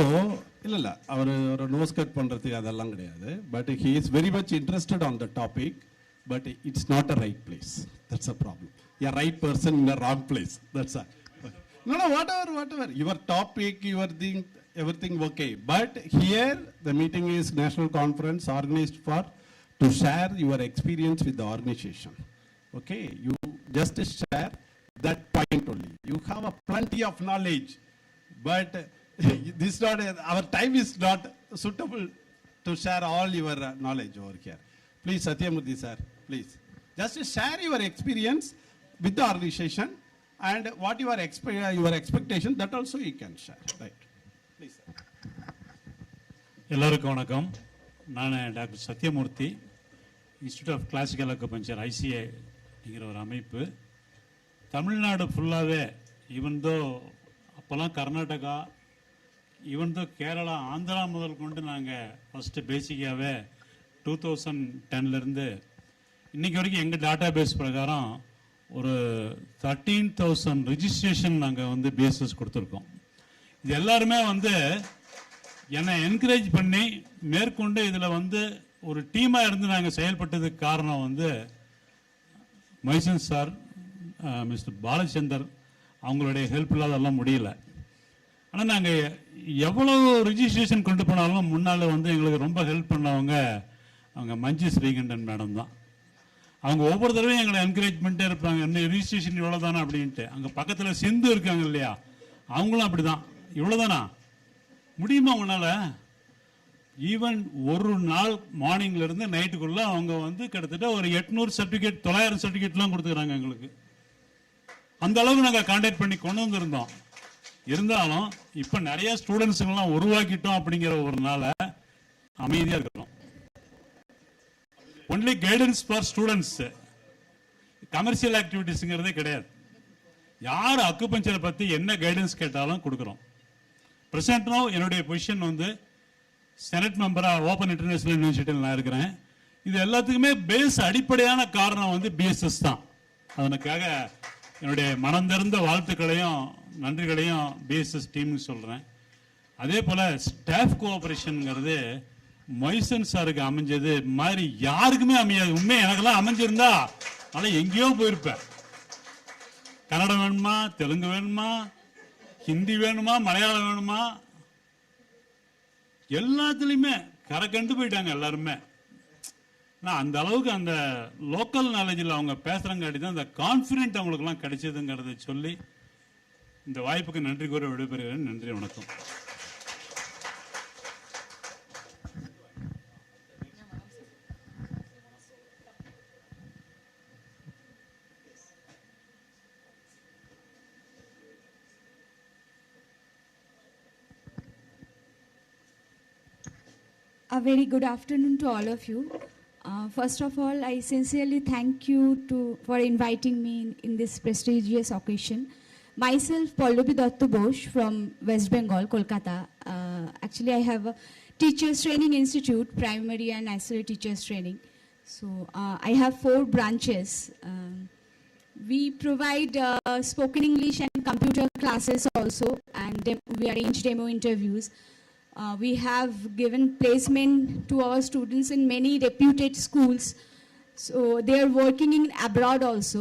இல்லை அவர் ஒரு நோஸ் கட் பண்ணுறதுக்கு அதெல்லாம் கிடையாது. But he is very much interested on the topic, but it's not a right place. That's a problem. A right person in a wrong place. That's a no whatever your topic, your thing, everything okay. But here the meeting is national conference organized for to share your experience with the organization. Okay, you just share that point only. You have a plenty of knowledge, but this not our time is not suitable to share all your knowledge over here. Please, Satyamurthy sir, please just share your experience with the organization and what your expectation, that also you can share, right? Please sir. எல்லாருக்கும் வணக்கம். நான் doctor Sathyamurthy, institute of classical acupuncture ICA அப்படிங்கிற ஒரு அமைப்பு. தமிழ்நாடு ஃபுல்லாகவே, even though அப்போல்லாம் Karnataka, even though Kerala, Andhra முதல் கொண்டு நாங்கள் ஃபஸ்ட்டு பேசிக்காகவே 2010 இன்றைக்கி வரைக்கும் எங்கள் டேட்டா பேஸ் பிரகாரம் ஒரு 13,000 ரிஜிஸ்ட்ரேஷன் நாங்கள் வந்து பேசஸ் கொடுத்துருக்கோம். இது எல்லாருமே வந்து என்னை என்கரேஜ் பண்ணி மேற்கொண்டு இதில் வந்து ஒரு டீமாக இருந்து நாங்கள் செயல்பட்டதுக்கு காரணம் வந்து மைசன் சார், மிஸ்டர் பாலச்சந்தர் அவங்களுடைய ஹெல்ப் இல்லாதெல்லாம் முடியல. ஆனால் நாங்கள் எவ்வளோ ரிஜிஸ்ட்ரேஷன் கொண்டு போனாலும் முன்னால் வந்து எங்களுக்கு ரொம்ப ஹெல்ப் பண்ணவங்க அவங்க மஞ்சு ஸ்ரீகண்டன் மேடம் தான். அவங்க ஒவ்வொரு தடவையும் எங்களை என்கரேஜ் பண்ணிட்டே இருப்பாங்க, என்ன ரிஜிஸ்ட்ரேஷன் இவ்வளோ தானே அப்படின்ட்டு. அங்கே பக்கத்தில் சிந்து இருக்காங்க இல்லையா, அவங்களும் அப்படி தான், இவ்வளோ தானா முடியுமா உங்களால்? ஈவன் ஒரு நாள் மார்னிங்லேருந்து நைட்டுக்குள்ளே அவங்க வந்து கிட்டத்தட்ட ஒரு 800 சர்டிஃபிகேட் 900 சர்டிஃபிகேட்லாம் கொடுத்துக்கிறாங்க எங்களுக்கு. அந்த அளவுக்கு நாங்கள் கான்டாக்ட் பண்ணி கொண்டு வந்திருந்தோம். இருந்தாலும் இப்போ நிறைய ஸ்டூடெண்ட்ஸுங்கெல்லாம் உருவாக்கிட்டோம் அப்படிங்கிற ஒரு நாளை அமைதியாக இருக்கிறோம். Only guidance for students, commercial ஆக்டிவிட்டிஸுங்கிறதே கிடையாது. யார் அக்குபஞ்சரை பற்றி என்ன கைடன்ஸ் கேட்டாலும் கொடுக்குறோம். பிரசன்ட்னோ என்னுடைய பொசிஷன் வந்து செனட் மெம்பராக ஓப்பன் இன்டர்நேஷனல் யூனிவர்சிட்டியில் நான் இருக்கிறேன். இது எல்லாத்துக்குமே பேஸ் அடிப்படையான காரணம் வந்து பிஎஸ்எஸ் தான். அதனுக்காக என்னுடைய மனம் திறந்த வாழ்த்துக்களையும் நன்றிகளையும் பிஎஸ்எஸ் டீமுக்கு சொல்கிறேன். அதே போல் ஸ்டாஃப் கோஆபரேஷனுங்கிறது மொய்சன் சாருக்கு அமைஞ்சது மாதிரி யாருக்குமே அமையாது. உண்மையை எனக்கெல்லாம் அமைஞ்சிருந்தா அதனால் எங்கேயோ போயிருப்பேன். கன்னடம் வேணுமா, தெலுங்கு வேணுமா, ஹிந்தி வேணுமா, மலையாளம் வேணுமா, எல்லாத்துலேயுமே கரை கண்டு போயிட்டாங்க எல்லாருமே. நான் அந்த அளவுக்கு அந்த லோக்கல் நாலேஜில் அவங்க பேசுகிறங்காட்டி தான் அந்த கான்ஃபிடென்ட் அவங்களுக்குலாம் கிடைச்சதுங்கிறத சொல்லி இந்த வாய்ப்புக்கு நன்றி கூற விடைபெறுகிறேன். நன்றி, வணக்கம். A very good afternoon to all of you. First of all, I sincerely thank you for inviting me in this prestigious occasion. Myself, Pallavi Dattu Bosh from West Bengal, Kolkata. Actually, I have a Teachers Training Institute, primary and nursery teachers training. So I have 4 branches. We provide spoken English and computer classes also, and we arrange demo interviews. We have given placement to our students in many reputed schools. So they are working in abroad also.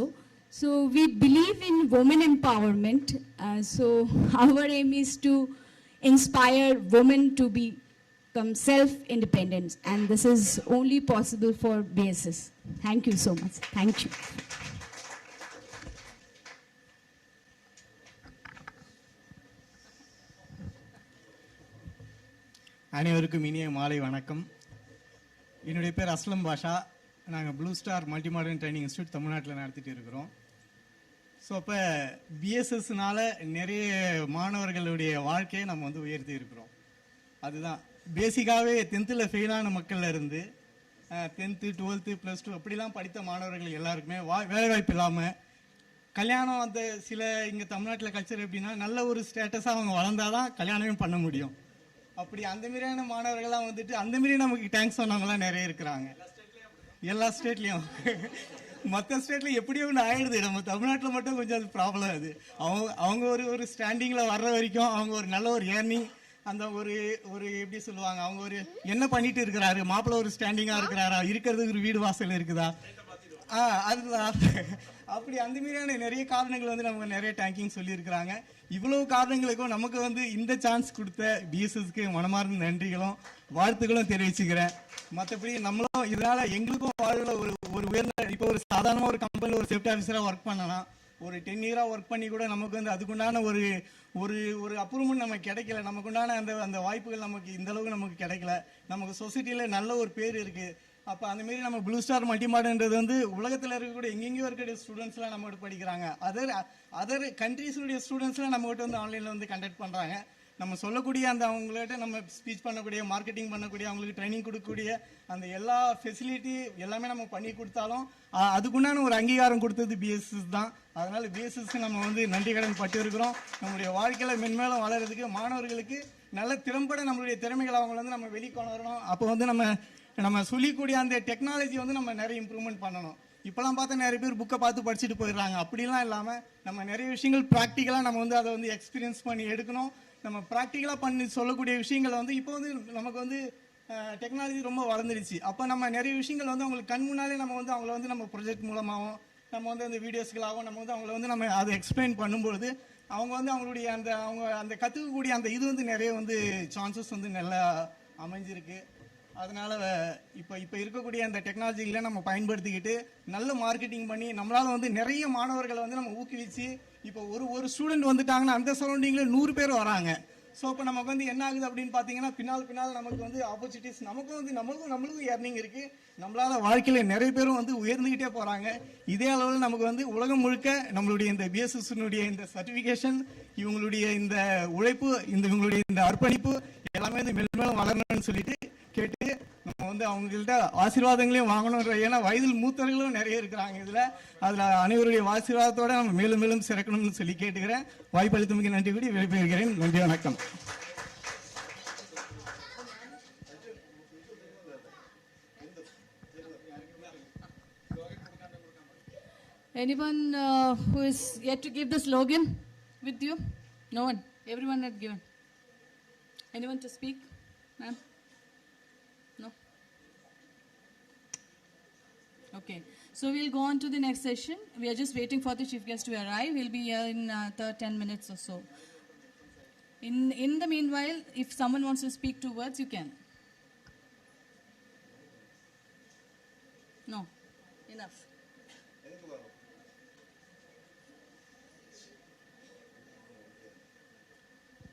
So we believe in women empowerment. So our aim is to inspire women to become self-independent. And this is only possible for BSS. Thank you so much. Thank you. அனைவருக்கும் இனிய மாலை வணக்கம். என்னுடைய பேர் அஸ்லம் பாஷா. நாங்கள் blue star multi modern training institute தமிழ்நாட்டில் நடத்திட்டு இருக்கிறோம். ஸோ அப்போ பிஎஸ்எஸ்னால நிறைய மாணவர்களுடைய வாழ்க்கையை நம்ம வந்து உயர்த்தி இருக்கிறோம். அதுதான் பேசிக்காகவே 10th ஃபெயிலான மக்களில் இருந்து 10th 12th +2 அப்படிலாம் படித்த மாணவர்கள் எல்லாருக்குமே வேலைவாய்ப்பு இல்லாமல் கல்யாணம் அந்த சில இங்கே தமிழ்நாட்டில் கல்ச்சர் எப்படின்னா நல்ல ஒரு ஸ்டேட்டஸாக அவங்க வளர்ந்தாதான் கல்யாணமே பண்ண முடியும். அப்படி அந்த மாதிரியான மாணவர்கள்லாம் வந்துட்டு அந்த மாதிரி நமக்கு தேங்க்ஸ் சொன்னவங்களாம் நிறைய இருக்கிறாங்க எல்லா ஸ்டேட்லேயும். மற்ற ஸ்டேட்டில் எப்படியோ ஒன்று ஆயிடுது, நம்ம தமிழ்நாட்டில் மட்டும் கொஞ்சம் அது ப்ராப்ளம். அது அவங்க ஒரு ஸ்டாண்டிங்கில் வர்ற வரைக்கும் அவங்க ஒரு நல்ல ஒரு ஏர்னிங், அந்த ஒரு எப்படி சொல்லுவாங்க, அவங்க ஒரு என்ன பண்ணிட்டு இருக்கிறாரு, மாப்பிள்ளை ஒரு ஸ்டாண்டிங்காக இருக்கிறாரா, இருக்கிறதுக்கு ஒரு வீடு வாசல் இருக்குதா, அதுதான். அப்படி அந்த மாதிரியான நிறைய காரணங்கள் வந்து நமக்கு நிறைய டேங்கிங் சொல்லியிருக்கிறாங்க. இவ்வளவு காரணங்களுக்கும் நமக்கு வந்து இந்த சான்ஸ் கொடுத்த பிஎஸ்எஸ்க்கு மனமார்ந்த நன்றிகளும் வாழ்த்துக்களும் தெரிவிச்சுக்கிறேன். மற்றபடி நம்மளும் இதனால எங்களுக்கும் வாழ்வில் ஒரு உயர்ந்த, இப்போ ஒரு சாதாரண ஒரு கம்பெனியில் ஒரு சேஃப்டி ஆஃபீஸராக ஒர்க் பண்ணலாம், ஒரு 10 இயராக ஒர்க் பண்ணி கூட நமக்கு வந்து அதுக்குண்டான ஒரு ஒரு அப்ரூவ்மெண்ட் நமக்கு கிடைக்கல, நமக்குண்டான அந்த வாய்ப்புகள் நமக்கு இந்த அளவுக்கு நமக்கு கிடைக்கல. நமக்கு சொசைட்டியில் நல்ல ஒரு பேர் இருக்குது. அப்போ அந்தமாரி நம்ம ப்ளூ ஸ்டார் மல்டி மாடர்ன்றது வந்து உலகத்தில் இருக்கக்கூடிய எங்கெங்கேயோ இருக்கக்கூடிய ஸ்டூடெண்ட்ஸ்லாம் நம்மகிட்ட படிக்கிறாங்க. அதர் கண்ட்ரீஸுடைய ஸ்டூடெண்ட்ஸ்லாம் நம்மகிட்ட வந்து ஆன்லைனில் வந்து கண்டக்ட் பண்ணுறாங்க. நம்ம சொல்லக்கூடிய அந்த அவங்கள்ட்ட நம்ம ஸ்பீச் பண்ணக்கூடிய, மார்க்கெட்டிங் பண்ணக்கூடிய, அவங்களுக்கு ட்ரைனிங் கொடுக்கக்கூடிய அந்த எல்லா ஃபெசிலிட்டி எல்லாமே நம்ம பண்ணி கொடுத்தாலும் அதுக்குண்டான ஒரு அங்கீகாரம் கொடுத்தது பிஎஸ்எஸ் தான். அதனால் பிஎஸ்எஸ்க்கு நம்ம வந்து நன்றி கடன் பட்டு இருக்கிறோம். நம்மளுடைய வாழ்க்கையில் மென்மேலும் வளர்கிறதுக்கு மாணவர்களுக்கு நல்ல திறம்பட நம்மளுடைய திறமைகளை அவங்களை வந்து நம்ம வெளிக்கொண்டு வரணும். அப்போ வந்து நம்ம சொல்லிக்கூடிய அந்த டெக்னாலஜி வந்து நம்ம நிறைய இம்ப்ரூவ்மெண்ட் பண்ணணும். இப்போலாம் பார்த்தா நிறைய பேர் புக்கை பார்த்து படிச்சுட்டு போயிடுறாங்க. அப்படிலாம் இல்லாமல் நம்ம நிறைய விஷயங்கள் ப்ராக்டிக்கலாக நம்ம வந்து அதை வந்து எக்ஸ்பீரியன்ஸ் பண்ணி எடுக்கணும். நம்ம ப்ராக்டிக்கலாக பண்ணி சொல்லக்கூடிய விஷயங்களை வந்து இப்போ வந்து நமக்கு வந்து டெக்னாலஜி ரொம்ப வளர்ந்துடுச்சு. அப்போ நம்ம நிறைய விஷயங்கள் வந்து அவங்களுக்கு கண் முன்னாலே நம்ம வந்து அவங்கள வந்து நம்ம ப்ரொஜெக்ட் மூலமாகவும் நம்ம வந்து அந்த வீடியோஸ்களாகவும் நம்ம வந்து அவங்கள வந்து நம்ம அதை எக்ஸ்பிளைன் பண்ணும்பொழுது அவங்க வந்து அவங்களுடைய அந்த கற்றுக்கக்கூடிய அந்த இது வந்து நிறைய வந்து சான்சஸ் வந்து நல்லா அமைஞ்சிருக்கு. அதனால் இப்போ இருக்கக்கூடிய அந்த டெக்னாலஜிகளை நம்ம பயன்படுத்திக்கிட்டு நல்ல மார்க்கெட்டிங் பண்ணி நம்மளால் வந்து நிறைய மாணவர்களை வந்து நம்ம ஊக்குவிச்சு இப்போ ஒரு ஸ்டூடெண்ட் வந்துட்டாங்கன்னா அந்த சரௌண்டிங்கில் 100 பேர் வராங்க. ஸோ இப்போ நமக்கு வந்து என்ன ஆகுது அப்படின்னு பார்த்தீங்கன்னா பின்னால் நமக்கு வந்து ஆப்பர்ச்சுனிட்டிஸ் நமக்கும் வந்து நம்மளுக்கும் ஏர்னிங் இருக்குது. நம்மளால் வாழ்க்கையில் நிறைய பேரும் வந்து உயர்ந்துக்கிட்டே போகிறாங்க. இதே அளவில் நமக்கு வந்து உலகம் முழுக்க நம்மளுடைய இந்த பிஎஸ்எஸ்னுடைய இந்த சர்டிஃபிகேஷன், இவங்களுடைய இந்த உழைப்பு, இவங்களுடைய இந்த அர்ப்பணிப்பு எல்லாமே வந்து மேலும் வளரணும்னு சொல்லிட்டு கேட்டு நம்ம வந்து அவங்கள்ட்ட ஆசீர்வாதங்களையும் வாங்கணும். ஏன்னா வயதில் மூத்தவர்களும் நிறைய இருக்கிறாங்க அதில் அனைவருடைய ஆசீர்வாதத்தோடு நம்ம மேலும் சிறக்கணும்னு சொல்லி கேட்டுக்கிறேன். வாய்ப்பளித்தமைக்கு நன்றி கூடி விடைபெறுகிறேன். நன்றி, வணக்கம். Anyone who is yet to give the slogan with you? No one. Everyone had given. Anyone to speak, ma'am? No? Okay. So we'll go on to the next session. We are just waiting for the chief guest to arrive. He'll be here in 10 minutes or so. In the meanwhile, if someone wants to speak 2 words, you can. No, enough.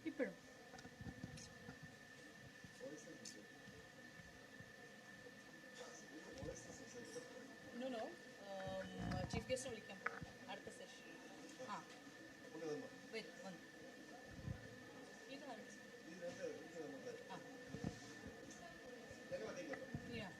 ഇപ്പോഴും No, chief guest വിളിക്കാം അടുത്ത session. ആ വരും വന്നു. ഇതാണ് ആ Yeah.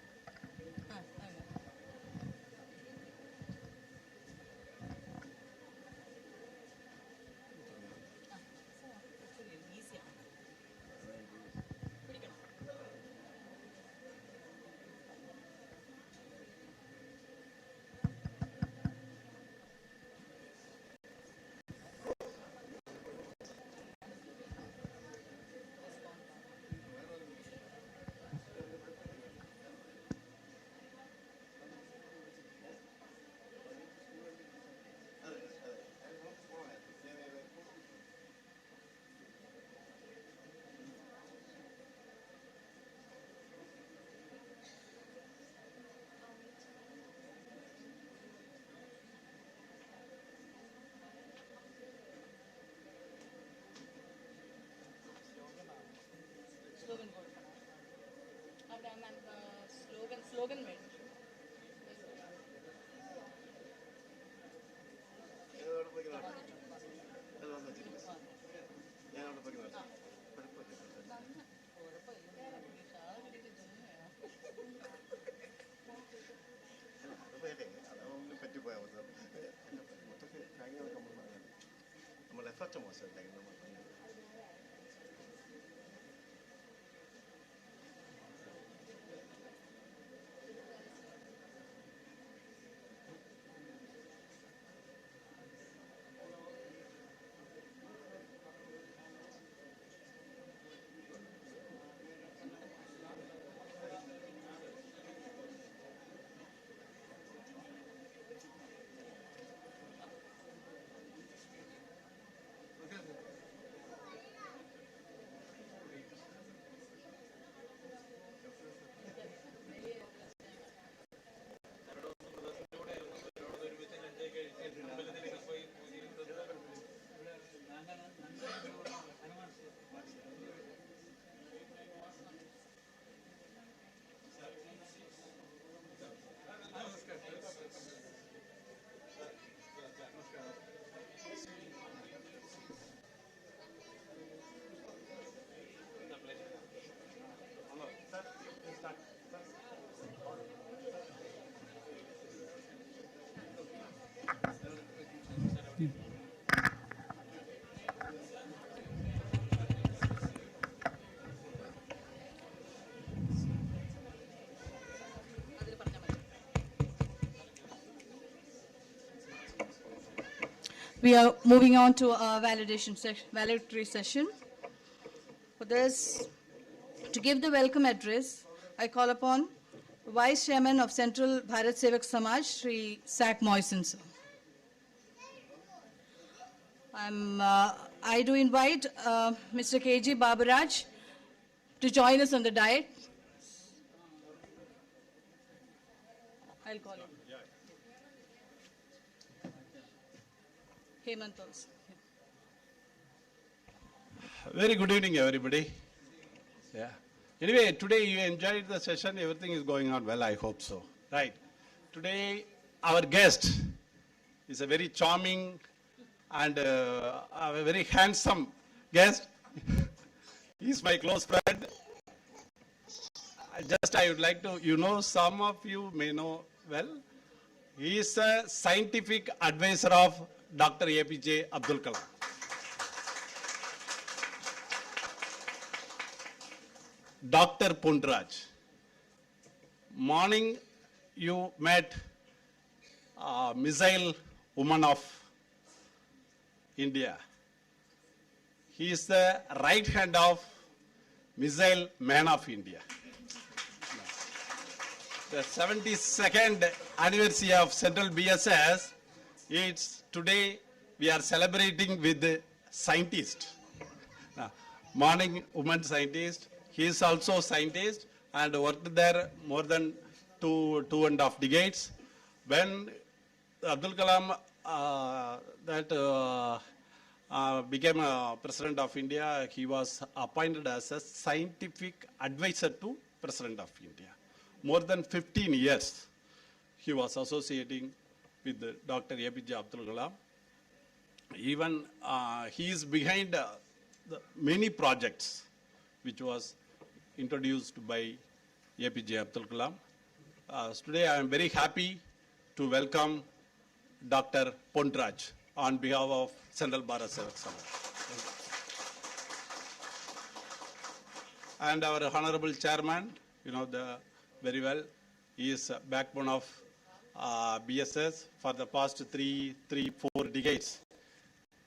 അതെ. Slogan കൊടുക്കണം. അവിടെ സ്ലോഗൻ വേണം. നമ്മളെ എഫർട്ട് മോശം. We are moving on to our valedictory session. For this, to give the welcome address, I call upon Vice Chairman of Central Bharat Sevak Samaj, Sri Sak Moisen, sir. I do invite Mr. K.G. Babaraj to join us on the diet. I'll call him. Hemant also. Very good evening, everybody. Yeah. Anyway, today you enjoyed the session. Everything is going on well. I hope so. Right. Today, our guest is a very charming and a very handsome guest. He's my close friend. I would like to, some of you may know well. He is a scientific advisor of Dr. APJ Abdul Kalam. Dr. Pundraj. Morning, you met missile woman of India. He is the right hand of missile man of India. The 72nd anniversary of Central BSS, it's today we are celebrating with the scientist. morning woman scientist. He is also scientist and worked there more than two and a half decades. When Abdul Kalam became President of India, he was appointed as a scientific advisor to President of India. More than 15 years he was associating with Dr. APJ Abdul Kalam. Even he is behind the many projects which was introduced by APJ Abdul Kalam. Today I am very happy to welcome Dr. Pontraj on behalf of Central Bharat Sevak Samaj. And our Honorable Chairman, you know very well, he is a backbone of BSS for the past 4 decades.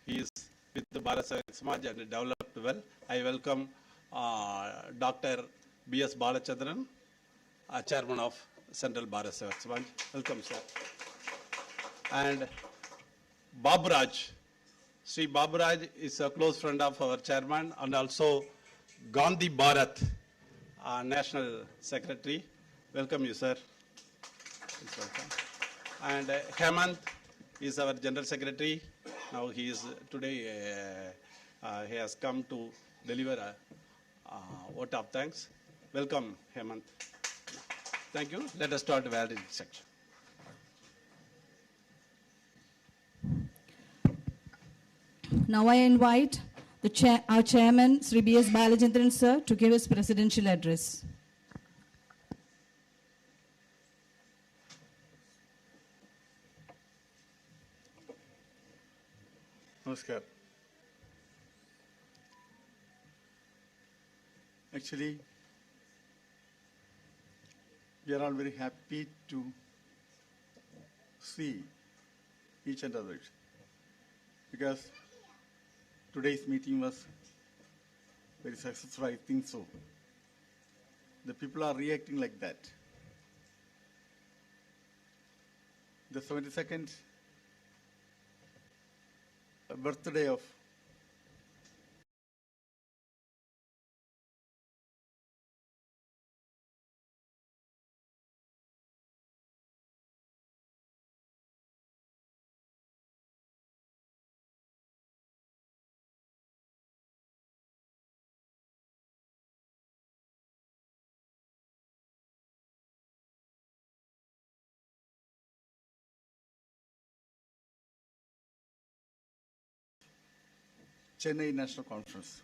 He is with the Bharat Sevak Samaj and developed well. I welcome Dr. B.S. Balachandran, Chairman of Central Bharat Sevak Samaj. Welcome, sir. And Baburaj. Sri Baburaj is a close friend of our chairman and also Gandhi Bharat, National Secretary. Welcome you, sir. Please welcome. And Hemant is our General Secretary. Now he is today, he has come to deliver a vote of thanks. Welcome, Hemant. Thank you. Let us start the validity section. Now I invite our chairman, Sri B.S. Balachandran sir, to give his presidential address. Namaskar. Actually, we are all very happy to see each and other because today's meeting was very successful, I think so. The people are reacting like that. The 72nd birthday of Chennai National Conference.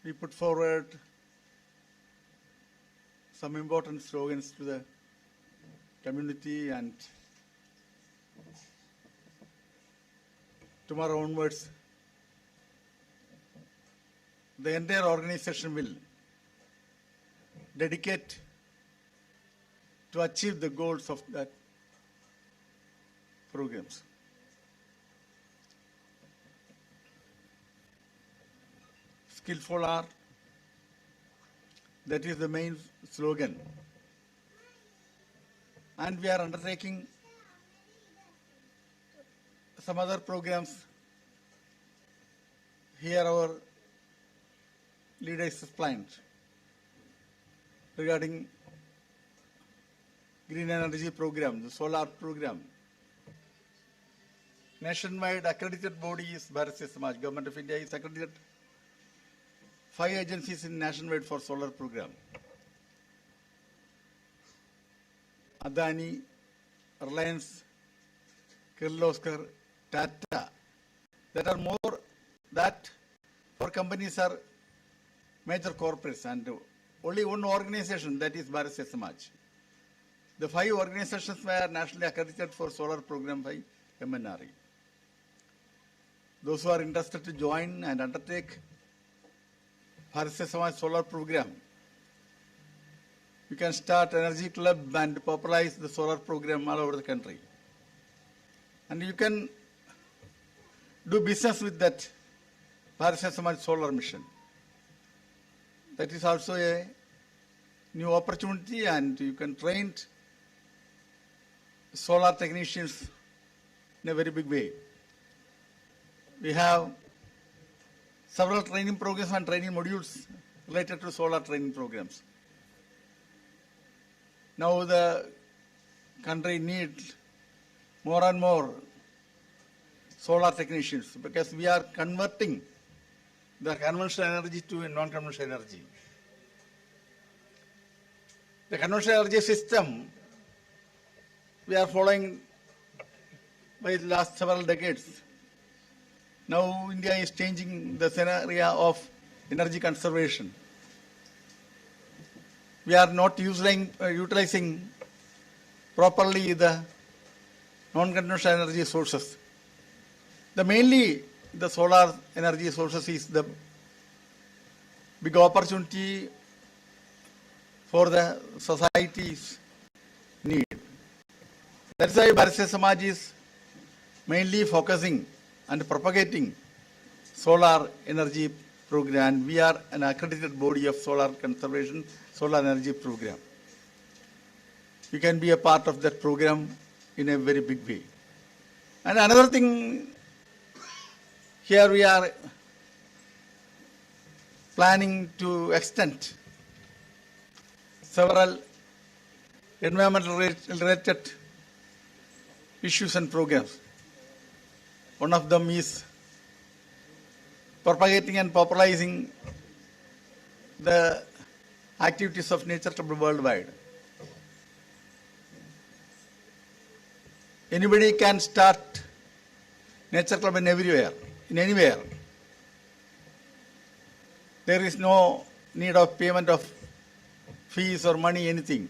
We put forward some important slogans to the community, and tomorrow onwards, the entire organization will dedicate to achieve the goals of that programs. Skillful art, that is the main slogan. And we are undertaking some other programs. Here our leaders explained regarding green energy program, the solar program. Nationwide accredited body is Bharat Sevak Samaj. Government of India is accredited 5 agencies in nationwide for solar program. Adani, Reliance, Kirloskar, Tata. That are more, that 4 companies are major corporates and only one organization, that is Bharat Sevak Samaj. The 5 organizations were nationally accredited for solar program by MNRE. Those who are interested to join and undertake Bharat Sevak Samaj solar program, you can start energy club and popularize the solar program all over the country. And you can do business with that Bharat Sevak Samaj solar mission. That is also a new opportunity, and you can train solar technicians in a very big way. we have several training programs and training modules related to solar training programs. Now the country needs more and more solar technicians because we are converting the conventional energy to a non-conventional energy. The conventional energy system we are following by the last several decades. Now India is changing the scenario of energy conservation. We are not utilizing properly the non-conventional energy sources. Mainly the solar energy sources is the big opportunity for the society's need. That's why Bharat Sevak Samaj is mainly focusing and propagating solar energy program. We are an accredited body of solar conservation, solar energy program. You can be a part of that program in a very big way. And another thing, here we are planning to extend several environmental related issues and programs. One of them is propagating and popularizing the activities of nature club worldwide. Anybody can start nature club in everywhere, in anywhere. There is no need of payment of fees or money, anything.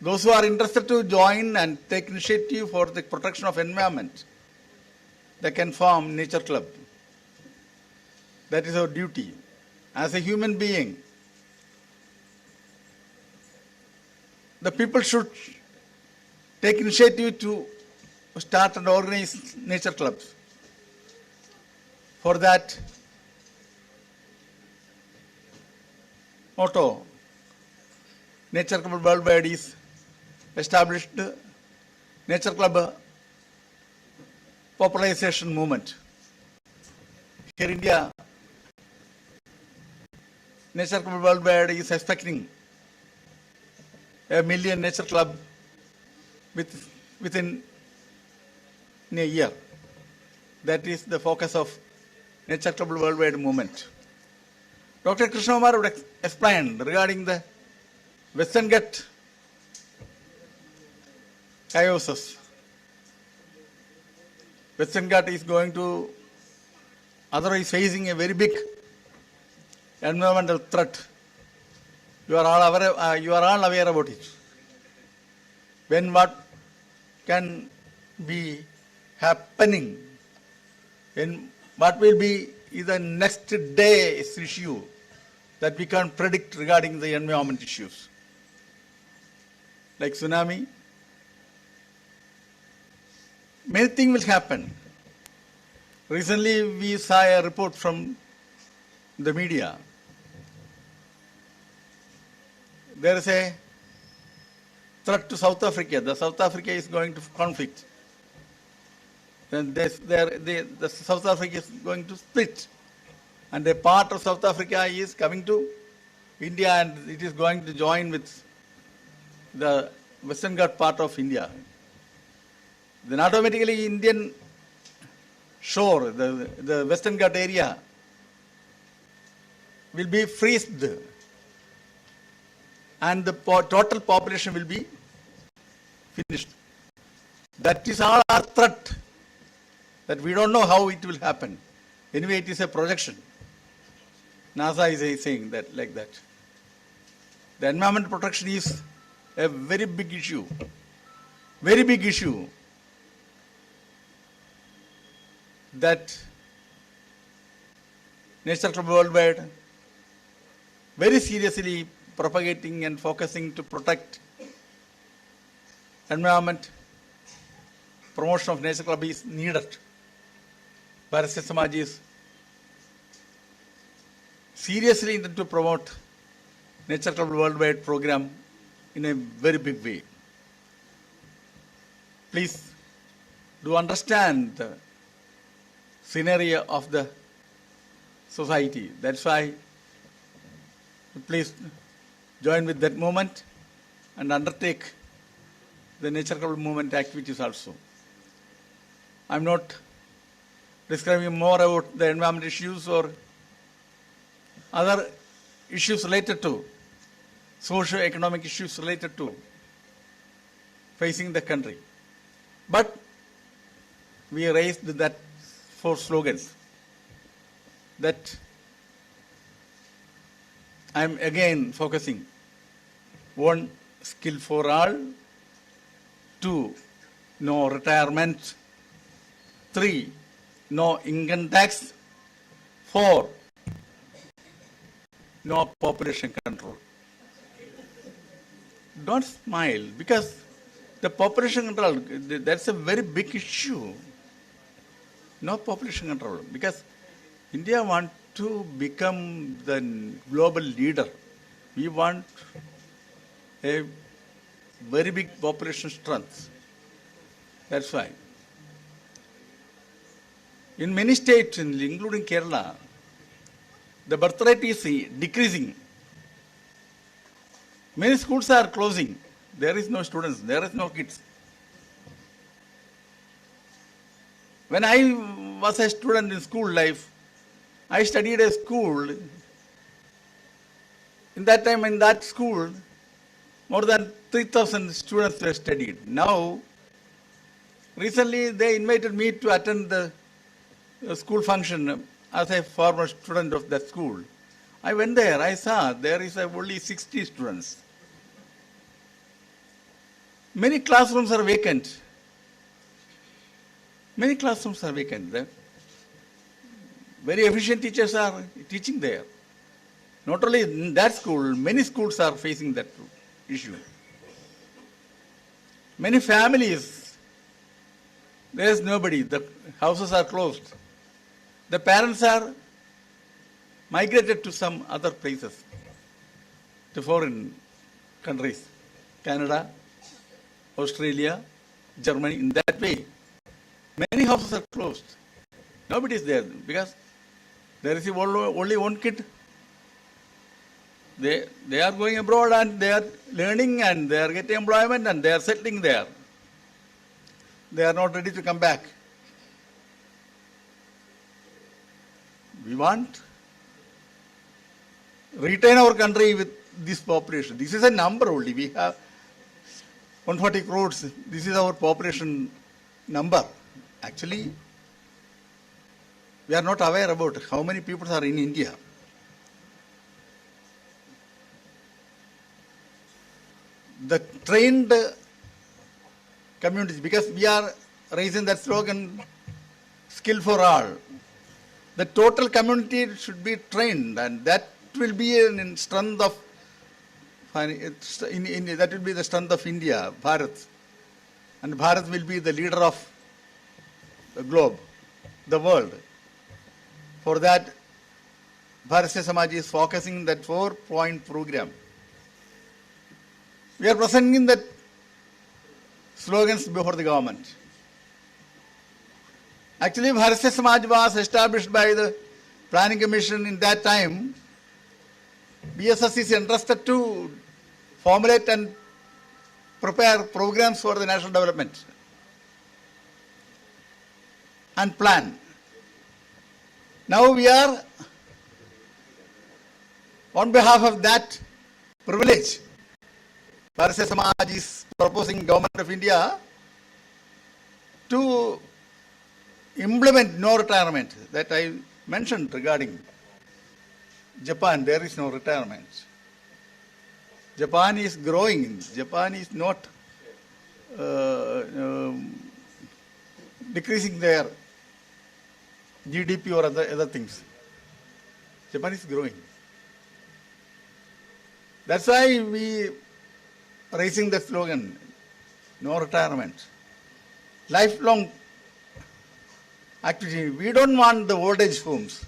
Those who are interested to join and take initiative for the protection of environment, they can form nature club. That is our duty. As a human being, the people should take initiative to start and organize nature clubs. For that motto, Nature Club Worldwide is established Nature Club popularization movement. Here in India, Nature Club Worldwide is expecting 1 million nature club within a year. That is the focus of Nature Club Worldwide movement. Dr. Krishna Kumar would explain regarding the Western Ghat chaoses. Western Ghat is going to otherwise facing a very big environmental threat. You are all aware about it. When what can be happening, when what will be the next day's issue that we can't predict regarding the environment issues, like tsunami. Many things will happen. Recently, we saw a report from the media. There is a threat to South Africa. The South Africa is going to conflict. Then the South Africa is going to split. And a part of South Africa is coming to India and it is going to join with the Western Ghat part of India. Then automatically Indian shore, the Western Ghat area will be freezed and the total population will be finished. That is all our threat, that we don't know how it will happen. Anyway, it is a projection. NASA is saying that like that. The environment protection is a very big issue. Very big issue that Nature Club Worldwide very seriously propagating and focusing to protect environment. Promotion of Nature Club is needed. Bharat Sevak Samaj is seriously intended to promote Nature Club Worldwide program in a very big way. Please do understand the scenario of the society. That's why please join with that movement and undertake the natural movement activities also. I'm not describing more about the environment issues or other issues related to socio-economic issues related to facing the country. But we raised that 4 slogans that I'm again focusing. 1, skill for all. 2, no retirement. 3, no income tax. 4, no population control. Don't smile, because the population control, that's a very big issue. No population control, because India wants to become the global leader. We want a very big population strength. That's why. In many states, including Kerala, the birth rate is decreasing. Many schools are closing. There is no students, there is no kids. When I was a student in school life, I studied a school. In that time, in that school, more than 3,000 students were studied. Now, recently they invited me to attend the school function as a former student of that school. I went there, I saw there is only 60 students. Many classrooms are vacant. Many classrooms are vacant. Very efficient teachers are teaching there. Not only in that school, many schools are facing that issue. Many families, there is nobody. The houses are closed. The parents are migrated to some other places, to foreign countries, Canada, Australia, Germany. In that way, many houses are closed. Nobody is there because there is only one kid. They are going abroad and they are learning and they are getting employment and they are settling there. They are not ready to come back. We want retain our country with this population. This is a number only. We have 140 crores. This is our population number. Actually, we are not aware about how many people are in India. The trained communities, because we are raising that slogan, skill for all. The total community should be trained, and that will be in strength of that will be the strength of India, Bharat, and Bharat will be the leader of the globe, the world. For that, Bharat Sevak Samaj is focusing that 4-point program. We are presenting that slogans before the government. Actually, Bharat Sevak Samaj was established by the Planning Commission in that time. BSS is entrusted to formulate and prepare programs for the national development and plan. Now we are, on behalf of that privilege, Bharat Sevak Samaj is proposing Government of India to implement no retirement that I mentioned regarding Japan. There is no retirement. Japan is growing. Japan is not decreasing their GDP or other things. Japan is growing. That's why we are raising the slogan, no retirement. Lifelong activity. We don't want the old age homes.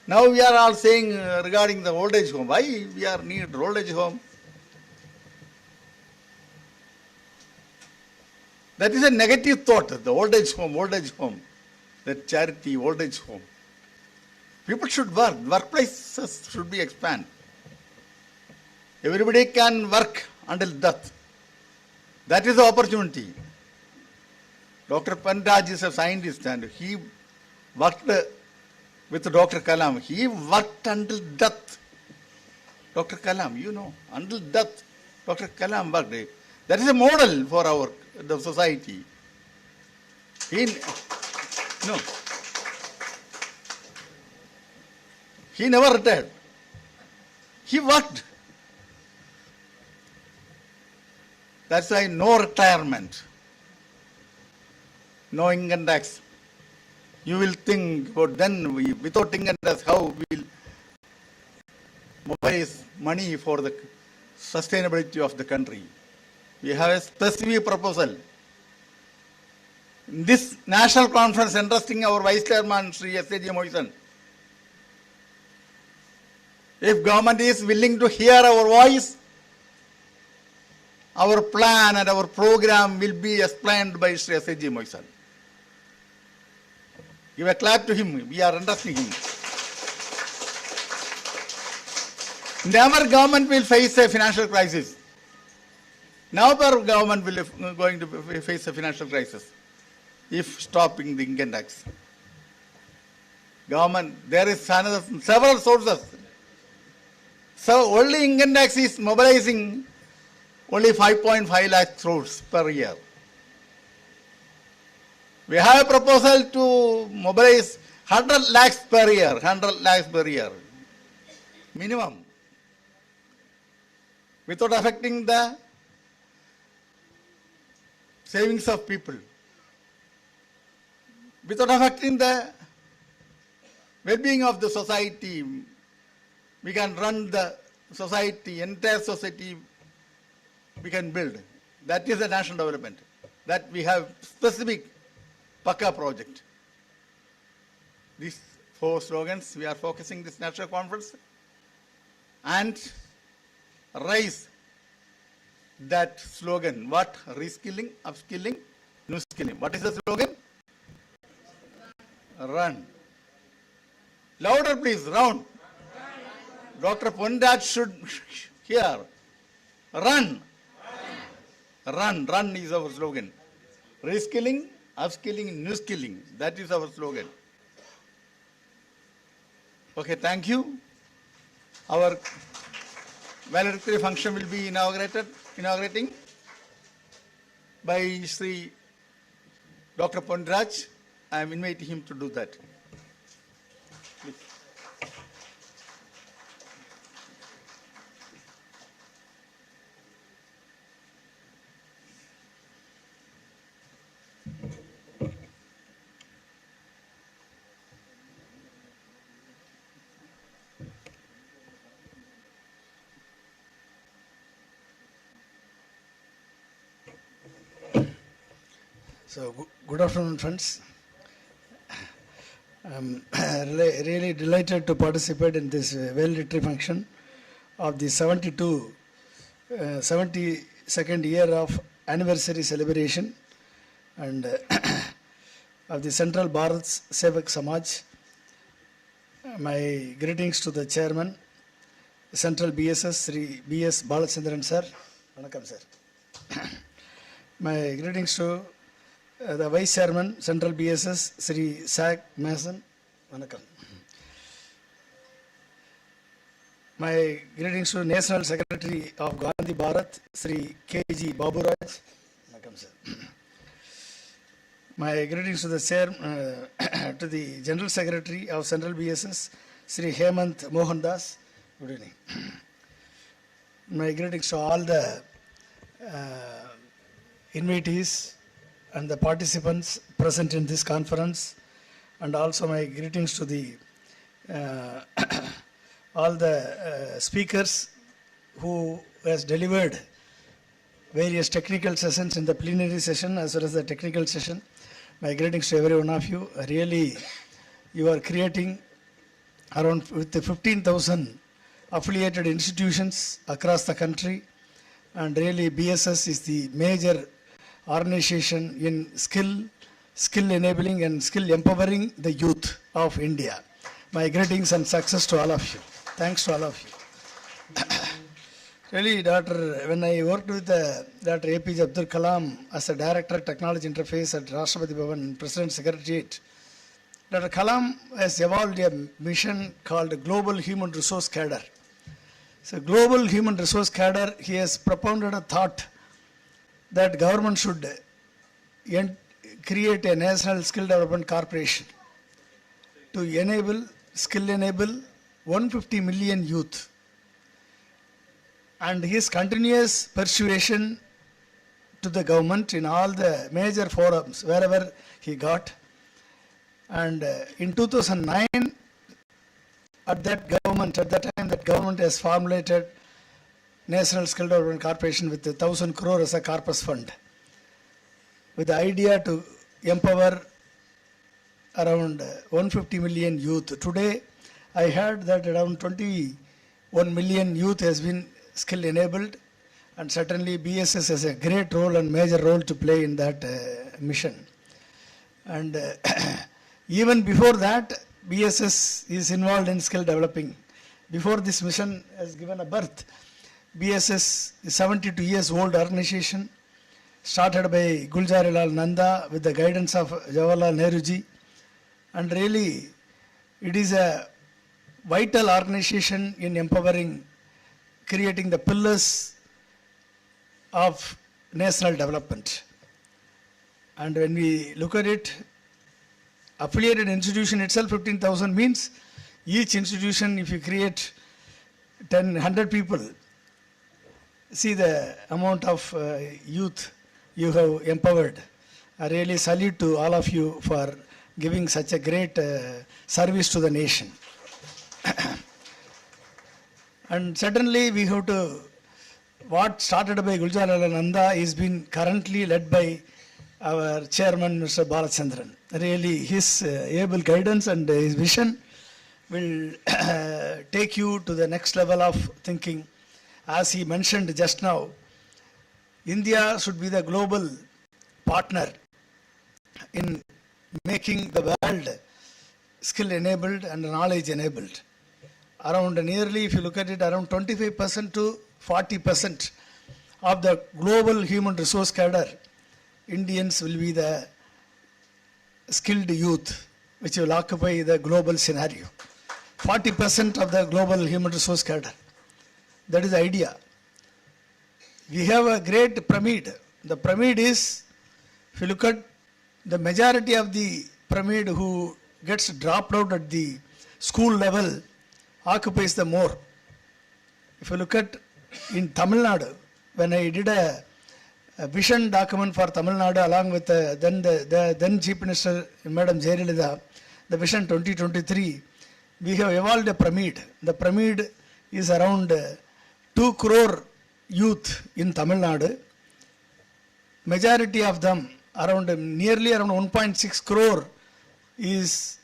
Now we are all saying regarding the old age home. Why we are need old age home? That is a negative thought, the old age home, old age home. that charity old age home. People should work. Workplaces should be expanded. Everybody can work until death. That is the opportunity. Dr. Pandaj is a scientist and he worked with Dr. Kalam. He worked until death. Dr. Kalam, you know, until death, Dr. Kalam worked. That is a model for the society. He never retired. He worked. That's why no retirement, no income tax. You will think about then without income tax how we will mobilize money for the sustainability of the country. We have a specific proposal. In this national conference, interesting our Vice Chairman, Sri S.A.G. Moisan. If government is willing to hear our voice, our plan and our program will be explained by Sri S.A.G. Moisan. Give a clap to him. We are understanding him. Never government will face a financial crisis. Never government will going to face a financial crisis if stopping the income tax. Government, there is several sources. So only income tax is mobilizing only 5.5 lakh crores per year. We have a proposal to mobilize 100 lakhs per year, 100 lakhs per year, minimum, without affecting the savings of people, without affecting the well-being of the society. We can run the society, entire society we can build. That is a national development. That we have specific Paka project. These 4 slogans, we are focusing this national conference and raise that slogan. What? Reskilling, upskilling, new skilling. What is the slogan? Run. Louder please, round. Dr. Pandaj should hear. Run. Run. Run is our slogan. Reskilling, upskilling, new skilling. That is our slogan. Okay, thank you. Our valedictory function will be inaugurating by Sri Dr. Pondraj. I am inviting him to do that. Please. So, good afternoon, friends. I'm really delighted to participate in this valedictory function of the 72nd year of anniversary celebration and of the Central Bharat Sevak Samaj. My greetings to the chairman, Central BSS, Sri B.S. Balachandran sir. Vanakkam sir. My greetings to the Vice Chairman, Central BSS, Sri Sack Mason. Vanakkam. My greetings to National Secretary of Gandhi Bharat, Sri K.G. Baburaj. Vanakkam, sir. My greetings to the to the General Secretary of Central BSS, Sri Hemant Mohandas. Good evening. My greetings to all the invitees and the participants present in this conference, and also my greetings to the all the speakers who has delivered various technical sessions in the plenary session as well as the technical session. My greetings to every one of you. Really, you are creating around with the 15,000 affiliated institutions across the country, and really BSS is the major organization in skill skill enabling and skill empowering the youth of India. My greetings and success to all of you. Thanks to all of you. Really, when I worked with Dr. APJ Abdul Kalam as a Director of Technology Interface at Rashtrapati Bhavan, President Secretariat, Dr. Kalam has evolved a mission called Global Human Resource Cadre. So Global Human Resource Cadre, he has propounded a thought that government should create a National Skill Development Corporation to enable 150 million youth. And his continuous persuasion to the government in all the major forums, wherever he got. And in 2009, at that time that government has formulated National Skill Development Corporation with 1,000 crore as a corpus fund, with the idea to empower around 150 million youth. Today, I heard that around 21 million youth has been skill enabled, and certainly BSS has a great role and major role to play in that mission. And even before that, BSS is involved in skill developing. Before this mission has given a birth, BSS is 72 years old organization, started by Gulzarilal Nanda with the guidance of Jawaharlal Nehru ji, and really it is a vital organization in empowering, creating the pillars of national development. And when we look at it, affiliated institution itself 15,000 means each institution, if you create 100 people, see the amount of youth you have empowered. I really salute to all of you for giving such a great service to the nation. And certainly we have to, what started by Gulzarilal Nanda is being currently led by our chairman, Mr. Balachandran. Really, his able guidance and his vision will take you to the next level of thinking. As he mentioned just now, India should be the global partner in making the world skill enabled and knowledge enabled. Around nearly, if you look at it, around 25% to 40% of the global human resource cadre, Indians will be the skilled youth, which will occupy the global scenario. 40% of the global human resource cadre. That is the idea. We have a great pyramid. The pyramid is, if you look at the majority of the pyramid who gets dropped out at the school level, occupies the more. If you look at in Tamil Nadu, when I did a vision document for Tamil Nadu along with the then Chief Minister Madam Jayalalitha, the Vision 2023, we have evolved a pyramid. The pyramid is around 2 crore youth in Tamil Nadu. Majority of them, nearly around 1.6 crore, is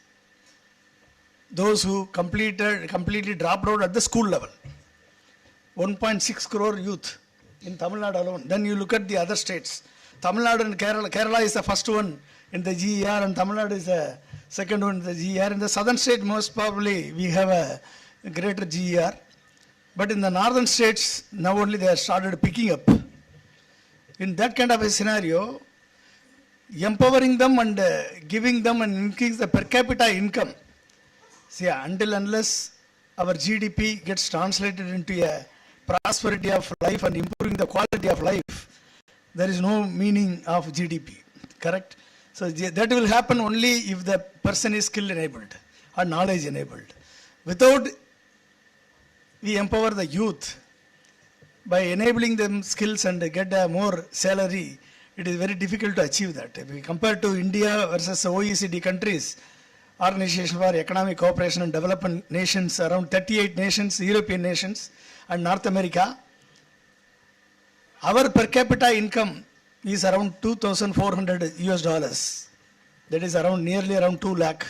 those who completely dropped out at the school level. 1.6 crore youth in Tamil Nadu alone. Then you look at the other states. Tamil Nadu and Kerala is the first one in the GER, and Tamil Nadu is the second one in the GER. In the southern state, most probably we have a greater GER. But in the northern states, now only they have started picking up. In that kind of a scenario, empowering them and giving them and increase the per capita income. See, until unless our GDP gets translated into a prosperity of life and improving the quality of life, there is no meaning of GDP, correct? So that will happen only if the person is skill enabled or knowledge enabled. Without we empower the youth by enabling them skills and get a more salary, it is very difficult to achieve that. If we compare to India versus OECD countries, Organization for Economic Cooperation and Development nations, around 38 nations, European nations and North America, our per capita income is around $2,400. That is nearly around 2 lakh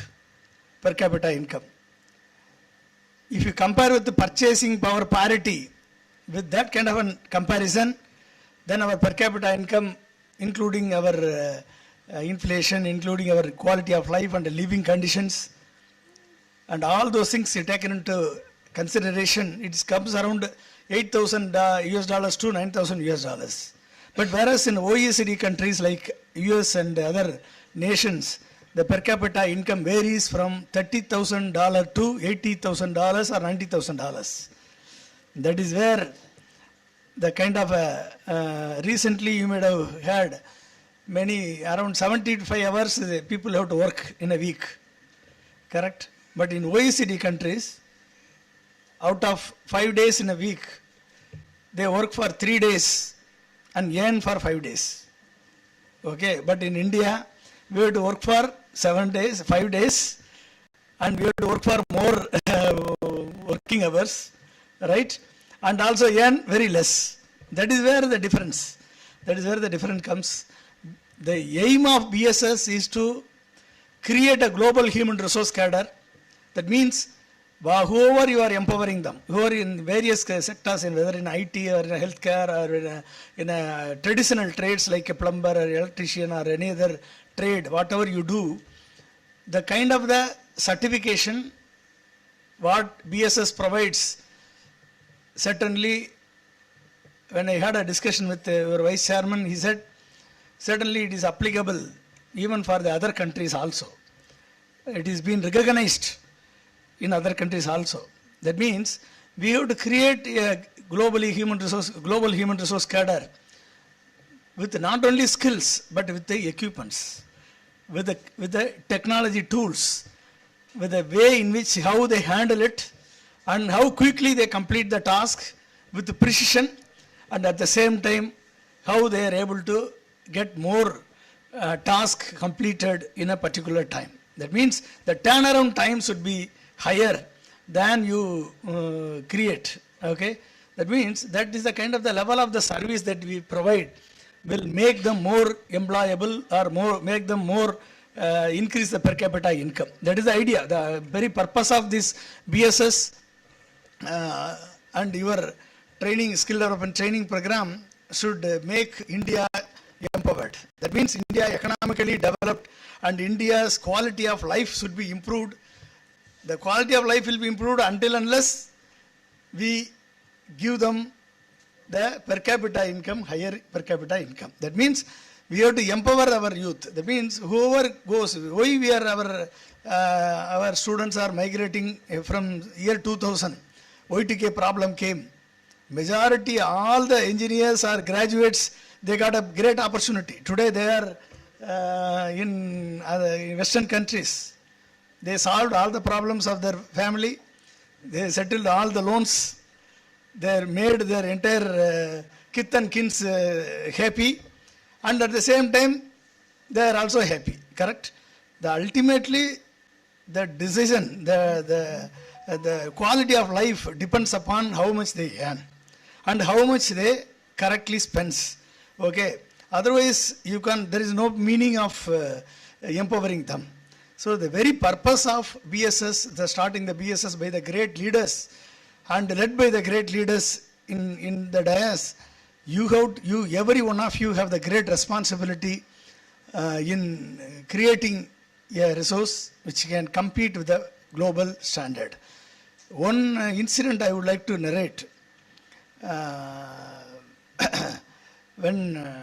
per capita income. If you compare with the purchasing power parity, with that kind of a comparison, then our per capita income, including our inflation, including our quality of life and living conditions, and all those things taken into consideration, it comes around $8,000 to $9,000. But whereas in OECD countries like US and other nations, the per capita income varies from $30,000 to $80,000 or $90,000. That is where the kind of recently you might have had many, around 75 hours people have to work in a week, correct? But in OECD countries, out of 5 days in a week, they work for 3 days and earn for 5 days. Okay, but in India, we have to work for 7 days, 5 days, and we have to work for more working hours, right? And also earn very less. That is where the difference. That is where the difference comes. The aim of BSS is to create a global human resource cadre. That means whoever you are empowering them, who are in various sectors, whether in IT or in healthcare or in a traditional trades like a plumber or electrician or any other trade, whatever you do, the kind of the certification what BSS provides, certainly when I had a discussion with your vice chairman, he said certainly it is applicable even for the other countries also. It is being recognized in other countries also. That means we have to create a global human resource cadre with not only skills but with the equipments, with the technology tools, with the way in which how they handle it and how quickly they complete the task with precision, and at the same time how they are able to get more task completed in a particular time. That means the turnaround time should be higher than you create. Okay, that means that is the kind of the level of the service that we provide will make them more employable or make them more increase the per capita income. That is the idea. The very purpose of this BSS and your training, skill development training program should make India empowered. That means India economically developed and India's quality of life should be improved. The quality of life will be improved until unless we give them the per capita income, higher per capita income. That means we have to empower our youth. That means whoever goes, why we are our students are migrating from year 2000, Y2K problem came. Majority, all the engineers or graduates, they got a great opportunity. Today they are in Western countries. They solved all the problems of their family. They settled all the loans. They made their entire kith and kins happy. And at the same time, they are also happy. Correct? Ultimately, the decision, the quality of life depends upon how much they earn and how much they correctly spends. Okay. Otherwise, there is no meaning of empowering them. So the very purpose of BSS, starting the BSS by the great leaders and led by the great leaders in the dais, every one of you have the great responsibility in creating a resource which can compete with the global standard. One incident I would like to narrate. When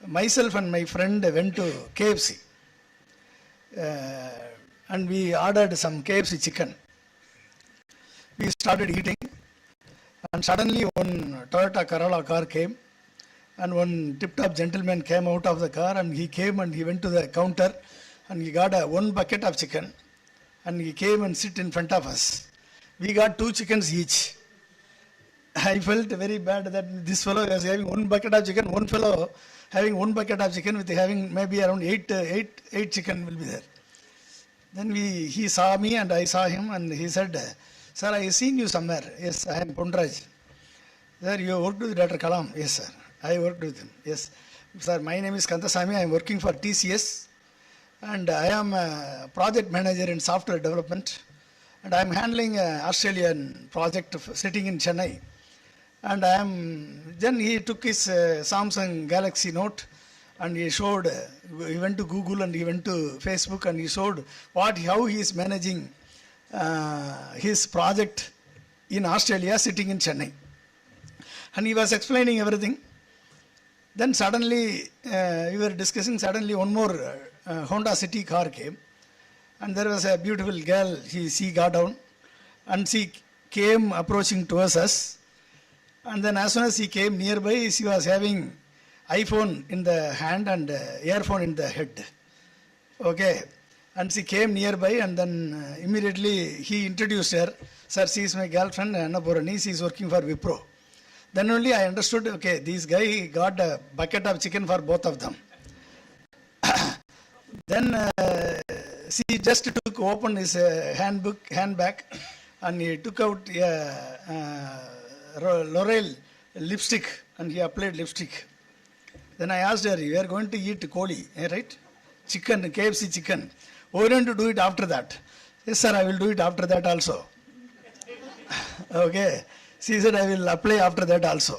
myself and my friend went to KFC, and we ordered some KFC chicken. We started eating, and suddenly one Toyota Corolla car came, and one tip-top gentleman came out of the car, and he came and he went to the counter, and he got one bucket of chicken, and he came and sit in front of us. We got 2 chickens each. I felt very bad that this fellow was having 1 bucket of chicken, one fellow having 1 bucket of chicken with having maybe around 8 chicken will be there. Then he saw me and I saw him, and he said, "Sir, I have seen you somewhere." "Yes, I am Pondraj." "Sir, you worked with Dr. Kalam?" "Yes, sir, I worked with him." "Yes, sir, my name is Kantasamy. I am working for TCS, and I am a project manager in software development, and I am handling an Australian project sitting in Chennai. And then he took his Samsung Galaxy Note, and he showed, he went to Google and he went to Facebook and he showed how he is managing his project in Australia sitting in Chennai. And he was explaining everything. Then suddenly, we were discussing, suddenly one more Honda City car came. And there was a beautiful girl, she got down and she came approaching towards us. And then as soon as she came nearby, she was having iPhone in the hand and earphone in the head. Okay. And she came nearby and then immediately he introduced her. Sir, she is my girlfriend, Annapurani, she is working for Wipro. Then only I understood, okay, this guy got a bucket of chicken for both of them. Then she just opened his handbag and he took out L'Oreal lipstick and he applied lipstick. Then I asked her, you are going to eat koli, right? Chicken, KFC chicken. Why don't you do it after that? Yes, sir, I will do it after that also. Okay. She said, I will apply after that also.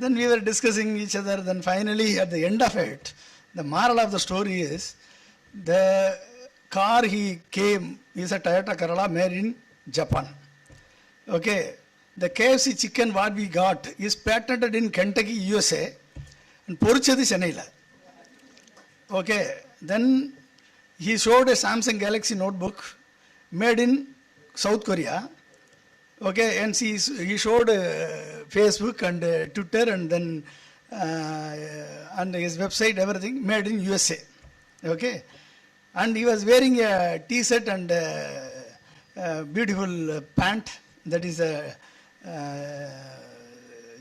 Then we were discussing each other. Then finally, at the end of it, the moral of the story is, the car he came is a Toyota Corolla made in Japan. Okay. The KFC chicken what we got is patented in Kentucky, USA, and porichadu Chennai. Okay. Then he showed a Samsung Galaxy notebook made in South Korea. Okay, and he showed Facebook and Twitter and then and his website, everything made in USA. Okay, and he was wearing a T-shirt and beautiful pant, that is a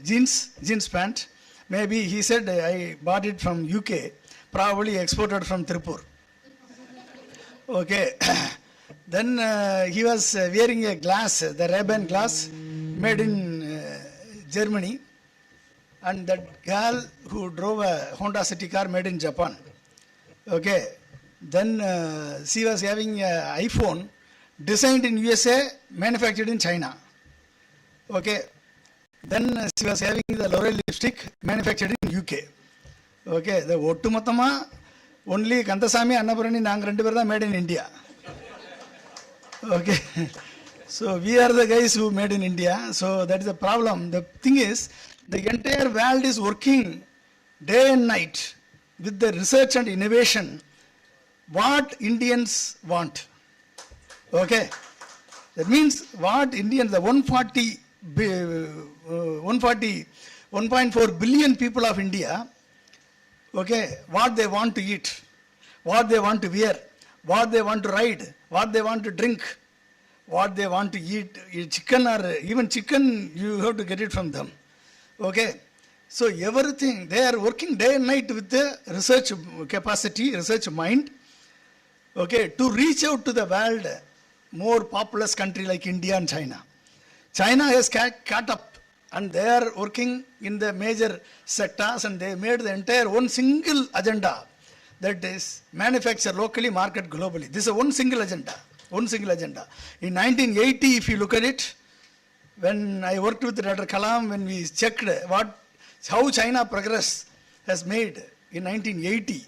jeans pant. Maybe he said, I bought it from UK, probably exported from Tripur. Okay. Then he was wearing a glass, the Ray-Ban glass, made in Germany. And that girl who drove a Honda City car made in Japan. Okay. Then she was having an iPhone designed in USA, manufactured in China. Okay. Then she was having the L'Oreal lipstick, manufactured in UK. Okay. The Ottumattama, only Kanthasamy, Annapurani, Naanga rendu peru made in India. Okay. So we are the guys who made in India. So that is the problem. The thing is, the entire world is working day and night with the research and innovation what Indians want. Okay. That means what Indians, the 1.4 billion people of India, okay, what they want to eat, what they want to wear, what they want to ride, what they want to drink, what they want to eat, chicken or even chicken, you have to get it from them. Okay. So everything, they are working day and night with the research capacity, research mind, okay, to reach out to the world, more populous country like India and China. China has caught up and they are working in the major sectors and they made the entire one single agenda. That is, manufacture locally, market globally. This is one single agenda. One single agenda. In 1980, if you look at it, when I worked with Dr. Kalam, when we checked how China progress has made in 1980,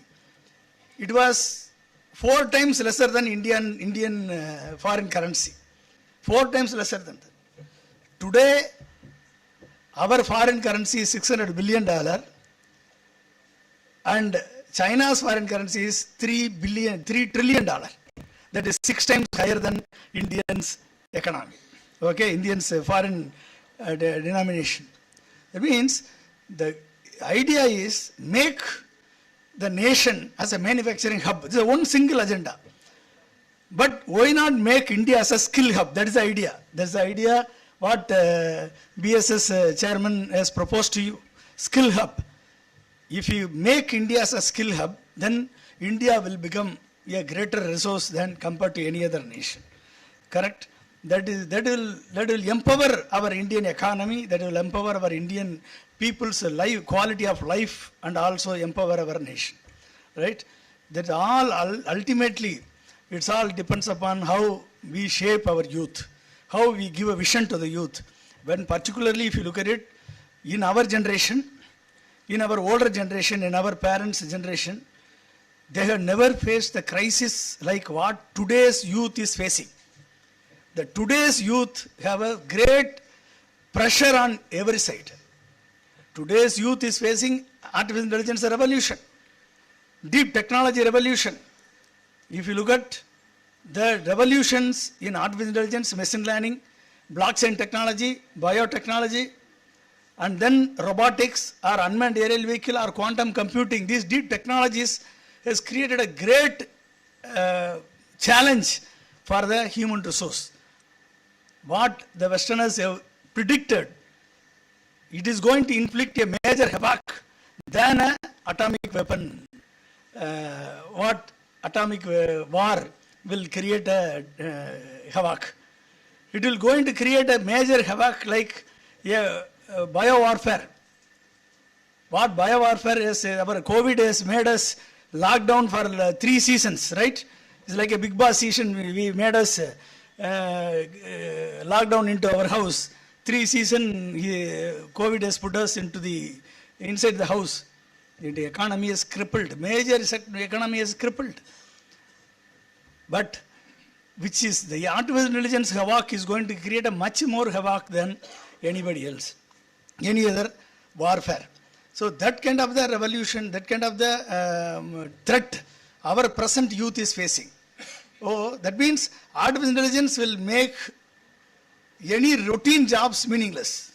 it was 4 times lesser than Indian foreign currency. 4 times lesser than that. Today, our foreign currency is $600 billion and China's foreign currency is $3 trillion. That is 6 times higher than Indians' economy. Okay, Indians' foreign denomination. That means the idea is make the nation as a manufacturing hub. This is one single agenda. But why not make India as a skill hub? That is the idea. That's the idea what BSS chairman has proposed to you. Skill hub. If you make India as a skill hub, then India will become a greater resource than compared to any other nation. Correct? That will empower our Indian economy, that will empower our Indian people's life, quality of life, and also empower our nation. Right? That all ultimately, it's all depends upon how we shape our youth, how we give a vision to the youth. When particularly if you look at it, in our generation, in our older generation, in our parents' generation, they have never faced the crisis like what today's youth is facing. The today's youth have a great pressure on every side. Today's youth is facing artificial intelligence revolution, deep technology revolution. If you look at the revolutions in artificial intelligence, machine learning, blockchain technology, biotechnology, and then robotics or unmanned aerial vehicle or quantum computing, these deep technologies has created a great challenge for the human resource. What the Westerners have predicted, it is going to inflict a major havoc than an atomic weapon. What atomic war will create a havoc. It will going to create a major havoc like biowarfare. What biowarfare is, our COVID has made us lock down for 3 seasons, right? It's like a big boss season. We made us lock down into our house. 3 seasons, COVID has put us into inside the house. The economy is crippled. Major economy is crippled. But which is the artificial intelligence havoc is going to create a much more havoc than anybody else, any other warfare. So that kind of the revolution, that kind of the threat our present youth is facing. Oh, that means artificial intelligence will make any routine jobs meaningless.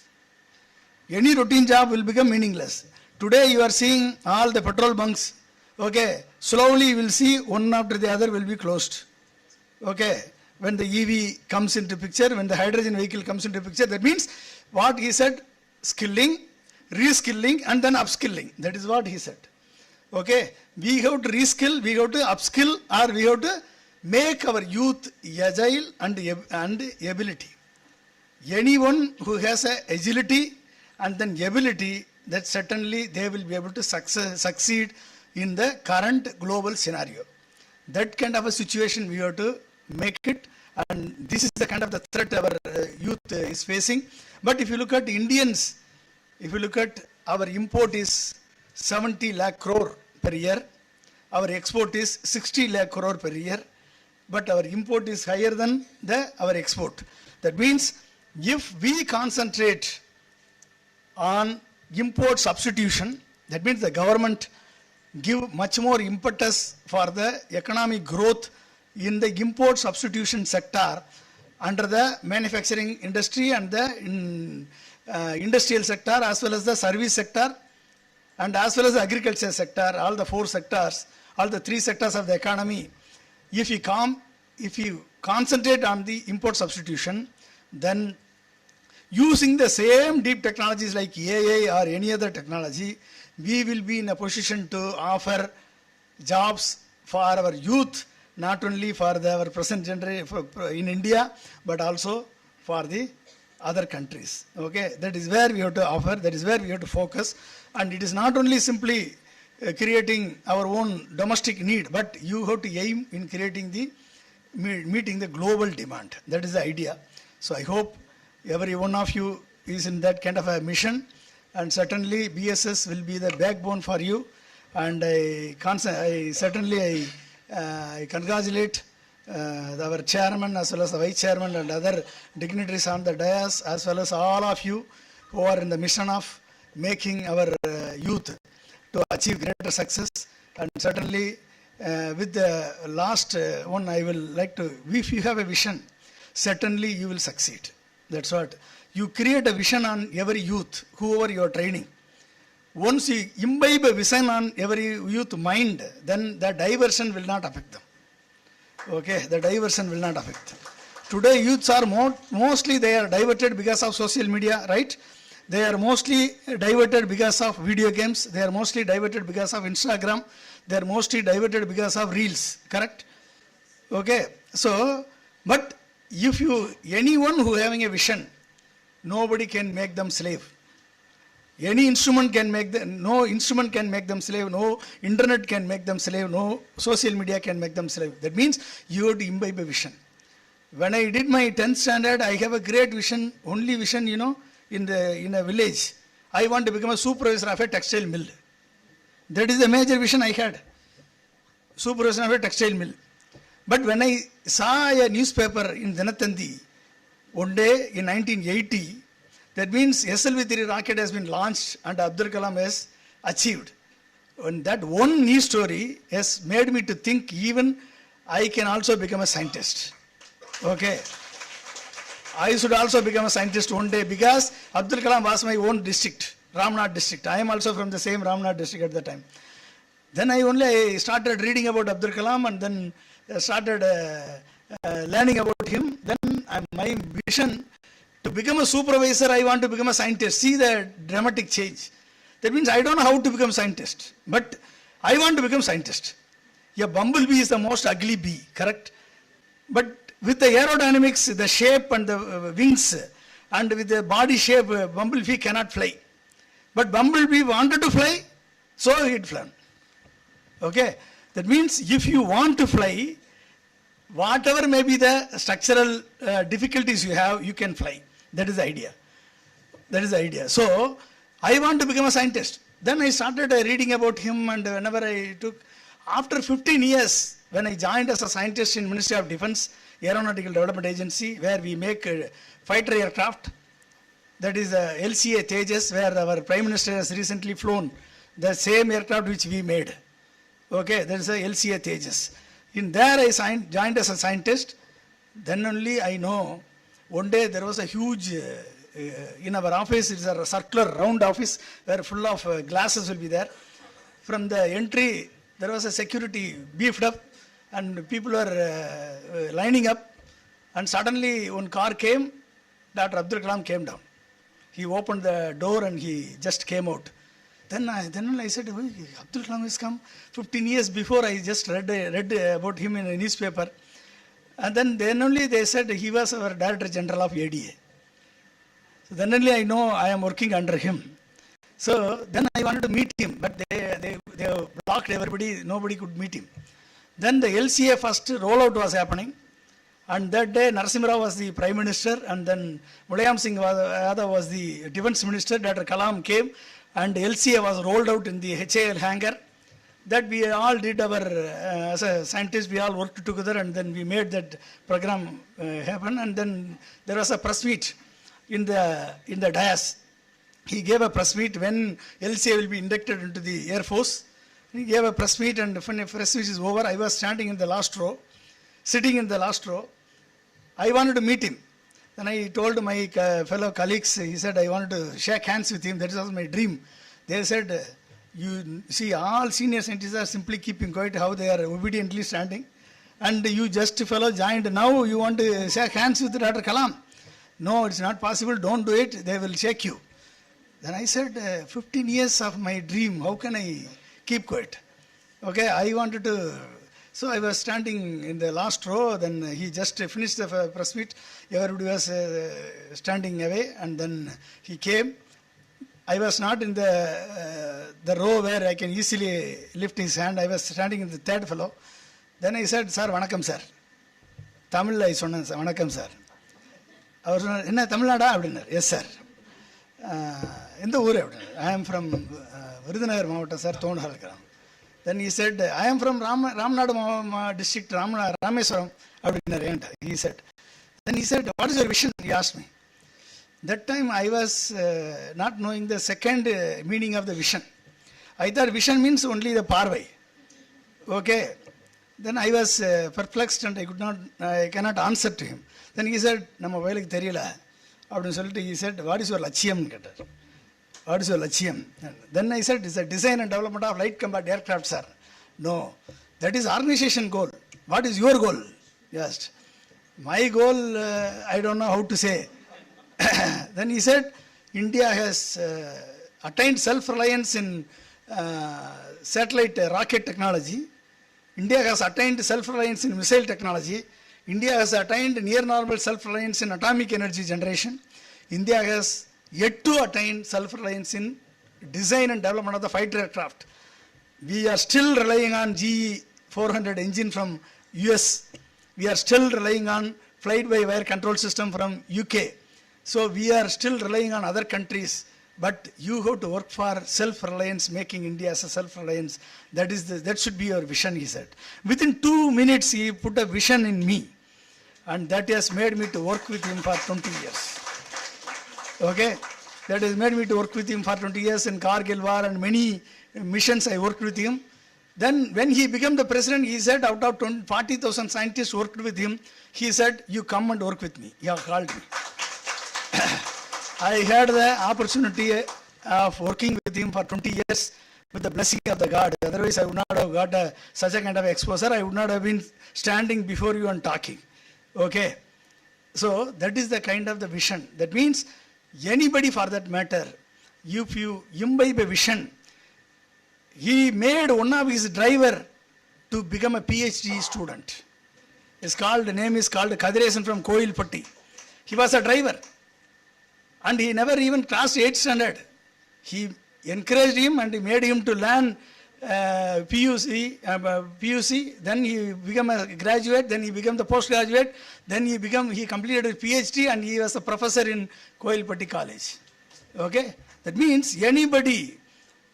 Any routine job will become meaningless. Today you are seeing all the petrol bunks. Okay, slowly you will see one after the other will be closed. Okay, when the EV comes into picture, when the hydrogen vehicle comes into picture, that means what he said, skilling, reskilling and then upskilling. That is what he said. Okay, we have to reskill, we have to upskill, or we have to make our youth agile and ability. Anyone who has a agility and then ability, that certainly they will be able to succeed in the current global scenario. That kind of a situation we have to make it, and this is the kind of the threat our youth is facing. But if you look at Indians, if you look at our import is 70 lakh crore per year, our export is 60 lakh crore per year, but our import is higher than our export. That means if we concentrate on import substitution, that means the government give much more impetus for the economic growth in the import substitution sector under the manufacturing industry and the industrial sector as well as the service sector and as well as the agriculture sector, all the 4 sectors, all the 3 sectors of the economy. If you concentrate on the import substitution, then using the same deep technologies like AI or any other technology, we will be in a position to offer jobs for our youth, not only for our present generation in India, but also for the other countries. Okay, that is where we have to offer, that is where we have to focus. And it is not only simply creating our own domestic need, but you have to aim in creating meeting the global demand. That is the idea. So I hope every one of you is in that kind of a mission, and certainly BSS will be the backbone for you. And I congratulate our chairman as well as the vice chairman and other dignitaries on the dais, as well as all of you who are in the mission of making our youth to achieve greater success. And certainly with the last one, I will like to, if you have a vision, certainly you will succeed. That's what. You create a vision on every youth, whoever you are training. Once you imbibe a vision on every youth mind, then the diversion will not affect them. Okay, the diversion will not affect them. Today youths are mostly they are diverted because of social media, right? They are mostly diverted because of video games. They are mostly diverted because of Instagram. They are mostly diverted because of reels, correct? Okay, so, but if anyone who having a vision, nobody can make them slave. Any instrument can make them, no instrument can make them slave, no internet can make them slave, no social media can make them slave. That means you have to imbibe a vision. When I did my 10th standard, I have a great vision, only vision, in a village. I want to become a supervisor of a textile mill. That is the major vision I had. Supervisor of a textile mill. But when I saw a newspaper in Dinathandi one day in 1980, that means SLV-3 rocket has been launched and Abdul Kalam has achieved. And that one news story has made me to think even I can also become a scientist. Okay. I should also become a scientist one day because Abdul Kalam was my own district, Ramnath district. I am also from the same Ramnath district at the time. Then I started reading about Abdul Kalam and then started learning about him. Then my vision to become a supervisor, I want to become a scientist. See the dramatic change. That means I don't know how to become a scientist, but I want to become a scientist. A bumblebee is the most ugly bee, correct? But with the aerodynamics, the shape and the wings, and with the body shape, bumblebee cannot fly. But bumblebee wanted to fly, so it flew. Okay? That means if you want to fly, whatever may be the structural difficulties you have, you can fly. That is the idea. That is the idea. So, I want to become a scientist. Then I started reading about him, and whenever I took, after 15 years, when I joined as a scientist in Ministry of Defense, Aeronautical Development Agency, where we make fighter aircraft, that is LCA Tejas, where our Prime Minister has recently flown the same aircraft which we made. Okay, that is a LCA Tejas. In there I joined as a scientist. Then only I know, one day there was a huge, in our office, it's a circular round office where full of glasses will be there. From the entry, there was a security beefed up and people were lining up, and suddenly one car came, Dr. Abdul Kalam came down. He opened the door and he just came out. Then I said, Abdul Kalam has come. 15 years before I just read about him in a newspaper. And then only they said he was our Director General of ADA. So then only I know I am working under him. So then I wanted to meet him, but they blocked everybody, nobody could meet him. Then the LCA first rollout was happening, and that day Narasimha Rao was the Prime Minister, and then Mulayam Singh Yadav was the Defense Minister. Dr. Kalam came, and LCA was rolled out in the HAL hangar. That we all did our, as a scientist, we all worked together, and then we made that program happen. And then there was a press meet in the dais. He gave a press meet when LCA will be inducted into the Air Force. He gave a press meet, and when the press meet is over, I was standing in the last row, sitting in the last row. I wanted to meet him. Then I told my fellow colleagues, he said, I wanted to shake hands with him. That was my dream. They said, you see, all senior scientists are simply keeping quiet, how they are obediently standing. And you just fellow joined, now you want to shake hands with Dr. Kalam. No, it's not possible, don't do it, they will shake you. Then I said, 15 years of my dream, how can I keep quiet? Okay, I wanted to, so I was standing in the last row, then he just finished the press meet, everybody was standing away, and then he came. I was not in the row where I can easily lift his hand, I was standing in the third fellow. Then I said, sir, vanakkam sir. Tamil I சொன்னேன் sir, vanakkam sir. அவர் சொன்னார், என்ன தமிழ்நாடா அப்படின்னார். Yes sir. எந்த ஊர் அப்படின்னார். ஐ am from Virudhunagar மாவட்டம் sir, தோண்டஹால் கிராமம். Then he said, I am from Ramnadu district, Rameswaram அப்படின்னார் என்கிட்ட. He said. Then he said, what is your vision? He asked me. That time I was not knowing the second meaning of the vision. I thought vision means only the parvai. Okay. Then I was perplexed and I cannot answer to him. Then he said, நம்ம வயலுக்கு தெரியல அப்படின்னு சொல்லிட்டு he said, what is your லட்சியம் கேட்டார். What is your லட்சியம்? Then I said, it's a design and development of light combat aircraft, sir. No, that is organization goal. What is your goal? Yes. My goal, I don't know how to say. Then he said, India has attained self-reliance in satellite rocket technology. India has attained self-reliance in missile technology. India has attained near normal self-reliance in atomic energy generation. India has yet to attain self-reliance in design and development of the fighter aircraft. We are still relying on GE-400 engine from US. We are still relying on flight-by-wire control system from UK. So we are still relying on other countries. But you have to work for self-reliance, making India as a self-reliance. That should be your vision, he said. Within 2 minutes, he put a vision in me. And that has made me to work with him for 20 years. Okay? That has made me to work with him for 20 years in Kargil War and many missions I worked with him. Then when he became the president, he said out of 40,000 scientists worked with him, he said, you come and work with me. He called me. I had the opportunity of working with him for 20 years with the blessing of the God. Otherwise, I would not have got such a kind of exposure. I would not have been standing before you and talking. Okay. So that is the kind of the vision. That means anybody for that matter, if you imbibe a vision, he made one of his driver to become a PhD student. The name is called Kadirasan from Koilpatti. He was a driver. And he never even crossed 8th standard. He encouraged him and he made him to learn PUC, then he became a graduate, then he became the postgraduate, then he completed his PhD and he was a professor in Koilpatti College. Okay? That means anybody,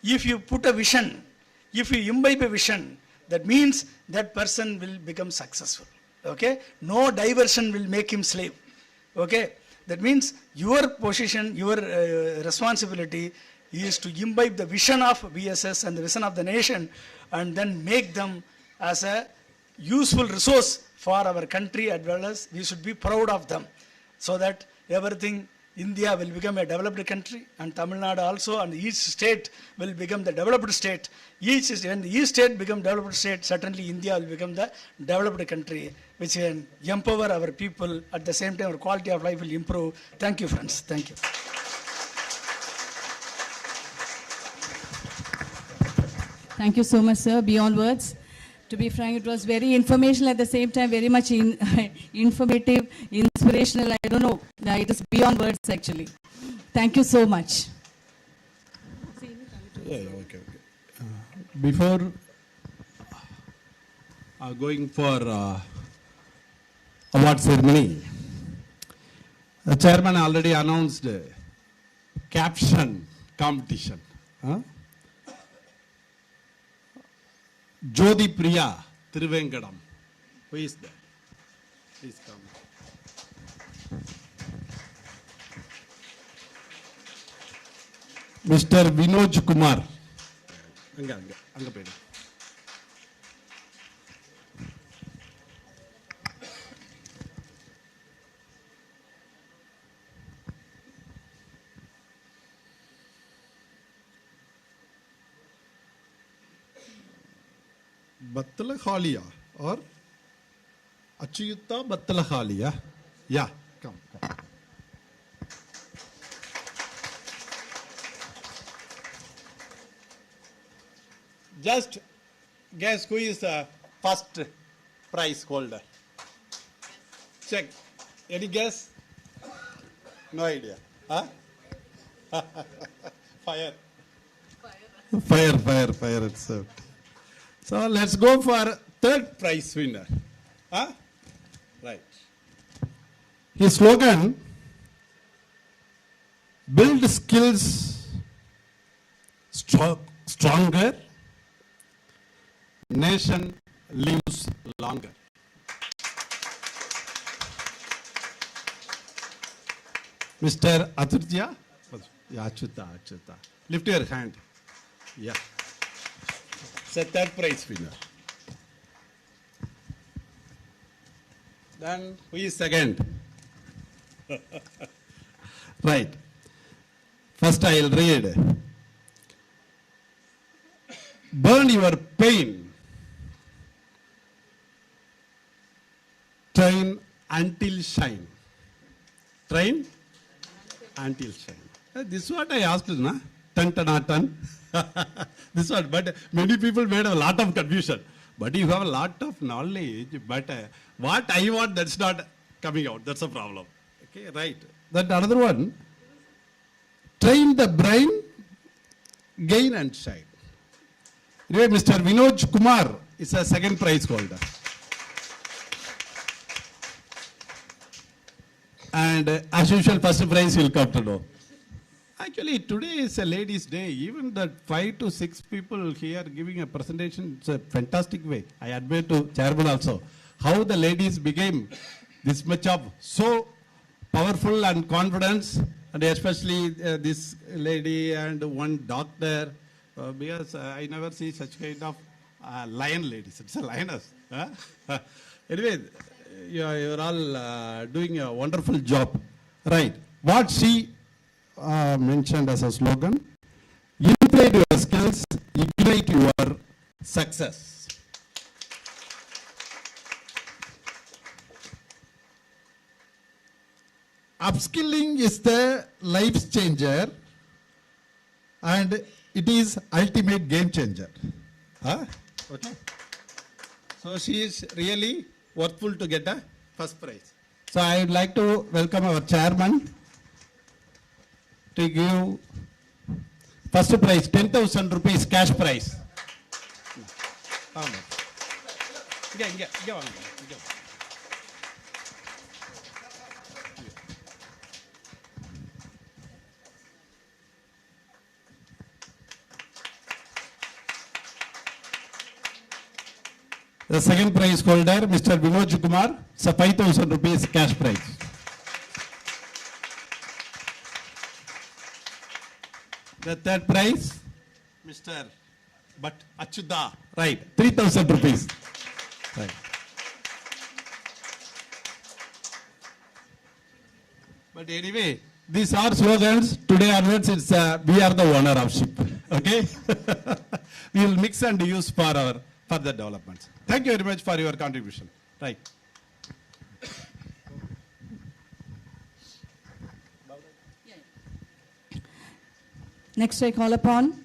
if you put a vision, if you imbibe a vision, that means that person will become successful. Okay? No diversion will make him slave. Okay? That means your position, your responsibility is to imbibe the vision of BSS and the vision of the nation and then make them as a useful resource for our country as well as we should be proud of them. So that everything, India will become a developed country and Tamil Nadu also, and each state will become the developed state. When each state becomes developed state, certainly India will become the developed country, which can empower our people. At the same time, our quality of life will improve. Thank you, friends. Thank you. Thank you so much, sir. Beyond words. To be frank, it was very informational, at the same time very much informative, inspirational. I don't know. It is beyond words, actually. Thank you so much. Okay. Before going for award ceremony, the chairman already announced caption competition. Jodi Priya Trivengadam. Who is there? Please come. Mr. Vinod Kumar. Anga pedu. Battalahalia or Achuyutta Battalahalia. Yeah, come. Just guess who is the first prize holder. Check. Any guess? No idea. Huh? Fire itself. So let's go for third prize winner. Huh? Right. His slogan, build skills stronger, nation lives longer. Mr. Aturtya? Yeah, Achyuta. Lift your hand. Yeah. It's a third prize winner. Then who is second? Right. First I'll read. Burn your pain. Train until shine. Train until shine. This is what I asked, na? Tan. This one, but many people made a lot of confusion. But you have a lot of knowledge, but what I want, that's not coming out. That's a problem. Okay, right. That another one, train the brain, gain and shine. Anyway, Mr. Vinod Kumar is a second prize holder. And as usual, first prize will come to know. Actually, today is a ladies' day. Even the 5 to 6 people here giving a presentation, it's a fantastic way. I admire to Chairman also. How the ladies became this much of so powerful and confidence, and especially this lady and one doctor, because I never see such kind of lion ladies. It's a lioness. Huh? Anyway, you're all doing a wonderful job. Right. What she mentioned as a slogan, inflate your skills, ignite your success. Upskilling is the life changer and it is ultimate game changer. Huh? Okay. So she is really worthful to get a first prize. So I would like to welcome our chairman to give first prize, 10,000 rupees cash prize. The second prize holder, Mr. Vinod Kumar, it's a 5,000 rupees cash prize. The third prize, Mr. Achuda, right, 3,000 rupees. Right. But anyway, these are slogans. Today onwards, it's we are the owner of ship. Okay? We will mix and use for our further developments. Thank you very much for your contribution. Right. Next, I call upon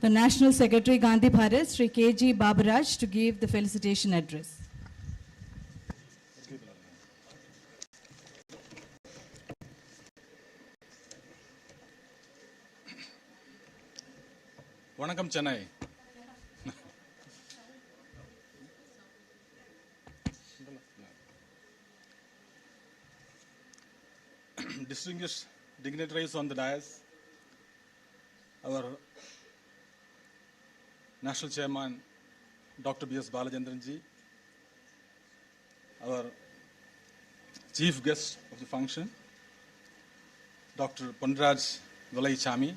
the National Secretary Gandhi Bharat, Sri K.G. Babaraj, to give the felicitation address. Vanakkam, Chennai. Distinguished dignitaries on the dais, our National Chairman, Dr. B.S. Balachandranji, our Chief Guest of the function, Dr. Ponraj Valai Chami,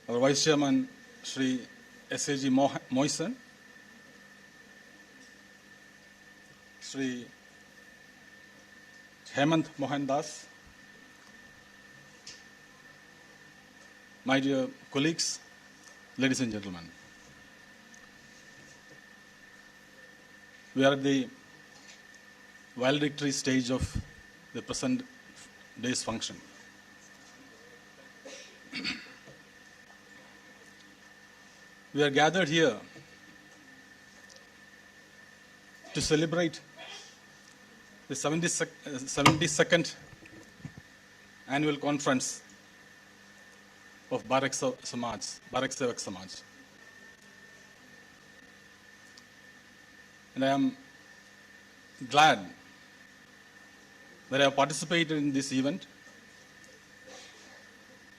our Vice Chairman, Sri S.A.G. Moisen, Sri Hemant Mohan Das, my dear colleagues, ladies and gentlemen. We are at the valedictory stage of the present day's function. We are gathered here to celebrate the 72nd annual conference of Bharat Sevak Samaj. And I am glad that I have participated in this event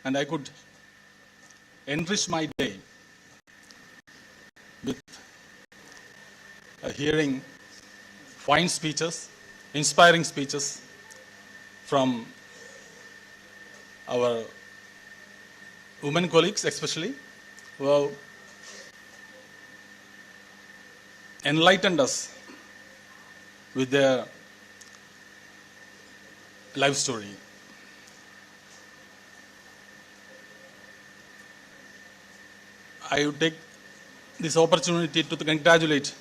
and I could enrich my day with hearing fine speeches, inspiring speeches from our women colleagues especially, who have enlightened us with their life story. I would take this opportunity to congratulate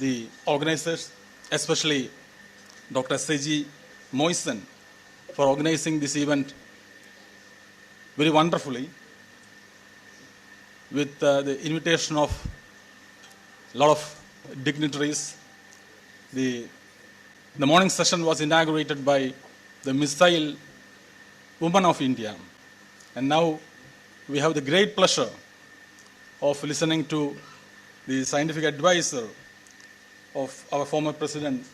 the organizers, especially Dr. S.A.G. Moisen, for organizing this event very wonderfully with the invitation of a lot of dignitaries. The morning session was inaugurated by the Missile Woman of India, and now we have the great pleasure of listening to the scientific advisor of our former president,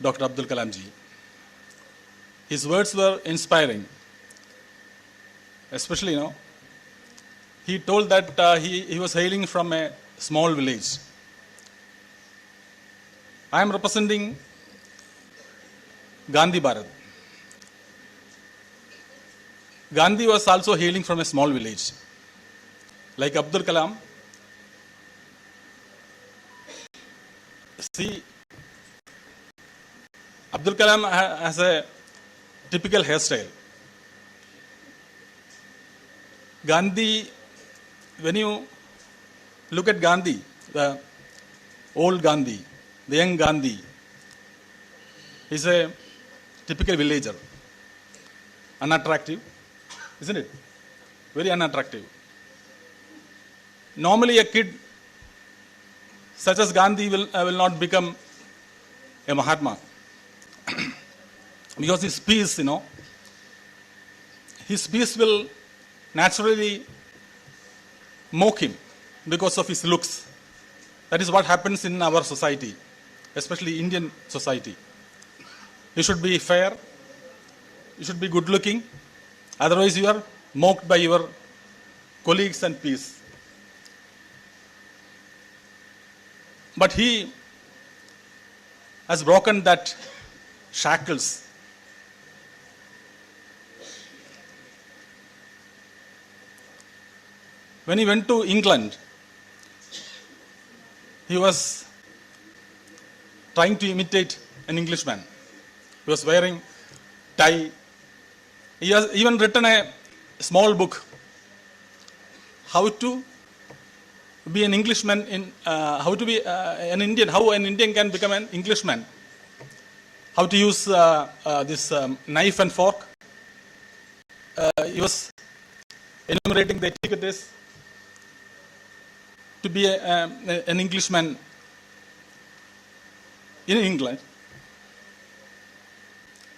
Dr. Abdul Kalam ji. His words were inspiring. Especially, he told that he was hailing from a small village. I am representing Gandhi Bharat. Gandhi was also hailing from a small village. Like Abdul Kalam. See, Abdul Kalam has a typical hairstyle. Gandhi, when you look at Gandhi, the old Gandhi, the young Gandhi, he's a typical villager. Unattractive, isn't it? Very unattractive. Normally a kid such as Gandhi will not become a Mahatma. Because his peace, his peace will naturally mock him because of his looks. That is what happens in our society, especially Indian society. You should be fair, you should be good looking, otherwise you are mocked by your colleagues and peers. But he has broken that shackles. When he went to England, he was trying to imitate an Englishman. He was wearing tie. He has even written a small book, how to be an Englishman how to be an Indian, how an Indian can become an Englishman, how to use this knife and fork. He was enumerating the etiquettes to be an Englishman in England.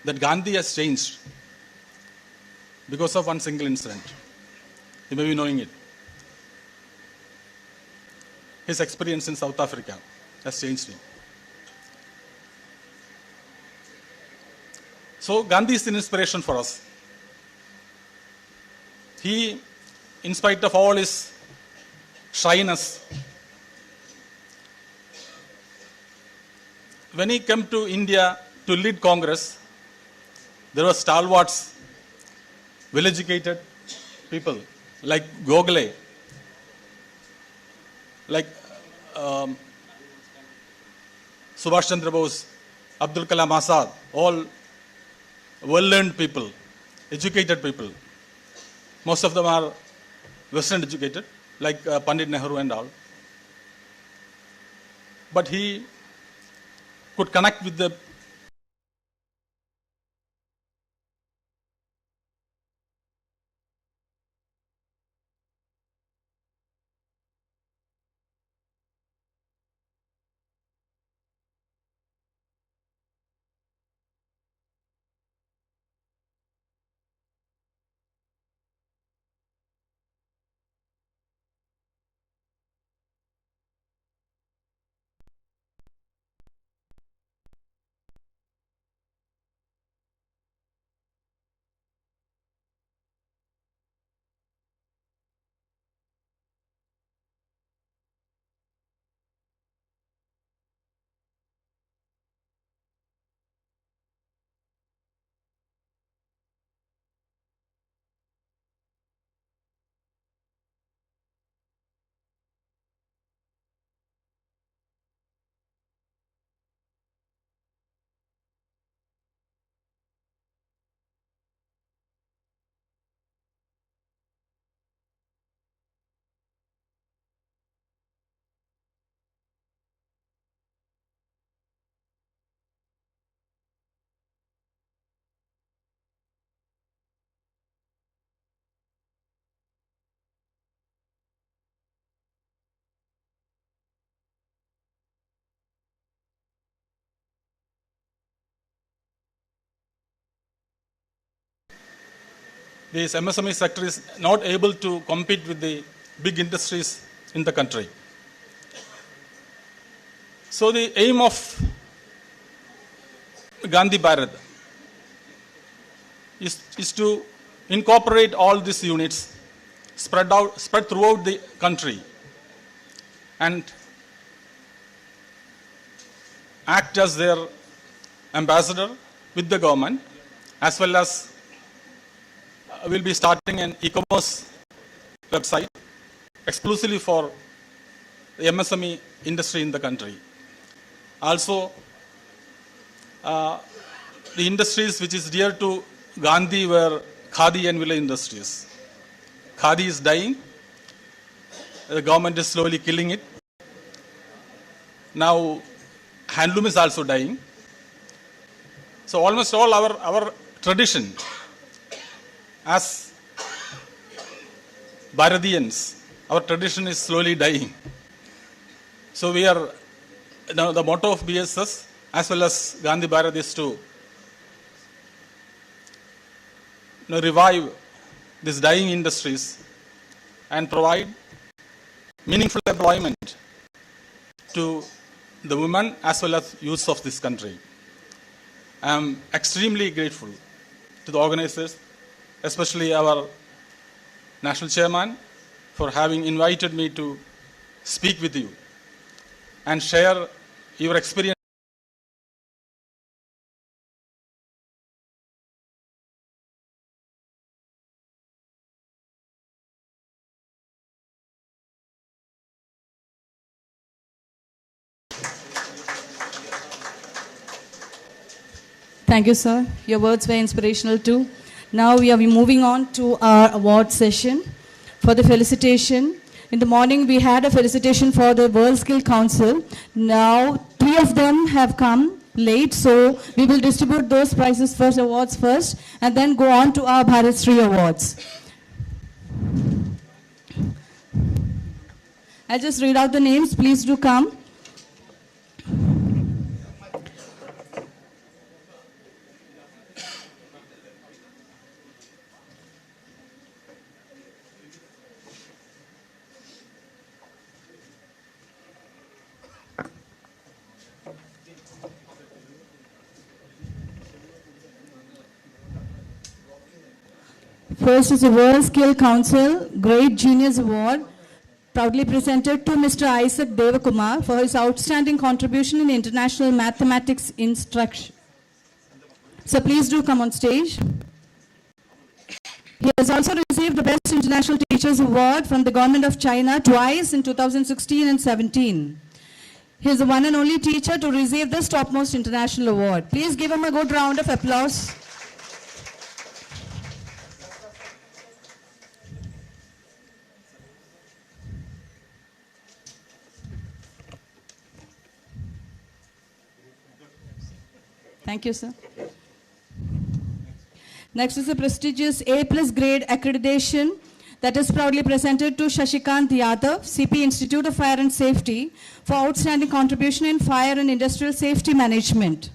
That Gandhi has changed because of one single incident. You may be knowing it. His experience in South Africa has changed him. So Gandhi is an inspiration for us. He, in spite of all his shyness, when he came to India to lead Congress, there were stalwarts, well-educated people like Gokhale, like Subhash Chandra Bose, Abdul Kalam Azad, all well-learned people, educated people. Most of them are Western educated, like Pandit Nehru and all. But he could connect with the this MSME sector is not able to compete with the big industries in the country. So the aim of Gandhi Bharat is to incorporate all these units spread throughout the country and act as their ambassador with the government, as well as we'll be starting an e-commerce website exclusively for the MSME industry in the country. Also, the industries which is dear to Gandhi were Khadi and village industries. Khadi is dying. The government is slowly killing it. Now, handloom is also dying. So almost all our tradition as Bharatians, our tradition is slowly dying. So we are, now the motto of BSS as well as Gandhi Bharat is to revive these dying industries and provide meaningful employment to the women as well as youths of this country. I am extremely grateful to the organizers, especially our national chairman, for having invited me to speak with you and share your experience. Thank you, sir. Your words were inspirational too. Now we are moving on to our award session for the felicitation. In the morning, we had a felicitation for the World Skill Council. Now, 3 of them have come late, so we will distribute those prizes first, awards first, and then go on to our Bharat Shri Awards. I'll just read out the names. Please do come. First is the World Skill Council Great Genius Award, proudly presented to Mr. Isaac Devakumar for his outstanding contribution in international mathematics instruction. So please do come on stage. He has also received the Best International Teachers Award from the Government of China twice in 2016 and 17. He is the one and only teacher to receive this topmost international award. Please give him a good round of applause. Thank you, sir. Next is the prestigious A+ grade accreditation that is proudly presented to Shashikant Yadav, CP Institute of Fire and Safety, for outstanding contribution in fire and industrial safety management.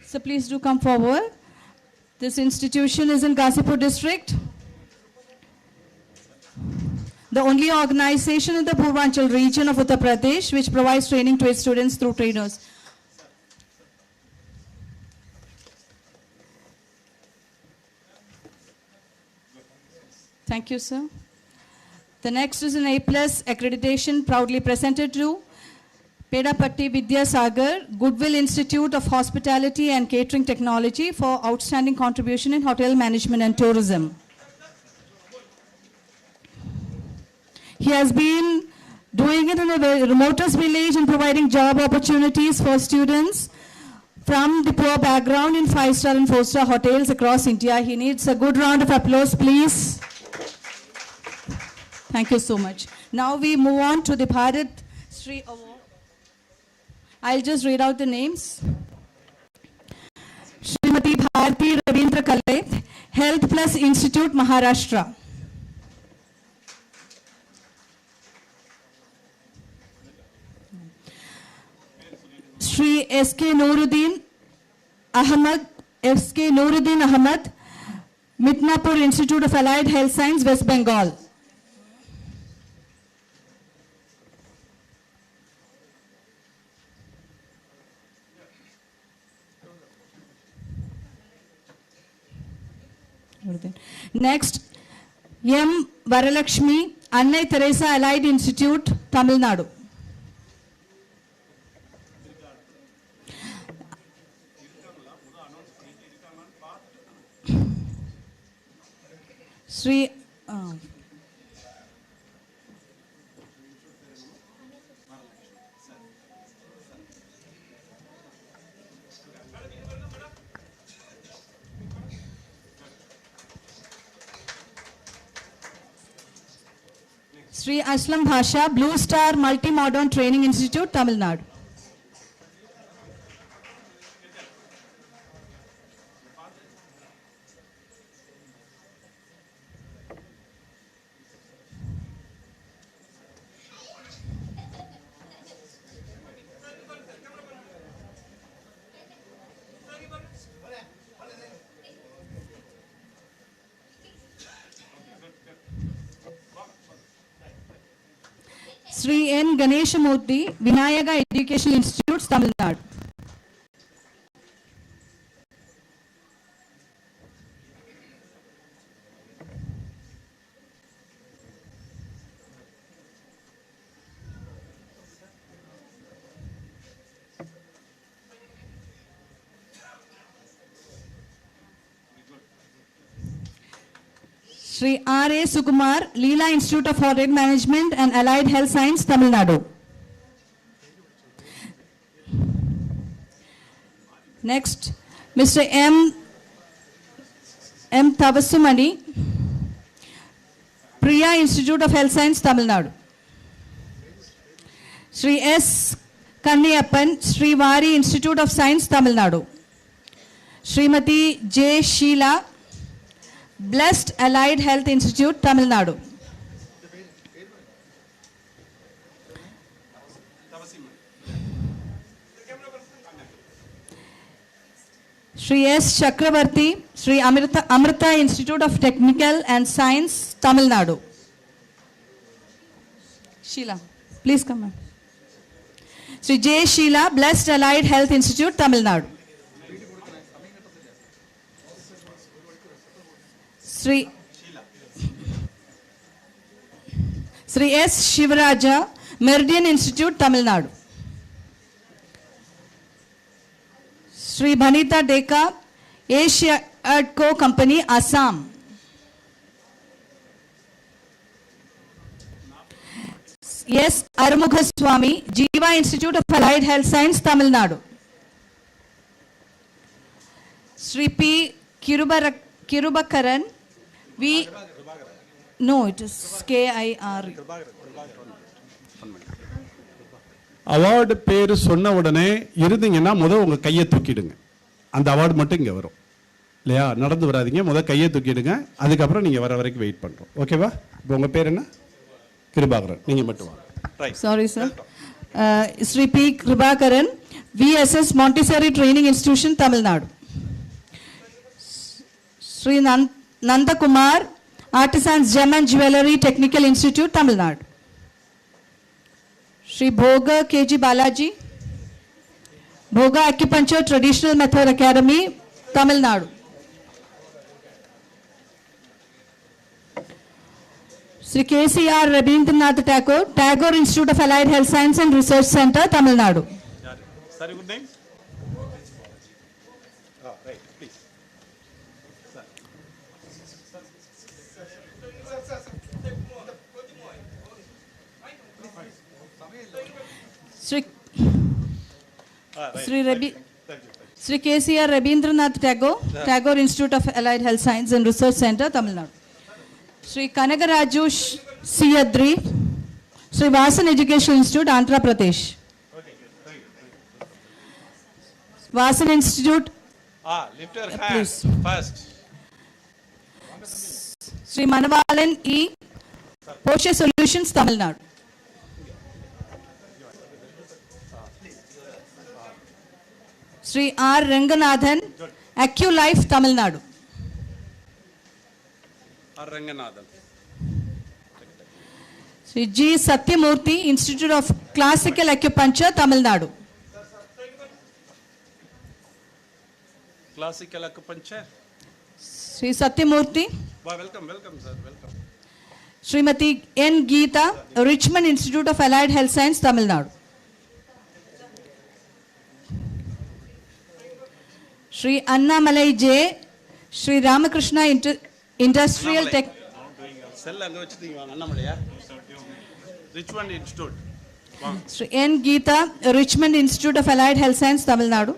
So please do come forward. This institution is in Ghazipur district. The only organization in the Purvanchal region of Uttar Pradesh which provides training to its students through trainers. Thank you, sir. The next is an A+ accreditation proudly presented to Pedapatti Vidya Sagar, Goodwill Institute of Hospitality and Catering Technology for outstanding contribution in hotel management and tourism. He has been doing it in a remotest village and providing job opportunities for students from the poor background in 5-star and 4-star hotels across India. He needs a good round of applause, please. Thank you so much. Now we move on to the Bharat Shri Award. I'll just read out the names. Srimati Bharati Ravindra Kale, Health Plus Institute, Maharashtra. Shri S.K. Nuruddin Ahmad, Midnapur Institute of Allied Health Science, West Bengal. Next, M. Varalakshmi, Annai Teresa Allied Institute, Tamil Nadu. Sri Sri Aslam Bhasha, Blue Star Multi-Modern Training Institute, Tamil Nadu. Sri N. Ganeshamurthy, Vinayaga Educational Institutes, Tamil Nadu. Sri R. A. Sukumar, Leela Institute of Hotel Management and Allied Health Science, Tamil Nadu. Next, Mr. M. Tavasumani, Priya Institute of Health Science, Tamil Nadu. Sri S. Kanniyappan, Sri Vari Institute of Science, Tamil Nadu. Srimati J. Sheila, Blessed Allied Health Institute, Tamil Nadu. Sri S. Chakravarti, Sri Amrita Institute of Technical and Science, Tamil Nadu. Sheila, please come on. Sri J. Sheila, Blessed Allied Health Institute, Tamil Nadu. Sri S. Shivaraja, Meridian Institute, Tamil Nadu. Sri Bhanita Deka, Asia Adco Company, Assam. S. Arumugha Swami, Jiva Institute of Allied Health Science, Tamil Nadu. Sri P. Kirubakaran, no, it is KIR. Award பேர் சொன்ன உடனே இருந்தீங்கன்னா முதல் உங்கள் கையை தூக்கிடுங்க. அந்த award மட்டும் இங்கே வரும் இல்லையா? நடந்து வராதிங்க, முதல் கையை தூக்கிடுங்க. அதுக்கப்புறம் நீங்கள் வர வரைக்கும் வெயிட் பண்ணுறோம். ஓகேவா? இப்போ உங்கள் பேர் என்ன? கிருபாகரன். நீங்கள் மட்டும் வாங்க. Sorry, sir. Sri P. Kribakaran, VSS Montessori Training Institution, Tamil Nadu. Sri Nanda Kumar, Artisans Gem and Jewellery Technical Institute, Tamil Nadu. Sri Bhoga KG Balaji, Bhoga Acupuncture Traditional Method Academy, Tamil Nadu. Sri KCR Rabindranath Tagore, Tagore Institute of Allied Health Science and Research Center, Tamil Nadu. Sir, good name? Oh, right, please. Sri KCR Rabindranath Tagore, Tagore Institute of Allied Health Science and Research Center, Tamil Nadu. Sri Kanagaraju Siyadri, Sri Vasan Educational Institute, Andhra Pradesh. Vasan Institute. Lift your hand first. Sri Manavalan E, Porsche Solutions, Tamil Nadu. Sri R. Ranganathan, AccuLife, Tamil Nadu. R. Ranganathan. Sri G. Satyamurthy, Institute of Classical Acupuncture, Tamil Nadu. Classical Acupuncture. Sri Satyamurthy. Welcome, sir. Welcome. Srimati N. Geeta, Richmond Institute of Allied Health Science, Tamil Nadu. Sri Annamalai J. Sri Ramakrishna Industrial Tech. Richmond Institute. Sri N. Geeta, Richmond Institute of Allied Health Science, Tamil Nadu.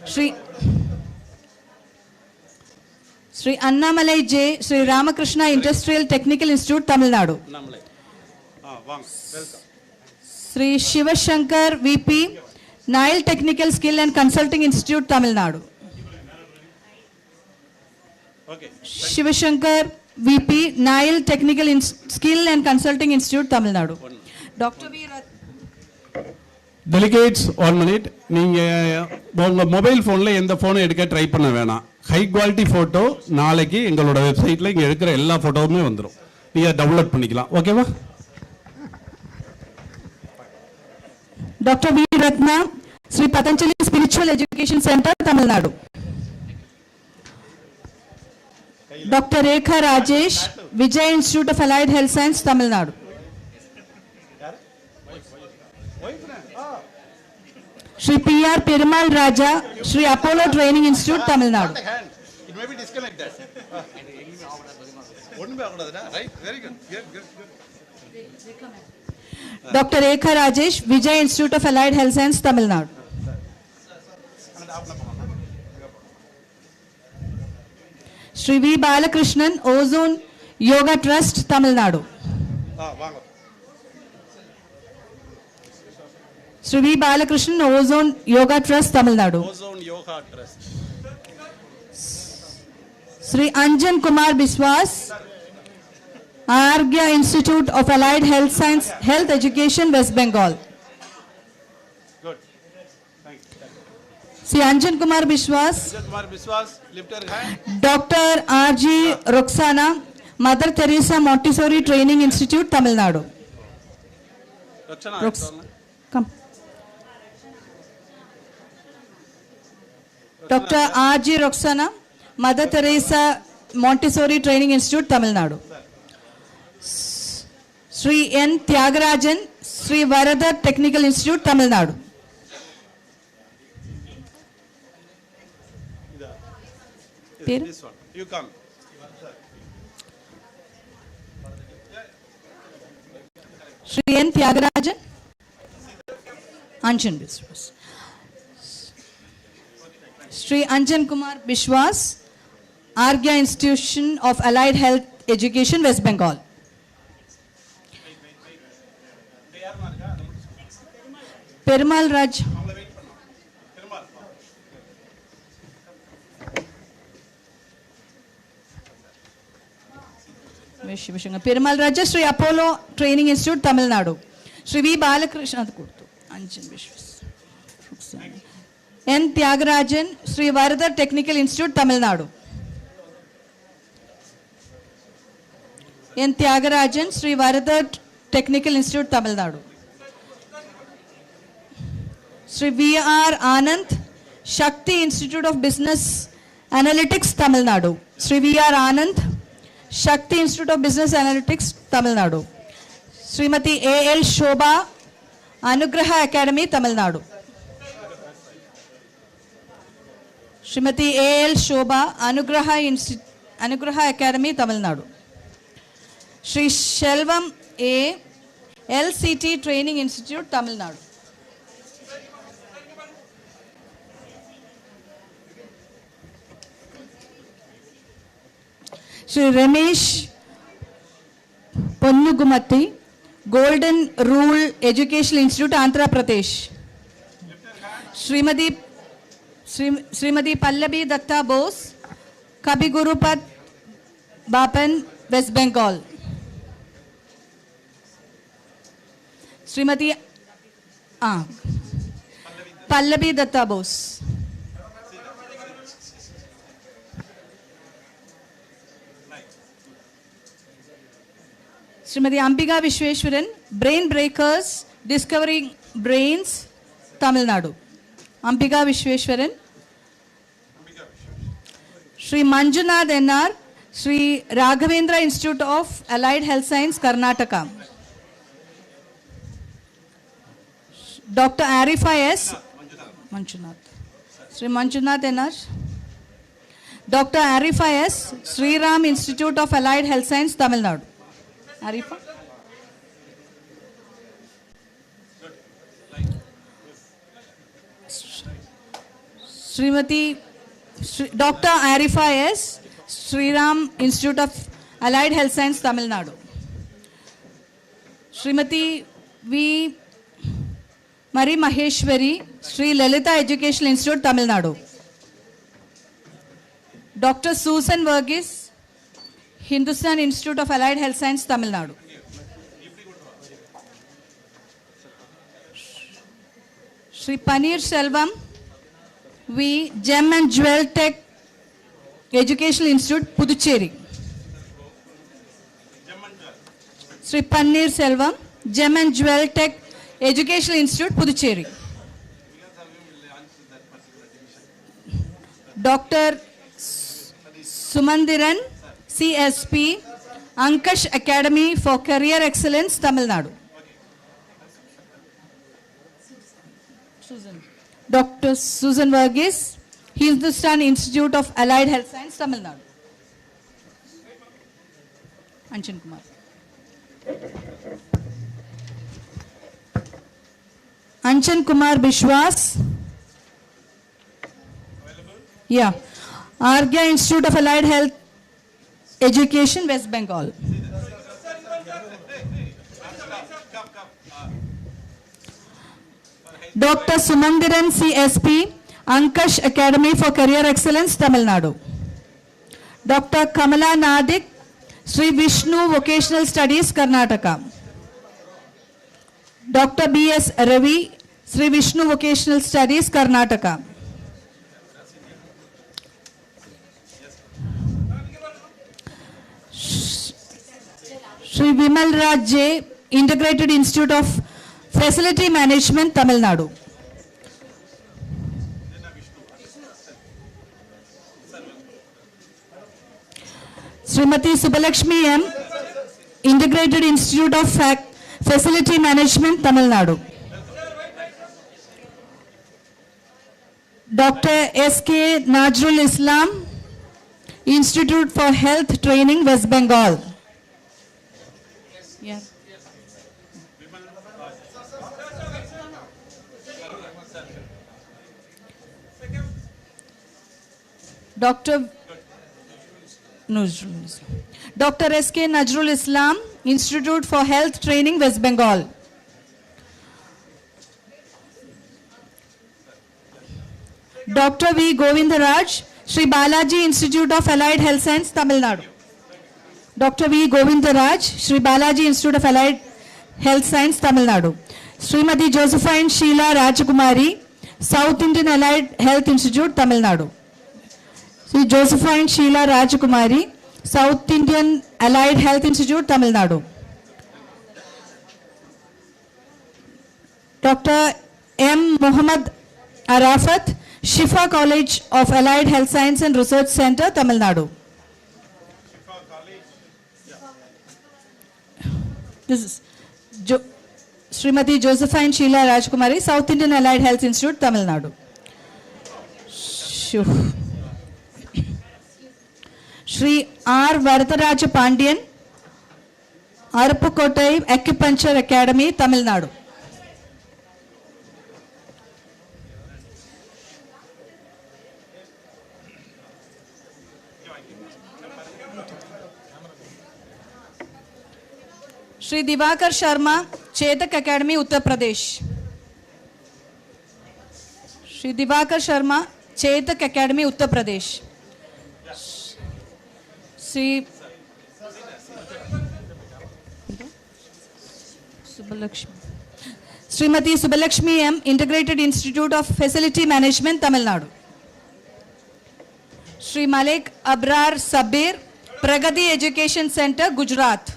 Sri Annamalai J. Sri Ramakrishna Industrial Technical Institute, Tamil Nadu. Welcome. Sri Shivashankar VP, Nile Technical Skill and Consulting Institute, Tamil Nadu. Okay. Shivashankar VP, Nile Technical Skill and Consulting Institute, Tamil Nadu. Dr. V. Delegates, 1 minute. நீங்கள் mobile ஃபோனில் எந்த ஃபோனும் எடுக்க try பண்ண வேணாம். High quality photo நாளைக்கு எங்களோட வெப்சைட்டில் இங்கே எடுக்கிற எல்லா ஃபோட்டோவுமே வந்துடும். நீங்கள் டவுன்லோட் பண்ணிக்கலாம். ஓகேவா? Dr. V. Ratna, Sri Patanjali Spiritual Education Center, Tamil Nadu. Dr. Rekha Rajesh, Vijay Institute of Allied Health Science, Tamil Nadu. Sri P.R. Perumal Raja, Sri Apollo Training Institute, Tamil Nadu. It may be disconnected. Right? Very good. Good. Dr. Rekha Rajesh, Vijay Institute of Allied Health Science, Tamil Nadu. Sri V. Balakrishnan, Ozone Yoga Trust, Tamil Nadu. Sri V. Balakrishnan, Ozone Yoga Trust, Tamil Nadu. Ozone Yoga Trust. Sri Anjan Kumar Biswas, Argya Institute of Allied Health Science, Health Education, West Bengal. Good. Thank you. Sri Anjan Kumar Biswas, lift your hand. Dr. R.G. Roxana, Mother Teresa Montessori Training Institute, Tamil Nadu. Come. Dr. R.G. Roxana, Mother Teresa Montessori Training Institute, Tamil Nadu. Sri N. Tyagarajan, Sri Varadar Technical Institute, Tamil Nadu. This one. You come. Sri N. Tyagarajan, Anjan Biswas. Sri Anjan Kumar Biswas, Argya Institution of Allied Health Education, West Bengal. Perumal Raj. Perumal Raja, Sri Apollo Training Institute, Tamil Nadu. Sri V. Balakrishna, Anjan Biswas. N. Tyagarajan, Sri Varadar Technical Institute, Tamil Nadu. N. Tyagarajan, Sri Varadar Technical Institute, Tamil Nadu. Sri V.R. Anand, Shakti Institute of Business Analytics, Tamil Nadu. Sri V.R. Anand, Shakti Institute of Business Analytics, Tamil Nadu. Srimati A.L. Shobha, Anugraha Academy, Tamil Nadu. Srimati A.L. Shobha, Anugraha Academy, Tamil Nadu. Sri Shelvam A. LCT Training Institute, Tamil Nadu. Sri Ramesh Ponnugumatti, Golden Rule Educational Institute, Andhra Pradesh. Srimati Pallavi Datta Bose, Kabigurupat Bapan, West Bengal. Srimati Pallavi Datta Bose. Srimati Ambika Vishweshwaran, Brain Breakers, Discovering Brains, Tamil Nadu. Ambika Vishweshwaran, Sri Manjunath NR, Sri Raghavendra Institute of Allied Health Science, Karnataka. Dr. Arifa S. Manjunath. Sri Manjunath NR. Dr. Arifa S. Sri Ram Institute of Allied Health Science, Tamil Nadu. Arifa. Dr. Arifa S. Sri Ram Institute of Allied Health Science, Tamil Nadu. Srimati V. Mari Maheshwari, Sri Lalita Educational Institute, Tamil Nadu. Dr. Susan Verghese, Hindustan Institute of Allied Health Science, Tamil Nadu. Sri Paneer Selvam V. Gem and Jewel Tech Educational Institute, Puducherry. Sri Paneer Selvam, Gem and Jewel Tech Educational Institute, Puducherry. Dr. Sumandiran, CSP, Ankash Academy for Career Excellence, Tamil Nadu. Dr. Susan Verghese, Hindustan Institute of Allied Health Science, Tamil Nadu. Anchan Kumar. Anchan Kumar Bishwas. Yeah. Argya Institute of Allied Health Education, West Bengal. Dr. Sumandiran, CSP, Ankash Academy for Career Excellence, Tamil Nadu. Dr. Kamala Nadik, Sri Vishnu Vocational Studies, Karnataka. Dr. B.S. Ravi, Sri Vishnu Vocational Studies, Karnataka. Sri Vimal Raj J, Integrated Institute of Facility Management, Tamil Nadu. Srimati Subbalakshmi M, Integrated Institute of Facility Management, Tamil Nadu. Dr. S.K. Najrul Islam, Institute for Health Training, West Bengal. Yeah. Dr. S.K. Najrul Islam, Institute for Health Training, West Bengal. Dr. V. Govindaraj, Sri Balaji Institute of Allied Health Science, Tamil Nadu. Dr. V. Govindaraj, Sri Balaji Institute of Allied Health Science, Tamil Nadu. Srimati Josephine Sheila Rajakumari, South Indian Allied Health Institute, Tamil Nadu. Sri Josephine Sheila Rajakumari, South Indian Allied Health Institute, Tamil Nadu. Dr. M. Muhammad Arafat, Shifa College of Allied Health Science and Research Center, Tamil Nadu. This is Srimati Josephine Sheila Rajkumari, South Indian Allied Health Institute, Tamil Nadu. Sri R. Varadaraja Pandian, Arapukotai Acupuncture Academy, Tamil Nadu. Sri Divakar Sharma, Chetak Academy, Uttar Pradesh. Sri Divakar Sharma, Chetak Academy, Uttar Pradesh. Sri Srimati Subbalakshmi M, Integrated Institute of Facility Management, Tamil Nadu. Sri Malik Abrar Sabir, Pragati Education Center, Gujarat.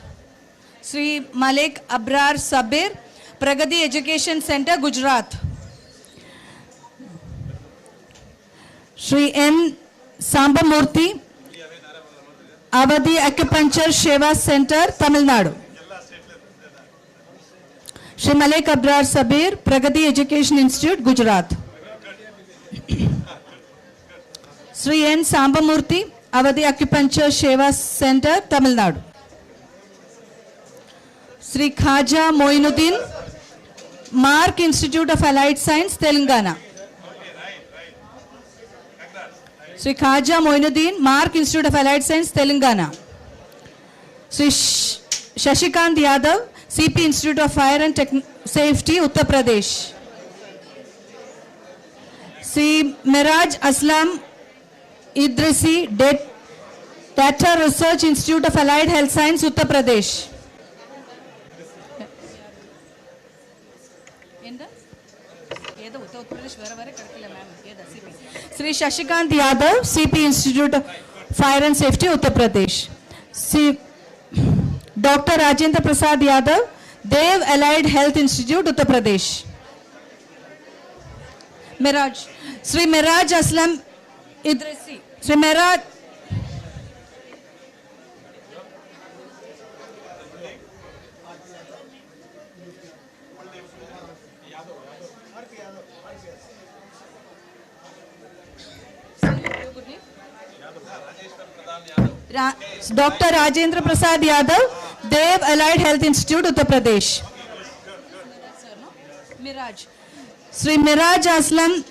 Sri Malik Abrar Sabir, Pragati Education Center, Gujarat. Sri N. Sambamurthy, Avadi Acupuncture Seva Center, Tamil Nadu. Shri Malik Abrar Sabir, Pragati Education Institute, Gujarat. Shri N. Sambamurthy, Avadi Acupuncture Seva Center, Tamil Nadu. Shri Khaja Moinuddin, Mark Institute of Allied Science, Telangana. Shri Khaja Moinuddin, Mark Institute of Allied Science, Telangana. Shri Shashikant Yadav, CP Institute of Fire and Safety, Uttar Pradesh. Shri Miraj Aslam Idrisi, Data Research Institute of Allied Health Science, Uttar Pradesh. Shri Shashikant Yadav, CP Institute of Fire and Safety, Uttar Pradesh. Shri Dr. Rajendra Prasad Yadav, Dev Allied Health Institute, Uttar Pradesh. Miraj. Shri Miraj Aslam Idrisi. Shri Miraj. Dr. Rajendra Prasad Yadav, Dev Allied Health Institute, Uttar Pradesh. Miraj. Shri Miraj Aslam,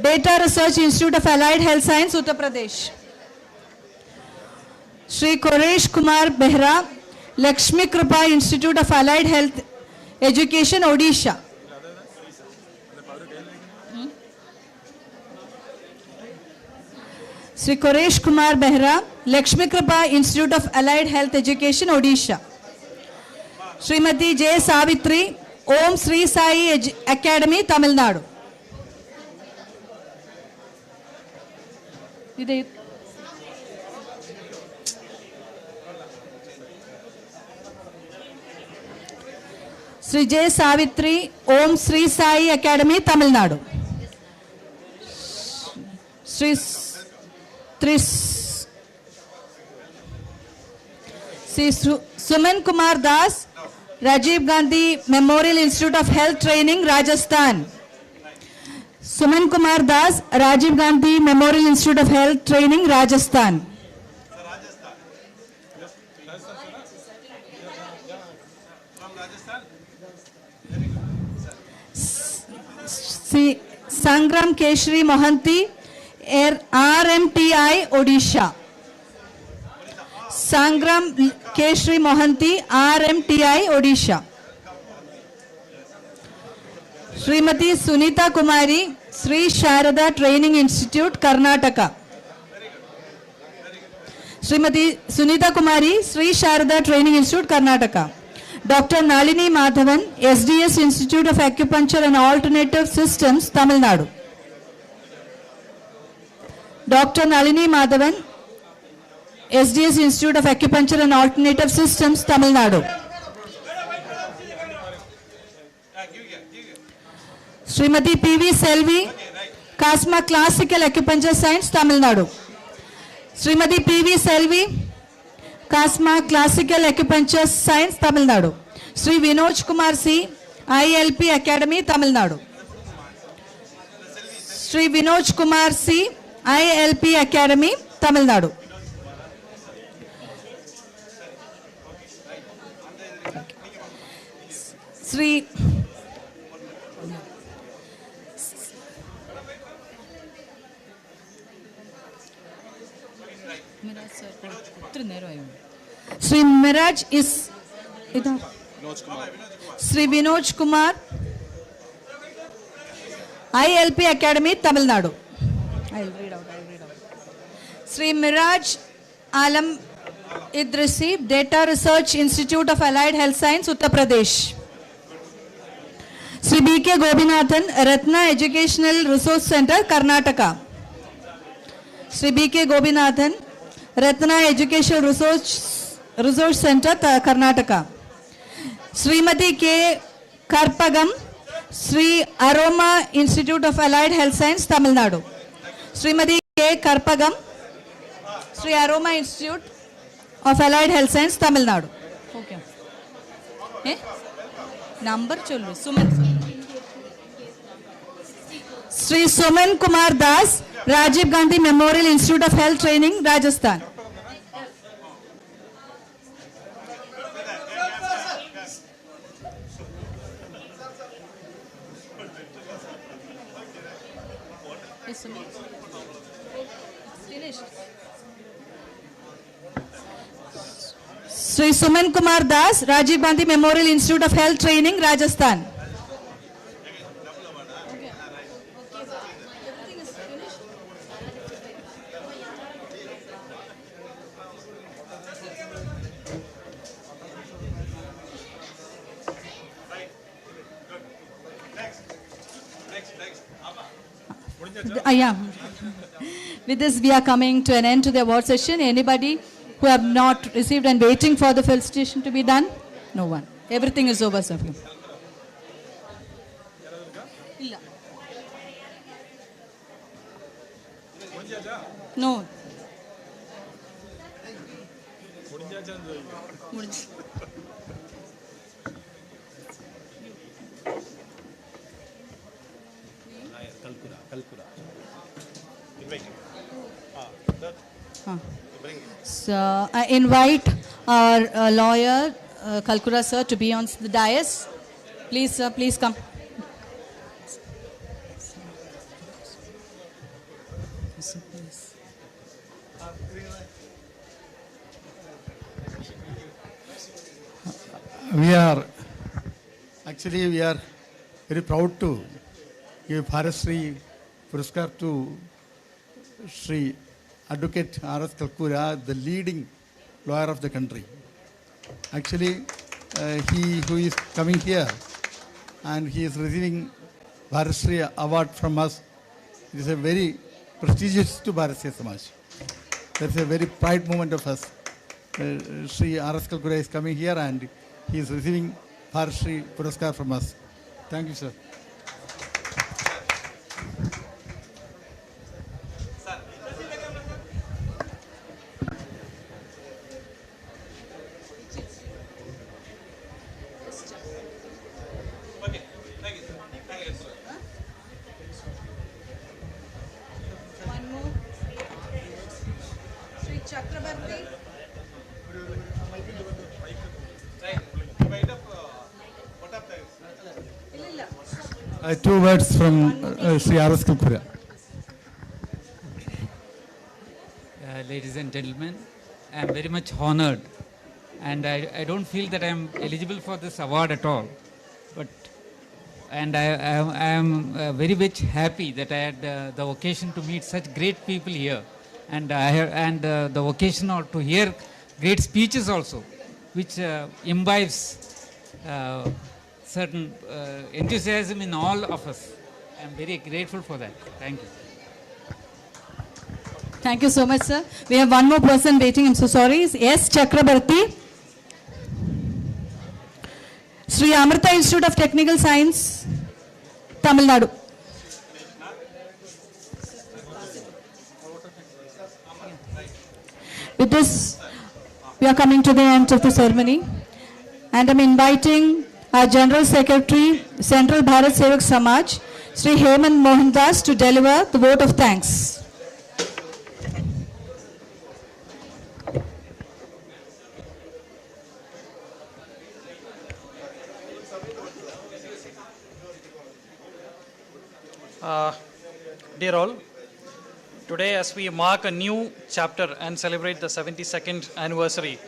Data Research Institute of Allied Health Science, Uttar Pradesh. Shri Koresh Kumar Behra, Lakshmi Kripa Institute of Allied Health Education, Odisha. Shri Koresh Kumar Behra, Lakshmi Kripa Institute of Allied Health Education, Odisha. Srimati J. Savitri, Om Sri Sai Academy, Tamil Nadu. Sri J. Savitri, Om Sri Sai Academy, Tamil Nadu. Sri Suman Kumar Das, Rajiv Gandhi Memorial Institute of Health Training, Rajasthan. Suman Kumar Das, Rajiv Gandhi Memorial Institute of Health Training, Rajasthan. Sangram Keshri Mohanty, RMTI, Odisha. Sangram Keshri Mohanty, RMTI, Odisha. Srimati Sunita Kumari, Sri Sharada Training Institute, Karnataka. Srimati Sunita Kumari, Sri Sharada Training Institute, Karnataka. Dr. Nalini Madhavan, SDS Institute of Acupuncture and Alternative Systems, Tamil Nadu. Dr. Nalini Madhavan, SDS Institute of Acupuncture and Alternative Systems, Tamil Nadu. Srimati PV Selvi, Kasma Classical Acupuncture Science, Tamil Nadu. Srimati PV Selvi, Kasma Classical Acupuncture Science, Tamil Nadu. Sri Vinoj Kumar C, ILP Academy, Tamil Nadu. Sri Vinoj Kumar C, ILP Academy, Tamil Nadu. Sri Sri Miraj is Sri Vinoj Kumar, ILP Academy, Tamil Nadu. I will read out. Sri Miraj Alam Idrisi, Data Research Institute of Allied Health Science, Uttar Pradesh. Sri B.K. Gobinathan, Ratna Educational Resource Center, Karnataka. Sri B.K. Gobinathan, Ratna Educational Resource Center, Karnataka. Srimati K. Karpagam, Sri Aroma Institute of Allied Health Science, Tamil Nadu. Srimati K. Karpagam, Sri Aroma Institute of Allied Health Science, Tamil Nadu. Okay. Number chollu. Suman. Sri Suman Kumar Das, Rajiv Gandhi Memorial Institute of Health Training, Rajasthan. Sri Suman Kumar Das, Rajiv Gandhi Memorial Institute of Health Training, Rajasthan. Yeah. With this, we are coming to an end to the award session. Anybody who have not received and waiting for the felicitation to be done? No one. Everything is over, sir. No. So I invite our lawyer, Kalkura sir, to be on the dais. Please, sir, please come. We are very proud to give Bharat Shri Puruskar to Shri Advocate R.S. Kalkura, the leading lawyer of the country. Actually, he who is coming here and he is receiving Bharat Shri award from us, it is a very prestigious to Bharat Sevak Samaj. That's a very pride moment of us. Shri R.S. Kalkura is coming here and he is receiving Bharat Shri Puruskar from us. Thank you, sir. Two words from Sri R.S. Kalkura. Ladies and gentlemen, I am very much honored, and I don't feel that I am eligible for this award at all. And I am very much happy that I had the occasion to meet such great people here, and the occasion to hear great speeches also, which imbibes certain enthusiasm in all of us. I am very grateful for that. Thank you. Thank you so much, sir. We have one more person waiting. I'm so sorry. S. Chakrabarti, Sri Amrita Institute of Technical Science, Tamil Nadu. With this, we are coming to the end of the ceremony, and I'm inviting our General Secretary, Central Bharat Sevak Samaj, Sri Hemant Mohandas, to deliver the vote of thanks. Dear all, today as we mark a new chapter and celebrate the 72nd anniversary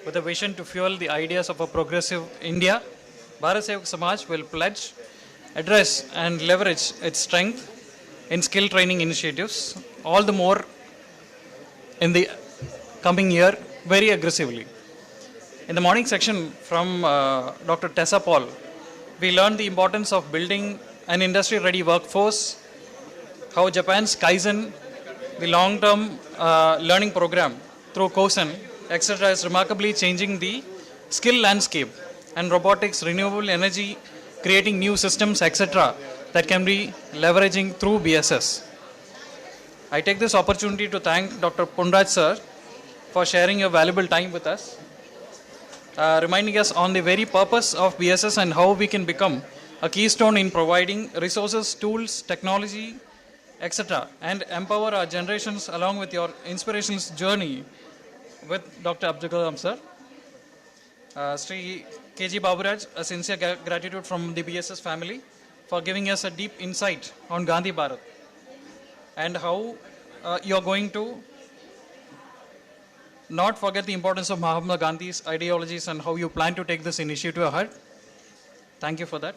with a vision to fuel the ideas of a progressive India, Bharat Sevak Samaj will pledge, address and leverage its strength in skill training initiatives, all the more in the coming year very aggressively. In the morning section from Dr. Tessa Paul, we learned the importance of building an industry-ready workforce, how Japan's Kaizen, the long-term learning program through Kosen, etc. is remarkably changing the skill landscape, and robotics, renewable energy, creating new systems, etc. that can be leveraging through BSS. I take this opportunity to thank Dr. Punraj sir for sharing your valuable time with us, reminding us on the very purpose of BSS and how we can become a keystone in providing resources, tools, technology, etc., and empower our generations along with your inspirational journey with Dr. Abdul Kalam sir. Sri KG Baburaj, a sincere gratitude from the BSS family for giving us a deep insight on Gandhi Bharat and how you are going to not forget the importance of Mahatma Gandhi's ideologies and how you plan to take this initiative ahead. Thank you for that.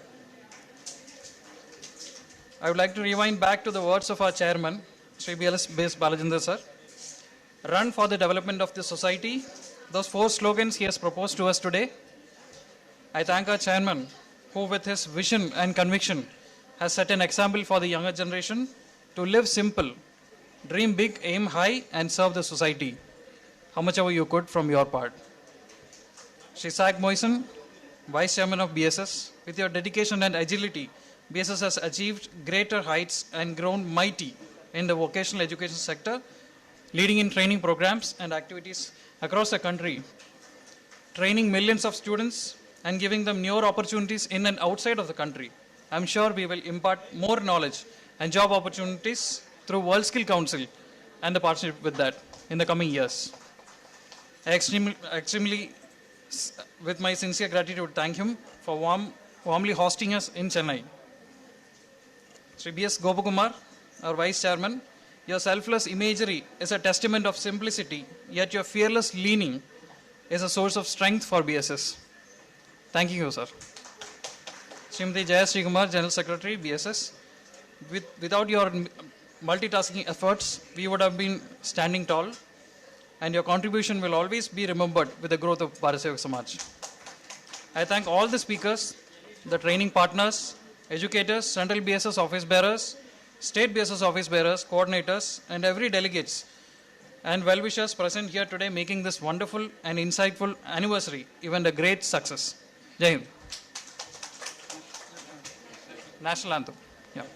I would like to rewind back to the words of our chairman, Sri BLS Balajendra sir. Run for the development of the society. Those 4 slogans he has proposed to us today. I thank our chairman who with his vision and conviction has set an example for the younger generation to live simple, dream big, aim high and serve the society, how much ever you could from your part. Shri Zach Moisen, Vice Chairman of BSS, with your dedication and agility, BSS has achieved greater heights and grown mighty in the vocational education sector, leading in training programs and activities across the country, training millions of students and giving them newer opportunities in and outside of the country. I'm sure we will impart more knowledge and job opportunities through World Skill Council and the partnership with that in the coming years. I extremely, with my sincere gratitude, thank him for warmly hosting us in Chennai. Sri B.S. Gopakumar, our Vice Chairman, your selfless imagery is a testament of simplicity, yet your fearless leaning is a source of strength for BSS. Thank you, sir. Srimati Jaya Sri Kumar, General Secretary, BSS. Without your multitasking efforts, we would have been standing tall, and your contribution will always be remembered with the growth of Bharat Sevak Samaj. I thank all the speakers, the training partners, educators, central BSS office bearers, state BSS office bearers, coordinators, and every delegates and well-wishers present here today, making this wonderful and insightful anniversary event a great success. Jai Hind. National Anthem. Yeah.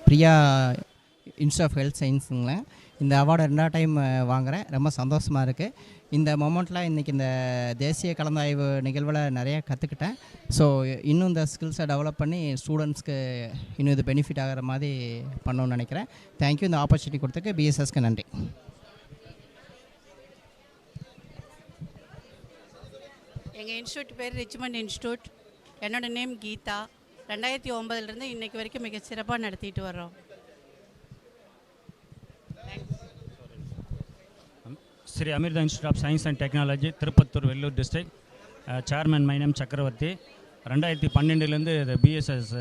Priya institute of health சயின்ஸுங்கள இந்த award 2வது time வாங்குகிறேன். ரொம்ப சந்தோஷமாக இருக்குது. இந்த மொமெண்ட்டில் இன்றைக்கி இந்த தேசிய கலந்தாய்வு நிகழ்வில் நிறையா கற்றுக்கிட்டேன். ஸோ இன்னும் இந்த ஸ்கில்ஸை டெவலப் பண்ணி ஸ்டூடெண்ட்ஸ்க்கு இன்னும் இது பெனிஃபிட் ஆகிற மாதிரி பண்ணணும்னு நினைக்கிறேன். தேங்க்யூ. இந்த ஆப்பர்ச்சுனிட்டி கொடுத்துக்கு பிஎஸ்எஸ்க்கு நன்றி. எங்கள் இன்ஸ்டியூட் பேர் ரிச்மண்ட் இன்ஸ்டியூட். என்னோடய நேம் கீதா. 2009 இன்றைக்கு வரைக்கும் மிக சிறப்பாக நடத்திட்டு வர்றோம். Sri Amirda Institute of Science and Technology, Tirupattur, Vellore district. Chairman, my name Chakravarti. 2012 இந்த பிஎஸ்எஸ்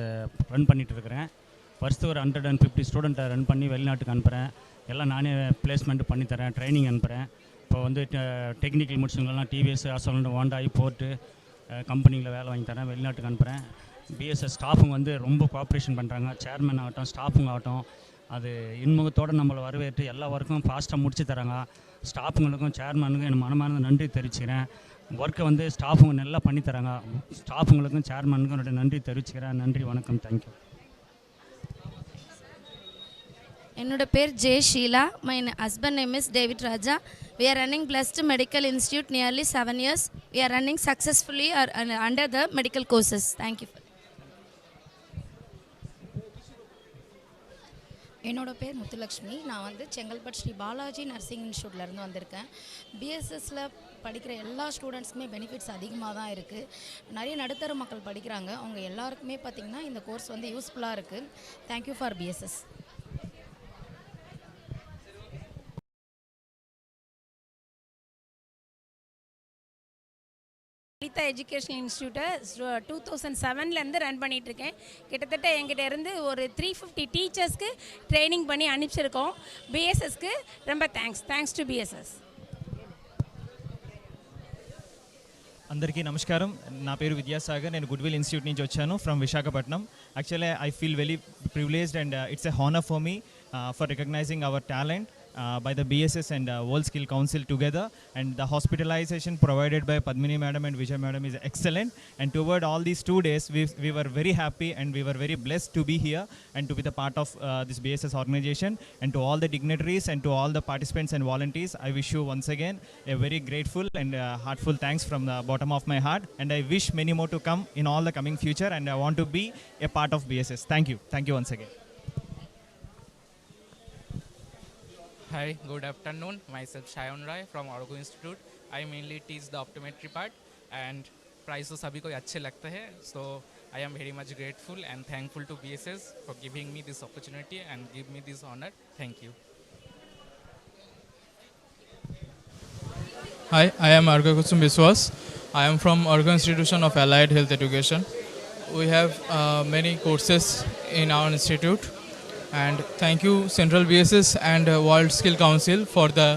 ரன் பண்ணிகிட்டு இருக்கிறேன். ஃபர்ஸ்ட்டு ஒரு 150 ஸ்டூடெண்ட்டை ரன் பண்ணி வெளிநாட்டுக்கு அனுப்புகிறேன். எல்லாம் நானே பிளேஸ்மெண்ட் பண்ணித்தரேன், ட்ரைனிங் அனுப்புகிறேன். இப்போ வந்து டெக்னிக்கல் முடிச்சவங்கலாம் டிவிஎஸ், அசோலண்ட், ஹோண்டா, போர்ட்டு கம்பெனியில் வேலை வாங்கி தரேன், வெளிநாட்டுக்கு அனுப்புகிறேன். பிஎஸ்எஸ் ஸ்டாஃபுங்க வந்து ரொம்ப கோஆப்ரேஷன் பண்ணுறாங்க. சேர்மன் ஆகட்டும், ஸ்டாஃபுங்க ஆகட்டும், அது இன்முகத்தோடு நம்மளை வரவேற்று எல்லா ஒர்க்கும் ஃபாஸ்ட்டாக முடிச்சு தராங்க. ஸ்டாஃபுங்களுக்கும் சேர்மனுக்கும் என் மனமார்ந்த நன்றி தெரிவிச்சுக்கிறேன். ஒர்க்கை வந்து ஸ்டாஃபுங்க நல்லா பண்ணித்தராங்க. ஸ்டாஃபுங்களுக்கும் சேர்மனுக்கும் என்னோட நன்றி தெரிவிச்சுக்கிறேன். நன்றி, வணக்கம், தேங்க்யூ. என்னோட பேர் J Sheela. My husband name is David Raja. We are running Blessed Medical Institute nearly 7 years. We are running successfully under the medical courses. Thank you. என்னோட பேர் முத்துலக்ஷ்மி. நான் வந்து செங்கல்பட்டு ஸ்ரீ பாலாஜி நர்சிங் இன்ஸ்டியூட்லேருந்து வந்திருக்கேன். பிஎஸ்எஸ்ல படிக்கிற எல்லா ஸ்டூடெண்ட்ஸ்க்குமே பெனிஃபிட்ஸ் அதிகமாக தான் இருக்குது. நிறைய நடுத்தர மக்கள் படிக்கிறாங்க. அவங்க எல்லாருக்குமே பார்த்திங்கன்னா இந்த கோர்ஸ் வந்து யூஸ்ஃபுல்லாக இருக்குது. Thank you for PSS. Lalitha education இன்ஸ்டியூட்டை 2007லேருந்து ரன் பண்ணிகிட்ருக்கேன். கிட்டத்தட்ட எங்கிட்ட இருந்து ஒரு 350 டீச்சர்ஸ்க்கு ட்ரைனிங் பண்ணி அனுப்பிச்சிருக்கோம். பிஎஸ்எஸ்க்கு ரொம்ப தேங்க்ஸ் டு బిఎస్ఎస్. అందరికీ నమస్కారం. నా పేరు విద్యాసాగర్. నేను గుడ్విల్ ఇన్స్టిట్యూట్ నుంచి వచ్చాను from Visakhapatnam. Actually I feel very privileged and it's a honour for me for recognising our talent by the BSS and World Skill Council together, and the hospitalization provided by Padmini madam and Vijay madam is excellent. And toward all these 2 days we were very happy and we were very blessed to be here and to be the part of this BSS organization. And to all the dignitaries and to all the participants and volunteers, I wish you once again a very grateful and heartful thanks from the bottom of my heart, and I wish many more to come in all the coming future, and I want to be a part of BSS. Thank you once again. Hi, good afternoon. Myself Shayan Rai from Inaugural Institute. I mainly teach the optometry part, and prize तो सभी को अच्छे लगते हैं. So I am very much grateful and thankful to BSS for giving me this opportunity and give me this honor. Thank you. Hi, I am Arga Kusum Biswas. I am from Inaugural Institution of Allied Health Education. We have many courses in our institute. And thank you Central BSS and World Skill Council for the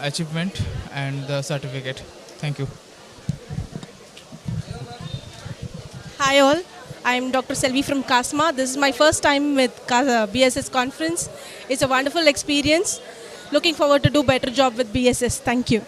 achievement and the certificate. Thank you. Hi all, I am Dr. Selvi from Kasma. This is my first time with BSS conference. It's a wonderful experience. Looking forward to do better job with BSS. Thank you.